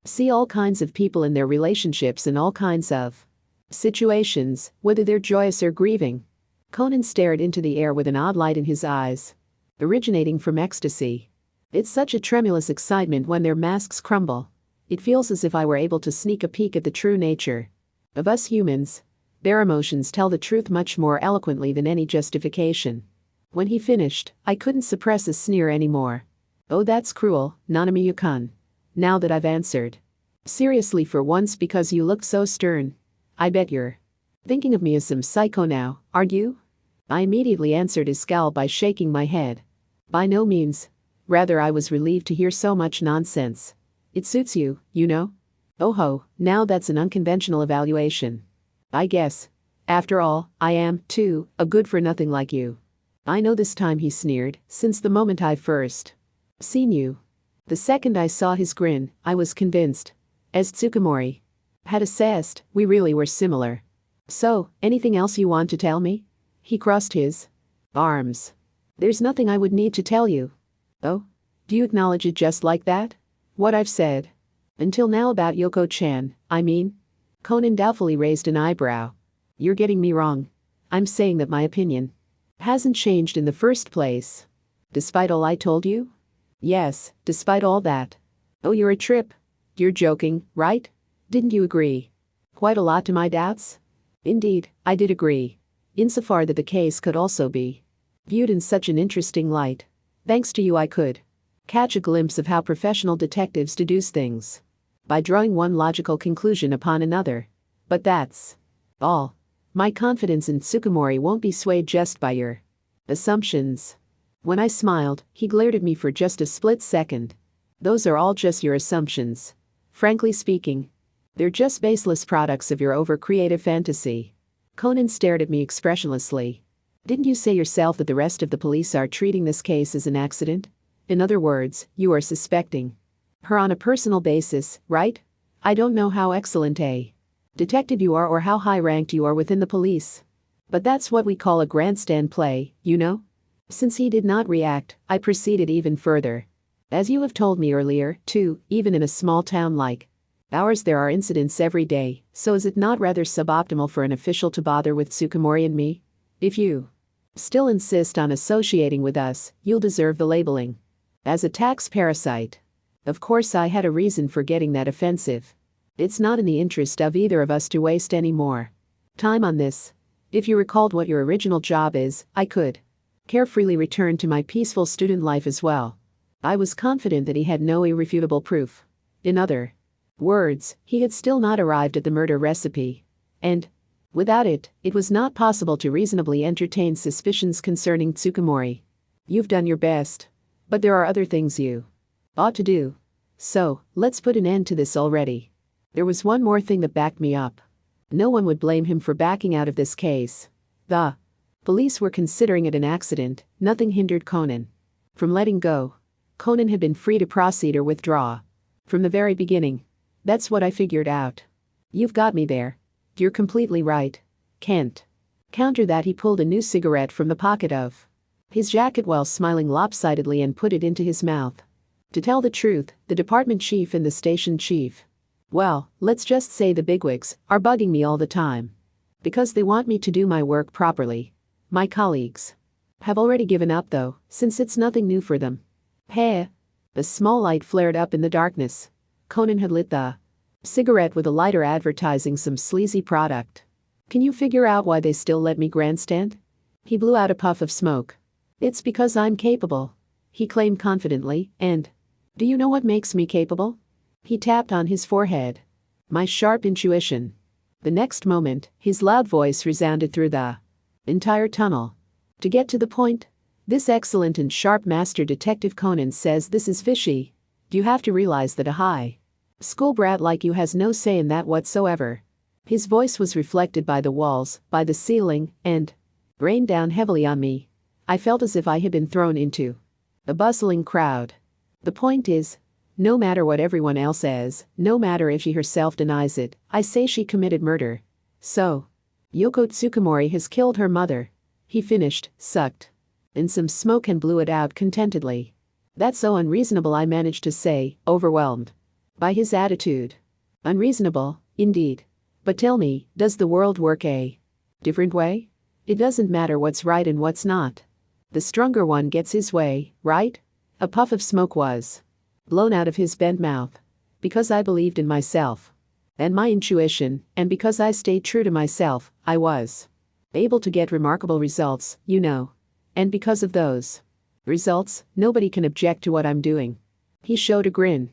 see all kinds of people in their relationships in all kinds of situations, whether they're joyous or grieving. Conan stared into the air with an odd light in his eyes, originating from ecstasy. It's such a tremulous excitement when their masks crumble. It feels as if I were able to sneak a peek at the true nature of us humans. Their emotions tell the truth much more eloquently than any justification. When he finished, I couldn't suppress a sneer anymore. Oh, that's cruel, Nanami-kun. Now that I've answered seriously for once because you looked so stern. I bet you're thinking of me as some psycho now, aren't you? I immediately answered his scowl by shaking my head. By no means. Rather, I was relieved to hear so much nonsense. It suits you, you know? Oh ho, now that's an unconventional evaluation. I guess. After all, I am, too, a good-for-nothing like you. I know this time, he sneered, since the moment I first seen you. The second I saw his grin, I was convinced. As Tsukumori had assessed, we really were similar. So, anything else you want to tell me? He crossed his arms. There's nothing I would need to tell you. Oh? Do you acknowledge it just like that? What I've said until now about Yoko-chan, I mean? Conan doubtfully raised an eyebrow. You're getting me wrong. I'm saying that my opinion hasn't changed in the first place. Despite all I told you? Yes, despite all that. Oh, you're a trip. You're joking, right? Didn't you agree quite a lot to my doubts? Indeed, I did agree. Insofar that the case could also be viewed in such an interesting light. Thanks to you, I could catch a glimpse of how professional detectives deduce things by drawing one logical conclusion upon another. But that's all. My confidence in Tsukumori won't be swayed just by your assumptions. When I smiled, he glared at me for just a split second. Those are all just your assumptions. Frankly speaking, they're just baseless products of your over-creative fantasy. Conan stared at me expressionlessly. Didn't you say yourself that the rest of the police are treating this case as an accident? In other words, you are suspecting her on a personal basis, right? I don't know how excellent a detective you are or how high-ranked you are within the police. But that's what we call a grandstand play, you know? Since he did not react, I proceeded even further. As you have told me earlier, too, even in a small town like ours there are incidents every day, so is it not rather suboptimal for an official to bother with Tsukumori and me? If you still insist on associating with us, you'll deserve the labeling as a tax parasite. Of course, I had a reason for getting that offensive. It's not in the interest of either of us to waste any more time on this. If you recalled what your original job is, I could carefreely returned to my peaceful student life as well. I was confident that he had no irrefutable proof. In other words, he had still not arrived at the murder recipe. And without it, it was not possible to reasonably entertain suspicions concerning Tsukumori. You've done your best. But there are other things you ought to do. So, let's put an end to this already. There was one more thing that backed me up. No one would blame him for backing out of this case. The police were considering it an accident. Nothing hindered Conan from letting go. Conan had been free to proceed or withdraw. From the very beginning. That's what I figured out. You've got me there. You're completely right. Can't counter that. He pulled a new cigarette from the pocket of his jacket while smiling lopsidedly and put it into his mouth. To tell the truth, the department chief and the station chief, well, let's just say the bigwigs, are bugging me all the time. Because they want me to do my work properly. My colleagues have already given up though, since it's nothing new for them. Hey! A small light flared up in the darkness. Conan had lit the cigarette with a lighter advertising some sleazy product. Can you figure out why they still let me grandstand? He blew out a puff of smoke. It's because I'm capable, he claimed confidently, and do you know what makes me capable? He tapped on his forehead. My sharp intuition. The next moment, his loud voice resounded through the entire tunnel. To get to the point, this excellent and sharp master detective Conan says this is fishy. You have to realize that a high school brat like you has no say in that whatsoever. His voice was reflected by the walls, by the ceiling, and rained down heavily on me. I felt as if I had been thrown into a bustling crowd. The point is, no matter what everyone else says, no matter if she herself denies it, I say she committed murder. So, Yoko Tsukumori has killed her mother. He finished, sucked in some smoke and blew it out contentedly. That's so unreasonable, I managed to say, overwhelmed by his attitude. Unreasonable, indeed. But tell me, does the world work a different way? It doesn't matter what's right and what's not. The stronger one gets his way, right? A puff of smoke was blown out of his bent mouth. Because I believed in myself and my intuition, and because I stayed true to myself, I was able to get remarkable results, you know. And because of those results, nobody can object to what I'm doing. He showed a grin.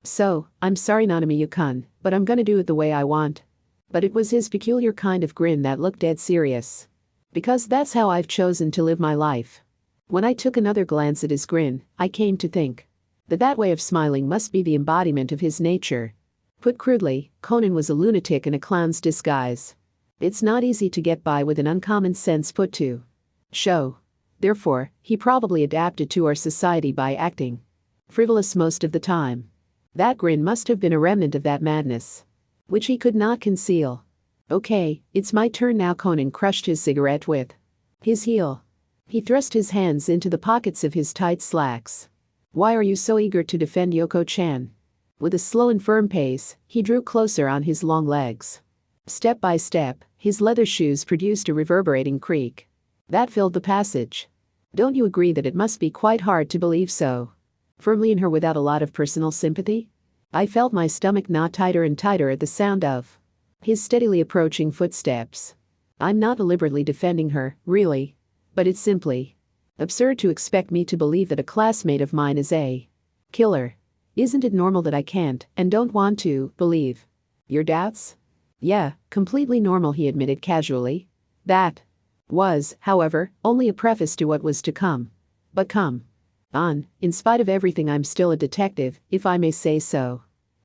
So, I'm sorry Nanami-kun, but I'm gonna do it the way I want. But it was his peculiar kind of grin that looked dead serious. Because that's how I've chosen to live my life. When I took another glance at his grin, I came to think that that way of smiling must be the embodiment of his nature. Put crudely, Conan was a lunatic in a clown's disguise. It's not easy to get by with an uncommon sense put to show. Therefore, he probably adapted to our society by acting frivolous most of the time. That grin must have been a remnant of that madness, which he could not conceal. Okay, it's my turn now. Conan crushed his cigarette with his heel. He thrust his hands into the pockets of his tight slacks. Why are you so eager to defend Yoko-chan? With a slow and firm pace, he drew closer on his long legs. Step by step, his leather shoes produced a reverberating creak that filled the passage. Don't you agree that it must be quite hard to believe so firmly in her without a lot of personal sympathy? I felt my stomach knot tighter and tighter at the sound of his steadily approaching footsteps. I'm not deliberately defending her, really. But it's simply absurd to expect me to believe that a classmate of mine is a killer. Isn't it normal that I can't and don't want to believe your doubts? Yeah, completely normal, he admitted casually. That was, however, only a preface to what was to come. But come on, in spite of everything, I'm still a detective, if I may say so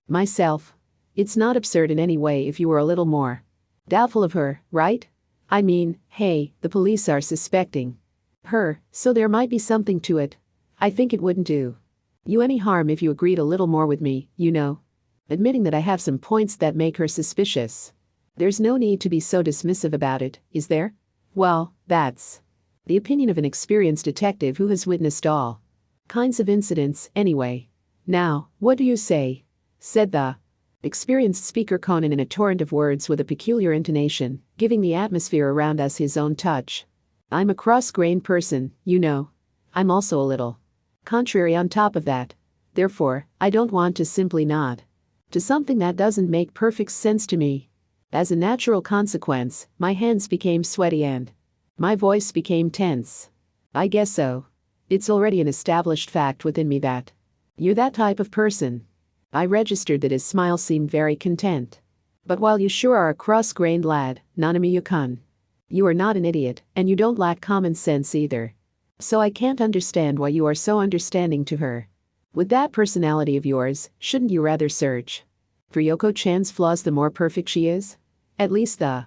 myself. It's not absurd in any way if you were a little more doubtful of her, right? I mean, hey, the police are suspecting her, so there might be something to it. I think it wouldn't do you any harm if you agreed a little more with me, you know. Admitting that I have some points that make her suspicious. There's no need to be so dismissive about it, is there? Well, that's the opinion of an experienced detective who has witnessed all kinds of incidents, anyway. Now, what do you say? Said the experienced speaker, Conan, in a torrent of words with a peculiar intonation, giving the atmosphere around us his own touch. I'm a cross-grained person, you know. I'm also a little contrary on top of that. Therefore, I don't want to simply nod to something that doesn't make perfect sense to me. As a natural consequence, my hands became sweaty and my voice became tense. I guess so. It's already an established fact within me that you're that type of person. I registered that his smile seemed very content. But while you sure are a cross-grained lad, Nanamiya-kun, you are not an idiot, and you don't lack common sense either. So I can't understand why you are so understanding to her. With that personality of yours, shouldn't you rather search for Yoko-chan's flaws the more perfect she is? At least the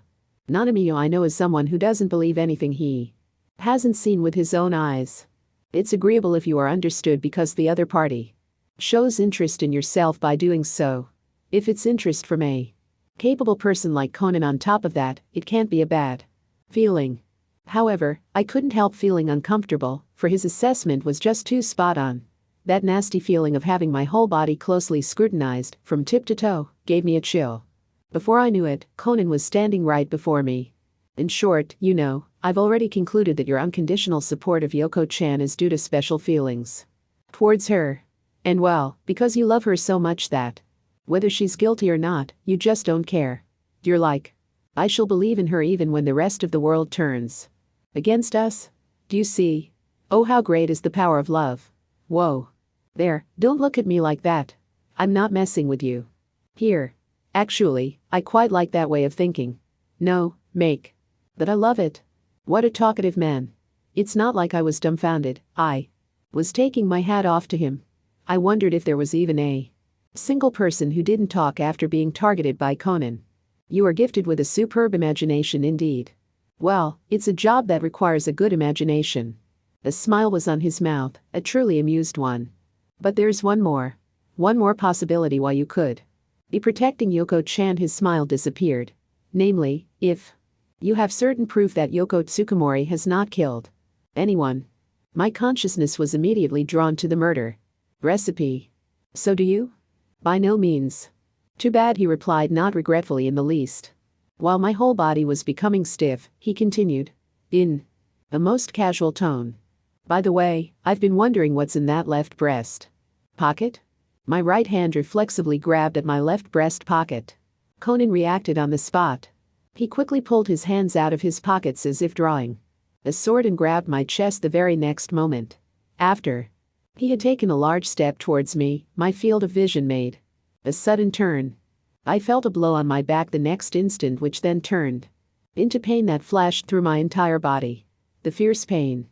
Nanamiya I know is someone who doesn't believe anything he hasn't seen with his own eyes. It's agreeable if you are understood because the other party shows interest in yourself by doing so. If it's interest from a capable person like Conan on top of that, it can't be a bad feeling. However, I couldn't help feeling uncomfortable, for his assessment was just too spot on. That nasty feeling of having my whole body closely scrutinized, from tip to toe, gave me a chill. Before I knew it, Conan was standing right before me. In short, you know, I've already concluded that your unconditional support of Yoko-chan is due to special feelings towards her. And well, because you love her so much that, whether she's guilty or not, you just don't care. You're like, I shall believe in her even when the rest of the world turns against us. Do you see? Oh, how great is the power of love. Whoa. There, don't look at me like that. I'm not messing with you. Here. Actually, I quite like that way of thinking. No, make. But I love it. What a talkative man. It's not like I was dumbfounded. I was taking my hat off to him. I wondered if there was even a single person who didn't talk after being targeted by Conan. You are gifted with a superb imagination indeed. Well, it's a job that requires a good imagination. A smile was on his mouth, a truly amused one. But there's one more possibility why you could be protecting Yoko-chan. His smile disappeared. Namely, if you have certain proof that Yoko Tsukumori has not killed anyone. My consciousness was immediately drawn to the murder recipe. So do you? By no means. Too bad, he replied, not regretfully in the least. While my whole body was becoming stiff, he continued, in a most casual tone. By the way, I've been wondering what's in that left breast pocket? My right hand reflexively grabbed at my left breast pocket. Conan reacted on the spot. He quickly pulled his hands out of his pockets as if drawing a sword and grabbed my chest the very next moment. After he had taken a large step towards me, my field of vision made a sudden turn. I felt a blow on my back the next instant, which then turned into pain that flashed through my entire body. The fierce pain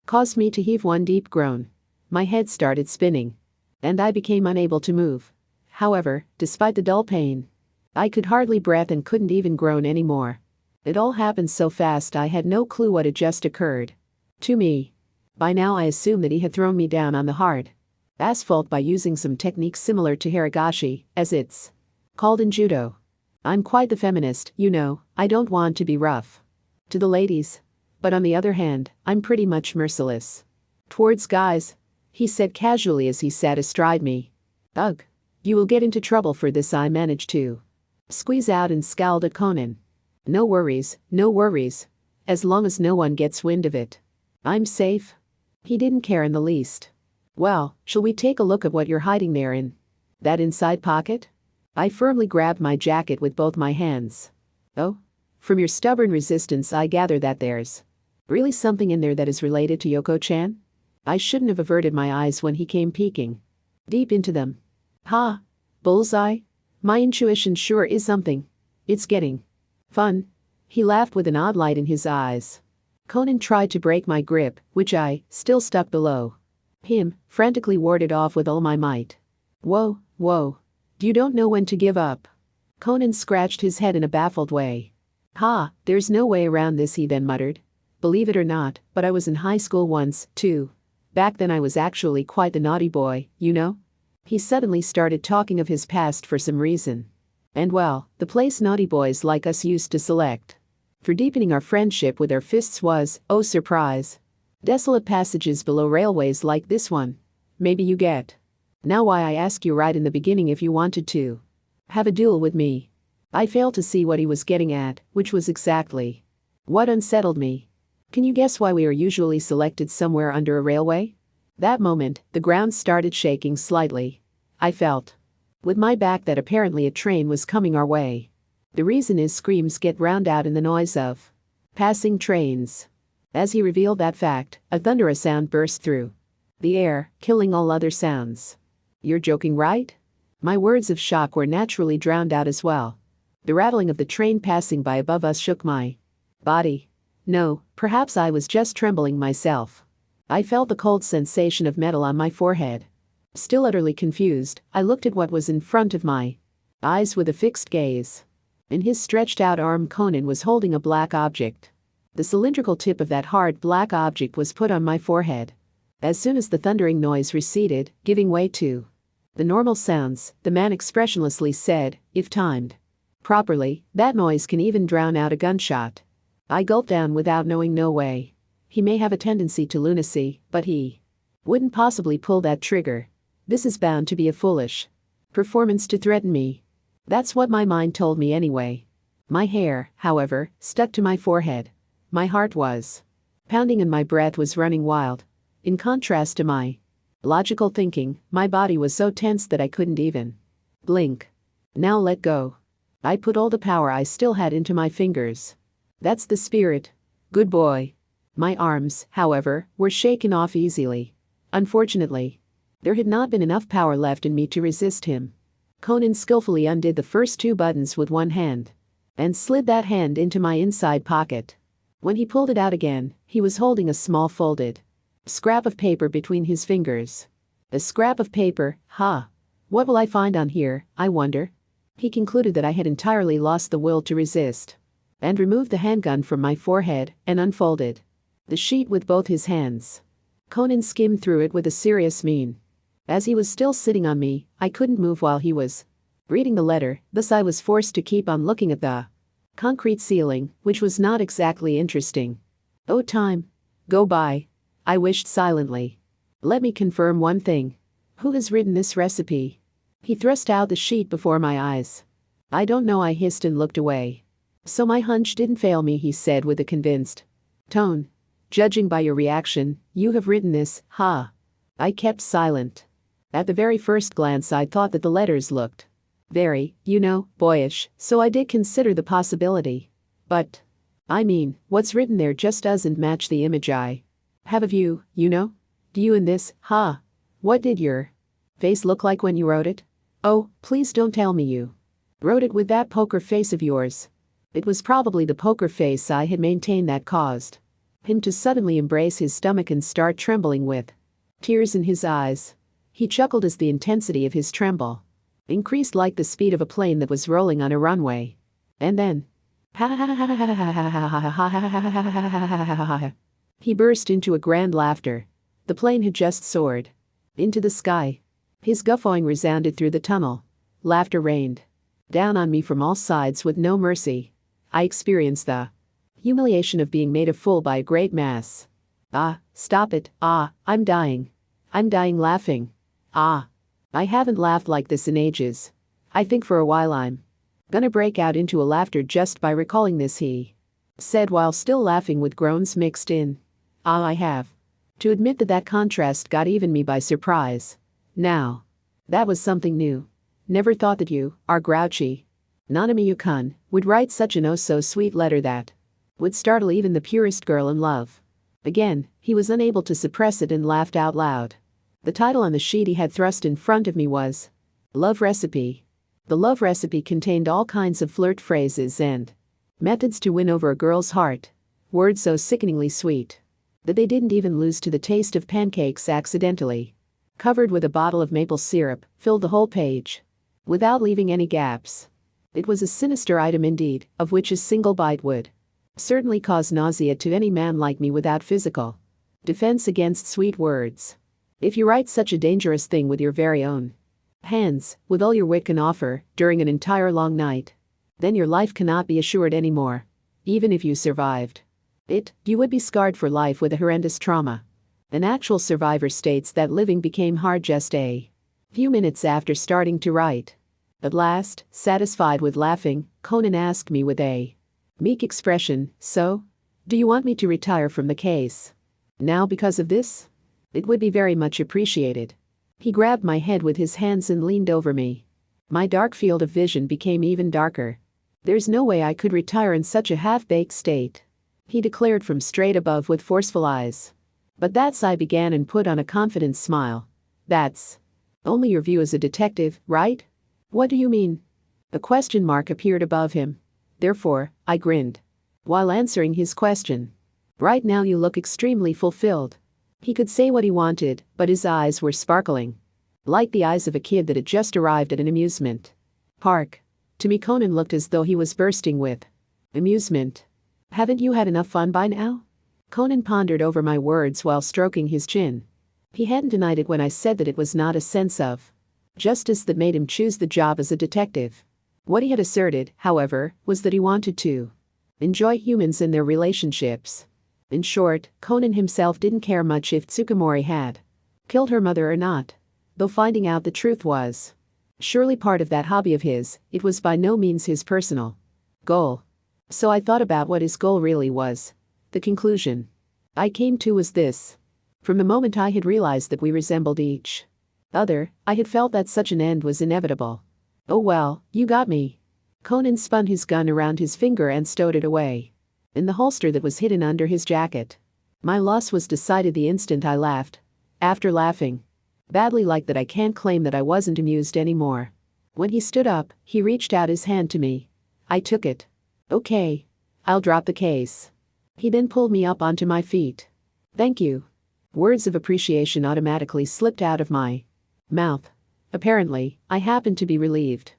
caused me to heave one deep groan. My head started spinning, and I became unable to move. However, despite the dull pain, I could hardly breathe and couldn't even groan anymore. It all happened so fast I had no clue what had just occurred to me. By now I assumed that he had thrown me down on the hard asphalt by using some technique similar to harigashi, as it's called in judo. I'm quite the feminist, you know. I don't want to be rough to the ladies. But on the other hand, I'm pretty much merciless towards guys, he said casually as he sat astride me. Ugh. You will get into trouble for this, I managed to squeeze out and scowled at Conan. No worries, no worries. As long as no one gets wind of it, I'm safe. He didn't care in the least. Well, shall we take a look at what you're hiding there in that inside pocket? I firmly grabbed my jacket with both my hands. Oh? From your stubborn resistance I gather that there's really something in there that is related to Yoko-chan? I shouldn't have averted my eyes when he came peeking deep into them. Ha! Bullseye? My intuition sure is something. It's getting fun. He laughed with an odd light in his eyes. Conan tried to break my grip, which I, still stuck below him, frantically warded off with all my might. Whoa, whoa. You don't know when to give up. Conan scratched his head in a baffled way. Ha, there's no way around this, he then muttered. Believe it or not, but I was in high school once, too. Back then I was actually quite the naughty boy, you know? He suddenly started talking of his past for some reason. And well, the place naughty boys like us used to select for deepening our friendship with our fists was, oh surprise, desolate passages below railways like this one. Maybe you get now why I asked you right in the beginning if you wanted to have a duel with me. I failed to see what he was getting at, which was exactly what unsettled me. Can you guess why we are usually selected somewhere under a railway? That moment, the ground started shaking slightly. I felt with my back that apparently a train was coming our way. The reason is screams get drowned out in the noise of passing trains. As he revealed that fact, a thunderous sound burst through the air, killing all other sounds. You're joking, right? My words of shock were naturally drowned out as well. The rattling of the train passing by above us shook my body. No, perhaps I was just trembling myself. I felt the cold sensation of metal on my forehead. Still utterly confused, I looked at what was in front of my eyes with a fixed gaze. In his stretched out arm, Conan was holding a black object. The cylindrical tip of that hard black object was put on my forehead. As soon as the thundering noise receded, giving way to the normal sounds, the man expressionlessly said, "If timed properly, that noise can even drown out a gunshot." I gulped down without knowing. No way. He may have a tendency to lunacy, but he wouldn't possibly pull that trigger. This is bound to be a foolish performance to threaten me. That's what my mind told me anyway. My hair, however, stuck to my forehead. My heart was pounding and my breath was running wild. In contrast to my logical thinking, my body was so tense that I couldn't even blink. Now let go. I put all the power I still had into my fingers. That's the spirit. Good boy. My arms, however, were shaken off easily. Unfortunately, there had not been enough power left in me to resist him. Conan skillfully undid the first two buttons with one hand and slid that hand into my inside pocket. When he pulled it out again, he was holding a small folded scrap of paper between his fingers. A scrap of paper, huh? What will I find on here, I wonder? He concluded that I had entirely lost the will to resist and removed the handgun from my forehead and unfolded the sheet with both his hands. Conan skimmed through it with a serious mien. As he was still sitting on me, I couldn't move while he was reading the letter, thus I was forced to keep on looking at the concrete ceiling, which was not exactly interesting. Oh, time go by. I wished silently. Let me confirm one thing. Who has written this recipe? He thrust out the sheet before my eyes. I don't know, I hissed and looked away. So my hunch didn't fail me, he said with a convinced tone. Judging by your reaction, you have written this, huh? I kept silent. At the very first glance I thought that the letters looked very, boyish, so I did consider the possibility. But, I mean, what's written there just doesn't match the image I have of you, Do you in this, huh? What did your face look like when you wrote it? Oh, please don't tell me you wrote it with that poker face of yours. It was probably the poker face I had maintained that caused him to suddenly embrace his stomach and start trembling with tears in his eyes. He chuckled as the intensity of his tremble increased like the speed of a plane that was rolling on a runway. And then, he burst into a grand laughter. The plane had just soared into the sky. His guffawing resounded through the tunnel. Laughter rained down on me from all sides with no mercy. I experienced the humiliation of being made a fool by a great mass. Ah, stop it, I'm dying. I'm dying laughing. I haven't laughed like this in ages. I think for a while I'm gonna break out into a laughter just by recalling this, he said while still laughing with groans mixed in. I have to admit that contrast got even me by surprise. Now, that was something new. Never thought that you, our grouchy Nanami-kun, would write such an oh-so-sweet letter that would startle even the purest girl in love. Again, he was unable to suppress it and laughed out loud. The title on the sheet he had thrust in front of me was Love Recipe. The love recipe contained all kinds of flirt phrases and methods to win over a girl's heart. Words so sickeningly sweet that they didn't even lose to the taste of pancakes accidentally. Covered with a bottle of maple syrup, filled the whole page without leaving any gaps. It was a sinister item indeed, of which a single bite would certainly cause nausea to any man like me without physical defense against sweet words. If you write such a dangerous thing with your very own hands, with all your wit can offer, during an entire long night, then your life cannot be assured anymore. Even if you survived it, you would be scarred for life with a horrendous trauma. An actual survivor states that living became hard just a few minutes after starting to write. At last, satisfied with laughing, Conan asked me with a meek expression, "So? Do you want me to retire from the case now because of this? It would be very much appreciated." He grabbed my head with his hands and leaned over me. My dark field of vision became even darker. There's no way I could retire in such a half-baked state. he declared from straight above with forceful eyes. But that's I began and put on a confident smile. That's only your view as a detective, right? What do you mean? A question mark appeared above him. Therefore, I grinned while answering his question. Right now you look extremely fulfilled. He could say what he wanted, but his eyes were sparkling. Like the eyes of a kid that had just arrived at an amusement park. To me, Conan looked as though he was bursting with amusement. Haven't you had enough fun by now? Conan pondered over my words while stroking his chin. He hadn't denied it when I said that it was not a sense of justice that made him choose the job as a detective. What he had asserted, however, was that he wanted to enjoy humans and their relationships. In short, Conan himself didn't care much if Tsukumori had killed her mother or not. Though finding out the truth was surely part of that hobby of his, it was by no means his personal goal. So I thought about what his goal really was. The conclusion I came to was this. From the moment I had realized that we resembled each other, I had felt that such an end was inevitable. Oh well, you got me. Conan spun his gun around his finger and stowed it away in the holster that was hidden under his jacket. My loss was decided the instant I laughed. After laughing badly like that, I can't claim that I wasn't amused anymore. When he stood up, he reached out his hand to me. I took it. Okay. I'll drop the case. He then pulled me up onto my feet. Thank you. Words of appreciation automatically slipped out of my mouth. Apparently, I happened to be relieved.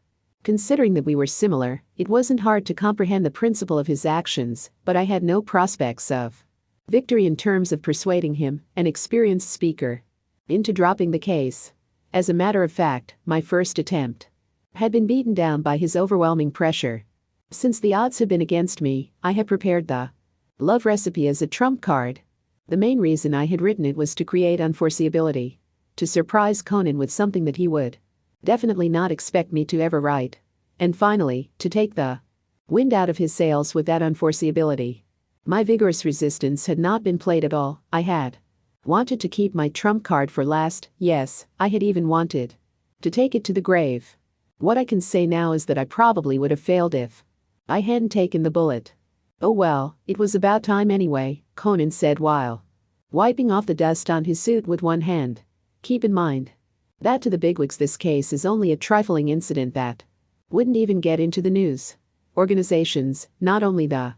Considering that we were similar, it wasn't hard to comprehend the principle of his actions, but I had no prospects of victory in terms of persuading him, an experienced speaker, into dropping the case. As a matter of fact, my first attempt had been beaten down by his overwhelming pressure. Since the odds had been against me, I had prepared the love recipe as a trump card. The main reason I had written it was to create unforeseeability, to surprise Conan with something that he would definitely not expect me to ever write, and finally, to take the wind out of his sails with that unforeseeability. My vigorous resistance had not been played at all. I had wanted to keep my trump card for last. Yes, I had even wanted to take it to the grave. What I can say now is that I probably would have failed if I hadn't taken the bullet. Oh well, it was about time anyway, Conan said while wiping off the dust on his suit with one hand. Keep in mind that to the bigwigs this case is only a trifling incident that wouldn't even get into the news. Organizations, not only the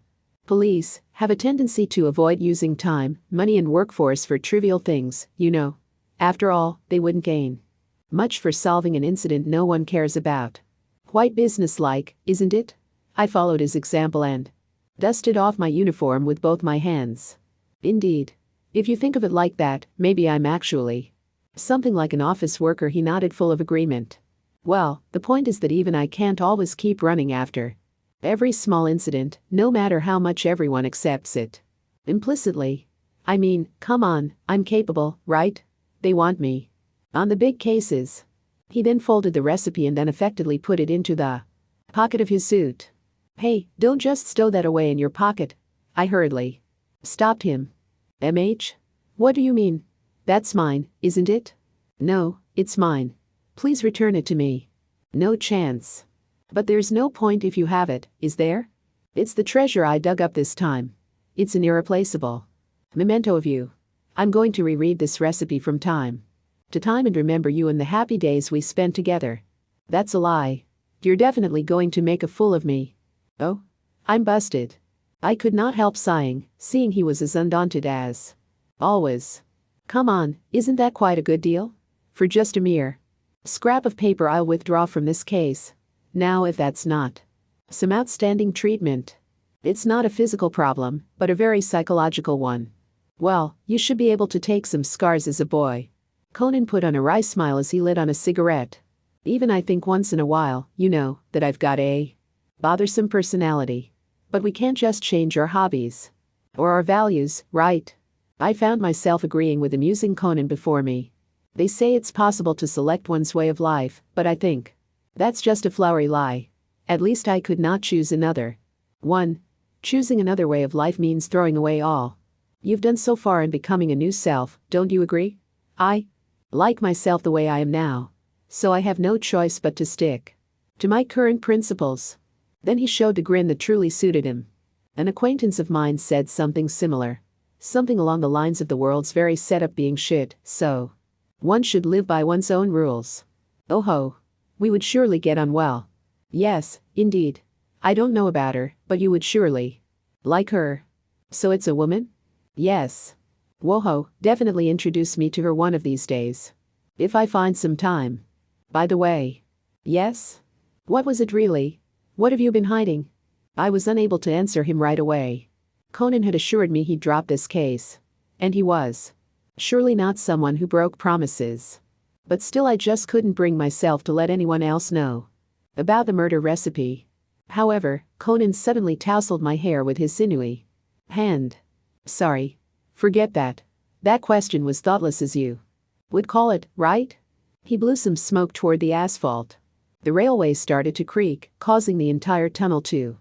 police, have a tendency to avoid using time, money and workforce for trivial things, you know. After all, they wouldn't gain much for solving an incident no one cares about. Quite businesslike, isn't it? I followed his example and dusted off my uniform with both my hands. Indeed. If you think of it like that, maybe I'm actually something like an office worker, he nodded full of agreement. Well, the point is that even I can't always keep running after every small incident, no matter how much everyone accepts it implicitly. I mean, come on, I'm capable, right? They want me on the big cases. He then folded the recipe and unaffectedly put it into the pocket of his suit. Hey, don't just stow that away in your pocket. I hurriedly stopped him. MH? What do you mean? That's mine, isn't it? No, it's mine. Please return it to me. No chance. But there's no point if you have it, is there? It's the treasure I dug up this time. It's an irreplaceable memento of you. I'm going to reread this recipe from time to time and remember you and the happy days we spent together. That's a lie. You're definitely going to make a fool of me. Oh? I'm busted. I could not help sighing, seeing he was as undaunted as always. Come on, isn't that quite a good deal? For just a mere scrap of paper I'll withdraw from this case. Now if that's not some outstanding treatment. It's not a physical problem, but a very psychological one. Well, you should be able to take some scars as a boy. Conan put on a wry smile as he lit on a cigarette. Even I think once in a while, you know, that I've got a bothersome personality. But we can't just change our hobbies or our values, right? I found myself agreeing with amusing Conan before me. They say it's possible to select one's way of life, but I think that's just a flowery lie. At least I could not choose another one. Choosing another way of life means throwing away all you've done so far and becoming a new self, don't you agree? I like myself the way I am now, so I have no choice but to stick to my current principles. Then he showed the grin that truly suited him. An acquaintance of mine said something similar. Something along the lines of the world's very setup being shit, so one should live by one's own rules. Oh ho. We would surely get on well. Yes, indeed. I don't know about her, but you would surely like her. So it's a woman? Yes. Whoa, definitely introduce me to her one of these days. If I find some time. By the way. Yes? What was it really? What have you been hiding? I was unable to answer him right away. Conan had assured me he'd drop this case. And he was. Surely not someone who broke promises. But still I just couldn't bring myself to let anyone else know about the murder recipe. However, Conan suddenly tousled my hair with his sinewy hand. Sorry. Forget that. That question was thoughtless as you would call it, right? He blew some smoke toward the asphalt. The railway started to creak, causing the entire tunnel to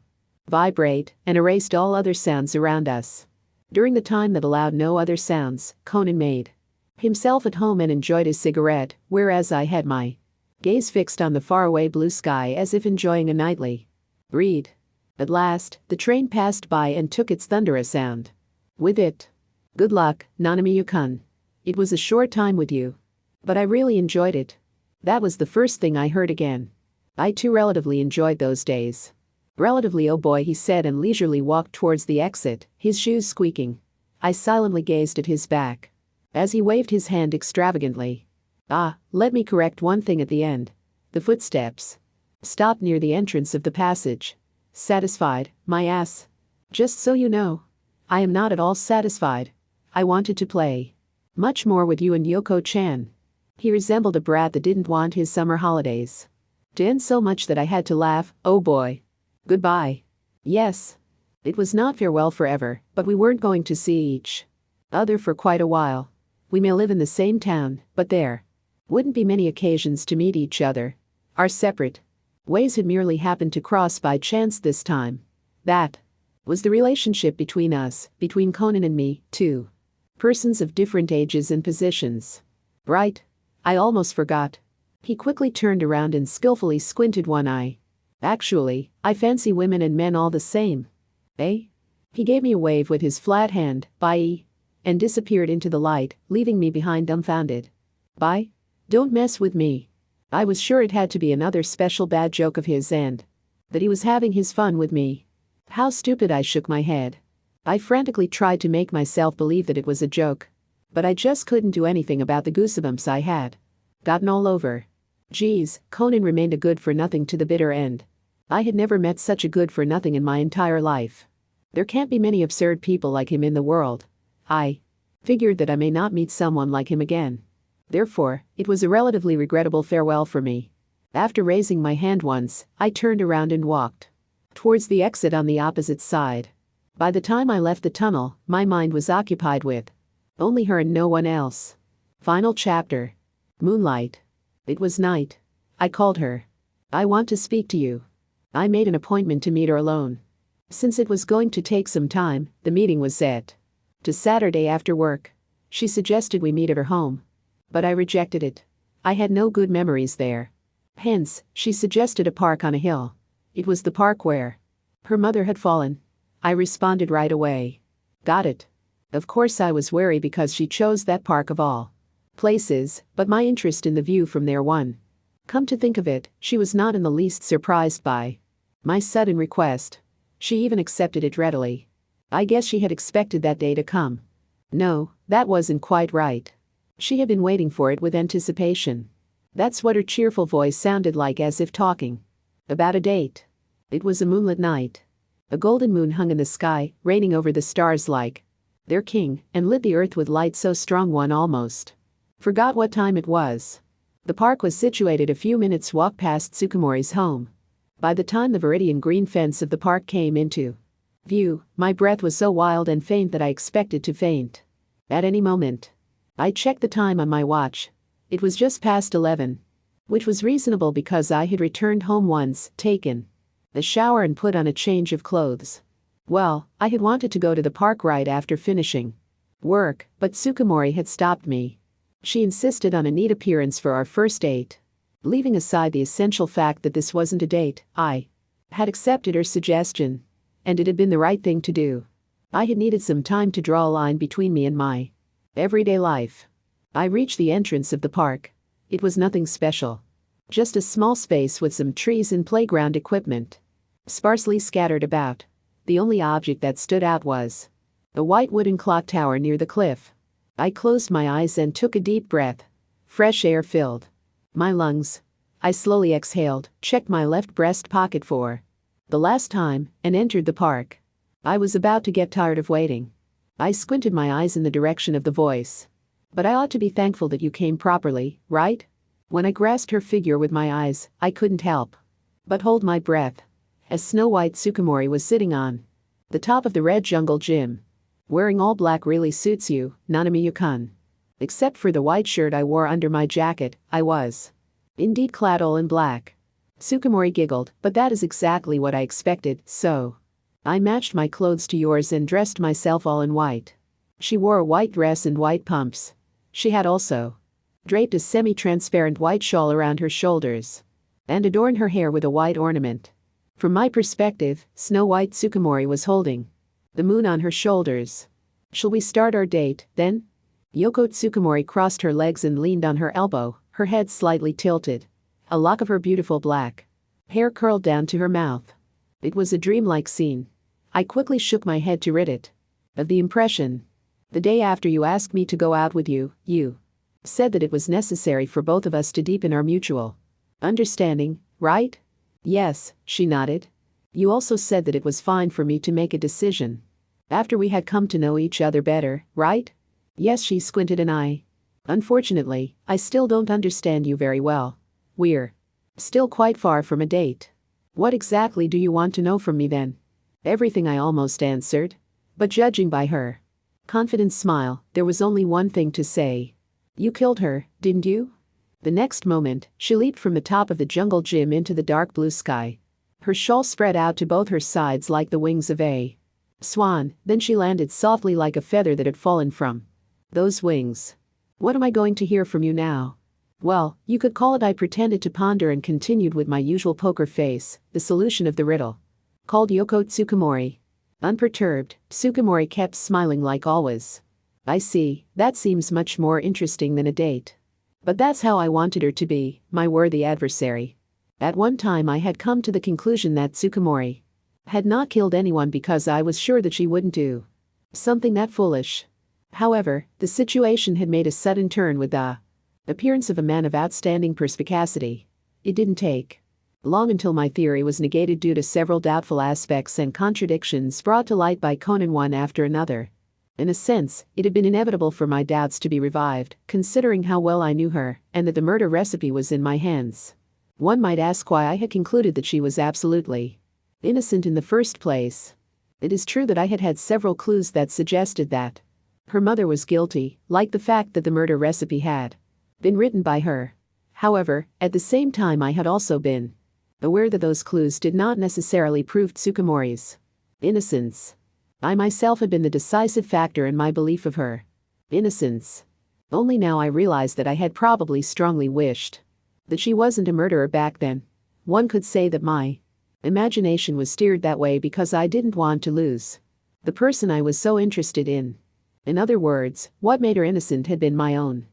vibrate and erased all other sounds around us. During the time that allowed no other sounds, Conan made himself at home and enjoyed his cigarette, whereas I had my gaze fixed on the faraway blue sky as if enjoying a nightly read. At last, the train passed by and took its thunderous sound with it. Good luck, Nanami-kun. It was a short time with you. But I really enjoyed it. That was the first thing I heard again. I too relatively enjoyed those days. Relatively, oh boy, he said and leisurely walked towards the exit, his shoes squeaking. I silently gazed at his back as he waved his hand extravagantly. Let me correct one thing at the end. The footsteps stopped near the entrance of the passage. Satisfied, my ass? Just so you know, I am not at all satisfied. I wanted to play much more with you and Yoko-chan. He resembled a brat that didn't want his summer holidays to end so much that I had to laugh. Oh boy. Goodbye. Yes. It was not farewell forever, but we weren't going to see each other for quite a while. We may live in the same town, but there wouldn't be many occasions to meet each other. Our separate ways had merely happened to cross by chance this time. That was the relationship between us, between Conan and me, two persons of different ages and positions. Right? I almost forgot. He quickly turned around and skillfully squinted one eye. Actually, I fancy women and men all the same. Eh? He gave me a wave with his flat hand, bye, and disappeared into the light, leaving me behind dumbfounded. Bye? Don't mess with me. I was sure it had to be another special bad joke of his and that he was having his fun with me. How stupid. I shook my head. I frantically tried to make myself believe that it was a joke. But I just couldn't do anything about the goosebumps I had gotten all over. Geez, Conan remained a good-for-nothing to the bitter end. I had never met such a good-for-nothing in my entire life. There can't be many absurd people like him in the world. I figured that I may not meet someone like him again. Therefore, it was a relatively regrettable farewell for me. After raising my hand once, I turned around and walked towards the exit on the opposite side. By the time I left the tunnel, my mind was occupied with only her and no one else. Final chapter. Moonlight. It was night. I called her. I want to speak to you. I made an appointment to meet her alone. Since it was going to take some time, the meeting was set to Saturday after work. She suggested we meet at her home. But I rejected it. I had no good memories there. Hence, she suggested a park on a hill. It was the park where her mother had fallen. I responded right away. Got it. Of course I was wary because she chose that park of all places, but my interest in the view from there won. Come to think of it, she was not in the least surprised by my sudden request. She even accepted it readily. I guess she had expected that day to come. No, that wasn't quite right. She had been waiting for it with anticipation. That's what her cheerful voice sounded like, as if talking about a date. It was a moonlit night. A golden moon hung in the sky, reigning over the stars like their king, and lit the earth with light so strong one almost forgot what time it was. The park was situated a few minutes' walk past Tsukumori's home. By the time the viridian green fence of the park came into view, my breath was so wild and faint that I expected to faint at any moment. I checked the time on my watch. It was just past 11. Which was reasonable because I had returned home once, taken a shower and put on a change of clothes. Well, I had wanted to go to the park right after finishing work, but Tsukumori had stopped me. She insisted on a neat appearance for our first date. Leaving aside the essential fact that this wasn't a date, I had accepted her suggestion. and it had been the right thing to do. I had needed some time to draw a line between me and my everyday life. I reached the entrance of the park. It was nothing special. Just a small space with some trees and playground equipment sparsely scattered about. The only object that stood out was a white wooden clock tower near the cliff. I closed my eyes and took a deep breath. Fresh air filled my lungs. I slowly exhaled, checked my left breast pocket for the last time, and entered the park. I was about to get tired of waiting. I squinted my eyes in the direction of the voice. But I ought to be thankful that you came properly, right? When I grasped her figure with my eyes, I couldn't help but hold my breath. As Snow-White Tsukumori was sitting on the top of the red jungle gym. Wearing all black really suits you, Nanami-kun. Except for the white shirt I wore under my jacket, I was indeed clad all in black. Tsukumori giggled, but that is exactly what I expected, so I matched my clothes to yours and dressed myself all in white. She wore a white dress and white pumps. She had also draped a semi-transparent white shawl around her shoulders and adorned her hair with a white ornament. From my perspective, Snow-White Tsukumori was holding the moon on her shoulders. Shall we start our date, then? Yoko Tsukumori crossed her legs and leaned on her elbow, her head slightly tilted. A lock of her beautiful black hair curled down to her mouth. It was a dreamlike scene. I quickly shook my head to rid it of the impression. The day after you asked me to go out with you, you said that it was necessary for both of us to deepen our mutual understanding, right? Yes, she nodded. You also said that it was fine for me to make a decision after we had come to know each other better, right? Yes, she squinted an eye. Unfortunately, I still don't understand you very well. We're still quite far from a date. What exactly do you want to know from me then? Everything, I almost answered. But judging by her confident smile, there was only one thing to say. You killed her, didn't you? The next moment, she leaped from the top of the jungle gym into the dark blue sky. Her shawl spread out to both her sides like the wings of a swan, then she landed softly like a feather that had fallen from those wings. What am I going to hear from you now? Well, you could call it. I pretended to ponder and continued with my usual poker face, the solution of the riddle. Called Yoko Tsukumori. Unperturbed, Tsukumori kept smiling like always. I see, that seems much more interesting than a date. But that's how I wanted her to be, my worthy adversary. At one time I had come to the conclusion that Tsukumori had not killed anyone because I was sure that she wouldn't do something that foolish. However, the situation had made a sudden turn with the appearance of a man of outstanding perspicacity. It didn't take long until my theory was negated due to several doubtful aspects and contradictions brought to light by Conan one after another. In a sense, it had been inevitable for my doubts to be revived, considering how well I knew her, and that the murder recipe was in my hands. One might ask why I had concluded that she was absolutely innocent in the first place. It is true that I had had several clues that suggested that her mother was guilty, like the fact that the murder recipe had been written by her. However, at the same time I had also been aware that those clues did not necessarily prove Tsukumori's innocence. I myself had been the decisive factor in my belief of her innocence. Only now I realized that I had probably strongly wished that she wasn't a murderer back then. One could say that my imagination was steered that way because I didn't want to lose the person I was so interested in. In other words, what made her innocent had been my own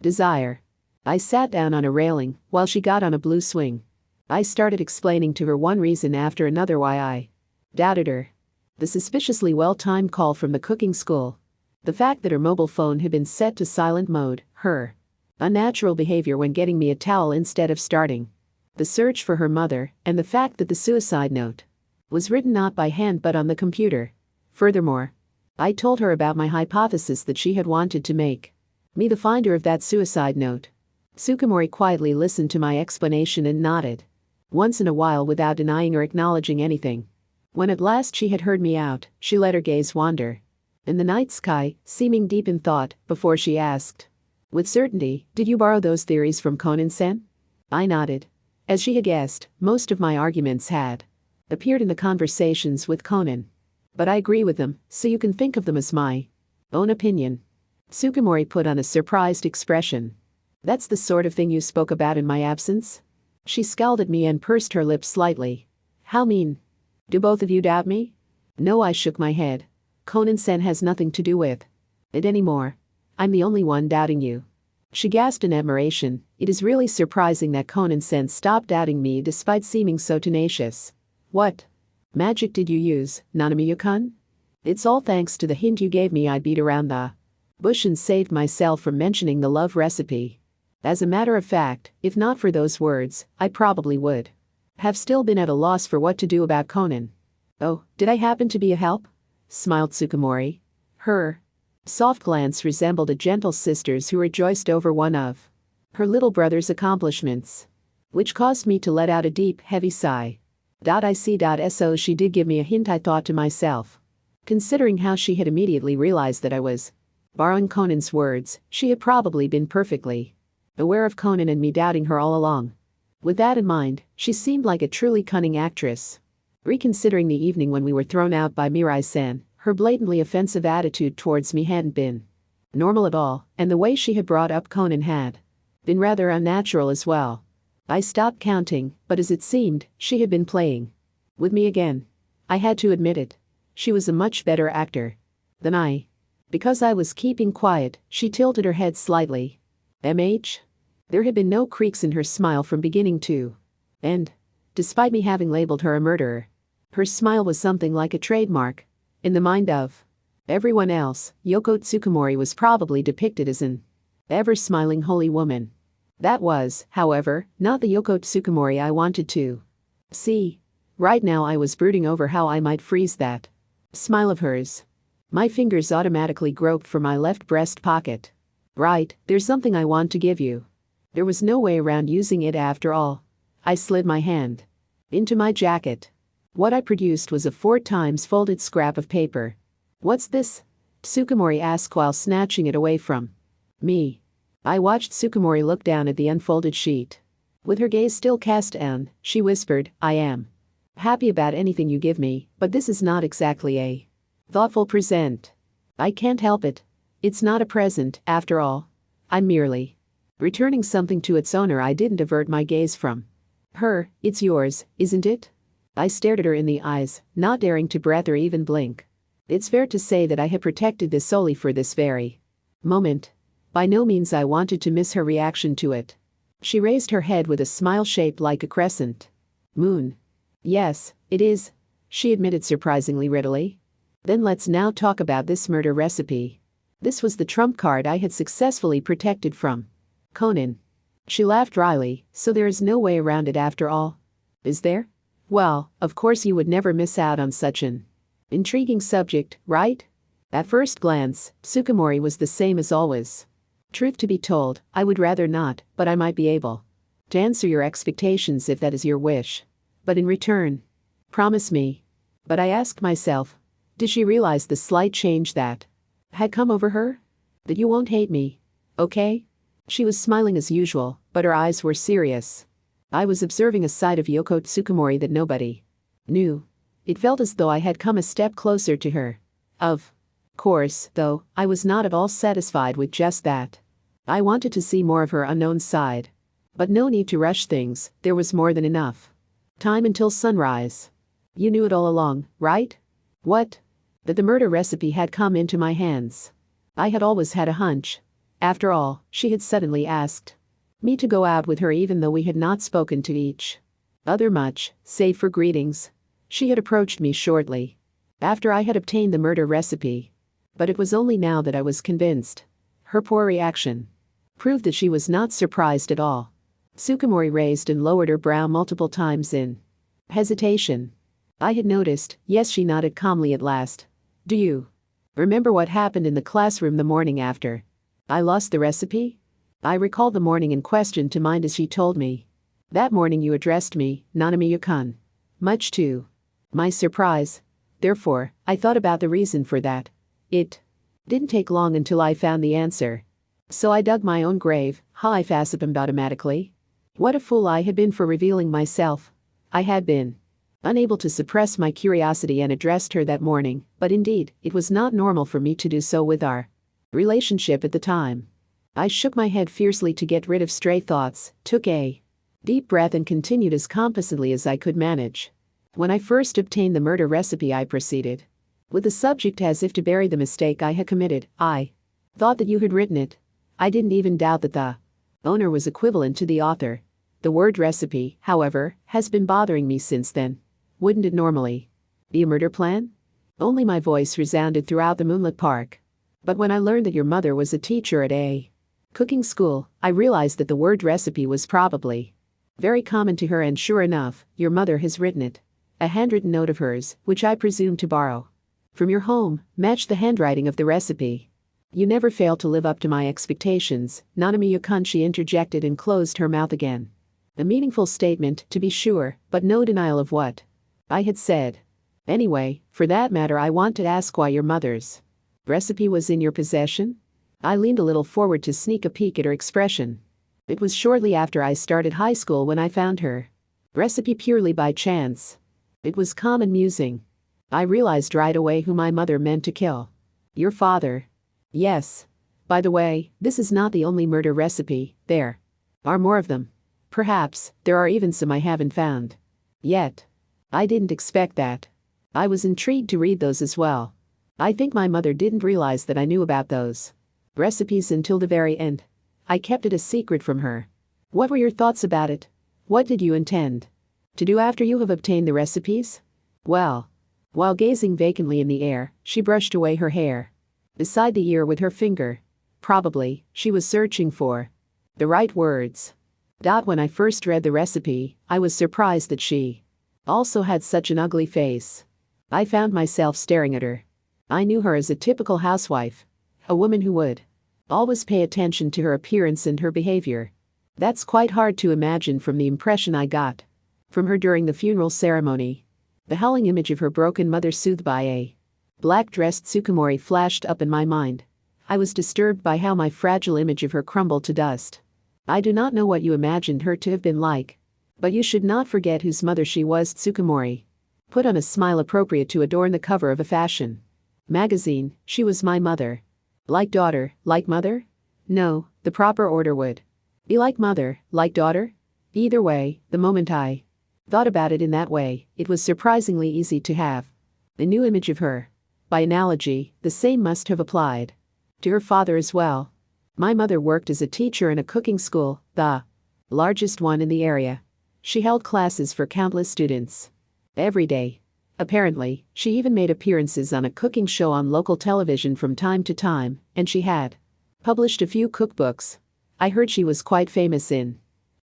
desire. I sat down on a railing while she got on a blue swing. I started explaining to her one reason after another why I doubted her. The suspiciously well-timed call from the cooking school. The fact that her mobile phone had been set to silent mode, her unnatural behavior when getting me a towel instead of starting the search for her mother, and the fact that the suicide note was written not by hand but on the computer. Furthermore, I told her about my hypothesis that she had wanted to make me the finder of that suicide note. Tsukumori quietly listened to my explanation and nodded once in a while without denying or acknowledging anything. When at last she had heard me out, she let her gaze wander in the night sky, seeming deep in thought, before she asked, with certainty, did you borrow those theories from Conan-sen? I nodded. As she had guessed, most of my arguments had appeared in the conversations with Conan. But I agree with them, so you can think of them as my own opinion. Tsukumori put on a surprised expression. That's the sort of thing you spoke about in my absence? She scowled at me and pursed her lips slightly. How mean? Do both of you doubt me? No, I shook my head. Conan-sen has nothing to do with it anymore. I'm the only one doubting you. She gasped in admiration. It is really surprising that Conan-sen stopped doubting me despite seeming so tenacious. What magic did you use, Nanamiya-kun? It's all thanks to the hint you gave me I'd beat around the bush and saved myself from mentioning the love recipe. As a matter of fact, if not for those words, I probably would have still been at a loss for what to do about Conan. Oh, did I happen to be a help? Smiled Tsukumori. Her soft glance resembled a gentle sister's who rejoiced over one of her little brother's accomplishments, which caused me to let out a deep, heavy sigh. I see. So she did give me a hint, I thought to myself. Considering how she had immediately realized that I was borrowing Conan's words, she had probably been perfectly aware of Conan and me doubting her all along. With that in mind, she seemed like a truly cunning actress. Reconsidering the evening when we were thrown out by Mirai-san, her blatantly offensive attitude towards me hadn't been normal at all, and the way she had brought up Conan had been rather unnatural as well. I stopped counting, but as it seemed, she had been playing with me again. I had to admit it. She was a much better actor than I. Because I was keeping quiet, she tilted her head slightly. MH? There had been no creaks in her smile from beginning to end. Despite me having labeled her a murderer, her smile was something like a trademark. In the mind of everyone else, Yoko Tsukumori was probably depicted as an ever-smiling holy woman. That was, however, not the Yoko Tsukumori I wanted to see. Right now I was brooding over how I might freeze that smile of hers. My fingers automatically groped for my left breast pocket. Right, there's something I want to give you. There was no way around using it after all. I slid my hand into my jacket. What I produced was a 4 times folded scrap of paper. What's this? Tsukumori asked while snatching it away from me. I watched Tsukumori look down at the unfolded sheet. With her gaze still cast down, she whispered, I am happy about anything you give me, but this is not exactly a thoughtful present. I can't help it. It's not a present, after all. I'm merely returning something to its owner. I didn't avert my gaze from her. It's yours, isn't it? I stared at her in the eyes, not daring to breathe or even blink. It's fair to say that I had protected this solely for this very moment. By no means I wanted to miss her reaction to it. She raised her head with a smile shaped like a crescent moon. Yes, it is, she admitted surprisingly readily. Then let's now talk about this murder recipe. This was the trump card I had successfully protected from Conan. She laughed dryly. So there is no way around it after all? Is there? Well, of course you would never miss out on such an intriguing subject, right? At first glance, Tsukumori was the same as always. Truth to be told, I would rather not, but I might be able to answer your expectations if that is your wish. But in return, promise me. But I asked myself, did she realize the slight change that had come over her? That you won't hate me, okay? She was smiling as usual, but her eyes were serious. I was observing a side of Yoko Tsukumori that nobody knew. It felt as though I had come a step closer to her. Of course, though, I was not at all satisfied with just that. I wanted to see more of her unknown side. But no need to rush things, there was more than enough time until sunrise. You knew it all along, right? What? That the murder recipe had come into my hands. I had always had a hunch. After all, she had suddenly asked me to go out with her even though we had not spoken to each other much, save for greetings. She had approached me shortly after I had obtained the murder recipe. But it was only now that I was convinced. Her poor reaction proved that she was not surprised at all. Tsukumori raised and lowered her brow multiple times in hesitation. I had noticed, yes, she nodded calmly at last. Do you remember what happened in the classroom the morning after I lost the recipe? I recalled the morning in question to mind as she told me. That morning you addressed me, Nanamiya-kun. Much to my surprise. Therefore, I thought about the reason for that. It didn't take long until I found the answer. So I dug my own grave, I facepumed automatically. What a fool I had been for revealing myself. I had been unable to suppress my curiosity and addressed her that morning, but indeed, it was not normal for me to do so with our relationship at the time. I shook my head fiercely to get rid of stray thoughts, took a deep breath and continued as composedly as I could manage. When I first obtained the murder recipe I proceeded With the subject as if to bury the mistake I had committed. I thought that you had written it. I didn't even doubt that the owner was equivalent to the author. The word recipe, however, has been bothering me since then. Wouldn't it normally be a murder plan? Only my voice resounded throughout the moonlit park. But when I learned that your mother was a teacher at a cooking school, I realized that the word recipe was probably very common to her, and sure enough, your mother has written it. A handwritten note of hers, which I presume to borrow from your home, matched the handwriting of the recipe. You never fail to live up to my expectations, Nanami-kun, she interjected and closed her mouth again. A meaningful statement, to be sure, but no denial of what I had said. Anyway, for that matter, I want to ask why your mother's recipe was in your possession? I leaned a little forward to sneak a peek at her expression. It was shortly after I started high school when I found her recipe purely by chance. It was calm and musing. I realized right away who my mother meant to kill. Your father. Yes. By the way, this is not the only murder recipe. There are more of them. Perhaps there are even some I haven't found yet. I didn't expect that. I was intrigued to read those as well. I think my mother didn't realize that I knew about those recipes until the very end. I kept it a secret from her. What were your thoughts about it? What did you intend to do after you have obtained the recipes? Well, while gazing vacantly in the air, she brushed away her hair beside the ear with her finger. Probably, she was searching for the right words. When I first read the recipe, I was surprised that she also had such an ugly face. I found myself staring at her. I knew her as a typical housewife, a woman who would always pay attention to her appearance and her behavior. That's quite hard to imagine from the impression I got from her during the funeral ceremony. The howling image of her broken mother soothed by a black-dressed Tsukumori flashed up in my mind. I was disturbed by how my fragile image of her crumbled to dust. I do not know what you imagined her to have been like, but you should not forget whose mother she was. Tsukumori put on a smile appropriate to adorn the cover of a fashion magazine. She was my mother. Like daughter, like mother? No, the proper order would be like mother, like daughter? Either way, the moment I thought about it in that way, it was surprisingly easy to have a new image of her. By analogy, the same must have applied to her father as well. My mother worked as a teacher in a cooking school, the largest one in the area. She held classes for countless students every day. Apparently, she even made appearances on a cooking show on local television from time to time, and she had published a few cookbooks. I heard she was quite famous in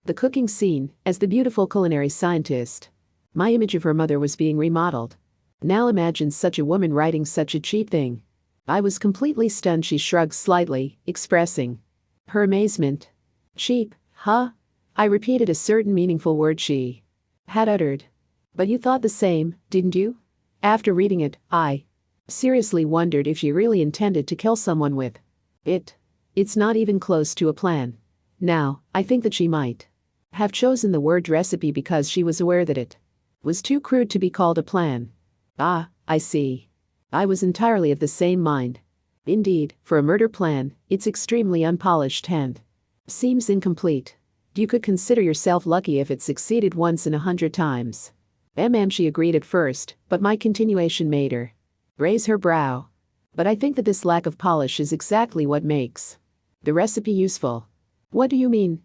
the cooking scene as the beautiful culinary scientist. My image of her mother was being remodeled. Now imagine such a woman writing such a cheap thing. I was completely stunned. She shrugged slightly, expressing her amazement. Cheap, huh? I repeated a certain meaningful word she had uttered. But you thought the same, didn't you? After reading it, I seriously wondered if she really intended to kill someone with it. It's not even close to a plan. Now, I think that she might have chosen the word recipe because she was aware that it was too crude to be called a plan. Ah, I see. I was entirely of the same mind. Indeed, for a murder plan, it's extremely unpolished and seems incomplete. You could consider yourself lucky if it succeeded once in 100 times. She agreed at first, but my continuation made her raise her brow. But I think that this lack of polish is exactly what makes the recipe useful. What do you mean?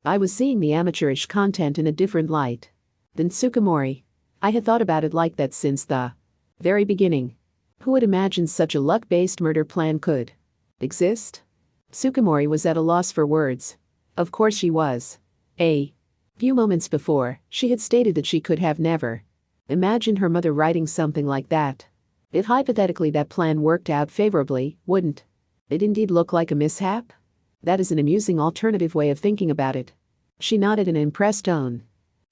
I was seeing the amateurish content in a different light than Tsukumori. I had thought about it like that since the very beginning. Who would imagine such a luck-based murder plan could exist? Tsukumori was at a loss for words. Of course she was. A few moments before, she had stated that she could have never imagined her mother writing something like that. If hypothetically that plan worked out favorably, wouldn't it indeed look like a mishap? That is an amusing alternative way of thinking about it. She nodded in an impressed tone.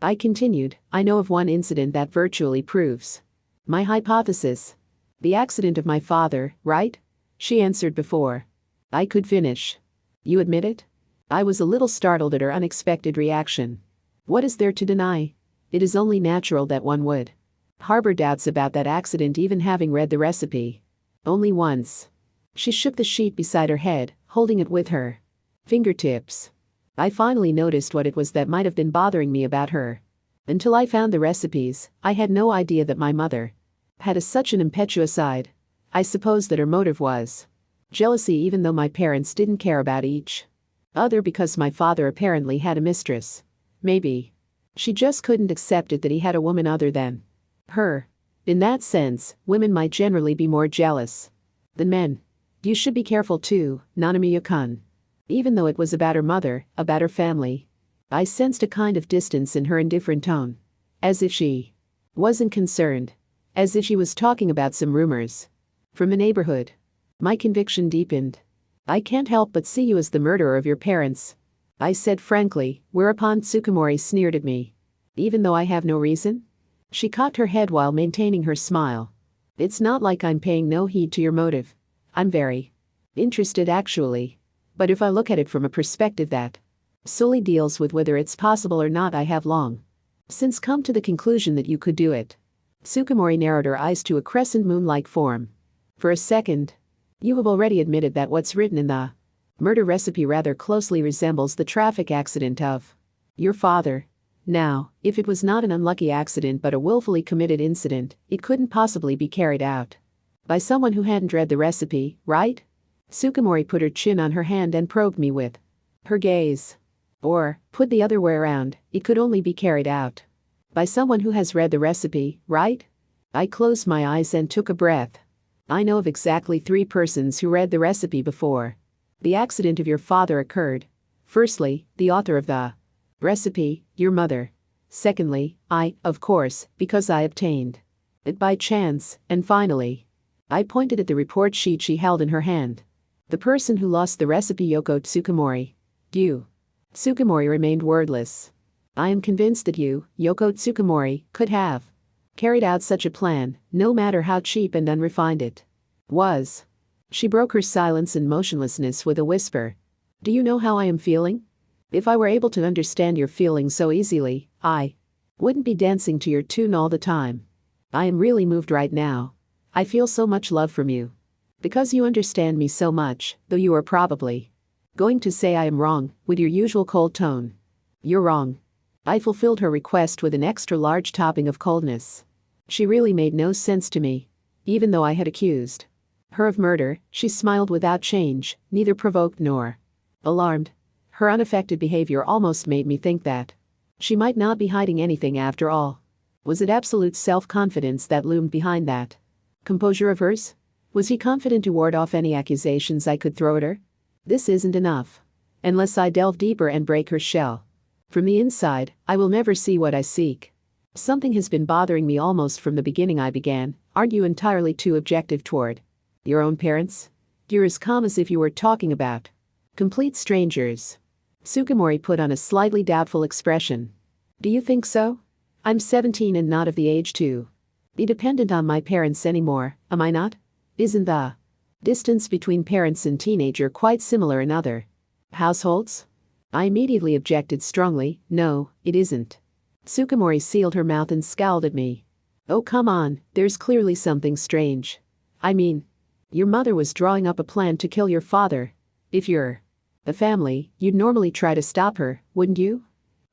I continued, I know of one incident that virtually proves my hypothesis. The accident of my father, right? She answered before I could finish. You admit it? I was a little startled at her unexpected reaction. What is there to deny? It is only natural that one would harbor doubts about that accident, even having read the recipe only once. She shook the sheet beside her head, holding it with her fingertips. I finally noticed what it was that might have been bothering me about her. Until I found the recipes, I had no idea that my mother had such an impetuous side. I suppose that her motive was jealousy, even though my parents didn't care about each other because my father apparently had a mistress. Maybe she just couldn't accept it that he had a woman other than her. In that sense, women might generally be more jealous than men. You should be careful too, Nanamiya-kun. Even though it was about her mother, about her family, I sensed a kind of distance in her indifferent tone. As if she wasn't concerned. As if she was talking about some rumors from the neighborhood. My conviction deepened. I can't help but see you as the murderer of your parents, I said frankly, whereupon Tsukumori sneered at me. Even though I have no reason? She cocked her head while maintaining her smile. It's not like I'm paying no heed to your motive. I'm very interested actually. But if I look at it from a perspective that solely deals with whether it's possible or not, I have long since come to the conclusion that you could do it. Tsukumori narrowed her eyes to a crescent moon-like form. For a second. You have already admitted that what's written in the murder recipe rather closely resembles the traffic accident of your father. Now, if it was not an unlucky accident but a willfully committed incident, it couldn't possibly be carried out by someone who hadn't read the recipe, right? Tsukumori put her chin on her hand and probed me with her gaze. Or, put the other way around, it could only be carried out by someone who has read the recipe, right? I closed my eyes and took a breath. I know of exactly 3 persons who read the recipe before the accident of your father occurred. Firstly, the author of the recipe, your mother. Secondly, I, of course, because I obtained it by chance. And finally, I pointed at the report sheet she held in her hand. The person who lost the recipe, Yoko Tsukumori. You. Tsukumori remained wordless. I am convinced that you, Yoko Tsukumori, could have carried out such a plan, no matter how cheap and unrefined it was. She broke her silence and motionlessness with a whisper. Do you know how I am feeling? If I were able to understand your feelings so easily, I wouldn't be dancing to your tune all the time. I am really moved right now. I feel so much love from you. Because you understand me so much, though you are probably going to say I am wrong, with your usual cold tone. You're wrong. I fulfilled her request with an extra large topping of coldness. She really made no sense to me. Even though I had accused her of murder, she smiled without change, neither provoked nor alarmed. Her unaffected behavior almost made me think that she might not be hiding anything after all. Was it absolute self-confidence that loomed behind that composure of hers? Was he confident to ward off any accusations I could throw at her? This isn't enough. Unless I delve deeper and break her shell from the inside, I will never see what I seek. Something has been bothering me almost from the beginning I began. Aren't you entirely too objective toward your own parents? You're as calm as if you were talking about complete strangers. Tsukumori put on a slightly doubtful expression. Do you think so? I'm 17 and not of the age to be dependent on my parents anymore, am I not? Isn't the distance between parents and teenager quite similar in other households? I immediately objected strongly. No, it isn't. Tsukumori sealed her mouth and scowled at me. Oh come on, there's clearly something strange. I mean, your mother was drawing up a plan to kill your father. If you're a family, you'd normally try to stop her, wouldn't you?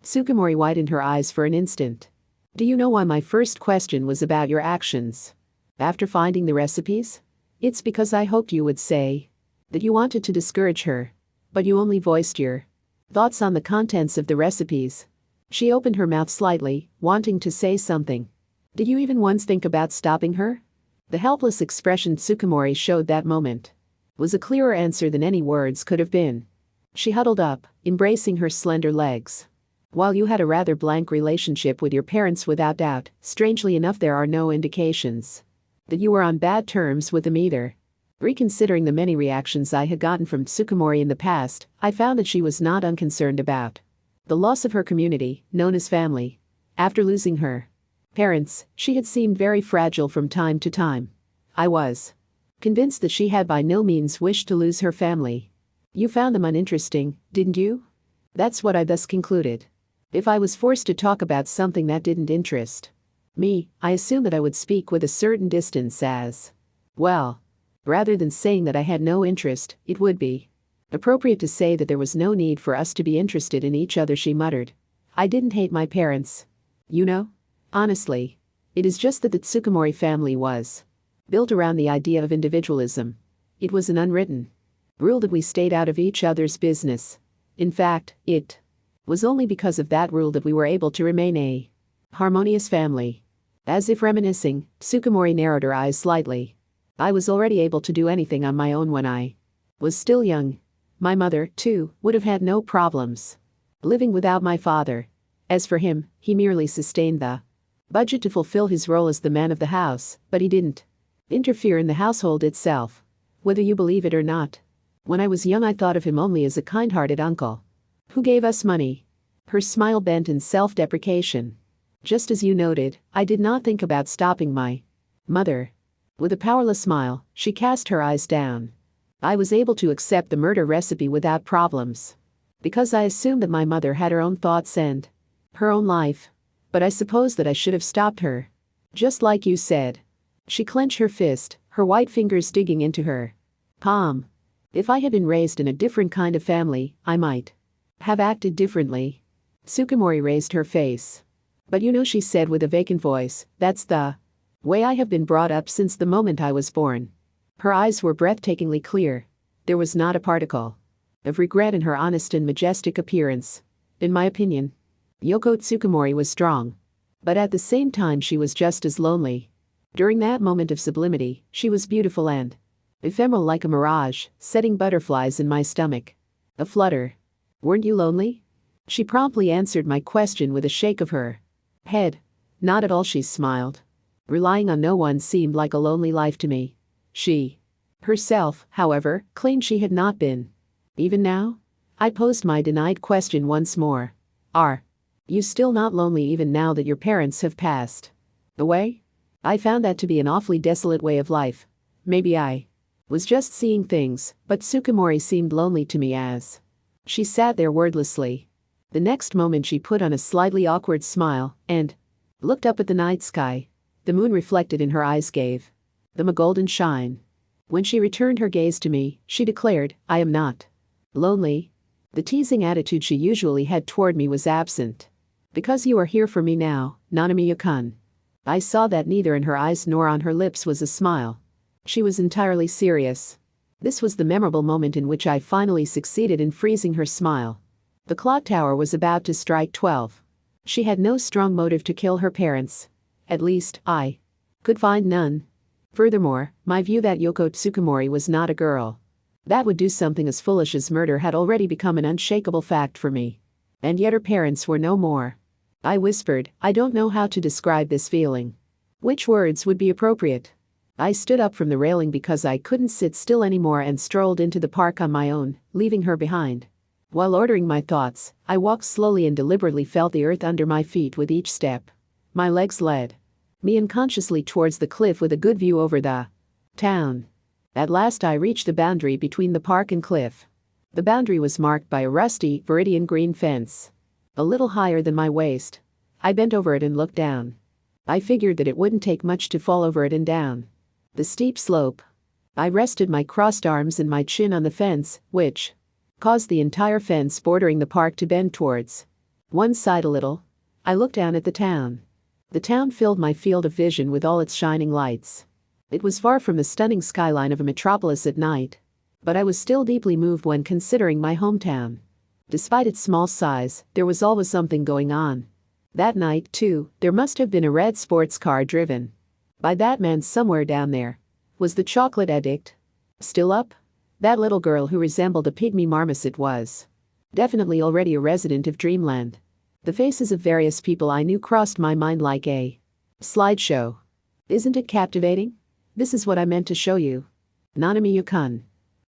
Tsukumori widened her eyes for an instant. Do you know why my first question was about your actions after finding the recipes? It's because I hoped you would say that you wanted to discourage her, but you only voiced your thoughts on the contents of the recipes. She opened her mouth slightly, wanting to say something. Did you even once think about stopping her? The helpless expression Tsukumori showed that moment was a clearer answer than any words could have been. She huddled up, embracing her slender legs. While you had a rather blank relationship with your parents, without doubt, strangely enough there are no indications that you were on bad terms with them either. Reconsidering the many reactions I had gotten from Tsukumori in the past, I found that she was not unconcerned about the loss of her community, known as family. After losing her parents, she had seemed very fragile from time to time. I was convinced that she had by no means wished to lose her family. You found them uninteresting, didn't you? That's what I thus concluded. If I was forced to talk about something that didn't interest me, I assumed that I would speak with a certain distance as well. Rather than saying that I had no interest, it would be appropriate to say that there was no need for us to be interested in each other, she muttered. I didn't hate my parents. You know? Honestly. It is just that the Tsukumori family was built around the idea of individualism. It was an unwritten rule that we stayed out of each other's business. In fact, it was only because of that rule that we were able to remain a harmonious family. As if reminiscing, Tsukumori narrowed her eyes slightly. I was already able to do anything on my own when I was still young. My mother, too, would have had no problems living without my father. As for him, he merely sustained the budget to fulfill his role as the man of the house, but he didn't interfere in the household itself. Whether you believe it or not, when I was young I thought of him only as a kind-hearted uncle who gave us money. Her smile bent in self-deprecation. Just as you noted, I did not think about stopping my mother. With a powerless smile, she cast her eyes down. I was able to accept the murder recipe without problems, because I assumed that my mother had her own thoughts and her own life. But I suppose that I should have stopped her. Just like you said. She clenched her fist, her white fingers digging into her palm. If I had been raised in a different kind of family, I might have acted differently. Tsukumori raised her face. But you know, she said with a vacant voice, that's the way I have been brought up since the moment I was born. Her eyes were breathtakingly clear. There was not a particle of regret in her honest and majestic appearance. In my opinion, Yoko Tsukumori was strong. But at the same time she was just as lonely. During that moment of sublimity, she was beautiful and ephemeral like a mirage, setting butterflies in my stomach aflutter. Weren't you lonely? She promptly answered my question with a shake of her head. Not at all, she smiled. Relying on no one seemed like a lonely life to me. She herself, however, claimed she had not been. Even now? I posed my denied question once more. Are you still not lonely even now that your parents have passed away? I found that to be an awfully desolate way of life. Maybe I was just seeing things, but Tsukumori seemed lonely to me as she sat there wordlessly. The next moment she put on a slightly awkward smile and looked up at the night sky. The moon reflected in her eyes gave them a golden shine. When she returned her gaze to me, she declared, I am not lonely. The teasing attitude she usually had toward me was absent. Because you are here for me now, Nanamiya-kun. I saw that neither in her eyes nor on her lips was a smile. She was entirely serious. This was the memorable moment in which I finally succeeded in freezing her smile. The clock tower was about to strike 12. She had no strong motive to kill her parents. At least, I could find none. Furthermore, my view that Yoko Tsukumori was not a girl that would do something as foolish as murder had already become an unshakable fact for me. And yet her parents were no more. I whispered, I don't know how to describe this feeling. Which words would be appropriate? I stood up from the railing because I couldn't sit still anymore and strolled into the park on my own, leaving her behind. While ordering my thoughts, I walked slowly and deliberately felt the earth under my feet with each step. My legs led me unconsciously towards the cliff with a good view over the town. At last I reached the boundary between the park and cliff. The boundary was marked by a rusty, viridian green fence. A little higher than my waist. I bent over it and looked down. I figured that it wouldn't take much to fall over it and down the steep slope. I rested my crossed arms and my chin on the fence, which caused the entire fence bordering the park to bend towards one side a little. I looked down at the town. The town filled my field of vision with all its shining lights. It was far from the stunning skyline of a metropolis at night, but I was still deeply moved when considering my hometown. Despite its small size, there was always something going on. That night, too, there must have been a red sports car driven by that man somewhere down there. Was the chocolate addict still up? That little girl who resembled a pygmy marmoset was definitely already a resident of dreamland. The faces of various people I knew crossed my mind like a slideshow. Isn't it captivating? This is what I meant to show you. Nanamiya-kun.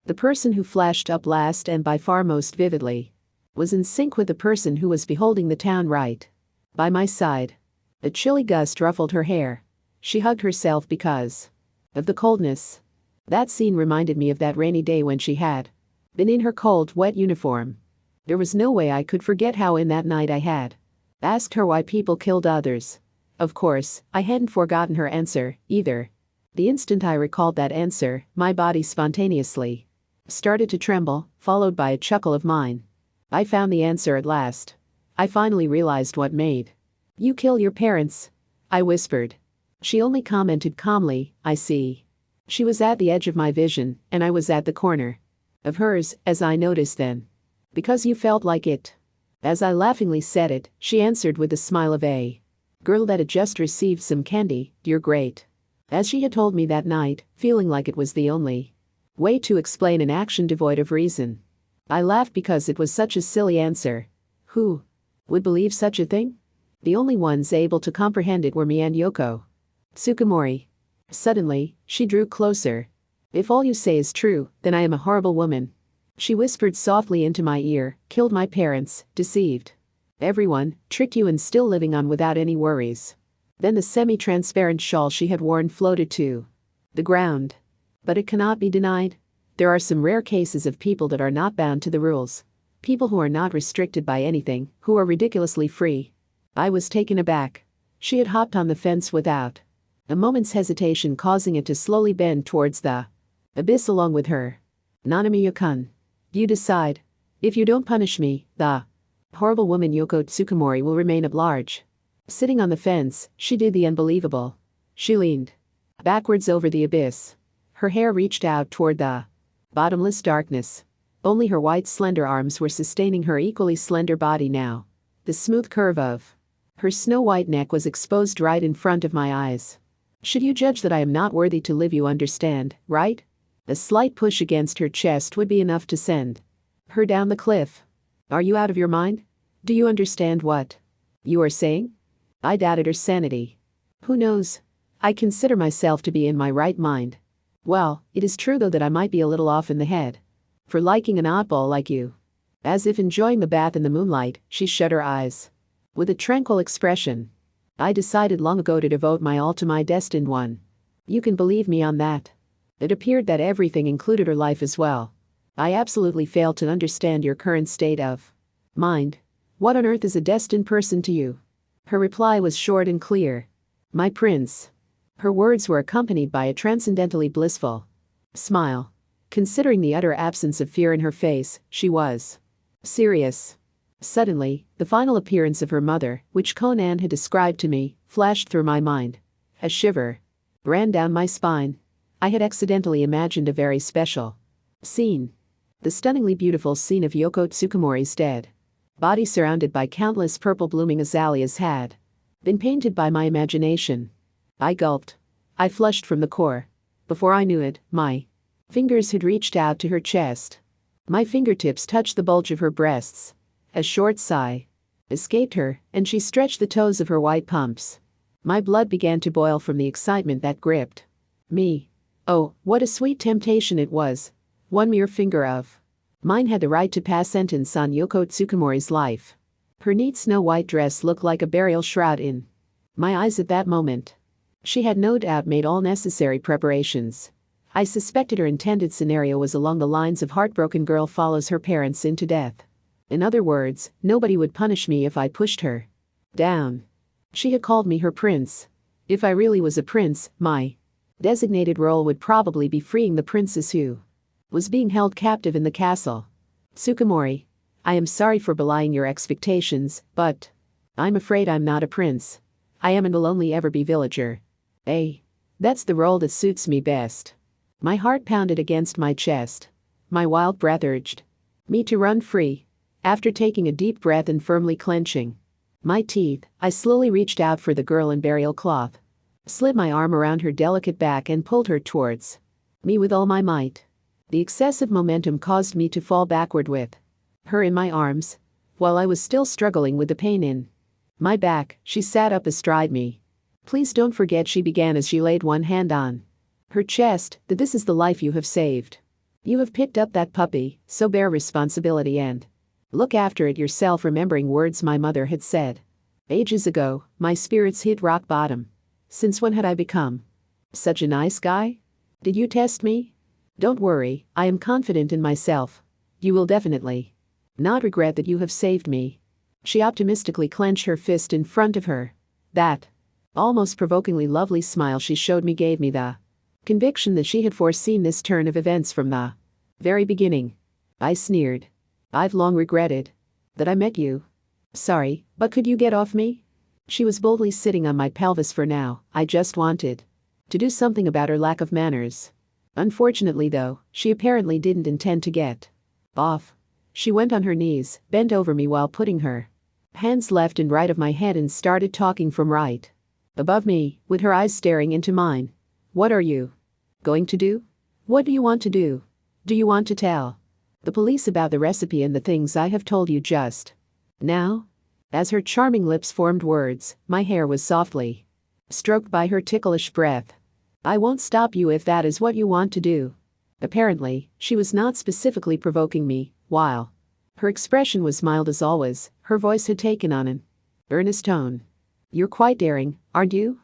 The person who flashed up last and by far most vividly was in sync with the person who was beholding the town right by my side. A chilly gust ruffled her hair. She hugged herself because of the coldness. That scene reminded me of that rainy day when she had been in her cold, wet uniform. There was no way I could forget how in that night I had asked her why people killed others. Of course, I hadn't forgotten her answer, either. The instant I recalled that answer, my body spontaneously started to tremble, followed by a chuckle of mine. I found the answer at last. I finally realized what made you kill your parents. I whispered. She only commented calmly, I see. She was at the edge of my vision, and I was at the corner of hers, as I noticed then. Because you felt like it. As I laughingly said it, she answered with a smile of a girl that had just received some candy, "You're great." As she had told me that night, feeling like it was the only way to explain an action devoid of reason. I laughed because it was such a silly answer. Who would believe such a thing? The only ones able to comprehend it were me and Yoko Tsukumori. Suddenly, she drew closer. "If all you say is true, then I am a horrible woman," she whispered softly into my ear. "Killed my parents, deceived everyone, tricked you, and still living on without any worries." Then the semi-transparent shawl she had worn floated to the ground. But it cannot be denied. There are some rare cases of people that are not bound to the rules. People who are not restricted by anything, who are ridiculously free. I was taken aback. She had hopped on the fence without a moment's hesitation, causing it to slowly bend towards the abyss along with her. "Nanamiya-kun. You decide. If you don't punish me, the horrible woman Yoko Tsukumori will remain at large." Sitting on the fence, she did the unbelievable. She leaned backwards over the abyss. Her hair reached out toward the bottomless darkness. Only her white slender arms were sustaining her equally slender body now. The smooth curve of her snow-white neck was exposed right in front of my eyes. "Should you judge that I am not worthy to live, you understand, right?" A slight push against her chest would be enough to send her down the cliff. "Are you out of your mind? Do you understand what you are saying?" I doubted her sanity. "Who knows? I consider myself to be in my right mind." "Well, it is true though that I might be a little off in the head for liking an oddball like you." As if enjoying the bath in the moonlight, she shut her eyes with a tranquil expression. "I decided long ago to devote my all to my destined one. You can believe me on that." It appeared that everything included her life as well. "I absolutely fail to understand your current state of mind. What on earth is a destined person to you?" Her reply was short and clear. "My prince." Her words were accompanied by a transcendently blissful smile. Considering the utter absence of fear in her face, she was serious. Suddenly, the final appearance of her mother, which Conan had described to me, flashed through my mind. A shiver ran down my spine. I had accidentally imagined a very special scene. The stunningly beautiful scene of Yoko Tsukumori's dead body surrounded by countless purple blooming azaleas had been painted by my imagination. I gulped. I flushed from the core. Before I knew it, my fingers had reached out to her chest. My fingertips touched the bulge of her breasts. A short sigh escaped her, and she stretched the toes of her white pumps. My blood began to boil from the excitement that gripped me. Oh, what a sweet temptation it was. One mere finger of mine had the right to pass sentence on Yoko Tsukumori's life. Her neat snow-white dress looked like a burial shroud in my eyes at that moment. She had no doubt made all necessary preparations. I suspected her intended scenario was along the lines of heartbroken girl follows her parents into death. In other words, nobody would punish me if I pushed her down. She had called me her prince. If I really was a prince, my designated role would probably be freeing the princess who was being held captive in the castle. "Tsukumori, I am sorry for belying your expectations, but I'm afraid I'm not a prince. I am and will only ever be villager." That's the role that suits me best." My heart pounded against my chest. My wild breath urged me to run free. After taking a deep breath and firmly clenching my teeth, I slowly reached out for the girl in burial cloth, slid my arm around her delicate back and pulled her towards me with all my might. The excessive momentum caused me to fall backward with her in my arms. While I was still struggling with the pain in my back, she sat up astride me. "Please don't forget," she began as she laid one hand on her chest, "that this is the life you have saved. You have picked up that puppy, so bear responsibility and look after it yourself." Remembering words my mother had said ages ago, my spirits hit rock bottom. Since when had I become such a nice guy? Did you test me? Don't worry, I am confident in myself. You will definitely not regret that you have saved me. She optimistically clenched her fist in front of her. That almost provokingly lovely smile she showed me gave me the conviction that she had foreseen this turn of events from the very beginning. I sneered. "I've long regretted that I met you. Sorry, but could you get off me?" She was boldly sitting on my pelvis for now. I just wanted to do something about her lack of manners. Unfortunately though, she apparently didn't intend to get off. She went on her knees, bent over me while putting her hands left and right of my head and started talking from right above me, with her eyes staring into mine. What are you going to do? What do you want to do? Do you want to tell the police about the recipe and the things I have told you just now? As her charming lips formed words, my hair was softly stroked by her ticklish breath. I won't stop you if that is what you want to do. Apparently, she was not specifically provoking me, while her expression was mild as always, her voice had taken on an earnest tone. You're quite daring, aren't you?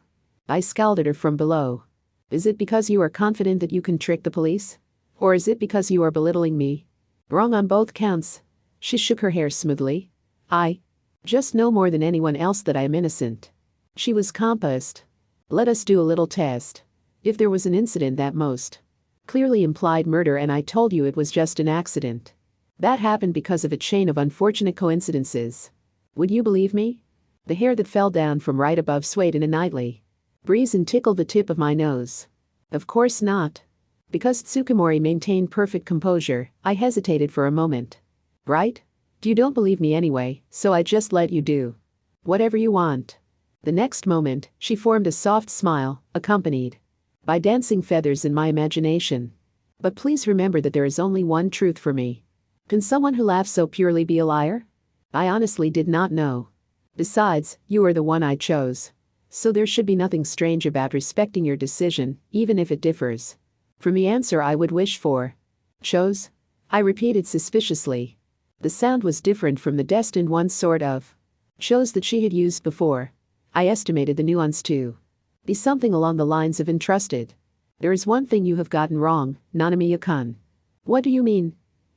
I scowled at her from below. Is it because you are confident that you can trick the police? Or is it because you are belittling me? Wrong on both counts. She shook her hair smoothly. I just know more than anyone else that I am innocent. She was composed. Let us do a little test. If there was an incident that most clearly implied murder and I told you it was just an accident, that happened because of a chain of unfortunate coincidences, would you believe me? The hair that fell down from right above swayed in a nightly breeze and tickled the tip of my nose. Of course not. Because Tsukumori maintained perfect composure, I hesitated for a moment. Right? You don't believe me anyway, so I just let you do whatever you want. The next moment, she formed a soft smile, accompanied by dancing feathers in my imagination. But please remember that there is only one truth for me. Can someone who laughs so purely be a liar? I honestly did not know. Besides, you are the one I chose. So there should be nothing strange about respecting your decision, even if it differs from the answer I would wish for. Chose? I repeated suspiciously. The sound was different from the destined one sort of chose that she had used before. I estimated the nuance to be something along the lines of entrusted. There is one thing you have gotten wrong, Nanamiya-kun. What do you mean?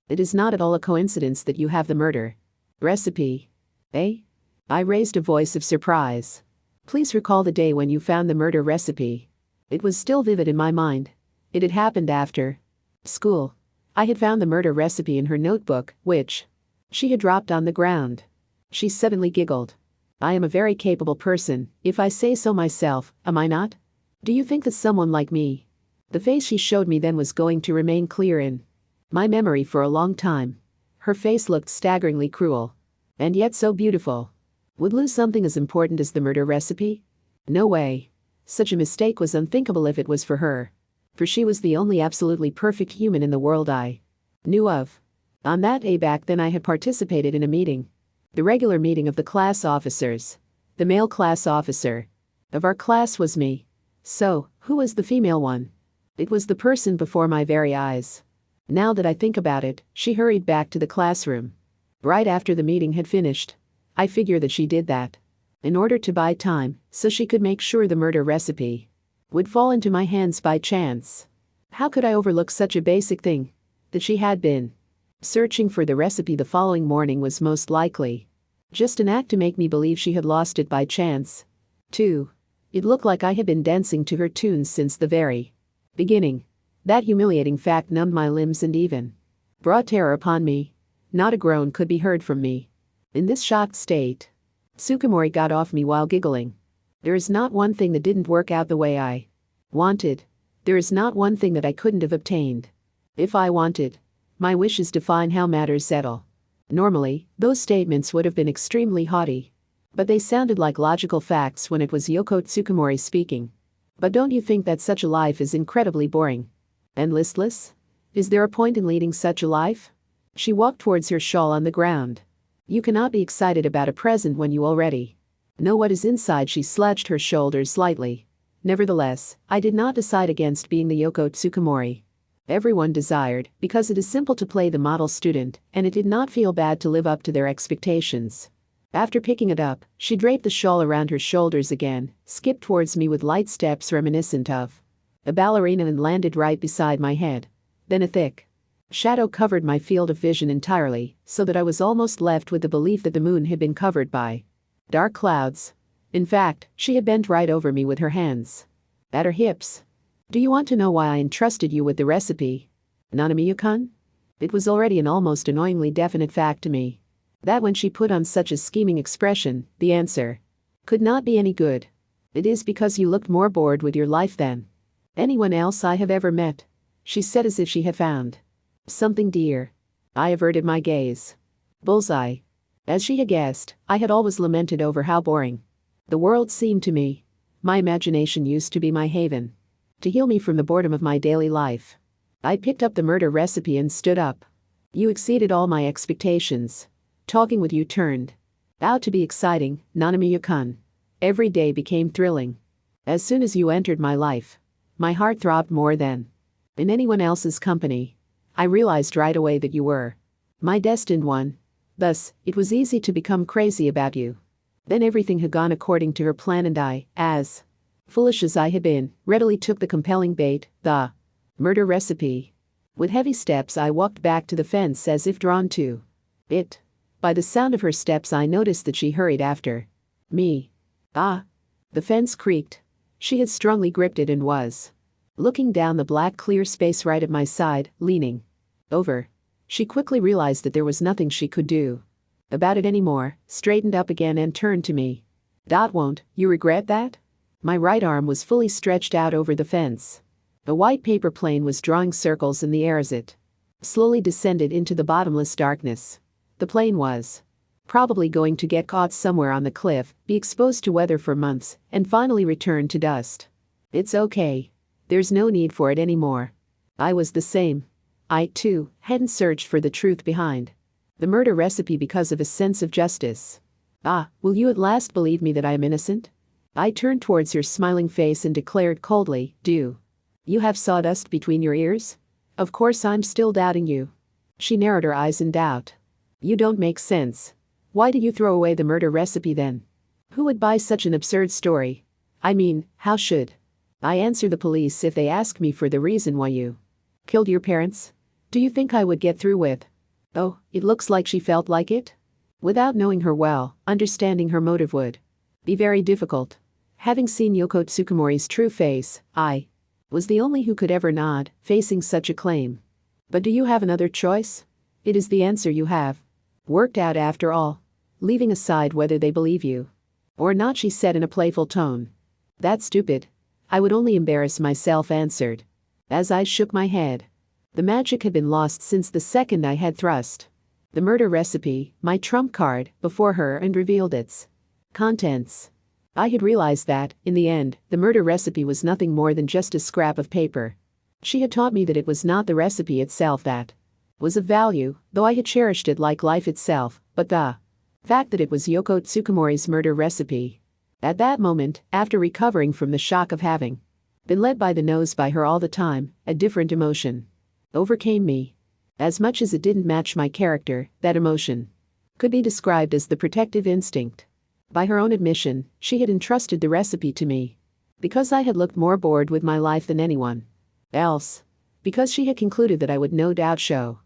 It is not at all a coincidence that you have the murder recipe. Eh? I raised a voice of surprise. Please recall the day when you found the murder recipe. It was still vivid in my mind. It had happened after school. I had found the murder recipe in her notebook, which she had dropped on the ground. She suddenly giggled. I am a very capable person, if I say so myself, am I not? Do you think that someone like me? The face she showed me then was going to remain clear in my memory for a long time. Her face looked staggeringly cruel. And yet so beautiful. Would lose something as important as the murder recipe? No way. Such a mistake was unthinkable if it was for her. For she was the only absolutely perfect human in the world I knew of. On that day back then I had participated in a meeting. The regular meeting of the class officers. The male class officer of our class was me. So, who was the female one? It was the person before my very eyes. Now that I think about it, she hurried back to the classroom right after the meeting had finished. I figure that she did that in order to buy time, so she could make sure the murder recipe would fall into my hands by chance. How could I overlook such a basic thing? That she had been searching for the recipe the following morning was most likely just an act to make me believe she had lost it by chance. 2. It looked like I had been dancing to her tunes since the very beginning. That humiliating fact numbed my limbs and even brought terror upon me. Not a groan could be heard from me. In this shocked state, Tsukumori got off me while giggling. There is not one thing that didn't work out the way I wanted. There is not one thing that I couldn't have obtained if I wanted. My wishes define how matters settle. Normally, those statements would have been extremely haughty. But they sounded like logical facts when it was Yoko Tsukumori speaking. But don't you think that such a life is incredibly boring and listless? Is there a point in leading such a life? She walked towards her shawl on the ground. You cannot be excited about a present when you already know what is inside. She slouched her shoulders slightly. Nevertheless, I did not decide against being the Yoko Tsukumori everyone desired, because it is simple to play the model student, and it did not feel bad to live up to their expectations. After picking it up, she draped the shawl around her shoulders again, skipped towards me with light steps reminiscent of a ballerina and landed right beside my head. Then a thick shadow covered my field of vision entirely, so that I was almost left with the belief that the moon had been covered by dark clouds. In fact, she had bent right over me with her hands at her hips. Do you want to know why I entrusted you with the recipe, Nanamiya-kun? It was already an almost annoyingly definite fact to me that when she put on such a scheming expression, the answer could not be any good. It is because you looked more bored with your life than anyone else I have ever met. she said as if she had found something dear. I averted my gaze. Bullseye. As she had guessed, I had always lamented over how boring the world seemed to me. My imagination used to be my haven, to heal me from the boredom of my daily life. I picked up the murder recipe and stood up. You exceeded all my expectations. Talking with you turned out to be exciting, Nanamiya-kun. Every day became thrilling. As soon as you entered my life, my heart throbbed more than in anyone else's company. I realized right away that you were my destined one. Thus, it was easy to become crazy about you. Then everything had gone according to her plan, and I, as foolish as I had been, readily took the compelling bait, the murder recipe. With heavy steps I walked back to the fence as if drawn to it. By the sound of her steps I noticed that she hurried after me. Ah! The fence creaked. She had strongly gripped it and was looking down the black clear space right at my side, leaning over. She quickly realized that there was nothing she could do about it anymore, straightened up again and turned to me. Won't you regret that? My right arm was fully stretched out over the fence. The white paper plane was drawing circles in the air as it slowly descended into the bottomless darkness. The plane was probably going to get caught somewhere on the cliff, be exposed to weather for months, and finally return to dust. It's okay. There's no need for it anymore. I was the same. I, too, hadn't searched for the truth behind the murder recipe because of a sense of justice. Ah, will you at last believe me that I am innocent? I turned towards her smiling face and declared coldly, do you have sawdust between your ears? Of course I'm still doubting you. She narrowed her eyes in doubt. You don't make sense. Why did you throw away the murder recipe then? Who would buy such an absurd story? I mean, how should I answer the police if they ask me for the reason why you killed your parents? Do you think I would get through with? Oh, it looks like she felt like it. Without knowing her well, understanding her motive would be very difficult. Having seen Yoko Tsukumori's true face, I was the only who could ever nod, facing such a claim. But do you have another choice? It is the answer you have worked out after all. Leaving aside whether they believe you or not, she said in a playful tone. That's stupid. I would only embarrass myself, answered. As I shook my head. The magic had been lost since the second I had thrust the murder recipe, my trump card, before her and revealed its contents. I had realized that, in the end, the murder recipe was nothing more than just a scrap of paper. She had taught me that it was not the recipe itself that was of value, though I had cherished it like life itself, but the fact that it was Yoko Tsukumori's murder recipe. At that moment, after recovering from the shock of having been led by the nose by her all the time, a different emotion overcame me. As much as it didn't match my character, that emotion could be described as the protective instinct. By her own admission, she had entrusted the recipe to me because I had looked more bored with my life than anyone else. Because she had concluded that I would no doubt show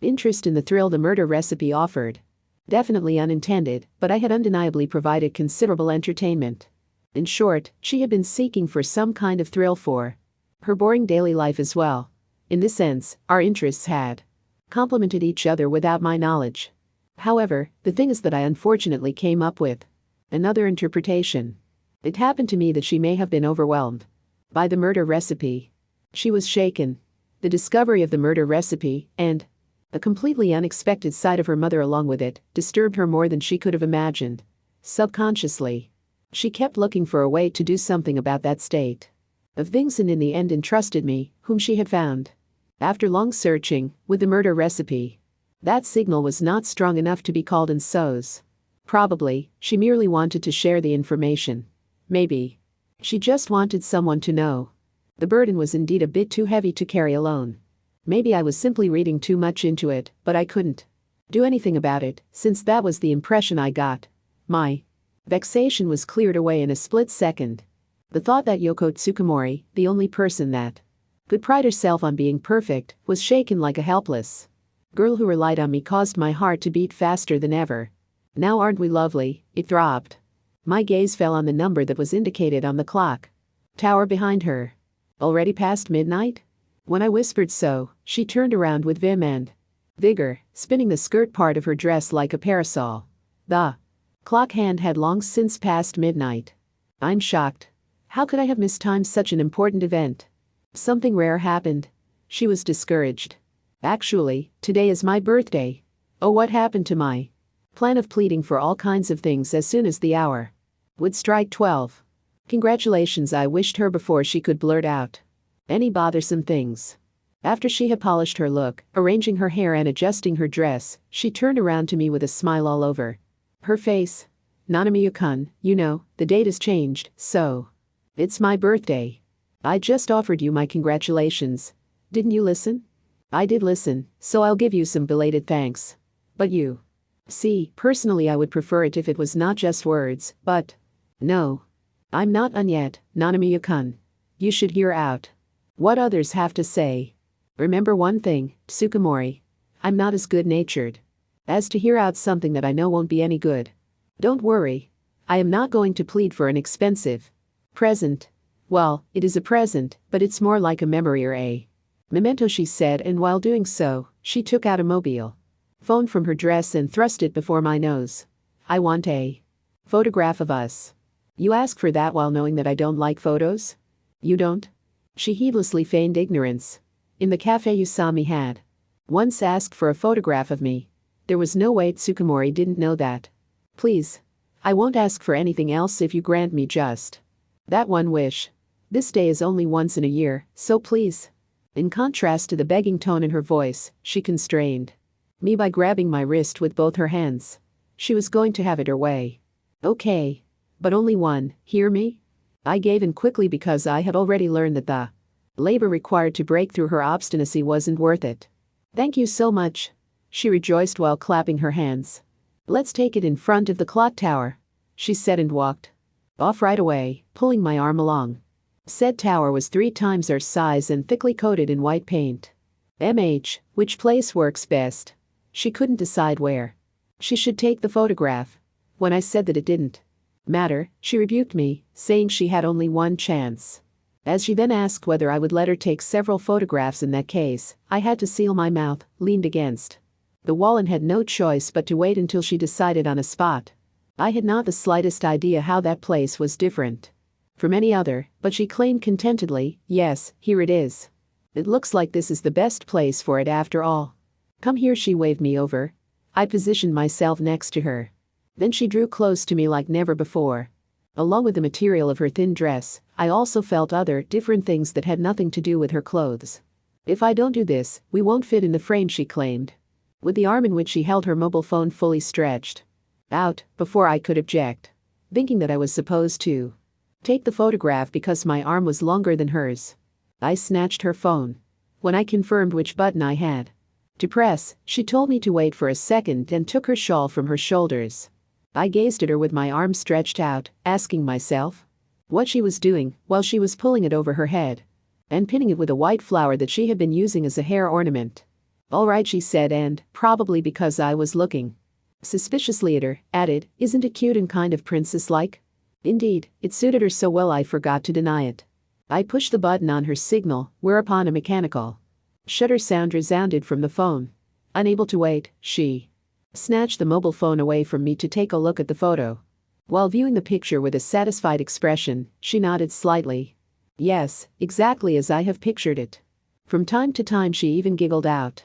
interest in the thrill the murder recipe offered. Definitely unintended, but I had undeniably provided considerable entertainment. In short, she had been seeking for some kind of thrill for her boring daily life as well. In this sense, our interests had complemented each other without my knowledge. However, the thing is that I unfortunately came up with another interpretation. It happened to me that she may have been overwhelmed by the murder recipe. She was shaken. The discovery of the murder recipe, and a completely unexpected sight of her mother along with it, disturbed her more than she could have imagined. Subconsciously, she kept looking for a way to do something about that state of things, and in the end entrusted me, whom she had found after long searching, with the murder recipe. That signal was not strong enough to be called in so's. Probably, she merely wanted to share the information. Maybe she just wanted someone to know. The burden was indeed a bit too heavy to carry alone. Maybe I was simply reading too much into it, but I couldn't do anything about it, since that was the impression I got. My vexation was cleared away in a split second. The thought that Yoko Tsukumori, the only person that could pride herself on being perfect, was shaken like a helpless girl who relied on me, caused my heart to beat faster than ever. Now aren't we lovely? It throbbed. My gaze fell on the number that was indicated on the clock tower behind her. Already past midnight? When I whispered so, she turned around with vim and vigor, spinning the skirt part of her dress like a parasol. The clock hand had long since passed midnight. I'm shocked. How could I have mistimed such an important event? Something rare happened. She was discouraged. Actually, today is my birthday. Oh, what happened to my plan of pleading for all kinds of things as soon as the hour would strike 12? Congratulations, I wished her before she could blurt out any bothersome things. After she had polished her look, arranging her hair and adjusting her dress, she turned around to me with a smile all over her face. Nanamiya-kun, you know, the date has changed, so it's my birthday. I just offered you my congratulations. Didn't you listen? I did listen, so I'll give you some belated thanks. But you see, personally I would prefer it if it was not just words, but no. I'm not done yet, Nanamiya-kun. You should hear out what others have to say. Remember one thing, Tsukumori. I'm not as good-natured as to hear out something that I know won't be any good. Don't worry. I am not going to plead for an expensive present. Well, it is a present, but it's more like a memory or a memento, she said, and while doing so, she took out a mobile phone from her dress and thrust it before my nose. I want a photograph of us. You ask for that while knowing that I don't like photos? You don't? She heedlessly feigned ignorance. In the cafe you saw me had once asked for a photograph of me. There was no way Tsukumori didn't know that. Please. I won't ask for anything else if you grant me just that one wish. This day is only once in a year, so please. In contrast to the begging tone in her voice, she constrained me by grabbing my wrist with both her hands. She was going to have it her way. Okay. But only one, hear me? I gave in quickly because I had already learned that the labor required to break through her obstinacy wasn't worth it. Thank you so much. She rejoiced while clapping her hands. Let's take it in front of the clock tower, she said and walked off right away, pulling my arm along. Said tower was 3 times our size and thickly coated in white paint. Which place works best? She couldn't decide where she should take the photograph. When I said that it didn't matter, she rebuked me, saying she had only one chance. As she then asked whether I would let her take several photographs. In that case, I had to seal my mouth, leaned against the wall and had no choice but to wait until she decided on a spot. I had not the slightest idea how that place was different from any other, but she claimed contentedly, yes, here it is. It looks like this is the best place for it after all. Come here, she waved me over. I positioned myself next to her. Then she drew close to me like never before. Along with the material of her thin dress, I also felt other, different things that had nothing to do with her clothes. If I don't do this, we won't fit in the frame, she claimed, with the arm in which she held her mobile phone fully stretched out, before I could object, thinking that I was supposed to take the photograph because my arm was longer than hers. I snatched her phone. When I confirmed which button I had to press, she told me to wait for a second and took her shawl from her shoulders. I gazed at her with my arm stretched out, asking myself what she was doing while she was pulling it over her head and pinning it with a white flower that she had been using as a hair ornament. All right, she said, and, probably because I was looking suspiciously at her, added, isn't it cute and kind of princess-like? Indeed, it suited her so well I forgot to deny it. I pushed the button on her signal, whereupon a mechanical shutter sound resounded from the phone. Unable to wait, she snatched the mobile phone away from me to take a look at the photo. While viewing the picture with a satisfied expression, she nodded slightly. Yes, exactly as I have pictured it. From time to time she even giggled out.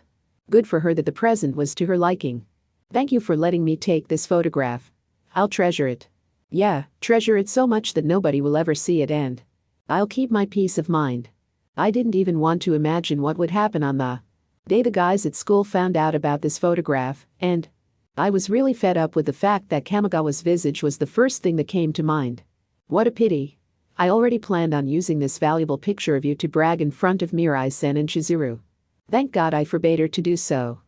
Good for her that the present was to her liking. Thank you for letting me take this photograph. I'll treasure it. Yeah, treasure it so much that nobody will ever see it, and I'll keep my peace of mind. I didn't even want to imagine what would happen on the day the guys at school found out about this photograph, and I was really fed up with the fact that Kamigawa's visage was the first thing that came to mind. What a pity. I already planned on using this valuable picture of you to brag in front of Mirai-sen and Chizuru. Thank God I forbade her to do so.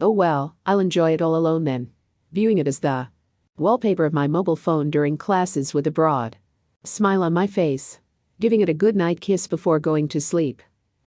Oh well, I'll enjoy it all alone then, viewing it as the wallpaper of my mobile phone during classes with a broad smile on my face, giving it a good night kiss before going to sleep.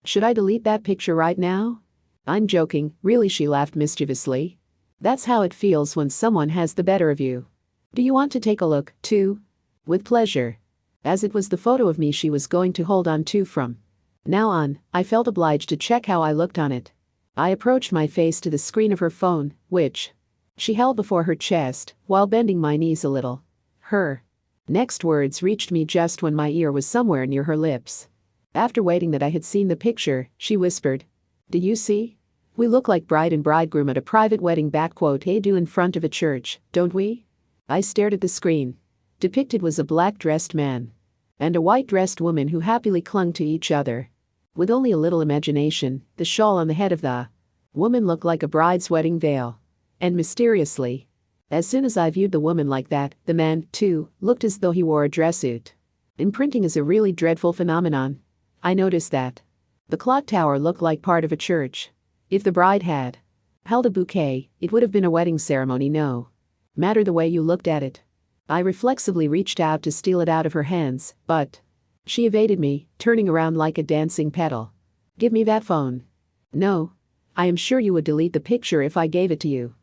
Should I delete that picture right now? I'm joking, really, she laughed mischievously. That's how it feels when someone has the better of you. Do you want to take a look, too? With pleasure. As it was the photo of me she was going to hold on to from now on, I felt obliged to check how I looked on it. I approached my face to the screen of her phone, which she held before her chest, while bending my knees a little. Her next words reached me just when my ear was somewhere near her lips. After waiting that I had seen the picture, she whispered, Did you see? We look like bride and bridegroom at a private wedding. They do in front of a church, don't we? I stared at the screen. Depicted was a black-dressed man and a white-dressed woman who happily clung to each other. With only a little imagination, the shawl on the head of the woman looked like a bride's wedding veil. And mysteriously, as soon as I viewed the woman like that, the man, too, looked as though he wore a dress suit. Imprinting is a really dreadful phenomenon. I noticed that. The clock tower looked like part of a church. If the bride had held a bouquet, it would have been a wedding ceremony. No matter the way you looked at it. I reflexively reached out to steal it out of her hands, but she evaded me, turning around like a dancing petal. Give me that phone. No. I am sure you would delete the picture if I gave it to you.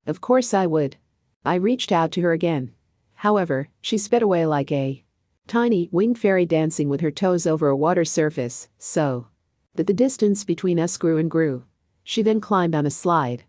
Of course I would. I reached out to her again. However, she sped away like a tiny winged fairy dancing with her toes over a water surface, so that the distance between us grew and grew. She then climbed on a slide.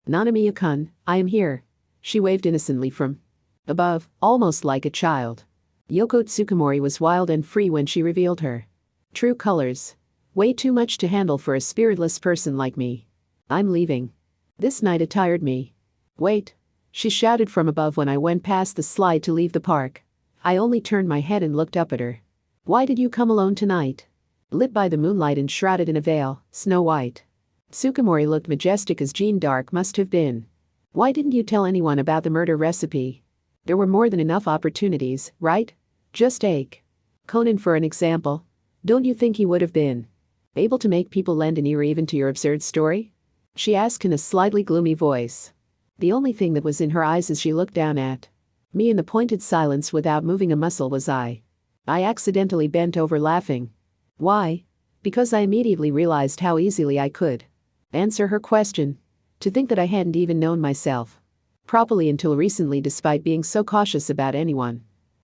Nanamiya-kun, I am here. She waved innocently from above, almost like a child. Yoko Tsukumori was wild and free when she revealed her true colors. Way too much to handle for a spiritless person like me. I'm leaving. This night it tired me. Wait. She shouted from above when I went past the slide to leave the park. I only turned my head and looked up at her. Why did you come alone tonight? Lit by the moonlight and shrouded in a veil, Snow White. Tsukumori looked majestic as Jeanne d'Arc must have been. Why didn't you tell anyone about the murder recipe? There were more than enough opportunities, right? Just take Conan for an example. Don't you think he would have been able to make people lend an ear even to your absurd story? She asked in a slightly gloomy voice. The only thing that was in her eyes as she looked down at me in the pointed silence without moving a muscle was I accidentally bent over laughing. Why? Because I immediately realized how easily I could answer her question. To think that I hadn't even known myself properly until recently, despite being so cautious about anyone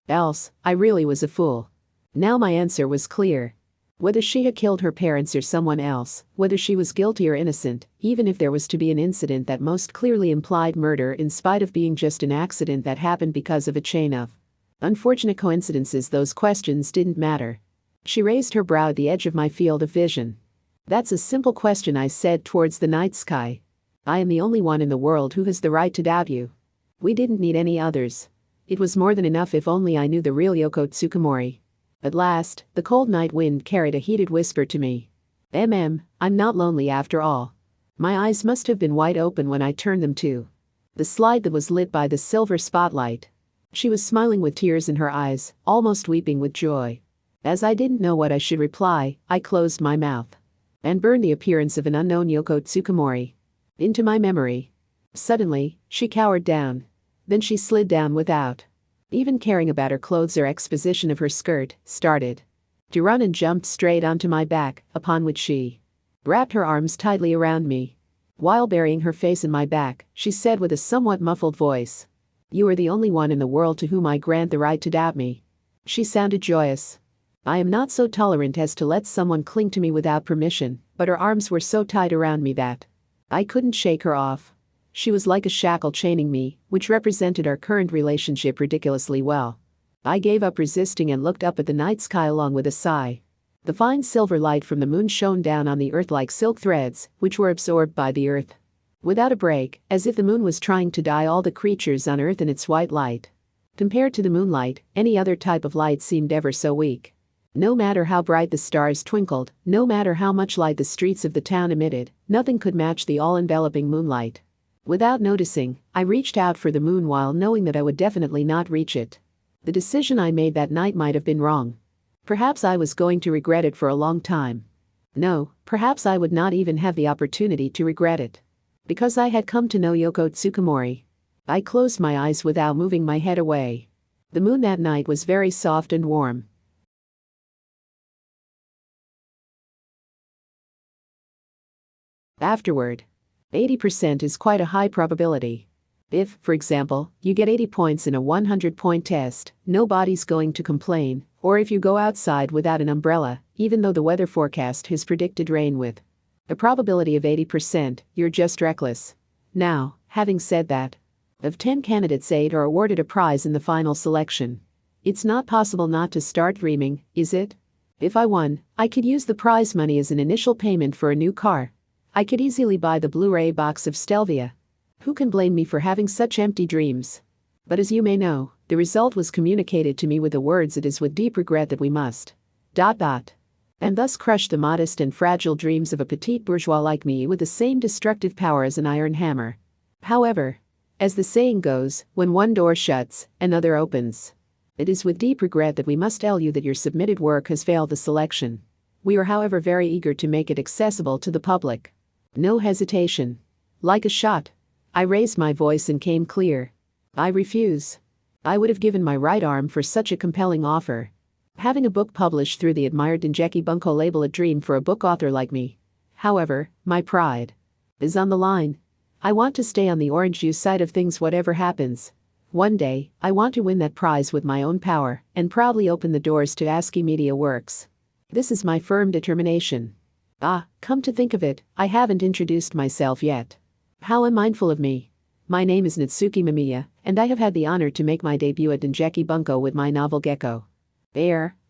else, I really was a fool. Now my answer was clear. Whether she had killed her parents or someone else, whether she was guilty or innocent, even if there was to be an incident that most clearly implied murder in spite of being just an accident that happened because of a chain of unfortunate coincidences, those questions didn't matter. She raised her brow at the edge of my field of vision. That's a simple question, I said towards the night sky. I am the only one in the world who has the right to doubt you. We didn't need any others. It was more than enough if only I knew the real Yoko Tsukumori. At last, the cold night wind carried a heated whisper to me. I'm not lonely after all. My eyes must have been wide open when I turned them to the slide that was lit by the silver spotlight. She was smiling with tears in her eyes, almost weeping with joy. As I didn't know what I should reply, I closed my mouth and burned the appearance of an unknown Yoko Tsukumori into my memory. Suddenly, she cowered down. Then she slid down without even caring about her clothes or exposition of her skirt, started to run and jumped straight onto my back, upon which she wrapped her arms tightly around me. While burying her face in my back, she said with a somewhat muffled voice, "You are the only one in the world to whom I grant the right to doubt me." She sounded joyous. I am not so tolerant as to let someone cling to me without permission, but her arms were so tight around me that I couldn't shake her off. She was like a shackle chaining me, which represented our current relationship ridiculously well. I gave up resisting and looked up at the night sky along with a sigh. The fine silver light from the moon shone down on the earth like silk threads, which were absorbed by the earth without a break, as if the moon was trying to dye all the creatures on earth in its white light. Compared to the moonlight, any other type of light seemed ever so weak. No matter how bright the stars twinkled, no matter how much light the streets of the town emitted, nothing could match the all-enveloping moonlight. Without noticing, I reached out for the moon while knowing that I would definitely not reach it. The decision I made that night might have been wrong. Perhaps I was going to regret it for a long time. No, perhaps I would not even have the opportunity to regret it. Because I had come to know Yoko Tsukumori. I closed my eyes without moving my head away. The moon that night was very soft and warm. Afterward, 80% is quite a high probability. If, for example, you get 80 points in a 100-point test, nobody's going to complain, or if you go outside without an umbrella, even though the weather forecast has predicted rain with a probability of 80%, you're just reckless. Now, having said that, of 10 candidates, 8 are awarded a prize in the final selection. It's not possible not to start dreaming, is it? If I won, I could use the prize money as an initial payment for a new car. I could easily buy the Blu-ray box of Stelvia. Who can blame me for having such empty dreams? But as you may know, the result was communicated to me with the words, "It is with deep regret that we must. .. And thus crush the modest and fragile dreams of a petite bourgeois like me with the same destructive power as an iron hammer. However, as the saying goes, when one door shuts, another opens. It is with deep regret that we must tell you that your submitted work has failed the selection. We are, however, very eager to make it accessible to the public." No hesitation. Like a shot, I raised my voice and came clear. "I refuse. I would have given my right arm for such a compelling offer. Having a book published through the admired Gekkou label a dream for a book author like me. However, my pride is on the line. I want to stay on the orange juice side of things whatever happens. One day, I want to win that prize with my own power and proudly open the doors to ASCII Media Works. This is my firm determination." Come to think of it, I haven't introduced myself yet. How unmindful of me. My name is Natsuki Mamiya, and I have had the honor to make my debut at Gekkou with my novel Gekkou.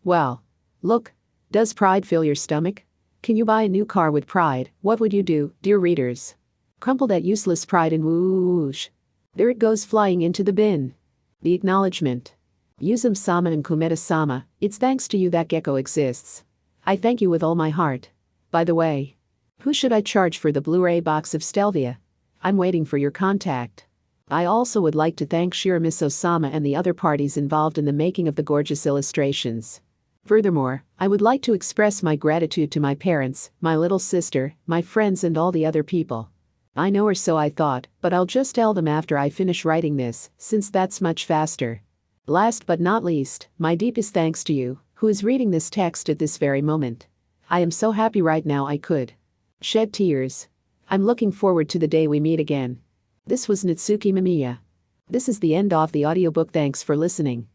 Well, look, does pride fill your stomach? Can you buy a new car with pride? What would you do, dear readers? Crumple that useless pride and whoosh. There it goes flying into the bin. The acknowledgement. Yuzum-sama and Kumeta-sama, it's thanks to you that Gekkou exists. I thank you with all my heart. By the way, who should I charge for the Blu-ray box of Stelvia? I'm waiting for your contact. I also would like to thank Shiromiso-sama and the other parties involved in the making of the gorgeous illustrations. Furthermore, I would like to express my gratitude to my parents, my little sister, my friends and all the other people. I know, or so I thought, but I'll just tell them after I finish writing this, since that's much faster. Last but not least, my deepest thanks to you, who is reading this text at this very moment. I am so happy right now I could shed tears. I'm looking forward to the day we meet again. This was Natsuki Mamiya. This is the end of the audiobook. Thanks for listening.